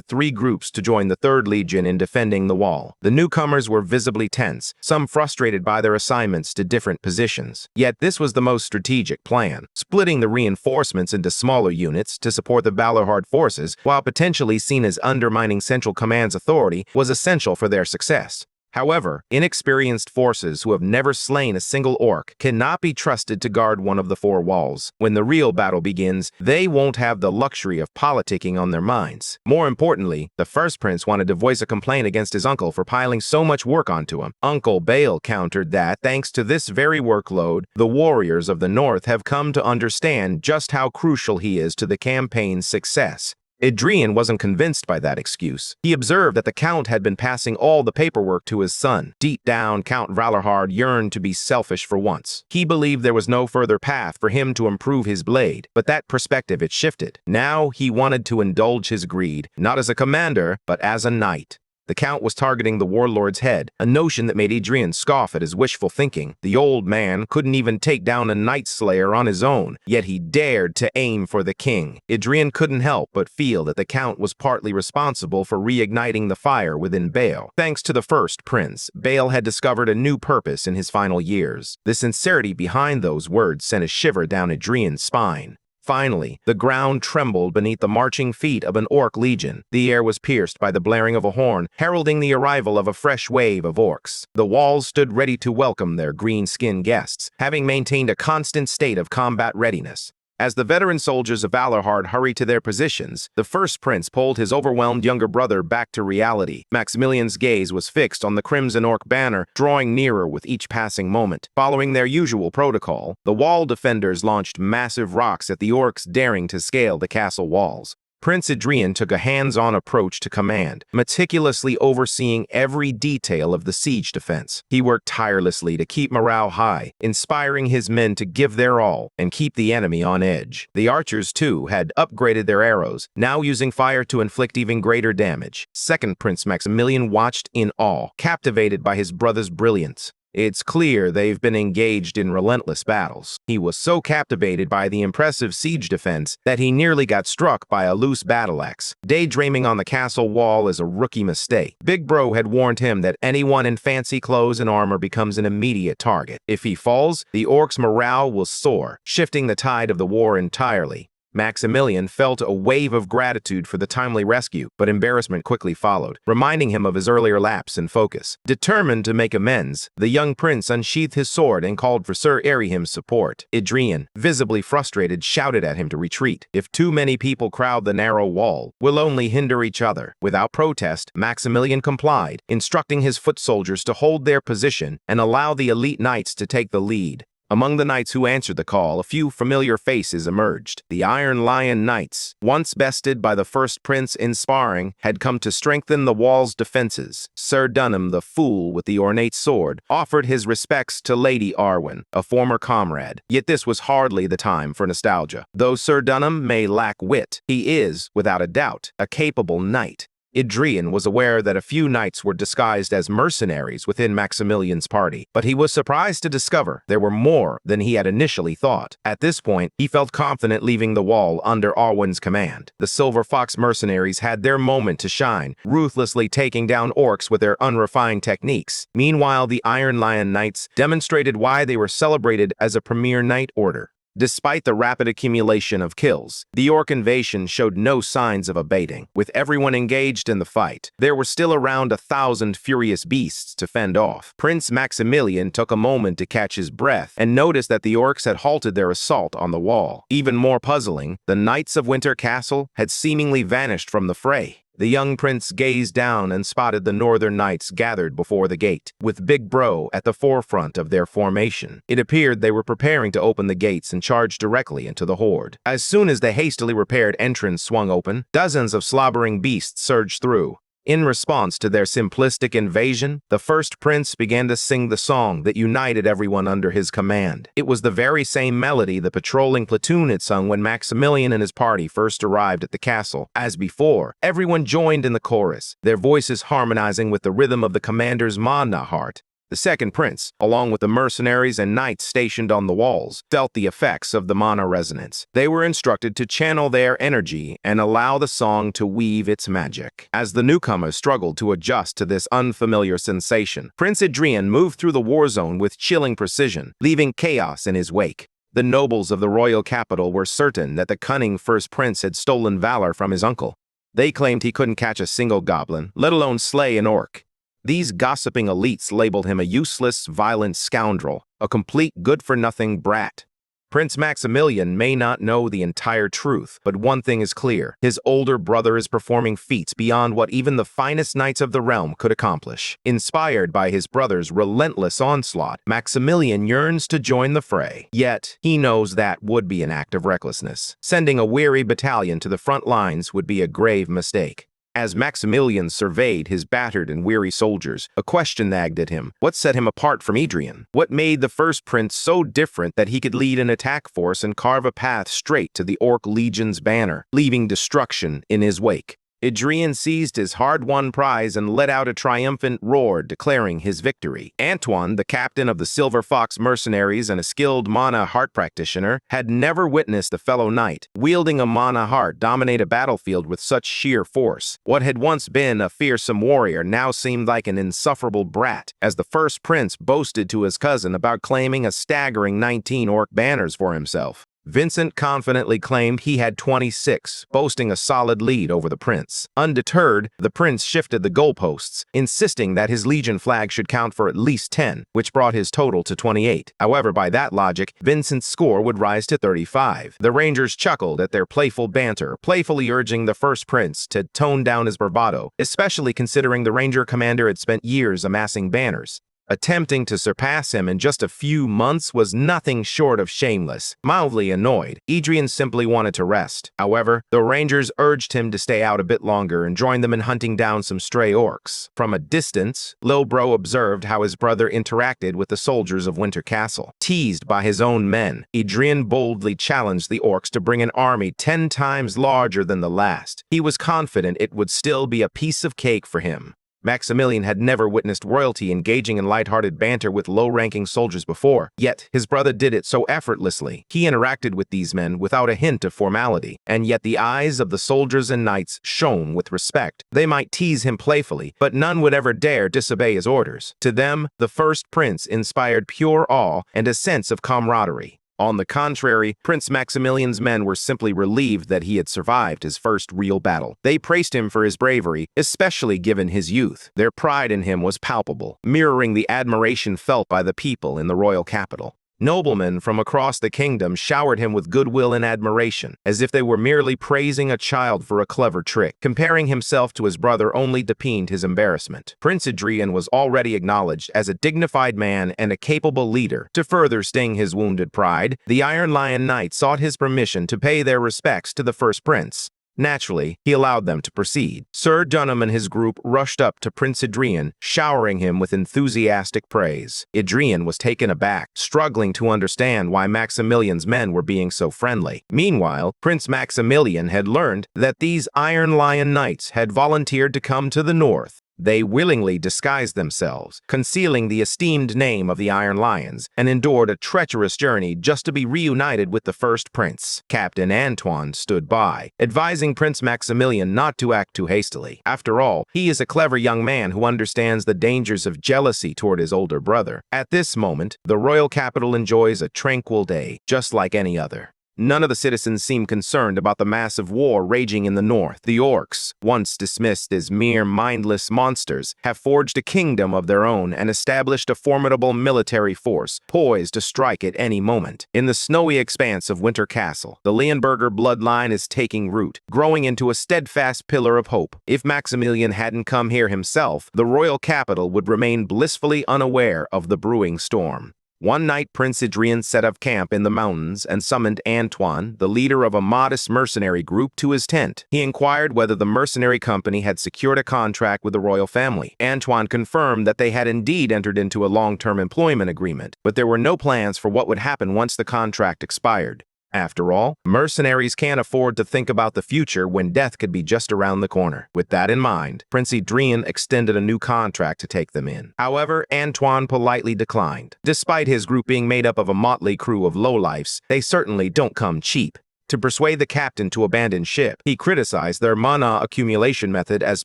3 groups to join the 3rd Legion in defending the wall. The newcomers were visibly tense, some frustrated by their assignments to different positions. Yet this was the most strategic plan, splitting the reinforcements into smaller units to support the Balorhard forces, while potentially seen as undermining Central Command's authority, was essential for their success. However, inexperienced forces who have never slain a single orc cannot be trusted to guard one of the 4 walls. When the real battle begins, they won't have the luxury of politicking on their minds. More importantly, the first prince wanted to voice a complaint against his uncle for piling so much work onto him. Uncle Bale countered that, thanks to this very workload, the warriors of the north have come to understand just how crucial he is to the campaign's success. Adrian wasn't convinced by that excuse. He observed that the Count had been passing all the paperwork to his son. Deep down, Count Valorhard yearned to be selfish for once. He believed there was no further path for him to improve his blade, but that perspective had shifted. Now he wanted to indulge his greed, not as a commander, but as a knight. The Count was targeting the warlord's head, a notion that made Adrian scoff at his wishful thinking. The old man couldn't even take down a Night Slayer on his own, yet he dared to aim for the king. Adrian couldn't help but feel that the Count was partly responsible for reigniting the fire within Bale. Thanks to the first prince, Bale had discovered a new purpose in his final years. The sincerity behind those words sent a shiver down Adrian's spine. Finally, the ground trembled beneath the marching feet of an orc legion. The air was pierced by the blaring of a horn, heralding the arrival of a fresh wave of orcs. The walls stood ready to welcome their green-skinned guests, having maintained a constant state of combat readiness. As the veteran soldiers of Valorhard hurried to their positions, the first prince pulled his overwhelmed younger brother back to reality. Maximilian's gaze was fixed on the Crimson Orc banner, drawing nearer with each passing moment. Following their usual protocol, the wall defenders launched massive rocks at the orcs daring to scale the castle walls. Prince Adrian took a hands-on approach to command, meticulously overseeing every detail of the siege defense. He worked tirelessly to keep morale high, inspiring his men to give their all and keep the enemy on edge. The archers, too, had upgraded their arrows, now using fire to inflict even greater damage. Second Prince Maximilian watched in awe, captivated by his brother's brilliance. It's clear they've been engaged in relentless battles. He was so captivated by the impressive siege defense that he nearly got struck by a loose battle axe. Daydreaming on the castle wall is a rookie mistake. Big Bro had warned him that anyone in fancy clothes and armor becomes an immediate target. If he falls, the orcs' morale will soar, shifting the tide of the war entirely. Maximilian felt a wave of gratitude for the timely rescue, but embarrassment quickly followed, reminding him of his earlier lapse in focus. Determined to make amends, the young prince unsheathed his sword and called for Sir Arihim's support. Adrian, visibly frustrated, shouted at him to retreat. If too many people crowd the narrow wall, we'll only hinder each other. Without protest, Maximilian complied, instructing his foot soldiers to hold their position and allow the elite knights to take the lead. Among the knights who answered the call, a few familiar faces emerged. The Iron Lion Knights, once bested by the first prince in sparring, had come to strengthen the wall's defenses. Sir Dunham, the fool with the ornate sword, offered his respects to Lady Arwen, a former comrade. Yet this was hardly the time for nostalgia. Though Sir Dunham may lack wit, he is, without a doubt, a capable knight. Adrian was aware that a few knights were disguised as mercenaries within Maximilian's party, but he was surprised to discover there were more than he had initially thought. At this point, he felt confident leaving the wall under Arwen's command. The Silver Fox mercenaries had their moment to shine, ruthlessly taking down orcs with their unrefined techniques. Meanwhile, the Iron Lion Knights demonstrated why they were celebrated as a premier knight order. Despite the rapid accumulation of kills, the orc invasion showed no signs of abating. With everyone engaged in the fight, there were still around 1,000 furious beasts to fend off. Prince Maximilian took a moment to catch his breath and noticed that the orcs had halted their assault on the wall. Even more puzzling, the Knights of Winter Castle had seemingly vanished from the fray. The young prince gazed down and spotted the northern knights gathered before the gate, with Big Bro at the forefront of their formation. It appeared they were preparing to open the gates and charge directly into the horde. As soon as the hastily repaired entrance swung open, dozens of slobbering beasts surged through. In response to their simplistic invasion, the first prince began to sing the song that united everyone under his command. It was the very same melody the patrolling platoon had sung when Maximilian and his party first arrived at the castle. As before, everyone joined in the chorus, their voices harmonizing with the rhythm of the commander's manhware. The second prince, along with the mercenaries and knights stationed on the walls, felt the effects of the mana resonance. They were instructed to channel their energy and allow the song to weave its magic. As the newcomers struggled to adjust to this unfamiliar sensation, Prince Adrian moved through the war zone with chilling precision, leaving chaos in his wake. The nobles of the royal capital were certain that the cunning first prince had stolen valor from his uncle. They claimed he couldn't catch a single goblin, let alone slay an orc. These gossiping elites labeled him a useless, violent scoundrel, a complete good-for-nothing brat. Prince Maximilian may not know the entire truth, but one thing is clear. His older brother is performing feats beyond what even the finest knights of the realm could accomplish. Inspired by his brother's relentless onslaught, Maximilian yearns to join the fray. Yet, he knows that would be an act of recklessness. Sending a weary battalion to the front lines would be a grave mistake. As Maximilian surveyed his battered and weary soldiers, a question nagged at him. What set him apart from Adrian? What made the first prince so different that he could lead an attack force and carve a path straight to the Orc Legion's banner, leaving destruction in his wake? Adrian seized his hard-won prize and let out a triumphant roar, declaring his victory. Antoine, the captain of the Silver Fox mercenaries and a skilled mana heart practitioner, had never witnessed a fellow knight wielding a mana heart dominate a battlefield with such sheer force. What had once been a fearsome warrior now seemed like an insufferable brat, as the first prince boasted to his cousin about claiming a staggering 19 orc banners for himself. Vincent confidently claimed he had 26, boasting a solid lead over the prince. Undeterred, the prince shifted the goalposts, insisting that his legion flag should count for at least 10, which brought his total to 28. However, by that logic, Vincent's score would rise to 35. The Rangers chuckled at their playful banter, playfully urging the first prince to tone down his bravado, especially considering the Ranger commander had spent years amassing banners. Attempting to surpass him in just a few months was nothing short of shameless. Mildly annoyed, Adrian simply wanted to rest. However, the Rangers urged him to stay out a bit longer and join them in hunting down some stray orcs. From a distance, Lil Bro observed how his brother interacted with the soldiers of Winter Castle. Teased by his own men, Adrian boldly challenged the orcs to bring an army 10 times larger than the last. He was confident it would still be a piece of cake for him. Maximilian had never witnessed royalty engaging in lighthearted banter with low-ranking soldiers before, yet his brother did it so effortlessly. He interacted with these men without a hint of formality, and yet the eyes of the soldiers and knights shone with respect. They might tease him playfully, but none would ever dare disobey his orders. To them, the first prince inspired pure awe and a sense of camaraderie. On the contrary, Prince Maximilian's men were simply relieved that he had survived his first real battle. They praised him for his bravery, especially given his youth. Their pride in him was palpable, mirroring the admiration felt by the people in the royal capital. Noblemen from across the kingdom showered him with goodwill and admiration, as if they were merely praising a child for a clever trick. Comparing himself to his brother only deepened his embarrassment. Prince Adrian was already acknowledged as a dignified man and a capable leader. To further sting his wounded pride, the Iron Lion Knight sought his permission to pay their respects to the first prince. Naturally, he allowed them to proceed. Sir Dunham and his group rushed up to Prince Adrian, showering him with enthusiastic praise. Adrian was taken aback, struggling to understand why Maximilian's men were being so friendly. Meanwhile, Prince Maximilian had learned that these Iron Lion Knights had volunteered to come to the north. They willingly disguised themselves, concealing the esteemed name of the Iron Lions, and endured a treacherous journey just to be reunited with the first prince. Captain Antoine stood by, advising Prince Maximilian not to act too hastily. After all, he is a clever young man who understands the dangers of jealousy toward his older brother. At this moment, the royal capital enjoys a tranquil day, just like any other. None of the citizens seem concerned about the massive war raging in the north. The orcs, once dismissed as mere mindless monsters, have forged a kingdom of their own and established a formidable military force, poised to strike at any moment. In the snowy expanse of Winter Castle, the Leonberger bloodline is taking root, growing into a steadfast pillar of hope. If Maximilian hadn't come here himself, the royal capital would remain blissfully unaware of the brewing storm. One night, Prince Adrian set up camp in the mountains and summoned Antoine, the leader of a modest mercenary group, to his tent. He inquired whether the mercenary company had secured a contract with the royal family. Antoine confirmed that they had indeed entered into a long-term employment agreement, but there were no plans for what would happen once the contract expired. After all, mercenaries can't afford to think about the future when death could be just around the corner. With that in mind, Prince Adrian extended a new contract to take them in. However, Antoine politely declined. Despite his group being made up of a motley crew of lowlifes, they certainly don't come cheap. To persuade the captain to abandon ship, he criticized their mana accumulation method as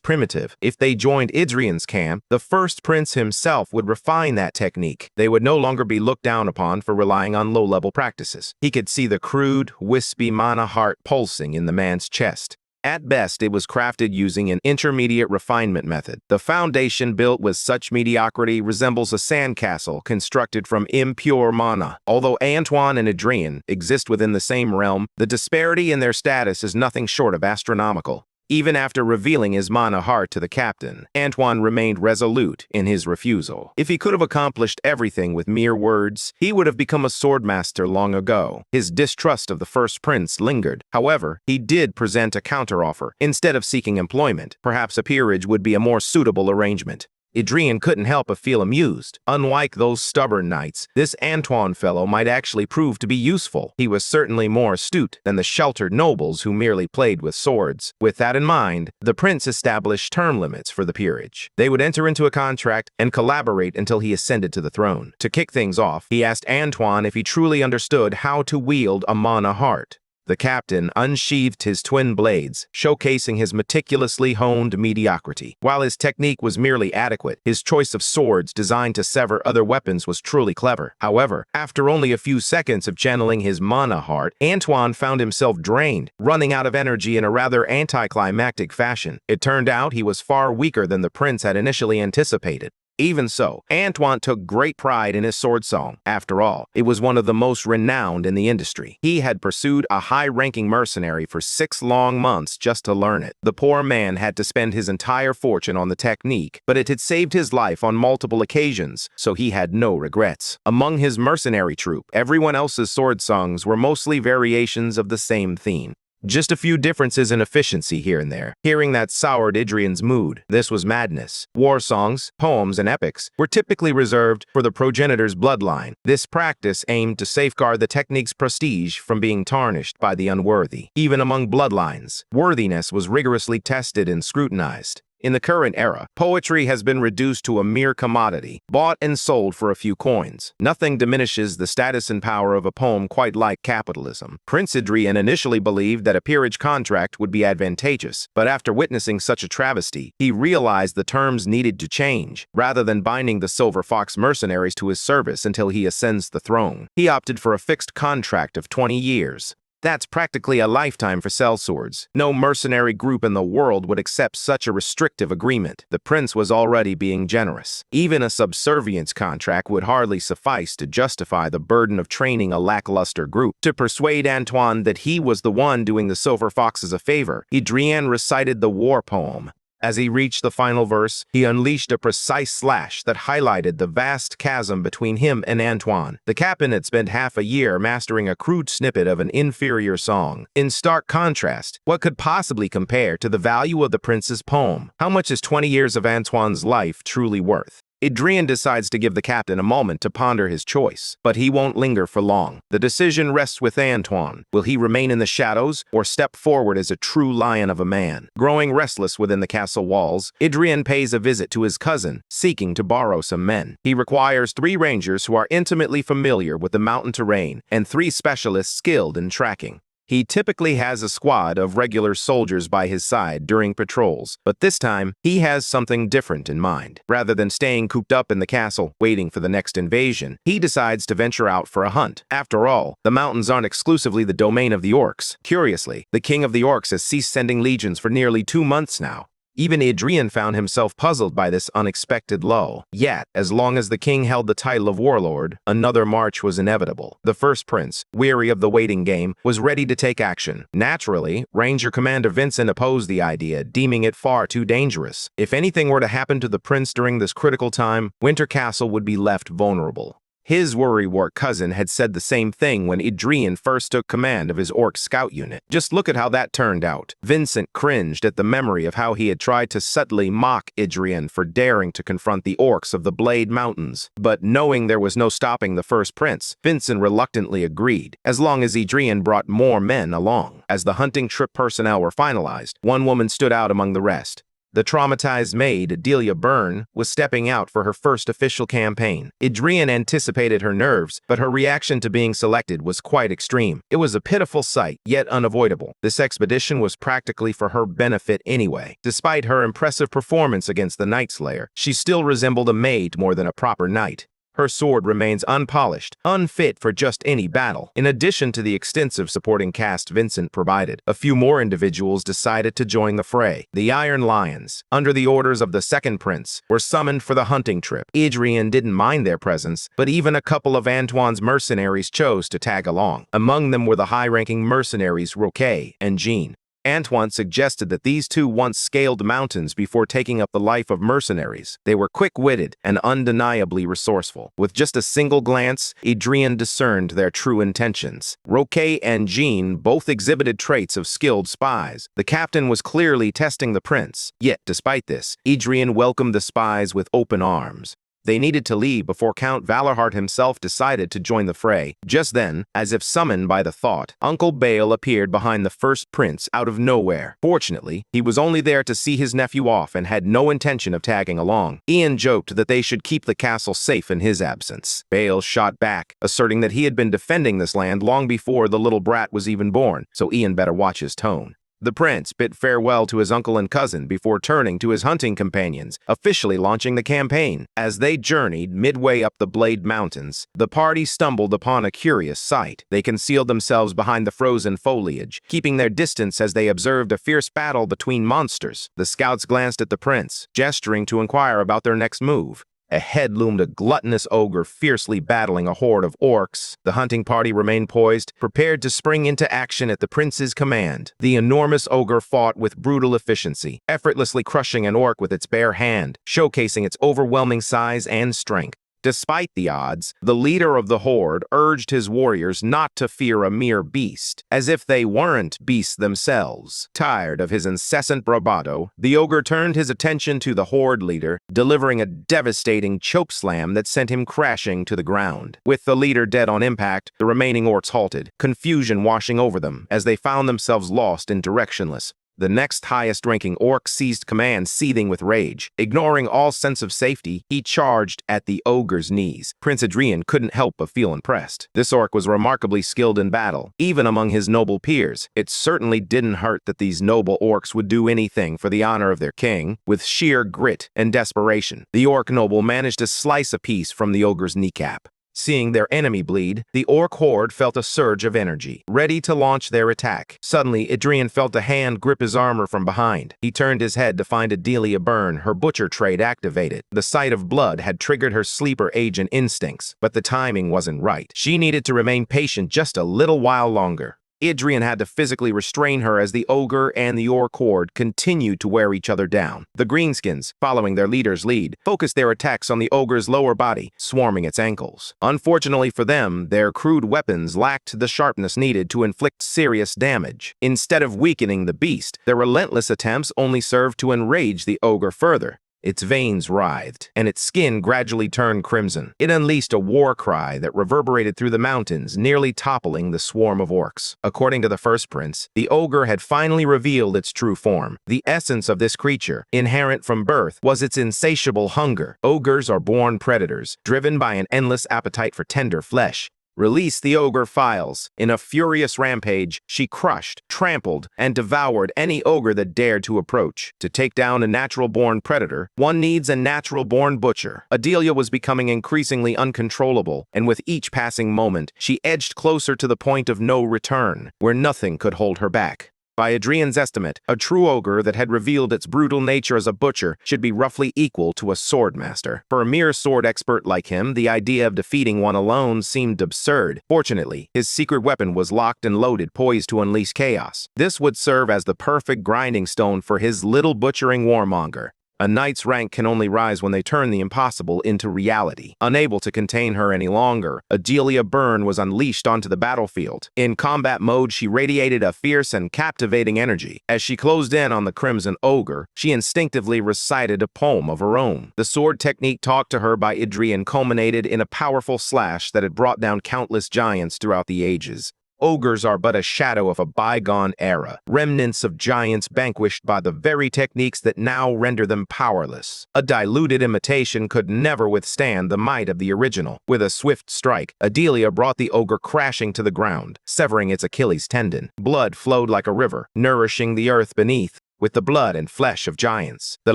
primitive. If they joined Adrian's camp, the first prince himself would refine that technique. They would no longer be looked down upon for relying on low-level practices. He could see the crude, wispy mana heart pulsing in the man's chest. At best, it was crafted using an intermediate refinement method. The foundation built with such mediocrity resembles a sandcastle constructed from impure mana. Although Antoine and Adrian exist within the same realm, the disparity in their status is nothing short of astronomical. Even after revealing his mana heart to the captain, Antoine remained resolute in his refusal. If he could have accomplished everything with mere words, he would have become a swordmaster long ago. His distrust of the first prince lingered. However, he did present a counteroffer. Instead of seeking employment, perhaps a peerage would be a more suitable arrangement. Adrian couldn't help but feel amused. Unlike those stubborn knights, this Antoine fellow might actually prove to be useful. He was certainly more astute than the sheltered nobles who merely played with swords. With that in mind, the prince established term limits for the peerage. They would enter into a contract and collaborate until he ascended to the throne. To kick things off, he asked Antoine if he truly understood how to wield a mana heart. The captain unsheathed his twin blades, showcasing his meticulously honed mediocrity. While his technique was merely adequate, his choice of swords designed to sever other weapons was truly clever. However, after only a few seconds of channeling his mana heart, Antoine found himself drained, running out of energy in a rather anticlimactic fashion. It turned out he was far weaker than the prince had initially anticipated. Even so, Antoine took great pride in his sword song. After all, it was one of the most renowned in the industry. He had pursued a high-ranking mercenary for 6 long months just to learn it. The poor man had to spend his entire fortune on the technique, but it had saved his life on multiple occasions, so he had no regrets. Among his mercenary troop, everyone else's sword songs were mostly variations of the same theme. Just a few differences in efficiency here and there. Hearing that soured Adrian's mood. This was madness. War songs, poems, and epics were typically reserved for the progenitor's bloodline. This practice aimed to safeguard the technique's prestige from being tarnished by the unworthy. Even among bloodlines, worthiness was rigorously tested and scrutinized. In the current era, poetry has been reduced to a mere commodity, bought and sold for a few coins. Nothing diminishes the status and power of a poem quite like capitalism. Prince Adrian initially believed that a peerage contract would be advantageous, but after witnessing such a travesty, he realized the terms needed to change. Rather than binding the Silver Fox mercenaries to his service until he ascends the throne, he opted for a fixed contract of 20 years. That's practically a lifetime for sellswords. No mercenary group in the world would accept such a restrictive agreement. The prince was already being generous. Even a subservience contract would hardly suffice to justify the burden of training a lackluster group. To persuade Antoine that he was the one doing the Silver Foxes a favor, Adrien recited the war poem. As he reached the final verse, he unleashed a precise slash that highlighted the vast chasm between him and Antoine. The captain had spent half a year mastering a crude snippet of an inferior song. In stark contrast, what could possibly compare to the value of the prince's poem? How much is 20 years of Antoine's life truly worth? Adrien decides to give the captain a moment to ponder his choice, but he won't linger for long. The decision rests with Antoine. Will he remain in the shadows or step forward as a true lion of a man? Growing restless within the castle walls, Adrien pays a visit to his cousin, seeking to borrow some men. He requires 3 rangers who are intimately familiar with the mountain terrain and 3 specialists skilled in tracking. He typically has a squad of regular soldiers by his side during patrols, but this time, he has something different in mind. Rather than staying cooped up in the castle, waiting for the next invasion, he decides to venture out for a hunt. After all, the mountains aren't exclusively the domain of the orcs. Curiously, the king of the orcs has ceased sending legions for nearly 2 months now. Even Adrien found himself puzzled by this unexpected lull. Yet, as long as the king held the title of warlord, another march was inevitable. The first prince, weary of the waiting game, was ready to take action. Naturally, Ranger Commander Vincent opposed the idea, deeming it far too dangerous. If anything were to happen to the prince during this critical time, Winter Castle would be left vulnerable. His worrywart cousin had said the same thing when Adrien first took command of his orc scout unit. Just look at how that turned out. Vincent cringed at the memory of how he had tried to subtly mock Adrien for daring to confront the orcs of the Blade Mountains. But knowing there was no stopping the first prince, Vincent reluctantly agreed, as long as Adrien brought more men along. As the hunting trip personnel were finalized, one woman stood out among the rest. The traumatized maid, Delia Byrne, was stepping out for her first official campaign. Adrien anticipated her nerves, but her reaction to being selected was quite extreme. It was a pitiful sight, yet unavoidable. This expedition was practically for her benefit anyway. Despite her impressive performance against the Night Slayer, she still resembled a maid more than a proper knight. Her sword remains unpolished, unfit for just any battle. In addition to the extensive supporting cast Vincent provided, a few more individuals decided to join the fray. The Iron Lions, under the orders of the second prince, were summoned for the hunting trip. Adrien didn't mind their presence, but even a couple of Antoine's mercenaries chose to tag along. Among them were the high-ranking mercenaries Roquet and Jean. Antoine suggested that these two once scaled mountains before taking up the life of mercenaries. They were quick-witted and undeniably resourceful. With just a single glance, Adrien discerned their true intentions. Roquet and Jean both exhibited traits of skilled spies. The captain was clearly testing the prince. Yet, despite this, Adrien welcomed the spies with open arms. They needed to leave before Count Valarhart himself decided to join the fray. Just then, as if summoned by the thought, Uncle Bale appeared behind the first prince out of nowhere. Fortunately, he was only there to see his nephew off and had no intention of tagging along. Ian joked that they should keep the castle safe in his absence. Bale shot back, asserting that he had been defending this land long before the little brat was even born, so Ian better watch his tone. The prince bid farewell to his uncle and cousin before turning to his hunting companions, officially launching the campaign. As they journeyed midway up the Blade Mountains, the party stumbled upon a curious sight. They concealed themselves behind the frozen foliage, keeping their distance as they observed a fierce battle between monsters. The scouts glanced at the prince, gesturing to inquire about their next move. Ahead loomed a gluttonous ogre fiercely battling a horde of orcs. The hunting party remained poised, prepared to spring into action at the prince's command. The enormous ogre fought with brutal efficiency, effortlessly crushing an orc with its bare hand, showcasing its overwhelming size and strength. Despite the odds, the leader of the horde urged his warriors not to fear a mere beast, as if they weren't beasts themselves. Tired of his incessant bravado, the ogre turned his attention to the horde leader, delivering a devastating chokeslam that sent him crashing to the ground. With the leader dead on impact, the remaining orcs halted, confusion washing over them as they found themselves lost and directionless. The next highest-ranking orc seized command, seething with rage. Ignoring all sense of safety, he charged at the ogre's knees. Prince Adrien couldn't help but feel impressed. This orc was remarkably skilled in battle, even among his noble peers. It certainly didn't hurt that these noble orcs would do anything for the honor of their king. With sheer grit and desperation, the orc noble managed to slice a piece from the ogre's kneecap. Seeing their enemy bleed, the orc horde felt a surge of energy, ready to launch their attack. Suddenly, Adrian felt a hand grip his armor from behind. He turned his head to find Adelia burn, her butcher trait activated. The sight of blood had triggered her sleeper agent instincts, but the timing wasn't right. She needed to remain patient just a little while longer. Adrian had to physically restrain her as the ogre and the orc horde continued to wear each other down. The greenskins, following their leader's lead, focused their attacks on the ogre's lower body, swarming its ankles. Unfortunately for them, their crude weapons lacked the sharpness needed to inflict serious damage. Instead of weakening the beast, their relentless attempts only served to enrage the ogre further. Its veins writhed, and its skin gradually turned crimson. It unleashed a war cry that reverberated through the mountains, nearly toppling the swarm of orcs. According to the first prince, the ogre had finally revealed its true form. The essence of this creature, inherent from birth, was its insatiable hunger. Ogres are born predators, driven by an endless appetite for tender flesh. Release the ogre files. In a furious rampage, she crushed, trampled, and devoured any ogre that dared to approach. To take down a natural-born predator, one needs a natural-born butcher. Adelia was becoming increasingly uncontrollable, and with each passing moment, she edged closer to the point of no return, where nothing could hold her back. By Adrian's estimate, a true ogre that had revealed its brutal nature as a butcher should be roughly equal to a swordmaster. For a mere sword expert like him, the idea of defeating one alone seemed absurd. Fortunately, his secret weapon was locked and loaded, poised to unleash chaos. This would serve as the perfect grinding stone for his little butchering warmonger. A knight's rank can only rise when they turn the impossible into reality. Unable to contain her any longer, Adelia Byrne was unleashed onto the battlefield. In combat mode, she radiated a fierce and captivating energy. As she closed in on the Crimson Ogre, she instinctively recited a poem of her own. The sword technique taught to her by Adrian culminated in a powerful slash that had brought down countless giants throughout the ages. Ogres are but a shadow of a bygone era, remnants of giants vanquished by the very techniques that now render them powerless. A diluted imitation could never withstand the might of the original. With a swift strike, Adelia brought the ogre crashing to the ground, severing its Achilles tendon. Blood flowed like a river, nourishing the earth beneath. With the blood and flesh of giants, the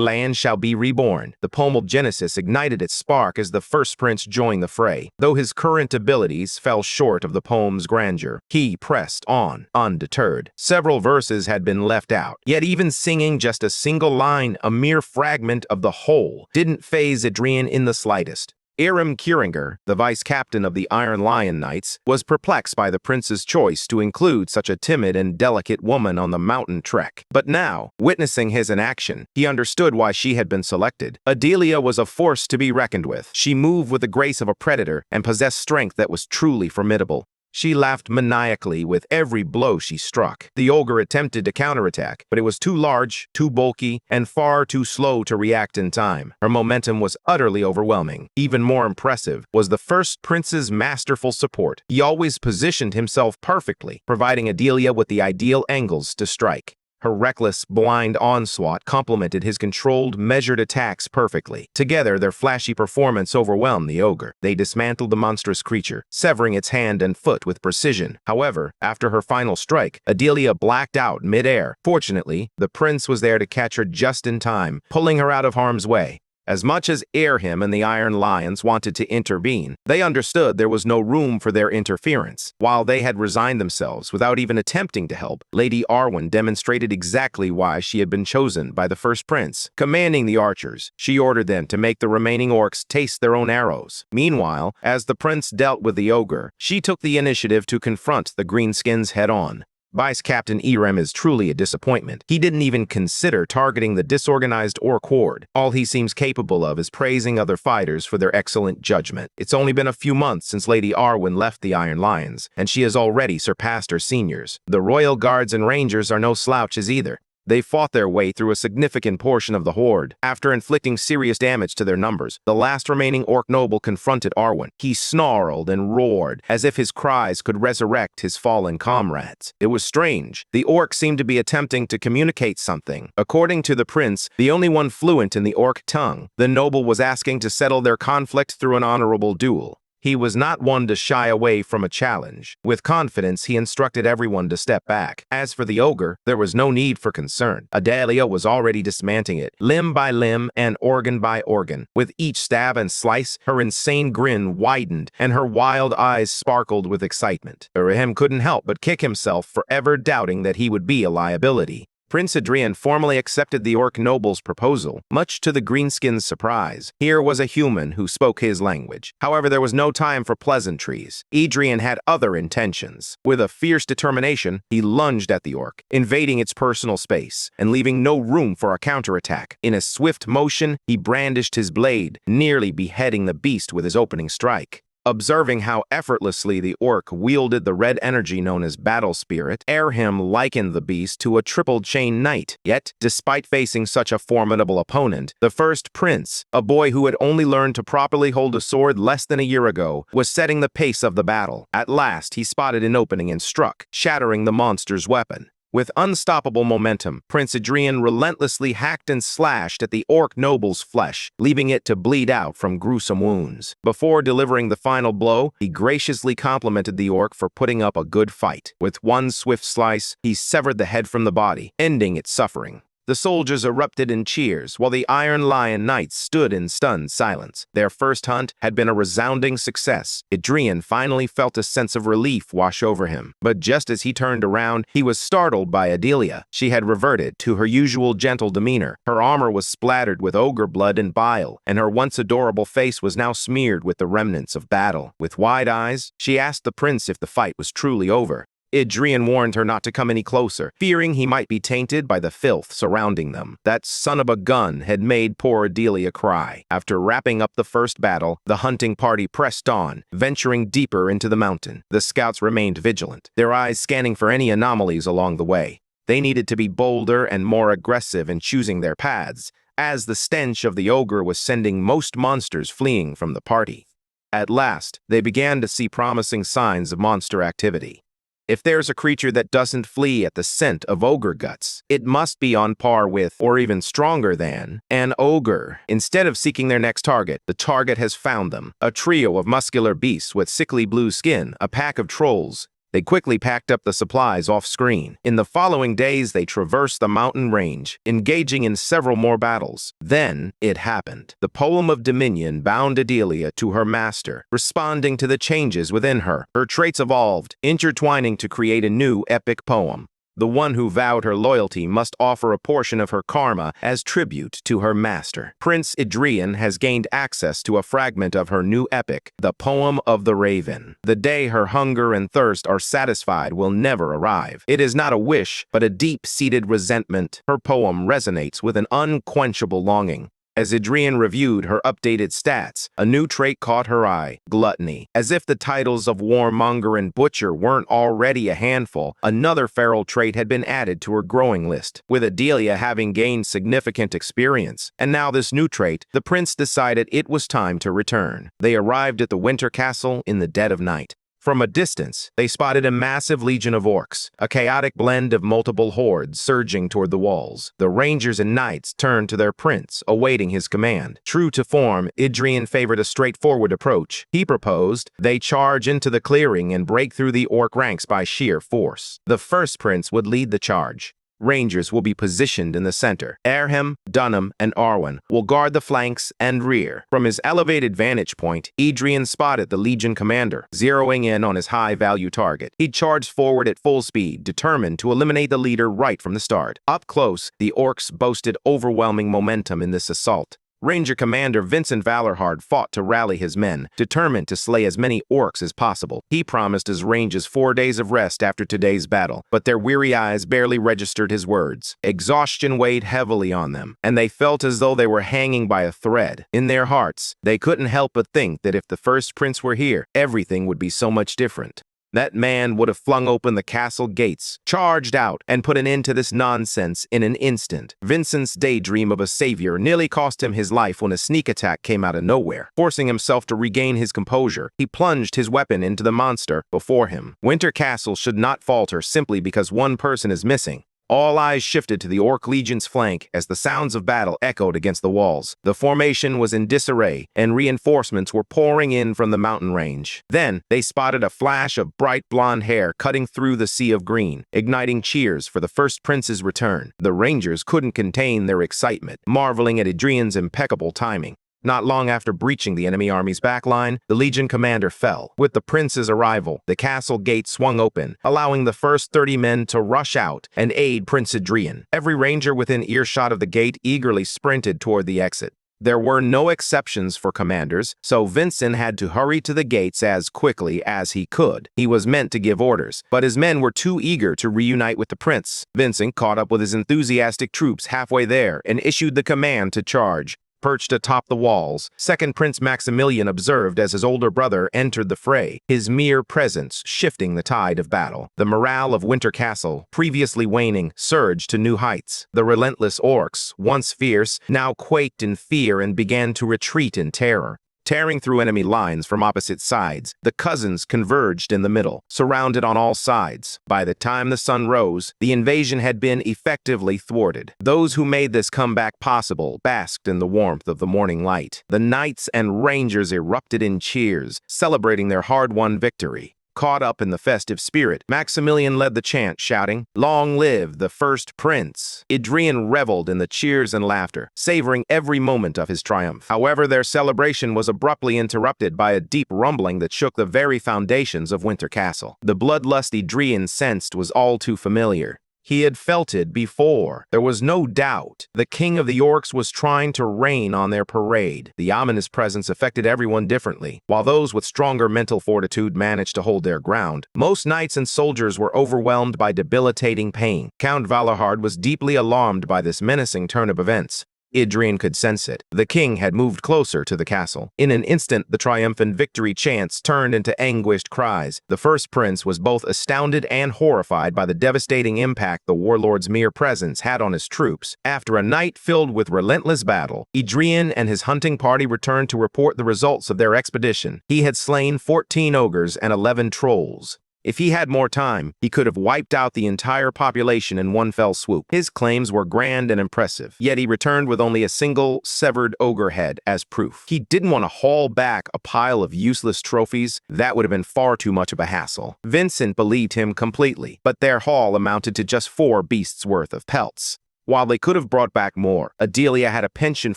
land shall be reborn. The poemal genesis ignited its spark as the first prince joined the fray. Though his current abilities fell short of the poem's grandeur, he pressed on, undeterred. Several verses had been left out, yet even singing just a single line, a mere fragment of the whole, didn't faze Adrian in the slightest. Aram Kieringer, the vice-captain of the Iron Lion Knights, was perplexed by the prince's choice to include such a timid and delicate woman on the mountain trek. But now, witnessing his inaction, he understood why she had been selected. Adelia was a force to be reckoned with. She moved with the grace of a predator and possessed strength that was truly formidable. She laughed maniacally with every blow she struck. The ogre attempted to counterattack, but it was too large, too bulky, and far too slow to react in time. Her momentum was utterly overwhelming. Even more impressive was the first prince's masterful support. He always positioned himself perfectly, providing Adelia with the ideal angles to strike. Her reckless, blind onslaught complemented his controlled, measured attacks perfectly. Together, their flashy performance overwhelmed the ogre. They dismantled the monstrous creature, severing its hand and foot with precision. However, after her final strike, Adelia blacked out mid-air. Fortunately, the prince was there to catch her just in time, pulling her out of harm's way. As much as Airhim and the Iron Lions wanted to intervene, they understood there was no room for their interference. While they had resigned themselves without even attempting to help, Lady Arwen demonstrated exactly why she had been chosen by the first prince. Commanding the archers, she ordered them to make the remaining orcs taste their own arrows. Meanwhile, as the prince dealt with the ogre, she took the initiative to confront the greenskins head-on. Vice-Captain Erem is truly a disappointment. He didn't even consider targeting the disorganized orc horde. All he seems capable of is praising other fighters for their excellent judgment. It's only been a few months since Lady Arwen left the Iron Lions, and she has already surpassed her seniors. The Royal Guards and Rangers are no slouches either. They fought their way through a significant portion of the horde. After inflicting serious damage to their numbers, the last remaining orc noble confronted Arwen. He snarled and roared, as if his cries could resurrect his fallen comrades. It was strange. The orc seemed to be attempting to communicate something. According to the prince, the only one fluent in the orc tongue, the noble was asking to settle their conflict through an honorable duel. He was not one to shy away from a challenge. With confidence, he instructed everyone to step back. As for the ogre, there was no need for concern. Adelia was already dismantling it, limb by limb and organ by organ. With each stab and slice, her insane grin widened and her wild eyes sparkled with excitement. Abraham couldn't help but kick himself for ever doubting that he would be a liability. Prince Adrian formally accepted the orc noble's proposal, much to the greenskins' surprise. Here was a human who spoke his language. However, there was no time for pleasantries. Adrian had other intentions. With a fierce determination, he lunged at the orc, invading its personal space and leaving no room for a counterattack. In a swift motion, he brandished his blade, nearly beheading the beast with his opening strike. Observing how effortlessly the orc wielded the red energy known as battle spirit, Abraham likened the beast to a triple-chain knight. Yet, despite facing such a formidable opponent, the first prince, a boy who had only learned to properly hold a sword less than a year ago, was setting the pace of the battle. At last, he spotted an opening and struck, shattering the monster's weapon. With unstoppable momentum, Prince Adrian relentlessly hacked and slashed at the orc noble's flesh, leaving it to bleed out from gruesome wounds. Before delivering the final blow, he graciously complimented the orc for putting up a good fight. With one swift slice, he severed the head from the body, ending its suffering. The soldiers erupted in cheers, while the Iron Lion Knights stood in stunned silence. Their first hunt had been a resounding success. Adrian finally felt a sense of relief wash over him. But just as he turned around, he was startled by Adelia. She had reverted to her usual gentle demeanor. Her armor was splattered with ogre blood and bile, and her once adorable face was now smeared with the remnants of battle. With wide eyes, she asked the prince if the fight was truly over. Adrian warned her not to come any closer, fearing he might be tainted by the filth surrounding them. That son of a gun had made poor Adelia cry. After wrapping up the first battle, the hunting party pressed on, venturing deeper into the mountain. The scouts remained vigilant, their eyes scanning for any anomalies along the way. They needed to be bolder and more aggressive in choosing their paths, as the stench of the ogre was sending most monsters fleeing from the party. At last, they began to see promising signs of monster activity. If there's a creature that doesn't flee at the scent of ogre guts, it must be on par with, or even stronger than, an ogre. Instead of seeking their next target, the target has found them. A trio of muscular beasts with sickly blue skin, a pack of trolls. They quickly packed up the supplies off-screen. In the following days, they traversed the mountain range, engaging in several more battles. Then, it happened. The poem of Dominion bound Adelia to her master, responding to the changes within her. Her traits evolved, intertwining to create a new epic poem. The one who vowed her loyalty must offer a portion of her karma as tribute to her master. Prince Adrian has gained access to a fragment of her new epic, the Poem of the Raven. The day her hunger and thirst are satisfied will never arrive. It is not a wish, but a deep-seated resentment. Her poem resonates with an unquenchable longing. As Adrian reviewed her updated stats, a new trait caught her eye: gluttony. As if the titles of warmonger and butcher weren't already a handful, another feral trait had been added to her growing list. With Adelia having gained significant experience, and now this new trait, the prince decided it was time to return. They arrived at the winter castle in the dead of night. From a distance, they spotted a massive legion of orcs, a chaotic blend of multiple hordes surging toward the walls. The rangers and knights turned to their prince, awaiting his command. True to form, Adrian favored a straightforward approach. He proposed they charge into the clearing and break through the orc ranks by sheer force. The first prince would lead the charge. Rangers will be positioned in the center. Abraham, Dunham, and Arwen will guard the flanks and rear. From his elevated vantage point, Adrian spotted the Legion commander, zeroing in on his high-value target. He charged forward at full speed, determined to eliminate the leader right from the start. Up close, the orcs boasted overwhelming momentum in this assault. Ranger Commander Vincent Valorhard fought to rally his men, determined to slay as many orcs as possible. He promised his rangers 4 days of rest after today's battle, but their weary eyes barely registered his words. Exhaustion weighed heavily on them, and they felt as though they were hanging by a thread. In their hearts, they couldn't help but think that if the first prince were here, everything would be so much different. That man would have flung open the castle gates, charged out, and put an end to this nonsense in an instant. Vincent's daydream of a savior nearly cost him his life when a sneak attack came out of nowhere. Forcing himself to regain his composure, he plunged his weapon into the monster before him. Winter Castle should not falter simply because one person is missing. All eyes shifted to the Orc Legion's flank as the sounds of battle echoed against the walls. The formation was in disarray, and reinforcements were pouring in from the mountain range. Then, they spotted a flash of bright blonde hair cutting through the sea of green, igniting cheers for the first prince's return. The Rangers couldn't contain their excitement, marveling at Adrian's impeccable timing. Not long after breaching the enemy army's backline, the Legion commander fell. With the prince's arrival, the castle gate swung open, allowing the first 30 men to rush out and aid Prince Adrian. Every ranger within earshot of the gate eagerly sprinted toward the exit. There were no exceptions for commanders, so Vincent had to hurry to the gates as quickly as he could. He was meant to give orders, but his men were too eager to reunite with the prince. Vincent caught up with his enthusiastic troops halfway there and issued the command to charge. Perched atop the walls, Second Prince Maximilian observed as his older brother entered the fray, his mere presence shifting the tide of battle. The morale of Winter Castle, previously waning, surged to new heights. The relentless orcs, once fierce, now quaked in fear and began to retreat in terror. Tearing through enemy lines from opposite sides, the cousins converged in the middle, surrounded on all sides. By the time the sun rose, the invasion had been effectively thwarted. Those who made this comeback possible basked in the warmth of the morning light. The knights and rangers erupted in cheers, celebrating their hard-won victory. Caught up in the festive spirit, Maximilian led the chant, shouting, "Long live the first prince!" Adrian reveled in the cheers and laughter, savoring every moment of his triumph. However, their celebration was abruptly interrupted by a deep rumbling that shook the very foundations of Winter Castle. The bloodlust Adrian sensed was all too familiar. He had felt it before. There was no doubt. The king of the Orcs was trying to rain on their parade. The ominous presence affected everyone differently. While those with stronger mental fortitude managed to hold their ground, most knights and soldiers were overwhelmed by debilitating pain. Count Valahard was deeply alarmed by this menacing turn of events. Adrian could sense it. The king had moved closer to the castle. In an instant, the triumphant victory chants turned into anguished cries. The first prince was both astounded and horrified by the devastating impact the warlord's mere presence had on his troops. After a night filled with relentless battle, Adrian and his hunting party returned to report the results of their expedition. He had slain 14 ogres and 11 trolls. If he had more time, he could have wiped out the entire population in one fell swoop. His claims were grand and impressive, yet he returned with only a single severed ogre head as proof. He didn't want to haul back a pile of useless trophies. That would have been far too much of a hassle. Vincent believed him completely, but their haul amounted to just 4 beasts' worth of pelts. While they could have brought back more, Adelia had a penchant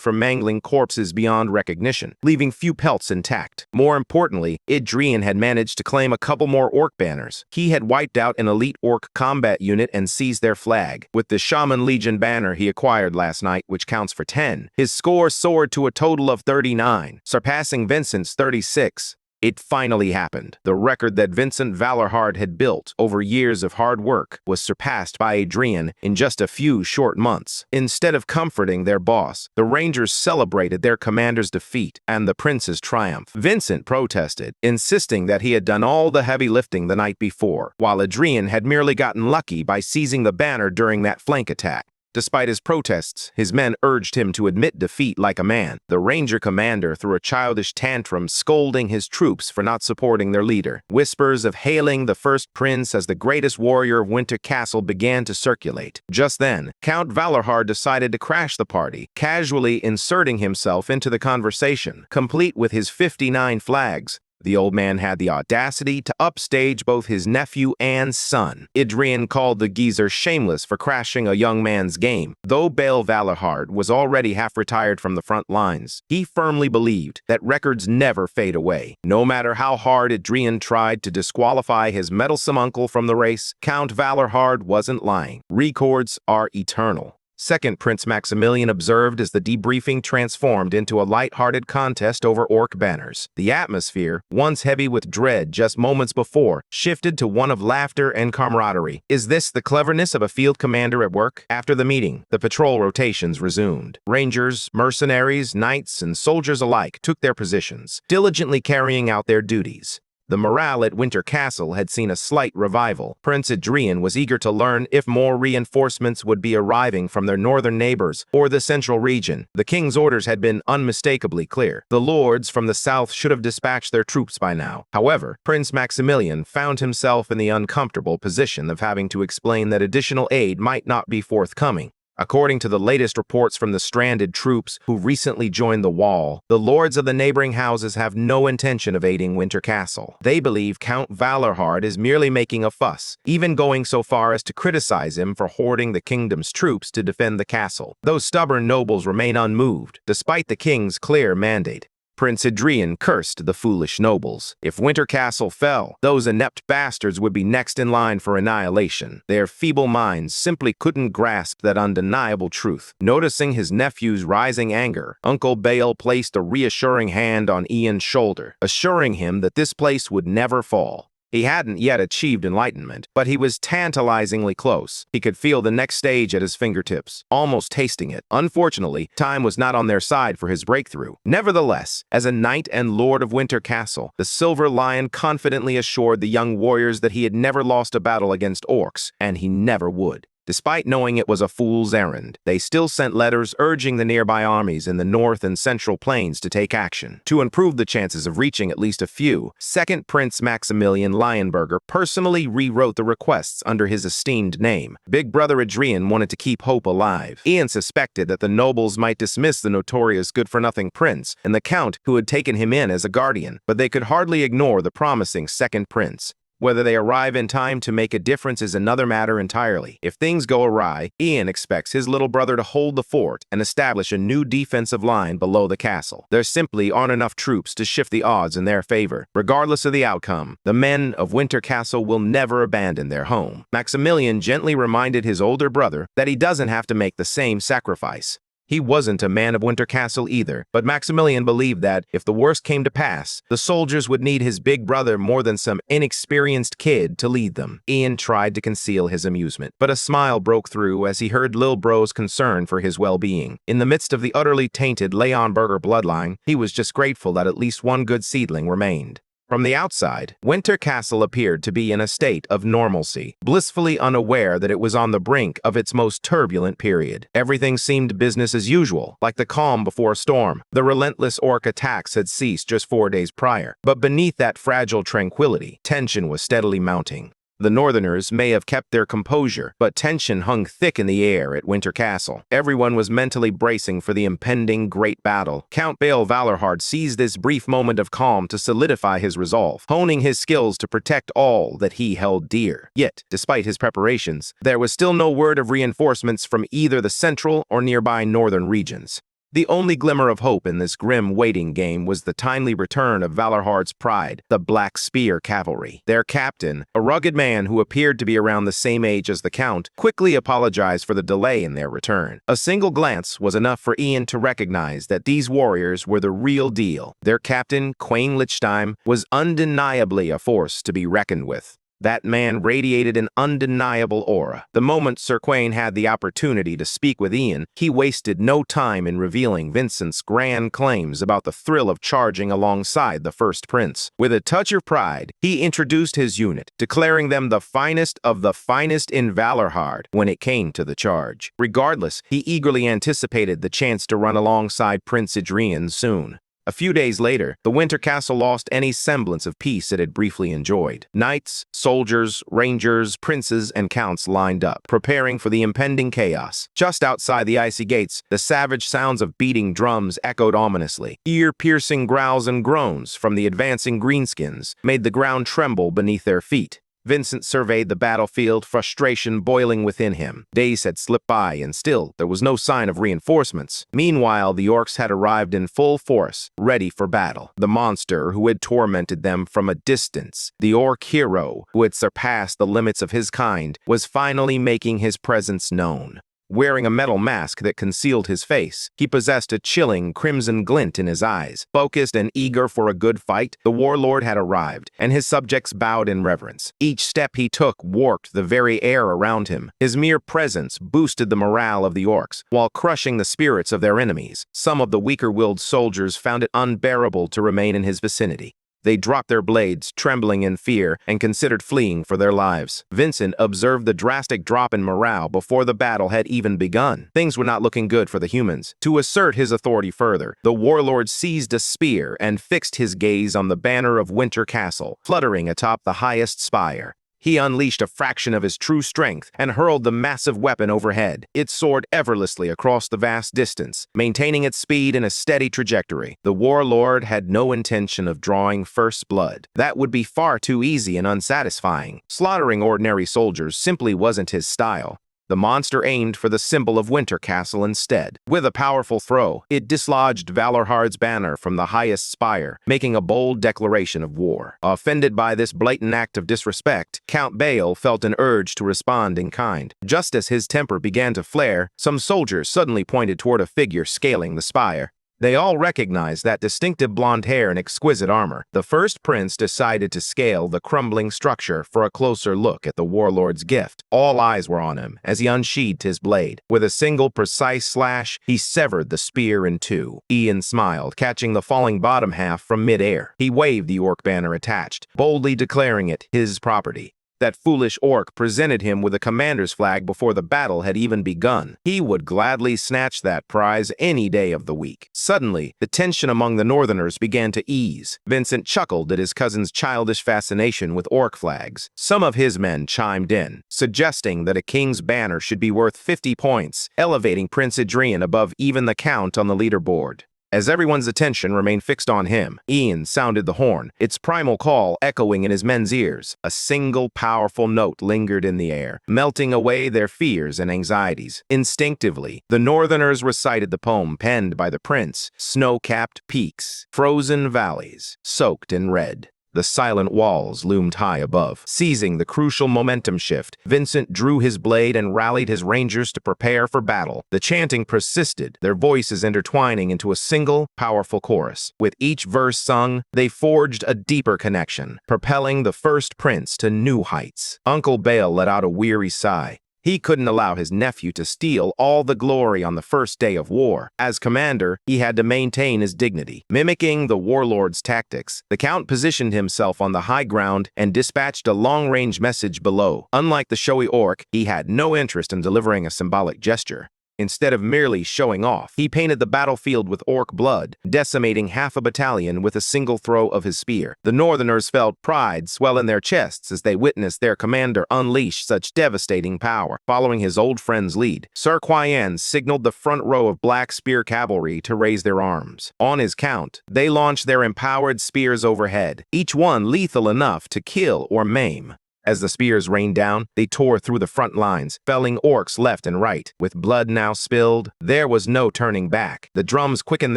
for mangling corpses beyond recognition, leaving few pelts intact. More importantly, Adrian had managed to claim a couple more orc banners. He had wiped out an elite orc combat unit and seized their flag. With the Shaman Legion banner he acquired last night, which counts for 10, his score soared to a total of 39, surpassing Vincent's 36. It finally happened. The record that Vincent Valahard had built over years of hard work was surpassed by Adrian in just a few short months. Instead of comforting their boss, the Rangers celebrated their commander's defeat and the prince's triumph. Vincent protested, insisting that he had done all the heavy lifting the night before, while Adrian had merely gotten lucky by seizing the banner during that flank attack. Despite his protests, his men urged him to admit defeat like a man. The Ranger commander threw a childish tantrum, scolding his troops for not supporting their leader. Whispers of hailing the first prince as the greatest warrior of Winter Castle began to circulate. Just then, Count Valahard decided to crash the party, casually inserting himself into the conversation. Complete with his 59 flags, the old man had the audacity to upstage both his nephew and son. Adrian called the geezer shameless for crashing a young man's game. Though Bail Valahard was already half retired from the front lines, he firmly believed that records never fade away. No matter how hard Adrian tried to disqualify his meddlesome uncle from the race, Count Valahard wasn't lying. Records are eternal. Second Prince Maximilian observed as the debriefing transformed into a light-hearted contest over orc banners. The atmosphere, once heavy with dread just moments before, shifted to one of laughter and camaraderie. Is this the cleverness of a field commander at work? After the meeting, the patrol rotations resumed. Rangers, mercenaries, knights, and soldiers alike took their positions, diligently carrying out their duties. The morale at Winter Castle had seen a slight revival. Prince Adrian was eager to learn if more reinforcements would be arriving from their northern neighbors or the central region. The king's orders had been unmistakably clear. The lords from the south should have dispatched their troops by now. However, Prince Maximilian found himself in the uncomfortable position of having to explain that additional aid might not be forthcoming. According to the latest reports from the stranded troops who recently joined the wall, the lords of the neighboring houses have no intention of aiding Winter Castle. They believe Count Valerhard is merely making a fuss, even going so far as to criticize him for hoarding the kingdom's troops to defend the castle. Those stubborn nobles remain unmoved, despite the king's clear mandate. Prince Adrian cursed the foolish nobles. If Winter Castle fell, those inept bastards would be next in line for annihilation. Their feeble minds simply couldn't grasp that undeniable truth. Noticing his nephew's rising anger, Uncle Bale placed a reassuring hand on Ian's shoulder, assuring him that this place would never fall. He hadn't yet achieved enlightenment, but he was tantalizingly close. He could feel the next stage at his fingertips, almost tasting it. Unfortunately, time was not on their side for his breakthrough. Nevertheless, as a knight and lord of Winter Castle, the Silver Lion confidently assured the young warriors that he had never lost a battle against orcs, and he never would. Despite knowing it was a fool's errand, they still sent letters urging the nearby armies in the north and central plains to take action. To improve the chances of reaching at least a few, Second Prince Maximilian Leyenberger personally rewrote the requests under his esteemed name. Big Brother Adrian wanted to keep hope alive. Ian suspected that the nobles might dismiss the notorious good-for-nothing prince and the count who had taken him in as a guardian, but they could hardly ignore the promising second prince. Whether they arrive in time to make a difference is another matter entirely. If things go awry, Ian expects his little brother to hold the fort and establish a new defensive line below the castle. There simply aren't enough troops to shift the odds in their favor. Regardless of the outcome, the men of Winter Castle will never abandon their home. Maximilian gently reminded his older brother that he doesn't have to make the same sacrifice. He wasn't a man of Winter Castle either, but Maximilian believed that, if the worst came to pass, the soldiers would need his big brother more than some inexperienced kid to lead them. Ian tried to conceal his amusement, but a smile broke through as he heard Lil Bro's concern for his well-being. In the midst of the utterly tainted Leyenberger bloodline, he was just grateful that at least one good seedling remained. From the outside, Winter Castle appeared to be in a state of normalcy, blissfully unaware that it was on the brink of its most turbulent period. Everything seemed business as usual, like the calm before a storm. The relentless orc attacks had ceased just 4 days prior, but beneath that fragile tranquility, tension was steadily mounting. The Northerners may have kept their composure, but tension hung thick in the air at Winter Castle. Everyone was mentally bracing for the impending great battle. Count Bale Valerhard seized this brief moment of calm to solidify his resolve, honing his skills to protect all that he held dear. Yet, despite his preparations, there was still no word of reinforcements from either the central or nearby northern regions. The only glimmer of hope in this grim waiting game was the timely return of Valerhard's pride, the Black Spear Cavalry. Their captain, a rugged man who appeared to be around the same age as the Count, quickly apologized for the delay in their return. A single glance was enough for Ian to recognize that these warriors were the real deal. Their captain, Quain Lichtheim, was undeniably a force to be reckoned with. That man radiated an undeniable aura. The moment Sir Quain had the opportunity to speak with Ian, he wasted no time in revealing Vincent's grand claims about the thrill of charging alongside the first prince. With a touch of pride, he introduced his unit, declaring them the finest of the finest in Valerhard when it came to the charge. Regardless, he eagerly anticipated the chance to run alongside Prince Adrian soon. A few days later, the Winter Castle lost any semblance of peace it had briefly enjoyed. Knights, soldiers, rangers, princes, and counts lined up, preparing for the impending chaos. Just outside the icy gates, the savage sounds of beating drums echoed ominously. Ear-piercing growls and groans from the advancing greenskins made the ground tremble beneath their feet. Vincent surveyed the battlefield, frustration boiling within him. Days had slipped by, and still there was no sign of reinforcements. Meanwhile, the orcs had arrived in full force, ready for battle. The monster who had tormented them from a distance, the orc hero who had surpassed the limits of his kind, was finally making his presence known. Wearing a metal mask that concealed his face, he possessed a chilling crimson glint in his eyes. Focused and eager for a good fight, the warlord had arrived, and his subjects bowed in reverence. Each step he took warped the very air around him. His mere presence boosted the morale of the orcs, while crushing the spirits of their enemies. Some of the weaker-willed soldiers found it unbearable to remain in his vicinity. They dropped their blades, trembling in fear, and considered fleeing for their lives. Vincent observed the drastic drop in morale before the battle had even begun. Things were not looking good for the humans. To assert his authority further, the warlord seized a spear and fixed his gaze on the banner of Winter Castle, fluttering atop the highest spire. He unleashed a fraction of his true strength and hurled the massive weapon overhead. It soared effortlessly across the vast distance, maintaining its speed in a steady trajectory. The warlord had no intention of drawing first blood. That would be far too easy and unsatisfying. Slaughtering ordinary soldiers simply wasn't his style. The monster aimed for the symbol of Winter Castle instead. With a powerful throw, it dislodged Valorhard's banner from the highest spire, making a bold declaration of war. Offended by this blatant act of disrespect, Count Bale felt an urge to respond in kind. Just as his temper began to flare, some soldiers suddenly pointed toward a figure scaling the spire. They all recognized that distinctive blonde hair and exquisite armor. The first prince decided to scale the crumbling structure for a closer look at the warlord's gift. All eyes were on him as he unsheathed his blade. With a single precise slash, he severed the spear in two. Ian smiled, catching the falling bottom half from mid-air. He waved the orc banner attached, boldly declaring it his property. That foolish orc presented him with a commander's flag before the battle had even begun. He would gladly snatch that prize any day of the week. Suddenly, the tension among the northerners began to ease. Vincent chuckled at his cousin's childish fascination with orc flags. Some of his men chimed in, suggesting that a king's banner should be worth 50 points, elevating Prince Adrian above even the count on the leaderboard. As everyone's attention remained fixed on him, Ian sounded the horn, its primal call echoing in his men's ears. A single powerful note lingered in the air, melting away their fears and anxieties. Instinctively, the northerners recited the poem penned by the prince: snow-capped peaks, frozen valleys, soaked in red. The silent walls loomed high above. Seizing the crucial momentum shift, Vincent drew his blade and rallied his rangers to prepare for battle. The chanting persisted, their voices intertwining into a single, powerful chorus. With each verse sung, they forged a deeper connection, propelling the first prince to new heights. Uncle Bale let out a weary sigh. He couldn't allow his nephew to steal all the glory on the first day of war. As commander, he had to maintain his dignity. Mimicking the warlord's tactics, the count positioned himself on the high ground and dispatched a long-range message below. Unlike the showy orc, he had no interest in delivering a symbolic gesture. Instead of merely showing off, he painted the battlefield with orc blood, decimating half a battalion with a single throw of his spear. The northerners felt pride swell in their chests as they witnessed their commander unleash such devastating power. Following his old friend's lead, Sir Quyen signaled the front row of black spear cavalry to raise their arms. On his count, they launched their empowered spears overhead, each one lethal enough to kill or maim. As the spears rained down, they tore through the front lines, felling orcs left and right. With blood now spilled, there was no turning back. The drums quickened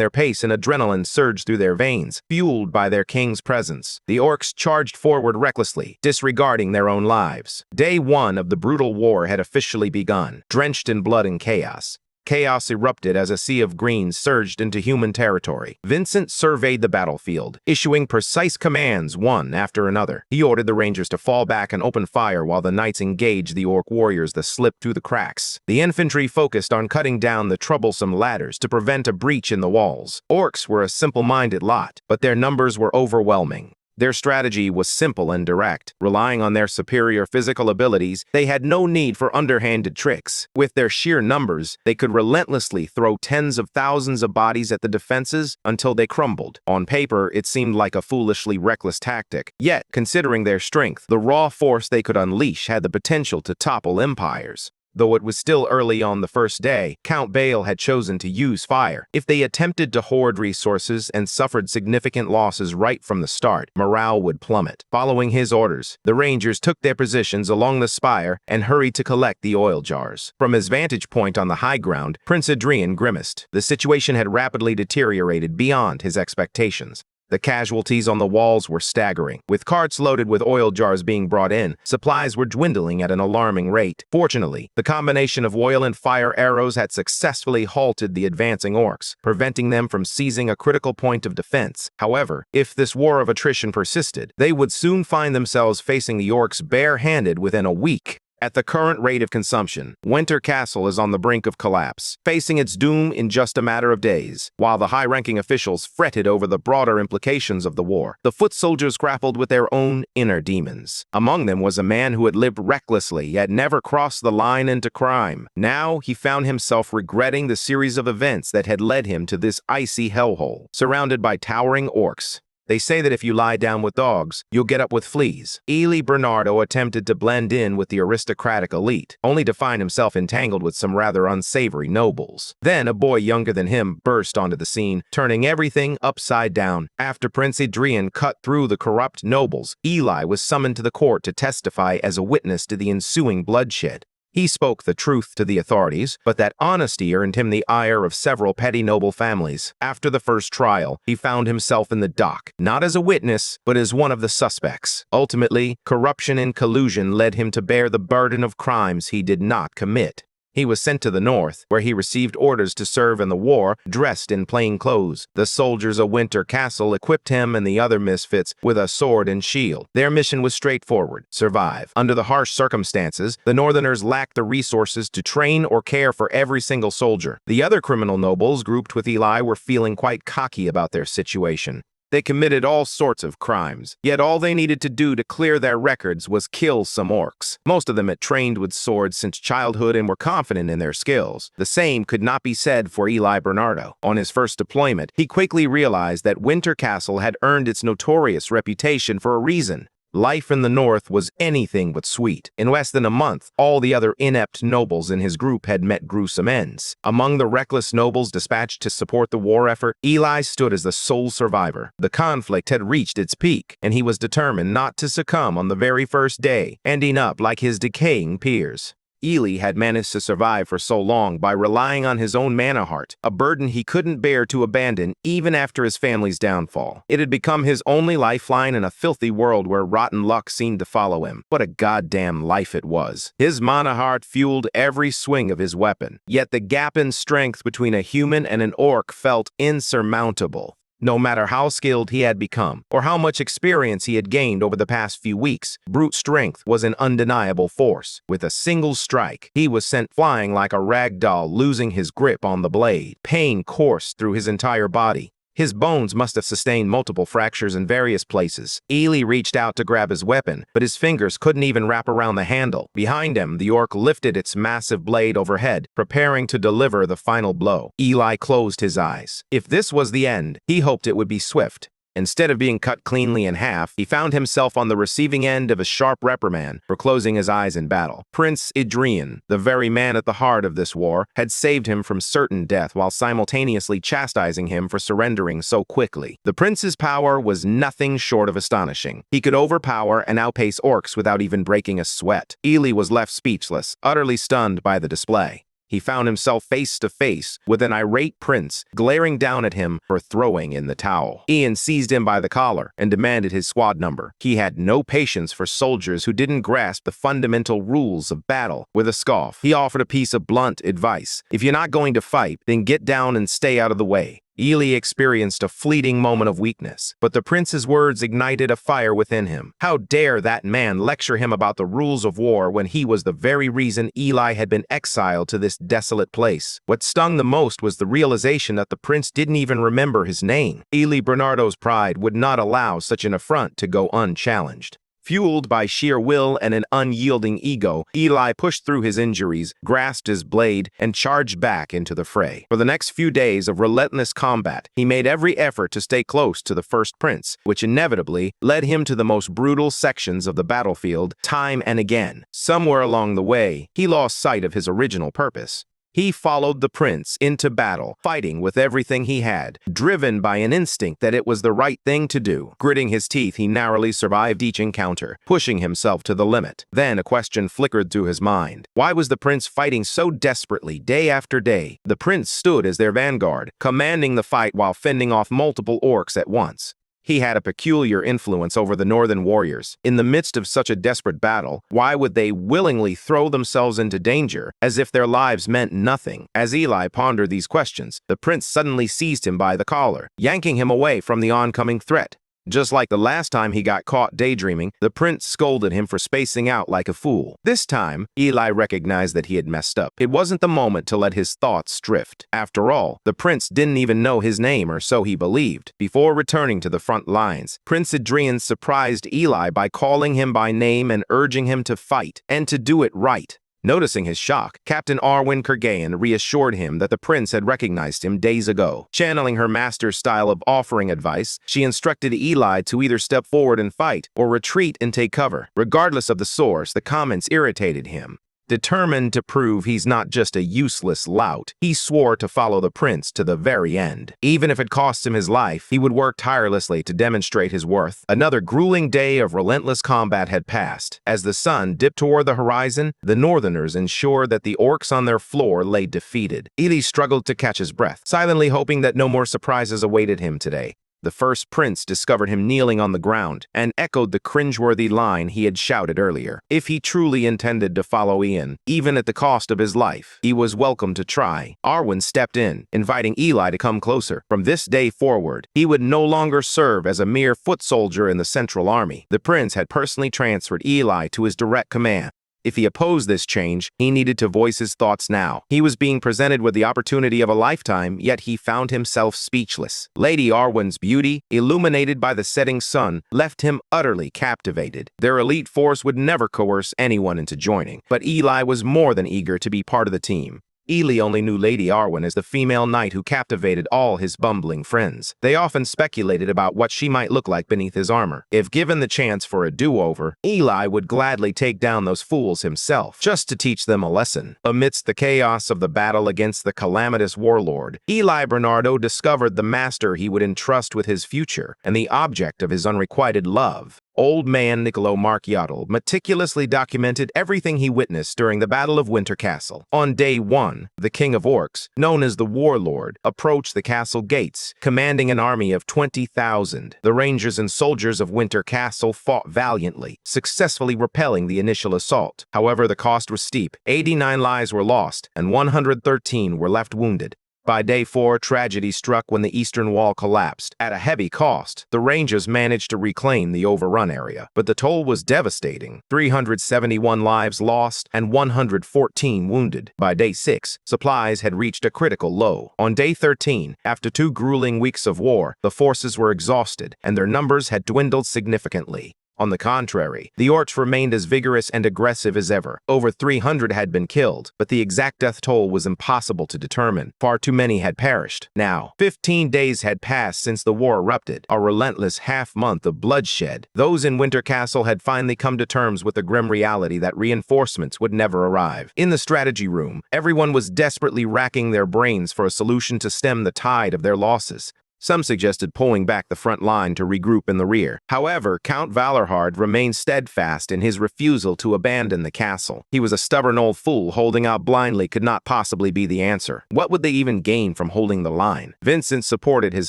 their pace and adrenaline surged through their veins, fueled by their king's presence. The orcs charged forward recklessly, disregarding their own lives. Day one of the brutal war had officially begun, drenched in blood and chaos. Chaos erupted as a sea of green surged into human territory. Vincent surveyed the battlefield, issuing precise commands one after another. He ordered the rangers to fall back and open fire while the knights engaged the orc warriors that slipped through the cracks. The infantry focused on cutting down the troublesome ladders to prevent a breach in the walls. Orcs were a simple-minded lot, but their numbers were overwhelming. Their strategy was simple and direct. Relying on their superior physical abilities, they had no need for underhanded tricks. With their sheer numbers, they could relentlessly throw tens of thousands of bodies at the defenses until they crumbled. On paper, it seemed like a foolishly reckless tactic. Yet, considering their strength, the raw force they could unleash had the potential to topple empires. Though it was still early on the first day, Count Bale had chosen to use fire. If they attempted to hoard resources and suffered significant losses right from the start, morale would plummet. Following his orders, the rangers took their positions along the spire and hurried to collect the oil jars. From his vantage point on the high ground, Prince Adrian grimaced. The situation had rapidly deteriorated beyond his expectations. The casualties on the walls were staggering. With carts loaded with oil jars being brought in, supplies were dwindling at an alarming rate. Fortunately, the combination of oil and fire arrows had successfully halted the advancing orcs, preventing them from seizing a critical point of defense. However, if this war of attrition persisted, they would soon find themselves facing the orcs bare-handed within a week. At the current rate of consumption, Winter Castle is on the brink of collapse, facing its doom in just a matter of days. While the high-ranking officials fretted over the broader implications of the war, the foot soldiers grappled with their own inner demons. Among them was a man who had lived recklessly yet never crossed the line into crime. Now he found himself regretting the series of events that had led him to this icy hellhole, surrounded by towering orcs. They say that if you lie down with dogs, you'll get up with fleas. Ely Bernardo attempted to blend in with the aristocratic elite, only to find himself entangled with some rather unsavory nobles. Then a boy younger than him burst onto the scene, turning everything upside down. After Prince Adrian cut through the corrupt nobles, Ely was summoned to the court to testify as a witness to the ensuing bloodshed. He spoke the truth to the authorities, but that honesty earned him the ire of several petty noble families. After the first trial, he found himself in the dock, not as a witness, but as one of the suspects. Ultimately, corruption and collusion led him to bear the burden of crimes he did not commit. He was sent to the north, where he received orders to serve in the war, dressed in plain clothes. The soldiers of Winter Castle equipped him and the other misfits with a sword and shield. Their mission was straightforward: survive. Under the harsh circumstances, the Northerners lacked the resources to train or care for every single soldier. The other criminal nobles grouped with Ely were feeling quite cocky about their situation. They committed all sorts of crimes, yet all they needed to do to clear their records was kill some orcs. Most of them had trained with swords since childhood and were confident in their skills. The same could not be said for Ely Bernardo. On his first deployment, he quickly realized that Winter Castle had earned its notorious reputation for a reason. Life in the north was anything but sweet. In less than a month, all the other inept nobles in his group had met gruesome ends. Among the reckless nobles dispatched to support the war effort, Ely stood as the sole survivor. The conflict had reached its peak, and he was determined not to succumb on the very first day, ending up like his decaying peers. Ely had managed to survive for so long by relying on his own mana heart, a burden he couldn't bear to abandon even after his family's downfall. It had become his only lifeline in a filthy world where rotten luck seemed to follow him. What a goddamn life it was. His mana heart fueled every swing of his weapon, yet the gap in strength between a human and an orc felt insurmountable. No matter how skilled he had become, or how much experience he had gained over the past few weeks, brute strength was an undeniable force. With a single strike, he was sent flying like a rag doll, losing his grip on the blade. Pain coursed through his entire body. His bones must have sustained multiple fractures in various places. Ely reached out to grab his weapon, but his fingers couldn't even wrap around the handle. Behind him, the orc lifted its massive blade overhead, preparing to deliver the final blow. Ely closed his eyes. If this was the end, he hoped it would be swift. Instead of being cut cleanly in half, he found himself on the receiving end of a sharp reprimand for closing his eyes in battle. Prince Adrian, the very man at the heart of this war, had saved him from certain death while simultaneously chastising him for surrendering so quickly. The prince's power was nothing short of astonishing. He could overpower and outpace orcs without even breaking a sweat. Ely was left speechless, utterly stunned by the display. He found himself face to face with an irate prince glaring down at him for throwing in the towel. Ian seized him by the collar and demanded his squad number. He had no patience for soldiers who didn't grasp the fundamental rules of battle. With a scoff, he offered a piece of blunt advice: if you're not going to fight, then get down and stay out of the way. Ely experienced a fleeting moment of weakness, but the prince's words ignited a fire within him. How dare that man lecture him about the rules of war when he was the very reason Ely had been exiled to this desolate place? What stung the most was the realization that the prince didn't even remember his name. Ely Bernardo's pride would not allow such an affront to go unchallenged. Fueled by sheer will and an unyielding ego, Ely pushed through his injuries, grasped his blade, and charged back into the fray. For the next few days of relentless combat, he made every effort to stay close to the first prince, which inevitably led him to the most brutal sections of the battlefield time and again. Somewhere along the way, he lost sight of his original purpose. He followed the prince into battle, fighting with everything he had, driven by an instinct that it was the right thing to do. Gritting his teeth, he narrowly survived each encounter, pushing himself to the limit. Then a question flickered through his mind. Why was the prince fighting so desperately day after day? The prince stood as their vanguard, commanding the fight while fending off multiple orcs at once. He had a peculiar influence over the northern warriors. In the midst of such a desperate battle, why would they willingly throw themselves into danger as if their lives meant nothing? As Ely pondered these questions, the prince suddenly seized him by the collar, yanking him away from the oncoming threat. Just like the last time he got caught daydreaming, the prince scolded him for spacing out like a fool. This time, Eli recognized that he had messed up. It wasn't the moment to let his thoughts drift. After all, the prince didn't even know his name, or so he believed. Before returning to the front lines, Prince Adrian surprised Eli by calling him by name and urging him to fight, and to do it right. Noticing his shock, Captain Arwen Kergayan reassured him that the prince had recognized him days ago. Channeling her master's style of offering advice, she instructed Eli to either step forward and fight or retreat and take cover. Regardless of the source, the comments irritated him. Determined to prove he's not just a useless lout, he swore to follow the prince to the very end. Even if it cost him his life, he would work tirelessly to demonstrate his worth. Another grueling day of relentless combat had passed. As the sun dipped toward the horizon, the Northerners ensured that the orcs on their floor lay defeated. Eli struggled to catch his breath, silently hoping that no more surprises awaited him today. The first prince discovered him kneeling on the ground and echoed the cringeworthy line he had shouted earlier. If he truly intended to follow Ian, even at the cost of his life, he was welcome to try. Arwen stepped in, inviting Eli to come closer. From this day forward, he would no longer serve as a mere foot soldier in the Central Army. The prince had personally transferred Eli to his direct command. If he opposed this change, he needed to voice his thoughts now. He was being presented with the opportunity of a lifetime, yet he found himself speechless. Lady Arwen's beauty, illuminated by the setting sun, left him utterly captivated. Their elite force would never coerce anyone into joining, but Eli was more than eager to be part of the team. Eli only knew Lady Arwen as the female knight who captivated all his bumbling friends. They often speculated about what she might look like beneath his armor. If given the chance for a do-over, Eli would gladly take down those fools himself, just to teach them a lesson. Amidst the chaos of the battle against the calamitous warlord, Eli Bernardo discovered the master he would entrust with his future and the object of his unrequited love. Old man Niccolo Marchiotto meticulously documented everything he witnessed during the Battle of Winter Castle. On day 1, the King of Orcs, known as the Warlord, approached the castle gates, commanding an army of 20,000. The rangers and soldiers of Winter Castle fought valiantly, successfully repelling the initial assault. However, the cost was steep. 89 lives were lost, and 113 were left wounded. By day 4, tragedy struck when the eastern wall collapsed. At a heavy cost, the Rangers managed to reclaim the overrun area, but the toll was devastating. 371 lives lost and 114 wounded. By day 6, supplies had reached a critical low. On day 13, after 2 grueling weeks of war, the forces were exhausted, and their numbers had dwindled significantly. On the contrary, the orcs remained as vigorous and aggressive as ever. Over 300 had been killed, but the exact death toll was impossible to determine. Far too many had perished. Now, 15 days had passed since the war erupted, a relentless half-month of bloodshed. Those in Winter Castle had finally come to terms with the grim reality that reinforcements would never arrive. In the strategy room, everyone was desperately racking their brains for a solution to stem the tide of their losses. Some suggested pulling back the front line to regroup in the rear. However, Count Valerhard remained steadfast in his refusal to abandon the castle. He was a stubborn old fool. Holding out blindly could not possibly be the answer. What would they even gain from holding the line? Vincent supported his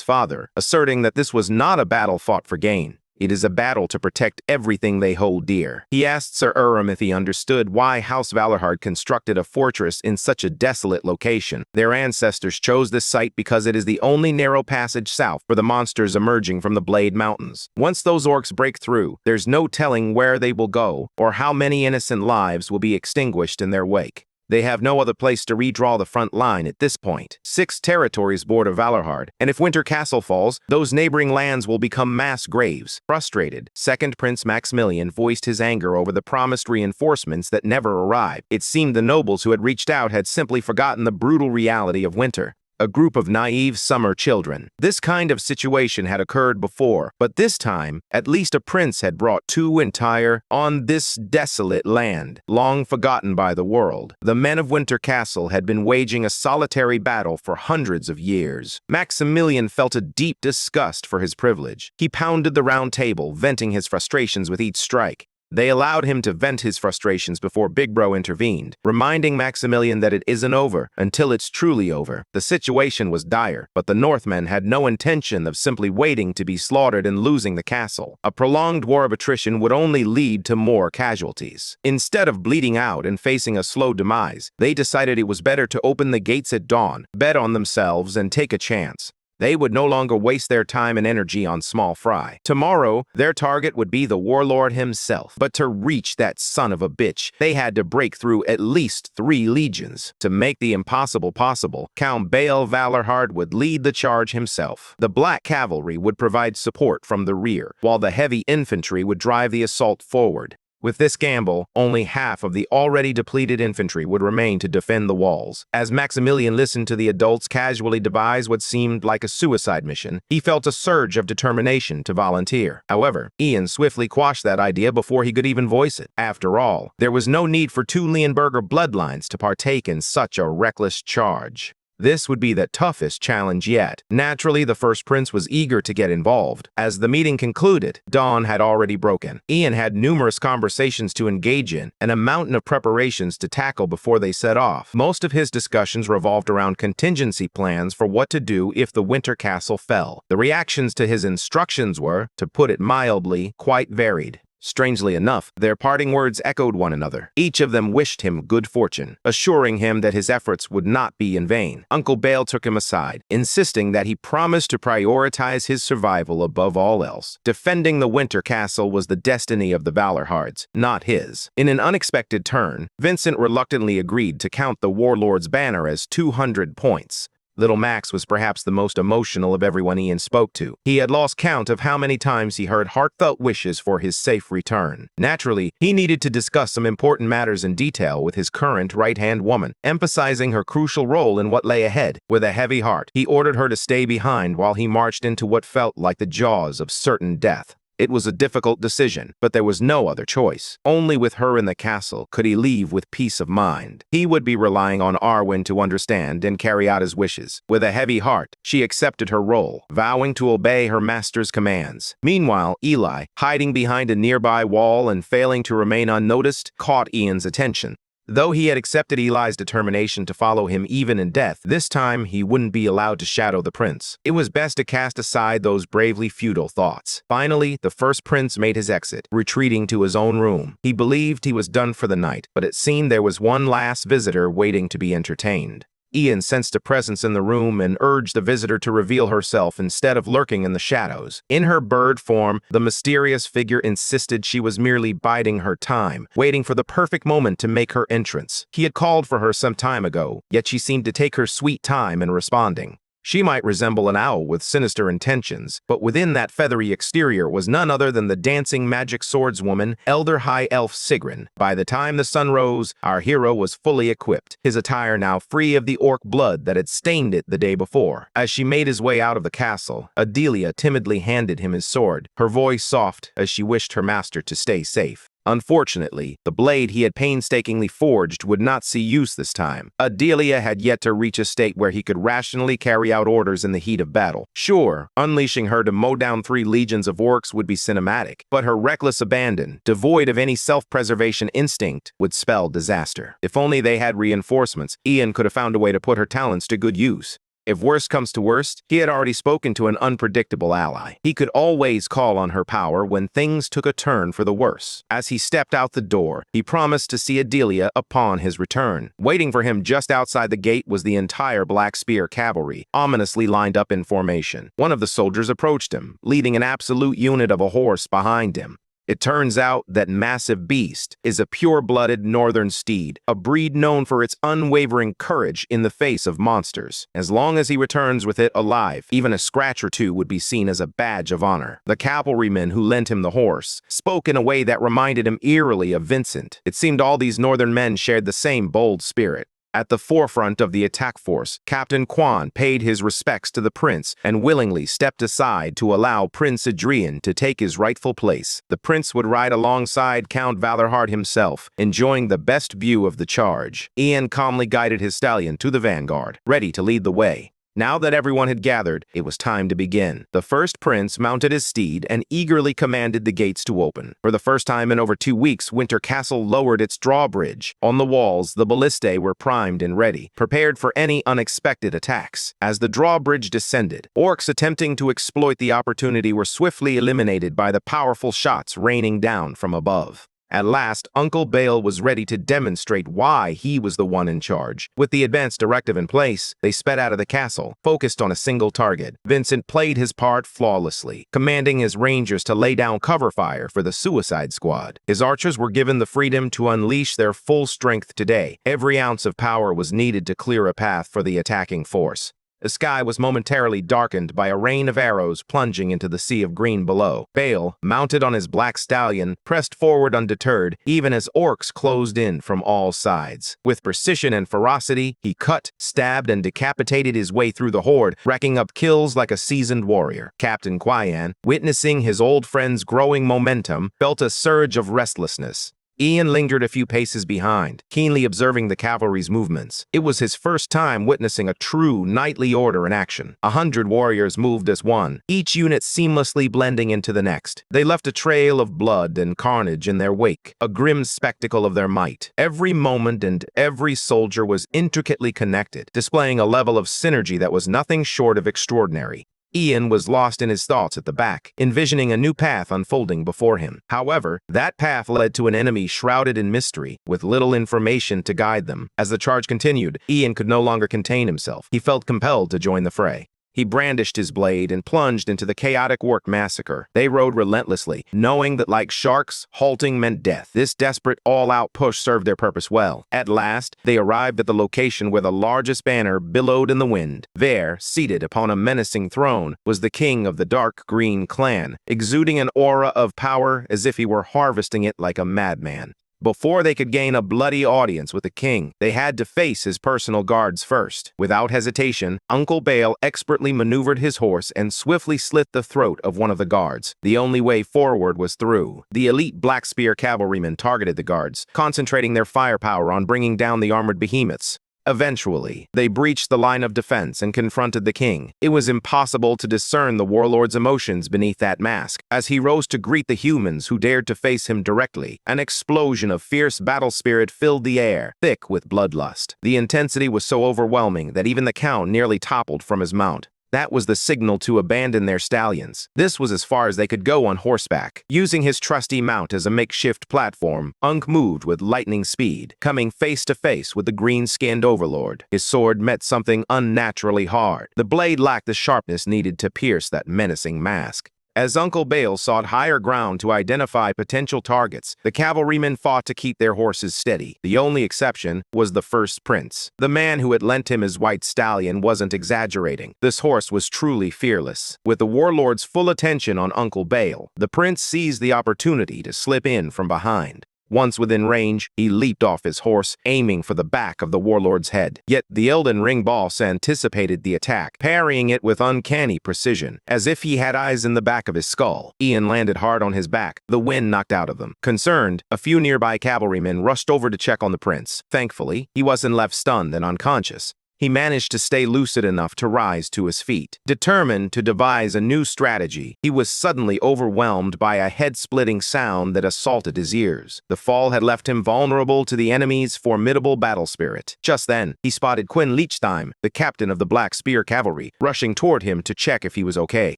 father, asserting that this was not a battle fought for gain. It is a battle to protect everything they hold dear. He asked Sir Urim if he understood why House Valerhard constructed a fortress in such a desolate location. Their ancestors chose this site because it is the only narrow passage south for the monsters emerging from the Blade Mountains. Once those orcs break through, there's no telling where they will go or how many innocent lives will be extinguished in their wake. They have no other place to redraw the front line at this point. 6 territories border Valerhard, and if Winter Castle falls, those neighboring lands will become mass graves. Frustrated, Second Prince Maximilian voiced his anger over the promised reinforcements that never arrived. It seemed the nobles who had reached out had simply forgotten the brutal reality of winter. A group of naive summer children. This kind of situation had occurred before, but this time, at least a prince had brought 2 entire, on this desolate land, long forgotten by the world. The men of Winter Castle had been waging a solitary battle for hundreds of years. Maximilian felt a deep disgust for his privilege. He pounded the round table, venting his frustrations with each strike. They allowed him to vent his frustrations before Big Bro intervened, reminding Maximilian that it isn't over until it's truly over. The situation was dire, but the Northmen had no intention of simply waiting to be slaughtered and losing the castle. A prolonged war of attrition would only lead to more casualties. Instead of bleeding out and facing a slow demise, they decided it was better to open the gates at dawn, bet on themselves, and take a chance. They would no longer waste their time and energy on small fry. Tomorrow, their target would be the warlord himself. But to reach that son of a bitch, they had to break through at least 3 legions. To make the impossible possible, Count Bael Valorhard would lead the charge himself. The Black Cavalry would provide support from the rear, while the heavy infantry would drive the assault forward. With this gamble, only half of the already depleted infantry would remain to defend the walls. As Maximilian listened to the adults casually devise what seemed like a suicide mission, he felt a surge of determination to volunteer. However, Ian swiftly quashed that idea before he could even voice it. After all, there was no need for 2 Leonberger bloodlines to partake in such a reckless charge. This would be the toughest challenge yet. Naturally, the first prince was eager to get involved. As the meeting concluded, dawn had already broken. Ian had numerous conversations to engage in and a mountain of preparations to tackle before they set off. Most of his discussions revolved around contingency plans for what to do if the winter castle fell. The reactions to his instructions were, to put it mildly, quite varied. Strangely enough, their parting words echoed one another. Each of them wished him good fortune, assuring him that his efforts would not be in vain. Uncle Bael took him aside, insisting that he promised to prioritize his survival above all else. Defending the winter castle was the destiny of the Valorhards, not his. In an unexpected turn, Vincent reluctantly agreed to count the warlord's banner as 200 points. Little Max was perhaps the most emotional of everyone Ian spoke to. He had lost count of how many times he heard heartfelt wishes for his safe return. Naturally, he needed to discuss some important matters in detail with his current right-hand woman, emphasizing her crucial role in what lay ahead. With a heavy heart, he ordered her to stay behind while he marched into what felt like the jaws of certain death. It was a difficult decision, but there was no other choice. Only with her in the castle could he leave with peace of mind. He would be relying on Arwen to understand and carry out his wishes. With a heavy heart, she accepted her role, vowing to obey her master's commands. Meanwhile, Eli, hiding behind a nearby wall and failing to remain unnoticed, caught Ian's attention. Though he had accepted Eli's determination to follow him even in death, this time he wouldn't be allowed to shadow the prince. It was best to cast aside those bravely futile thoughts. Finally, the first prince made his exit, retreating to his own room. He believed he was done for the night, but it seemed there was one last visitor waiting to be entertained. Ian sensed a presence in the room and urged the visitor to reveal herself instead of lurking in the shadows. In her bird form, the mysterious figure insisted she was merely biding her time, waiting for the perfect moment to make her entrance. He had called for her some time ago, yet she seemed to take her sweet time in responding. She might resemble an owl with sinister intentions, but within that feathery exterior was none other than the dancing magic swordswoman, Elder High Elf Sigrun. By the time the sun rose, our hero was fully equipped, his attire now free of the orc blood that had stained it the day before. As she made his way out of the castle, Adelia timidly handed him his sword, her voice soft as she wished her master to stay safe. Unfortunately, the blade he had painstakingly forged would not see use this time. Adelia had yet to reach a state where he could rationally carry out orders in the heat of battle. Sure, unleashing her to mow down 3 legions of orcs would be cinematic, but her reckless abandon, devoid of any self-preservation instinct, would spell disaster. If only they had reinforcements, Ian could have found a way to put her talents to good use. If worst comes to worst, he had already spoken to an unpredictable ally. He could always call on her power when things took a turn for the worse. As he stepped out the door, he promised to see Adelia upon his return. Waiting for him just outside the gate was the entire Black Spear cavalry, ominously lined up in formation. One of the soldiers approached him, leading an absolute unit of a horse behind him. It turns out that Massive Beast is a pure-blooded northern steed, a breed known for its unwavering courage in the face of monsters. As long as he returns with it alive, even a scratch or two would be seen as a badge of honor. The cavalryman who lent him the horse spoke in a way that reminded him eerily of Vincent. It seemed all these northern men shared the same bold spirit. At the forefront of the attack force, Captain Quan paid his respects to the prince and willingly stepped aside to allow Prince Adrian to take his rightful place. The prince would ride alongside Count Valorhard himself, enjoying the best view of the charge. Ian calmly guided his stallion to the vanguard, ready to lead the way. Now that everyone had gathered, it was time to begin. The first prince mounted his steed and eagerly commanded the gates to open. For the first time in over 2 weeks, Winter Castle lowered its drawbridge. On the walls, the ballistae were primed and ready, prepared for any unexpected attacks. As the drawbridge descended, orcs attempting to exploit the opportunity were swiftly eliminated by the powerful shots raining down from above. At last, Uncle Bale was ready to demonstrate why he was the one in charge. With the advance directive in place, they sped out of the castle, focused on a single target. Vincent played his part flawlessly, commanding his rangers to lay down cover fire for the Suicide Squad. His archers were given the freedom to unleash their full strength today. Every ounce of power was needed to clear a path for the attacking force. The sky was momentarily darkened by a rain of arrows plunging into the sea of green below. Bale, mounted on his black stallion, pressed forward undeterred, even as orcs closed in from all sides. With precision and ferocity, he cut, stabbed, and decapitated his way through the horde, racking up kills like a seasoned warrior. Captain Quyan, witnessing his old friend's growing momentum, felt a surge of restlessness. Ian lingered a few paces behind, keenly observing the cavalry's movements. It was his first time witnessing a true knightly order in action. 100 warriors moved as one, each unit seamlessly blending into the next. They left a trail of blood and carnage in their wake, a grim spectacle of their might. Every moment and every soldier was intricately connected, displaying a level of synergy that was nothing short of extraordinary. Ian was lost in his thoughts at the back, envisioning a new path unfolding before him. However, that path led to an enemy shrouded in mystery, with little information to guide them. As the charge continued, Ian could no longer contain himself. He felt compelled to join the fray. He brandished his blade and plunged into the chaotic work massacre. They rode relentlessly, knowing that like sharks, halting meant death. This desperate, all-out push served their purpose well. At last, they arrived at the location where the largest banner billowed in the wind. There, seated upon a menacing throne, was the king of the dark green clan, exuding an aura of power as if he were harvesting it like a madman. Before they could gain a bloody audience with the king, they had to face his personal guards first. Without hesitation, Uncle Bale expertly maneuvered his horse and swiftly slit the throat of one of the guards. The only way forward was through. The elite Black Spear cavalrymen targeted the guards, concentrating their firepower on bringing down the armored behemoths. Eventually, they breached the line of defense and confronted the king. It was impossible to discern the warlord's emotions beneath that mask. As he rose to greet the humans who dared to face him directly, an explosion of fierce battle spirit filled the air, thick with bloodlust. The intensity was so overwhelming that even the count nearly toppled from his mount. That was the signal to abandon their stallions. This was as far as they could go on horseback. Using his trusty mount as a makeshift platform, Unk moved with lightning speed, coming face to face with the green-skinned overlord. His sword met something unnaturally hard. The blade lacked the sharpness needed to pierce that menacing mask. As Uncle Bale sought higher ground to identify potential targets, the cavalrymen fought to keep their horses steady. The only exception was the first prince. The man who had lent him his white stallion wasn't exaggerating. This horse was truly fearless. With the warlord's full attention on Uncle Bale, the prince seized the opportunity to slip in from behind. Once within range, he leaped off his horse, aiming for the back of the warlord's head. Yet the Elden Ring boss anticipated the attack, parrying it with uncanny precision, as if he had eyes in the back of his skull. Ian landed hard on his back, the wind knocked out of them. Concerned, a few nearby cavalrymen rushed over to check on the prince. Thankfully, he wasn't left stunned and unconscious. He managed to stay lucid enough to rise to his feet. Determined to devise a new strategy, he was suddenly overwhelmed by a head-splitting sound that assaulted his ears. The fall had left him vulnerable to the enemy's formidable battle spirit. Just then, he spotted Quinn Leechtheim, the captain of the Black Spear Cavalry, rushing toward him to check if he was okay.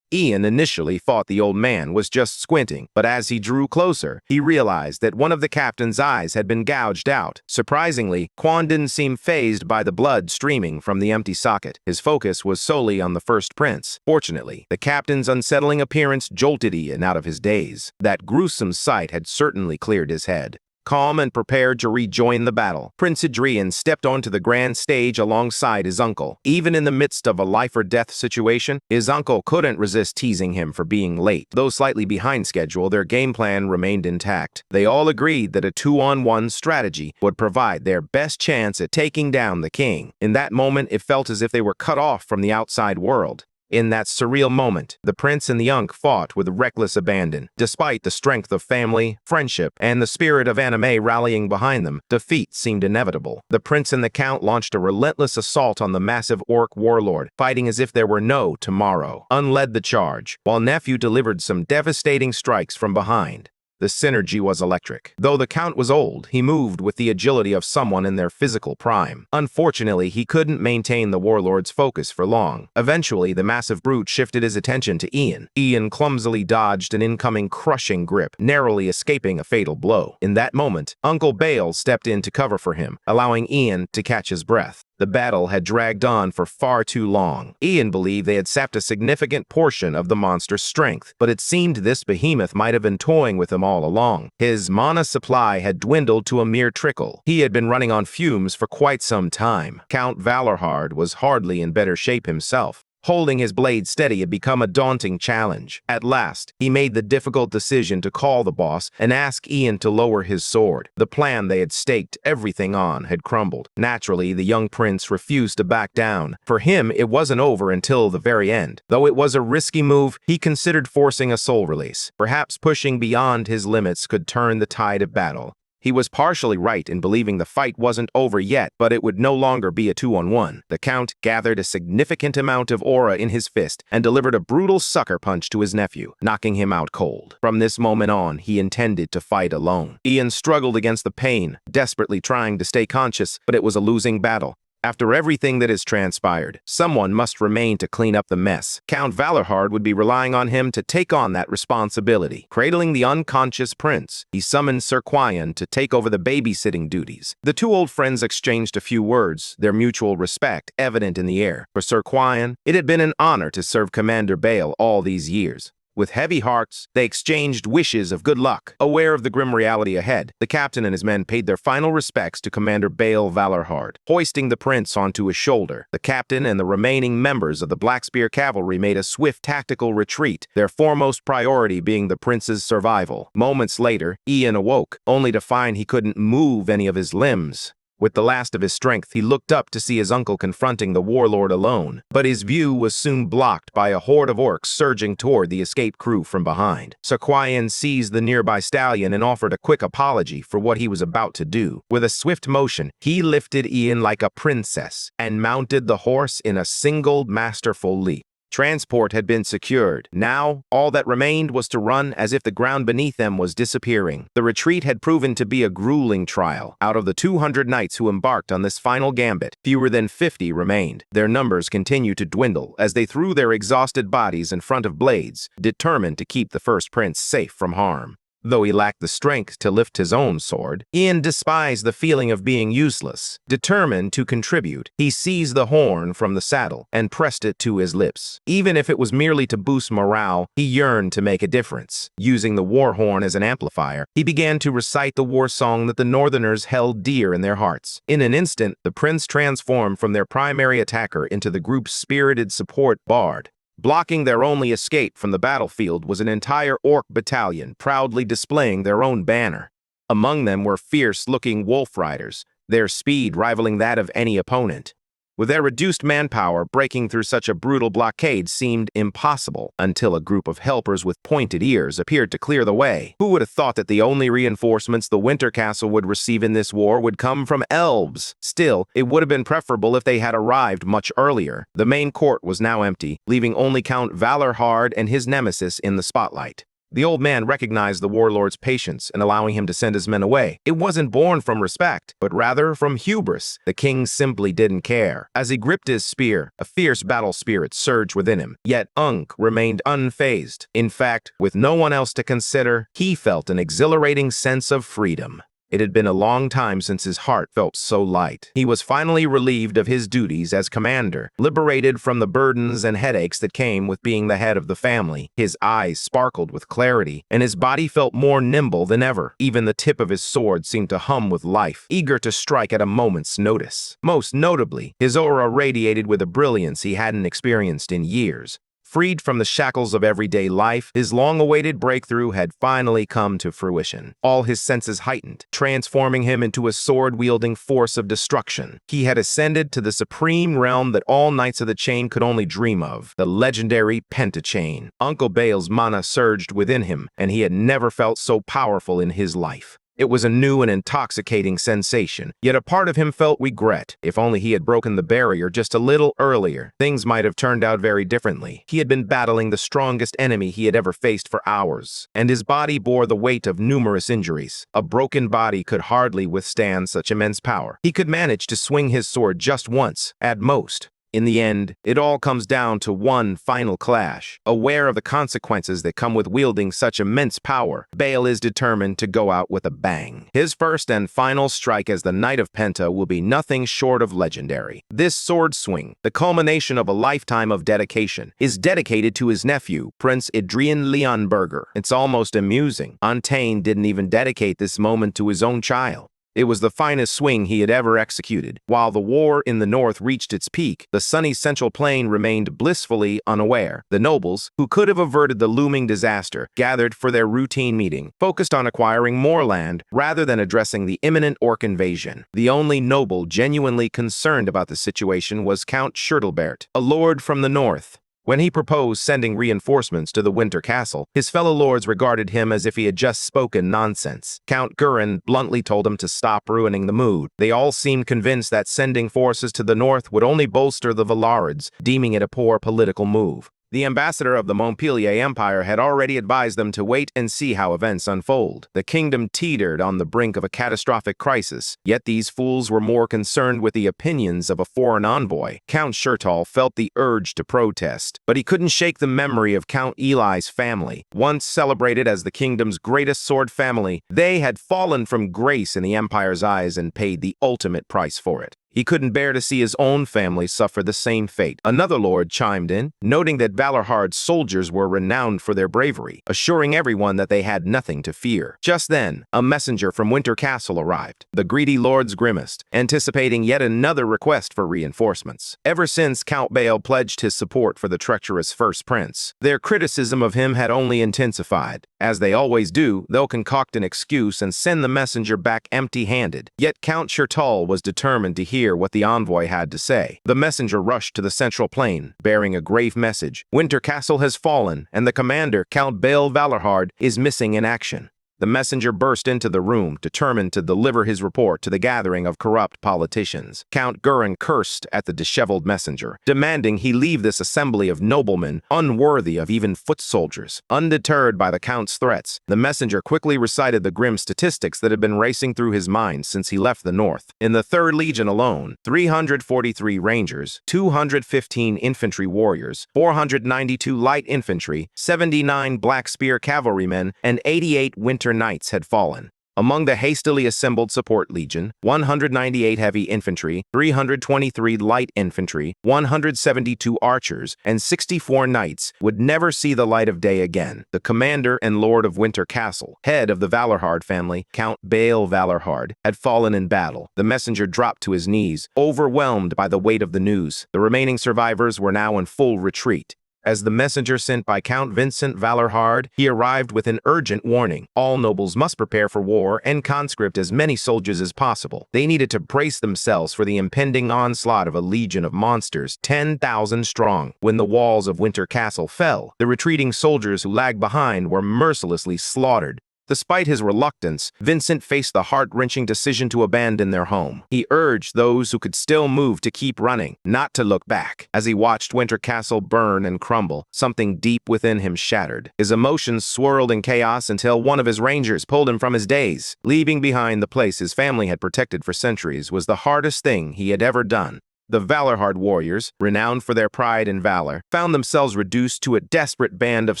Ian initially thought the old man was just squinting, but as he drew closer, he realized that one of the captain's eyes had been gouged out. Surprisingly, Quan didn't seem fazed by the blood streaming from the empty socket. His focus was solely on the first prince. Fortunately, the captain's unsettling appearance jolted Ian out of his daze. That gruesome sight had certainly cleared his head. Calm and prepared to rejoin the battle, Prince Adrian stepped onto the grand stage alongside his uncle. Even in the midst of a life-or-death situation, his uncle couldn't resist teasing him for being late. Though slightly behind schedule, their game plan remained intact. They all agreed that a 2-on-1 strategy would provide their best chance at taking down the king. In that moment, it felt as if they were cut off from the outside world. In that surreal moment, the prince and the Unk fought with reckless abandon. Despite the strength of family, friendship, and the spirit of anime rallying behind them, defeat seemed inevitable. The prince and the count launched a relentless assault on the massive orc warlord, fighting as if there were no tomorrow. Un led the charge, while nephew delivered some devastating strikes from behind. The synergy was electric. Though the Count was old, he moved with the agility of someone in their physical prime. Unfortunately, he couldn't maintain the warlord's focus for long. Eventually, the massive brute shifted his attention to Ian. Ian clumsily dodged an incoming crushing grip, narrowly escaping a fatal blow. In that moment, Uncle Bale stepped in to cover for him, allowing Ian to catch his breath. The battle had dragged on for far too long. Ian believed they had sapped a significant portion of the monster's strength, but it seemed this behemoth might have been toying with him all along. His mana supply had dwindled to a mere trickle. He had been running on fumes for quite some time. Count Valorhard was hardly in better shape himself. Holding his blade steady had become a daunting challenge. At last, he made the difficult decision to call the boss and ask Ian to lower his sword. The plan they had staked everything on had crumbled. Naturally, the young prince refused to back down. For him, it wasn't over until the very end. Though it was a risky move, he considered forcing a soul release. Perhaps pushing beyond his limits could turn the tide of battle. He was partially right in believing the fight wasn't over yet, but it would no longer be a 2-on-1. The Count gathered a significant amount of aura in his fist and delivered a brutal sucker punch to his nephew, knocking him out cold. From this moment on, he intended to fight alone. Ian struggled against the pain, desperately trying to stay conscious, but it was a losing battle. After everything that has transpired, someone must remain to clean up the mess. Count Valorhard would be relying on him to take on that responsibility. Cradling the unconscious prince, he summoned Sir Quian to take over the babysitting duties. The two old friends exchanged a few words, their mutual respect evident in the air. For Sir Quian, it had been an honor to serve Commander Bale all these years. With heavy hearts, they exchanged wishes of good luck. Aware of the grim reality ahead, the captain and his men paid their final respects to Commander Bale Valorhard. Hoisting the prince onto his shoulder, the captain and the remaining members of the Blackspear Cavalry made a swift tactical retreat, their foremost priority being the prince's survival. Moments later, Ian awoke, only to find he couldn't move any of his limbs. With the last of his strength, he looked up to see his uncle confronting the warlord alone. But his view was soon blocked by a horde of orcs surging toward the escaped crew from behind. Sir Quian seized the nearby stallion and offered a quick apology for what he was about to do. With a swift motion, he lifted Ian like a princess and mounted the horse in a single masterful leap. Transport had been secured. Now, all that remained was to run as if the ground beneath them was disappearing. The retreat had proven to be a grueling trial. Out of the 200 knights who embarked on this final gambit, fewer than 50 remained. Their numbers continued to dwindle as they threw their exhausted bodies in front of blades, determined to keep the first prince safe from harm. Though he lacked the strength to lift his own sword, Ian despised the feeling of being useless. Determined to contribute, he seized the horn from the saddle and pressed it to his lips. Even if it was merely to boost morale, he yearned to make a difference. Using the war horn as an amplifier, he began to recite the war song that the Northerners held dear in their hearts. In an instant, the prince transformed from their primary attacker into the group's spirited support bard. Blocking their only escape from the battlefield was an entire orc battalion proudly displaying their own banner. Among them were fierce-looking wolf riders, their speed rivaling that of any opponent. With their reduced manpower, breaking through such a brutal blockade seemed impossible until a group of helpers with pointed ears appeared to clear the way. Who would have thought that the only reinforcements the Winter Castle would receive in this war would come from elves? Still, it would have been preferable if they had arrived much earlier. The main court was now empty, leaving only Count Valorhard and his nemesis in the spotlight. The old man recognized the warlord's patience in allowing him to send his men away. It wasn't born from respect, but rather from hubris. The king simply didn't care. As he gripped his spear, a fierce battle spirit surged within him. Yet Unk remained unfazed. In fact, with no one else to consider, he felt an exhilarating sense of freedom. It had been a long time since his heart felt so light. He was finally relieved of his duties as commander, liberated from the burdens and headaches that came with being the head of the family. His eyes sparkled with clarity, and his body felt more nimble than ever. Even the tip of his sword seemed to hum with life, eager to strike at a moment's notice. Most notably, his aura radiated with a brilliance he hadn't experienced in years. Freed from the shackles of everyday life, his long-awaited breakthrough had finally come to fruition. All his senses heightened, transforming him into a sword-wielding force of destruction. He had ascended to the supreme realm that all Knights of the Chain could only dream of, the legendary Pentachain. Uncle Bale's mana surged within him, and he had never felt so powerful in his life. It was a new and intoxicating sensation, yet a part of him felt regret. If only he had broken the barrier just a little earlier, things might have turned out very differently. He had been battling the strongest enemy he had ever faced for hours, and his body bore the weight of numerous injuries. A broken body could hardly withstand such immense power. He could manage to swing his sword just once, at most. In the end, it all comes down to one final clash. Aware of the consequences that come with wielding such immense power, Bale is determined to go out with a bang. His first and final strike as the Knight of Penta will be nothing short of legendary. This sword swing, the culmination of a lifetime of dedication, is dedicated to his nephew, Prince Adrian Leonberger. It's almost amusing. Antaine didn't even dedicate this moment to his own child. It was the finest swing he had ever executed. While the war in the north reached its peak, the sunny central plain remained blissfully unaware. The nobles, who could have averted the looming disaster, gathered for their routine meeting, focused on acquiring more land rather than addressing the imminent orc invasion. The only noble genuinely concerned about the situation was Count Schurtelbert, a lord from the north. When he proposed sending reinforcements to the Winter Castle, his fellow lords regarded him as if he had just spoken nonsense. Count Gurin bluntly told him to stop ruining the mood. They all seemed convinced that sending forces to the north would only bolster the Valarids, deeming it a poor political move. The ambassador of the Montpellier Empire had already advised them to wait and see how events unfold. The kingdom teetered on the brink of a catastrophic crisis, yet these fools were more concerned with the opinions of a foreign envoy. Count Schurtal felt the urge to protest, but he couldn't shake the memory of Count Eli's family. Once celebrated as the kingdom's greatest sword family, they had fallen from grace in the Empire's eyes and paid the ultimate price for it. He couldn't bear to see his own family suffer the same fate. Another lord chimed in, noting that Valorhard's soldiers were renowned for their bravery, assuring everyone that they had nothing to fear. Just then, a messenger from Winter Castle arrived. The greedy lords grimaced, anticipating yet another request for reinforcements. Ever since Count Bale pledged his support for the treacherous First Prince, their criticism of him had only intensified. As they always do, they'll concoct an excuse and send the messenger back empty-handed. Yet Count Schurtal was determined to hear what the envoy had to say. The messenger rushed to the central plain, bearing a grave message. Winter Castle has fallen, and the commander, Count Bale Valorhard, is missing in action. The messenger burst into the room, determined to deliver his report to the gathering of corrupt politicians. Count Gurin cursed at the disheveled messenger, demanding he leave this assembly of noblemen unworthy of even foot soldiers. Undeterred by the count's threats, the messenger quickly recited the grim statistics that had been racing through his mind since he left the north. In the 3rd Legion alone, 343 rangers, 215 infantry warriors, 492 light infantry, 79 Black Spear cavalrymen, and 88 Winter Knights had fallen. Among the hastily assembled support legion, 198 heavy infantry, 323 light infantry, 172 archers, and 64 knights would never see the light of day again. The commander and lord of Winter Castle, head of the Valorhard family, Count Bale Valorhard, had fallen in battle. The messenger dropped to his knees, overwhelmed by the weight of the news. The remaining survivors were now in full retreat. As the messenger sent by Count Vincent Valorhard, he arrived with an urgent warning. All nobles must prepare for war and conscript as many soldiers as possible. They needed to brace themselves for the impending onslaught of a legion of monsters, 10,000 strong. When the walls of Winter Castle fell, the retreating soldiers who lagged behind were mercilessly slaughtered. Despite his reluctance, Vincent faced the heart-wrenching decision to abandon their home. He urged those who could still move to keep running, not to look back. As he watched Winter Castle burn and crumble, something deep within him shattered. His emotions swirled in chaos until one of his rangers pulled him from his daze. Leaving behind the place his family had protected for centuries was the hardest thing he had ever done. The Valorhard warriors, renowned for their pride and valor, found themselves reduced to a desperate band of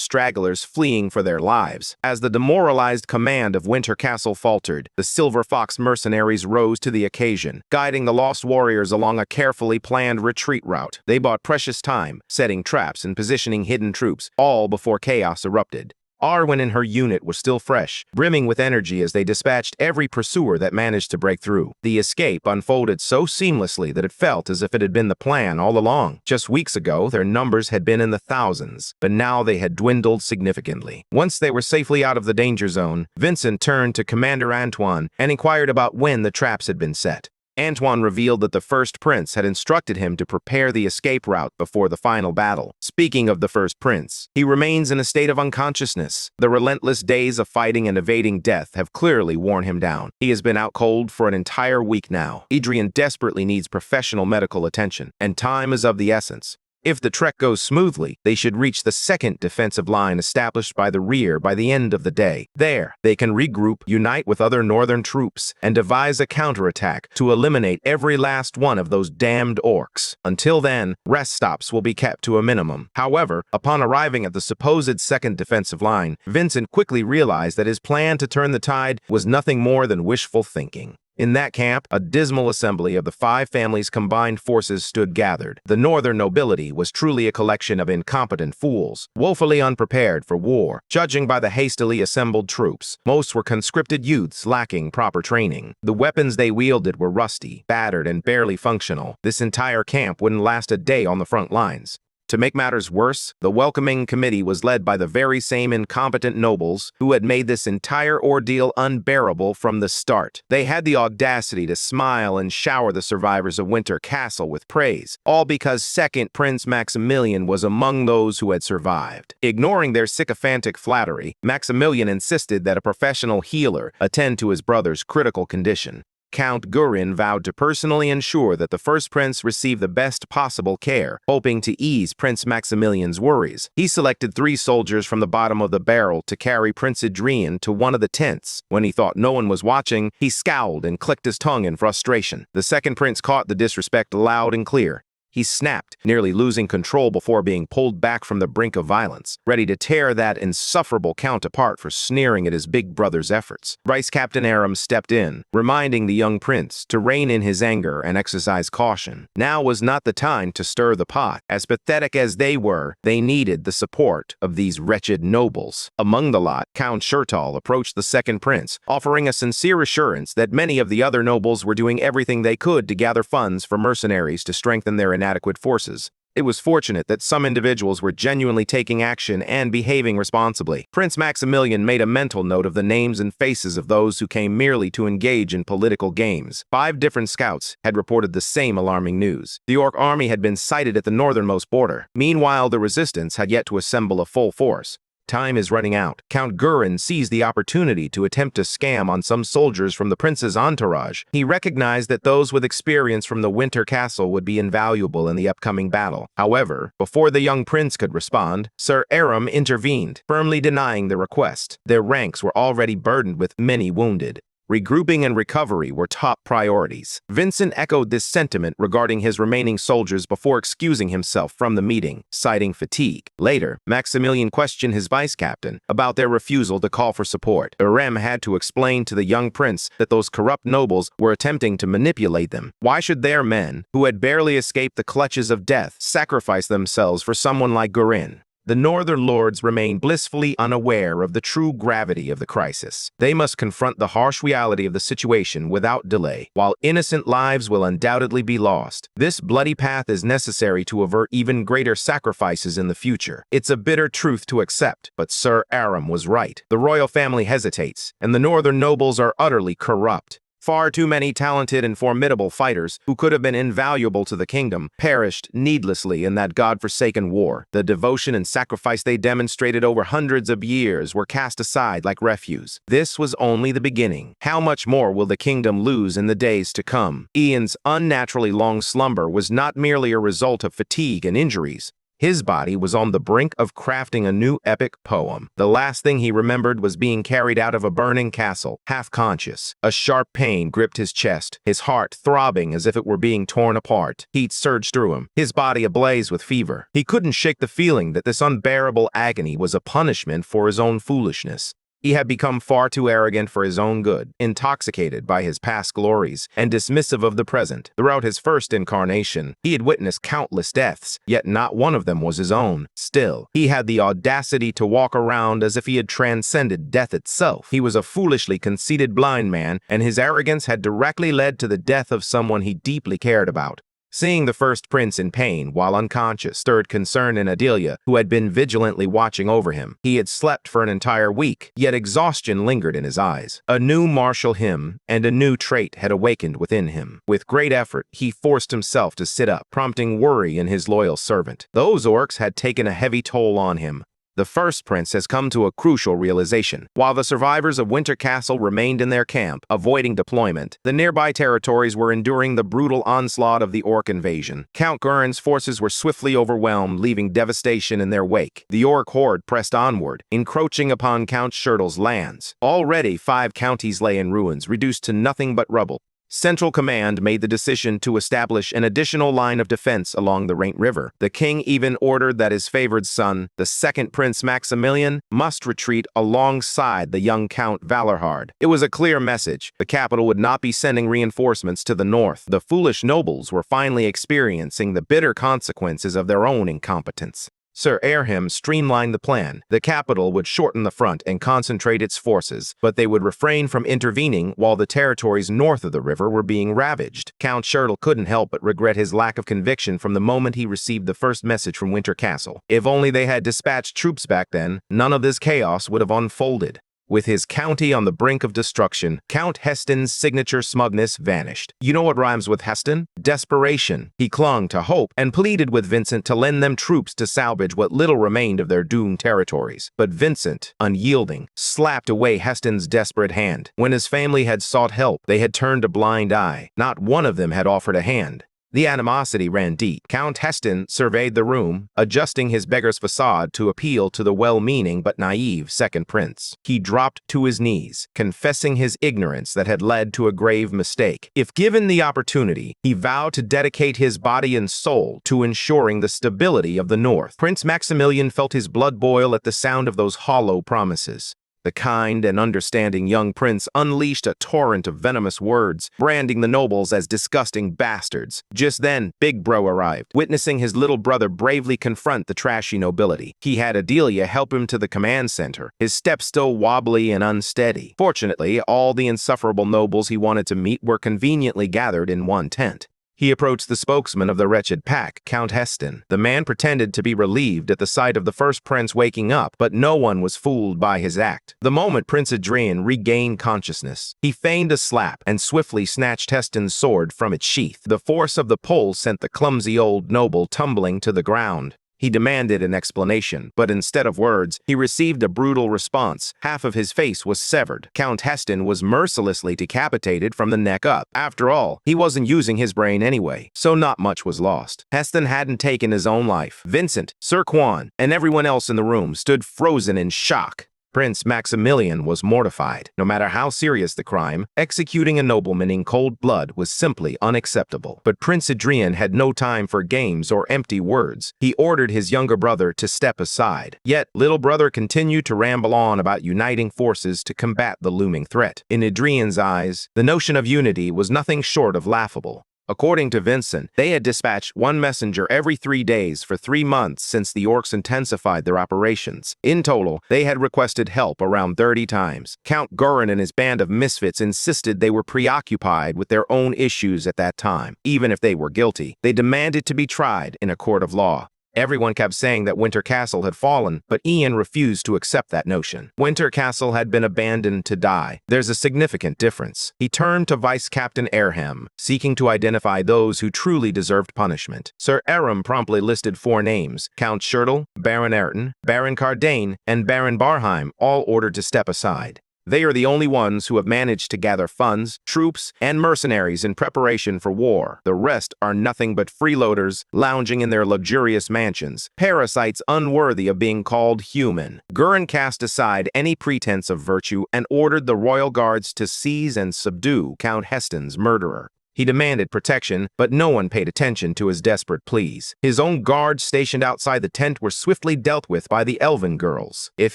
stragglers fleeing for their lives. As the demoralized command of Winter Castle faltered, the Silver Fox mercenaries rose to the occasion, guiding the lost warriors along a carefully planned retreat route. They bought precious time, setting traps and positioning hidden troops, all before chaos erupted. Arwen and her unit were still fresh, brimming with energy as they dispatched every pursuer that managed to break through. The escape unfolded so seamlessly that it felt as if it had been the plan all along. Just weeks ago, their numbers had been in the thousands, but now they had dwindled significantly. Once they were safely out of the danger zone, Vincent turned to Commander Antoine and inquired about when the traps had been set. Antoine revealed that the first prince had instructed him to prepare the escape route before the final battle. Speaking of the first prince, he remains in a state of unconsciousness. The relentless days of fighting and evading death have clearly worn him down. He has been out cold for an entire week now. Adrian desperately needs professional medical attention, and time is of the essence. If the trek goes smoothly, they should reach the second defensive line established by the rear by the end of the day. There, they can regroup, unite with other northern troops, and devise a counterattack to eliminate every last one of those damned orcs. Until then, rest stops will be kept to a minimum. However, upon arriving at the supposed second defensive line, Vincent quickly realized that his plan to turn the tide was nothing more than wishful thinking. In that camp, a dismal assembly of the 5 families' combined forces stood gathered. The northern nobility was truly a collection of incompetent fools, woefully unprepared for war. Judging by the hastily assembled troops, most were conscripted youths lacking proper training. The weapons they wielded were rusty, battered, and barely functional. This entire camp wouldn't last a day on the front lines. To make matters worse, the welcoming committee was led by the very same incompetent nobles who had made this entire ordeal unbearable from the start. They had the audacity to smile and shower the survivors of Winter Castle with praise, all because second Prince Maximilian was among those who had survived. Ignoring their sycophantic flattery, Maximilian insisted that a professional healer attend to his brother's critical condition. Count Gurin vowed to personally ensure that the first prince received the best possible care, hoping to ease Prince Maximilian's worries. He selected 3 soldiers from the bottom of the barrel to carry Prince Adrien to one of the tents. When he thought no one was watching, he scowled and clicked his tongue in frustration. The second prince caught the disrespect loud and clear. He snapped, nearly losing control before being pulled back from the brink of violence, ready to tear that insufferable count apart for sneering at his big brother's efforts. Vice Captain Aram stepped in, reminding the young prince to rein in his anger and exercise caution. Now was not the time to stir the pot. As pathetic as they were, they needed the support of these wretched nobles. Among the lot, Count Shurtal approached the second prince, offering a sincere assurance that many of the other nobles were doing everything they could to gather funds for mercenaries to strengthen their inadequate forces. It was fortunate that some individuals were genuinely taking action and behaving responsibly. Prince Maximilian made a mental note of the names and faces of those who came merely to engage in political games. 5 different scouts had reported the same alarming news. The Orc army had been sighted at the northernmost border. Meanwhile, the resistance had yet to assemble a full force. Time is running out. Count Gurin seized the opportunity to attempt a scam on some soldiers from the prince's entourage. He recognized that those with experience from the Winter Castle would be invaluable in the upcoming battle. However, before the young prince could respond, Sir Aram intervened, firmly denying the request. Their ranks were already burdened with many wounded. Regrouping and recovery were top priorities. Vincent echoed this sentiment regarding his remaining soldiers before excusing himself from the meeting, citing fatigue. Later, Maximilian questioned his vice captain about their refusal to call for support. Aram had to explain to the young prince that those corrupt nobles were attempting to manipulate them. Why should their men, who had barely escaped the clutches of death, sacrifice themselves for someone like Gurin? The northern lords remain blissfully unaware of the true gravity of the crisis. They must confront the harsh reality of the situation without delay. While innocent lives will undoubtedly be lost, this bloody path is necessary to avert even greater sacrifices in the future. It's a bitter truth to accept, but Sir Aram was right. The royal family hesitates, and the northern nobles are utterly corrupt. Far too many talented and formidable fighters who could have been invaluable to the kingdom perished needlessly in that godforsaken war. The devotion and sacrifice they demonstrated over hundreds of years were cast aside like refuse. This was only the beginning. How much more will the kingdom lose in the days to come? Ian's unnaturally long slumber was not merely a result of fatigue and injuries. His body was on the brink of crafting a new epic poem. The last thing he remembered was being carried out of a burning castle, half-conscious. A sharp pain gripped his chest, his heart throbbing as if it were being torn apart. Heat surged through him, his body ablaze with fever. He couldn't shake the feeling that this unbearable agony was a punishment for his own foolishness. He had become far too arrogant for his own good, intoxicated by his past glories, and dismissive of the present. Throughout his first incarnation, he had witnessed countless deaths, yet not one of them was his own. Still, he had the audacity to walk around as if he had transcended death itself. He was a foolishly conceited blind man, and his arrogance had directly led to the death of someone he deeply cared about. Seeing the first prince in pain while unconscious stirred concern in Adelia, who had been vigilantly watching over him. He had slept for an entire week, yet exhaustion lingered in his eyes. A new martial hymn and a new trait had awakened within him. With great effort, he forced himself to sit up, prompting worry in his loyal servant. Those orcs had taken a heavy toll on him. The first prince has come to a crucial realization. While the survivors of Winter Castle remained in their camp, avoiding deployment, the nearby territories were enduring the brutal onslaught of the orc invasion. Count Gurin's forces were swiftly overwhelmed, leaving devastation in their wake. The orc horde pressed onward, encroaching upon Count Schertl's lands. Already 5 counties lay in ruins, reduced to nothing but rubble. Central Command made the decision to establish an additional line of defense along the Rhine River. The king even ordered that his favored son, the second Prince Maximilian, must retreat alongside the young Count Valerhard. It was a clear message. The capital would not be sending reinforcements to the north. The foolish nobles were finally experiencing the bitter consequences of their own incompetence. Sir Erhem streamlined the plan. The capital would shorten the front and concentrate its forces, but they would refrain from intervening while the territories north of the river were being ravaged. Count Schertl couldn't help but regret his lack of conviction from the moment he received the first message from Winter Castle. If only they had dispatched troops back then, none of this chaos would have unfolded. With his county on the brink of destruction, Count Heston's signature smugness vanished. You know what rhymes with Heston? Desperation. He clung to hope and pleaded with Vincent to lend them troops to salvage what little remained of their doomed territories. But Vincent, unyielding, slapped away Heston's desperate hand. When his family had sought help, they had turned a blind eye. Not one of them had offered a hand. The animosity ran deep. Count Heston surveyed the room, adjusting his beggar's facade to appeal to the well-meaning but naive second prince. He dropped to his knees, confessing his ignorance that had led to a grave mistake. If given the opportunity, he vowed to dedicate his body and soul to ensuring the stability of the North. Prince Maximilian felt his blood boil at the sound of those hollow promises. The kind and understanding young prince unleashed a torrent of venomous words, branding the nobles as disgusting bastards. Just then, Big Bro arrived, witnessing his little brother bravely confront the trashy nobility. He had Adelia help him to the command center, his steps still wobbly and unsteady. Fortunately, all the insufferable nobles he wanted to meet were conveniently gathered in one tent. He approached the spokesman of the wretched pack, Count Heston. The man pretended to be relieved at the sight of the first prince waking up, but no one was fooled by his act. The moment Prince Adrian regained consciousness, he feigned a slap and swiftly snatched Heston's sword from its sheath. The force of the pull sent the clumsy old noble tumbling to the ground. He demanded an explanation, but instead of words, he received a brutal response. Half of his face was severed. Count Heston was mercilessly decapitated from the neck up. After all, he wasn't using his brain anyway, so not much was lost. Heston hadn't taken his own life. Vincent, Sir Quan, and everyone else in the room stood frozen in shock. Prince Maximilian was mortified. No matter how serious the crime, executing a nobleman in cold blood was simply unacceptable. But Prince Adrian had no time for games or empty words. He ordered his younger brother to step aside. Yet, little brother continued to ramble on about uniting forces to combat the looming threat. In Adrian's eyes, the notion of unity was nothing short of laughable. According to Vincent, they had dispatched one messenger every 3 days for 3 months since the orcs intensified their operations. In total, they had requested help around 30 times. Count Gurin and his band of misfits insisted they were preoccupied with their own issues at that time. Even if they were guilty, they demanded to be tried in a court of law. Everyone kept saying that Winter Castle had fallen, but Ian refused to accept that notion. Winter Castle had been abandoned to die. There's a significant difference. He turned to Vice Captain Erhem, seeking to identify those who truly deserved punishment. Sir Erhem promptly listed 4 names: Count Schertl, Baron Ayrton, Baron Cardane, and Baron Barheim, all ordered to step aside. They are the only ones who have managed to gather funds, troops, and mercenaries in preparation for war. The rest are nothing but freeloaders lounging in their luxurious mansions, parasites unworthy of being called human. Gurin cast aside any pretense of virtue and ordered the royal guards to seize and subdue Count Heston's murderer. He demanded protection, but no one paid attention to his desperate pleas. His own guards stationed outside the tent were swiftly dealt with by the elven girls. If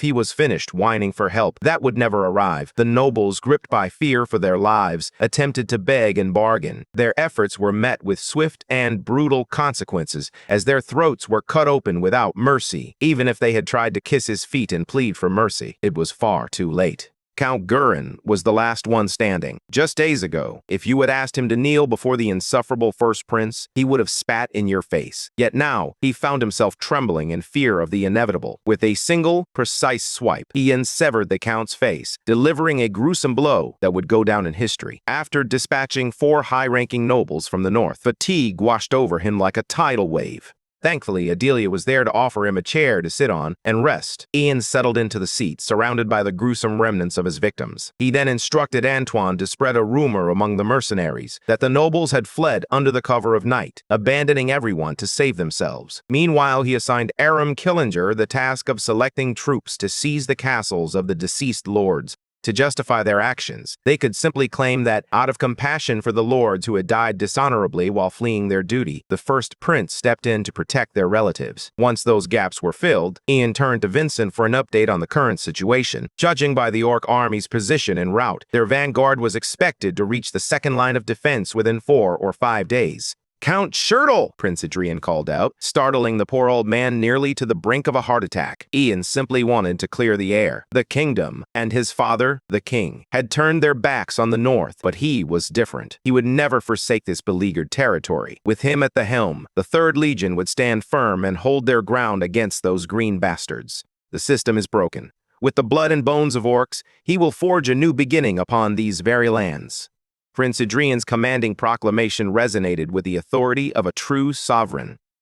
he was finished whining for help, that would never arrive. The nobles, gripped by fear for their lives, attempted to beg and bargain. Their efforts were met with swift and brutal consequences, as their throats were cut open without mercy. Even if they had tried to kiss his feet and plead for mercy, it was far too late. Count Gurin was the last one standing. Just days ago, if you had asked him to kneel before the insufferable first prince, he would have spat in your face. Yet now, he found himself trembling in fear of the inevitable. With a single, precise swipe, Ian severed the count's face, delivering a gruesome blow that would go down in history. After dispatching 4 high-ranking nobles from the north, fatigue washed over him like a tidal wave. Thankfully, Adelia was there to offer him a chair to sit on and rest. Ian settled into the seat, surrounded by the gruesome remnants of his victims. He then instructed Antoine to spread a rumor among the mercenaries that the nobles had fled under the cover of night, abandoning everyone to save themselves. Meanwhile, he assigned Aram Killinger the task of selecting troops to seize the castles of the deceased lords. To justify their actions, they could simply claim that, out of compassion for the lords who had died dishonorably while fleeing their duty, the first prince stepped in to protect their relatives. Once those gaps were filled, Ian turned to Vincent for an update on the current situation. Judging by the Orc army's position and route, their vanguard was expected to reach the second line of defense within 4 or 5 days. "Count Shirtle!" Prince Adrian called out, startling the poor old man nearly to the brink of a heart attack. Ian simply wanted to clear the air. The kingdom, and his father, the king, had turned their backs on the north, but he was different. He would never forsake this beleaguered territory. With him at the helm, the 3rd Legion would stand firm and hold their ground against those green bastards. The system is broken. With the blood and bones of orcs, he will forge a new beginning upon these very lands. Prince Adrian's commanding proclamation resonated with the authority of a true sovereign.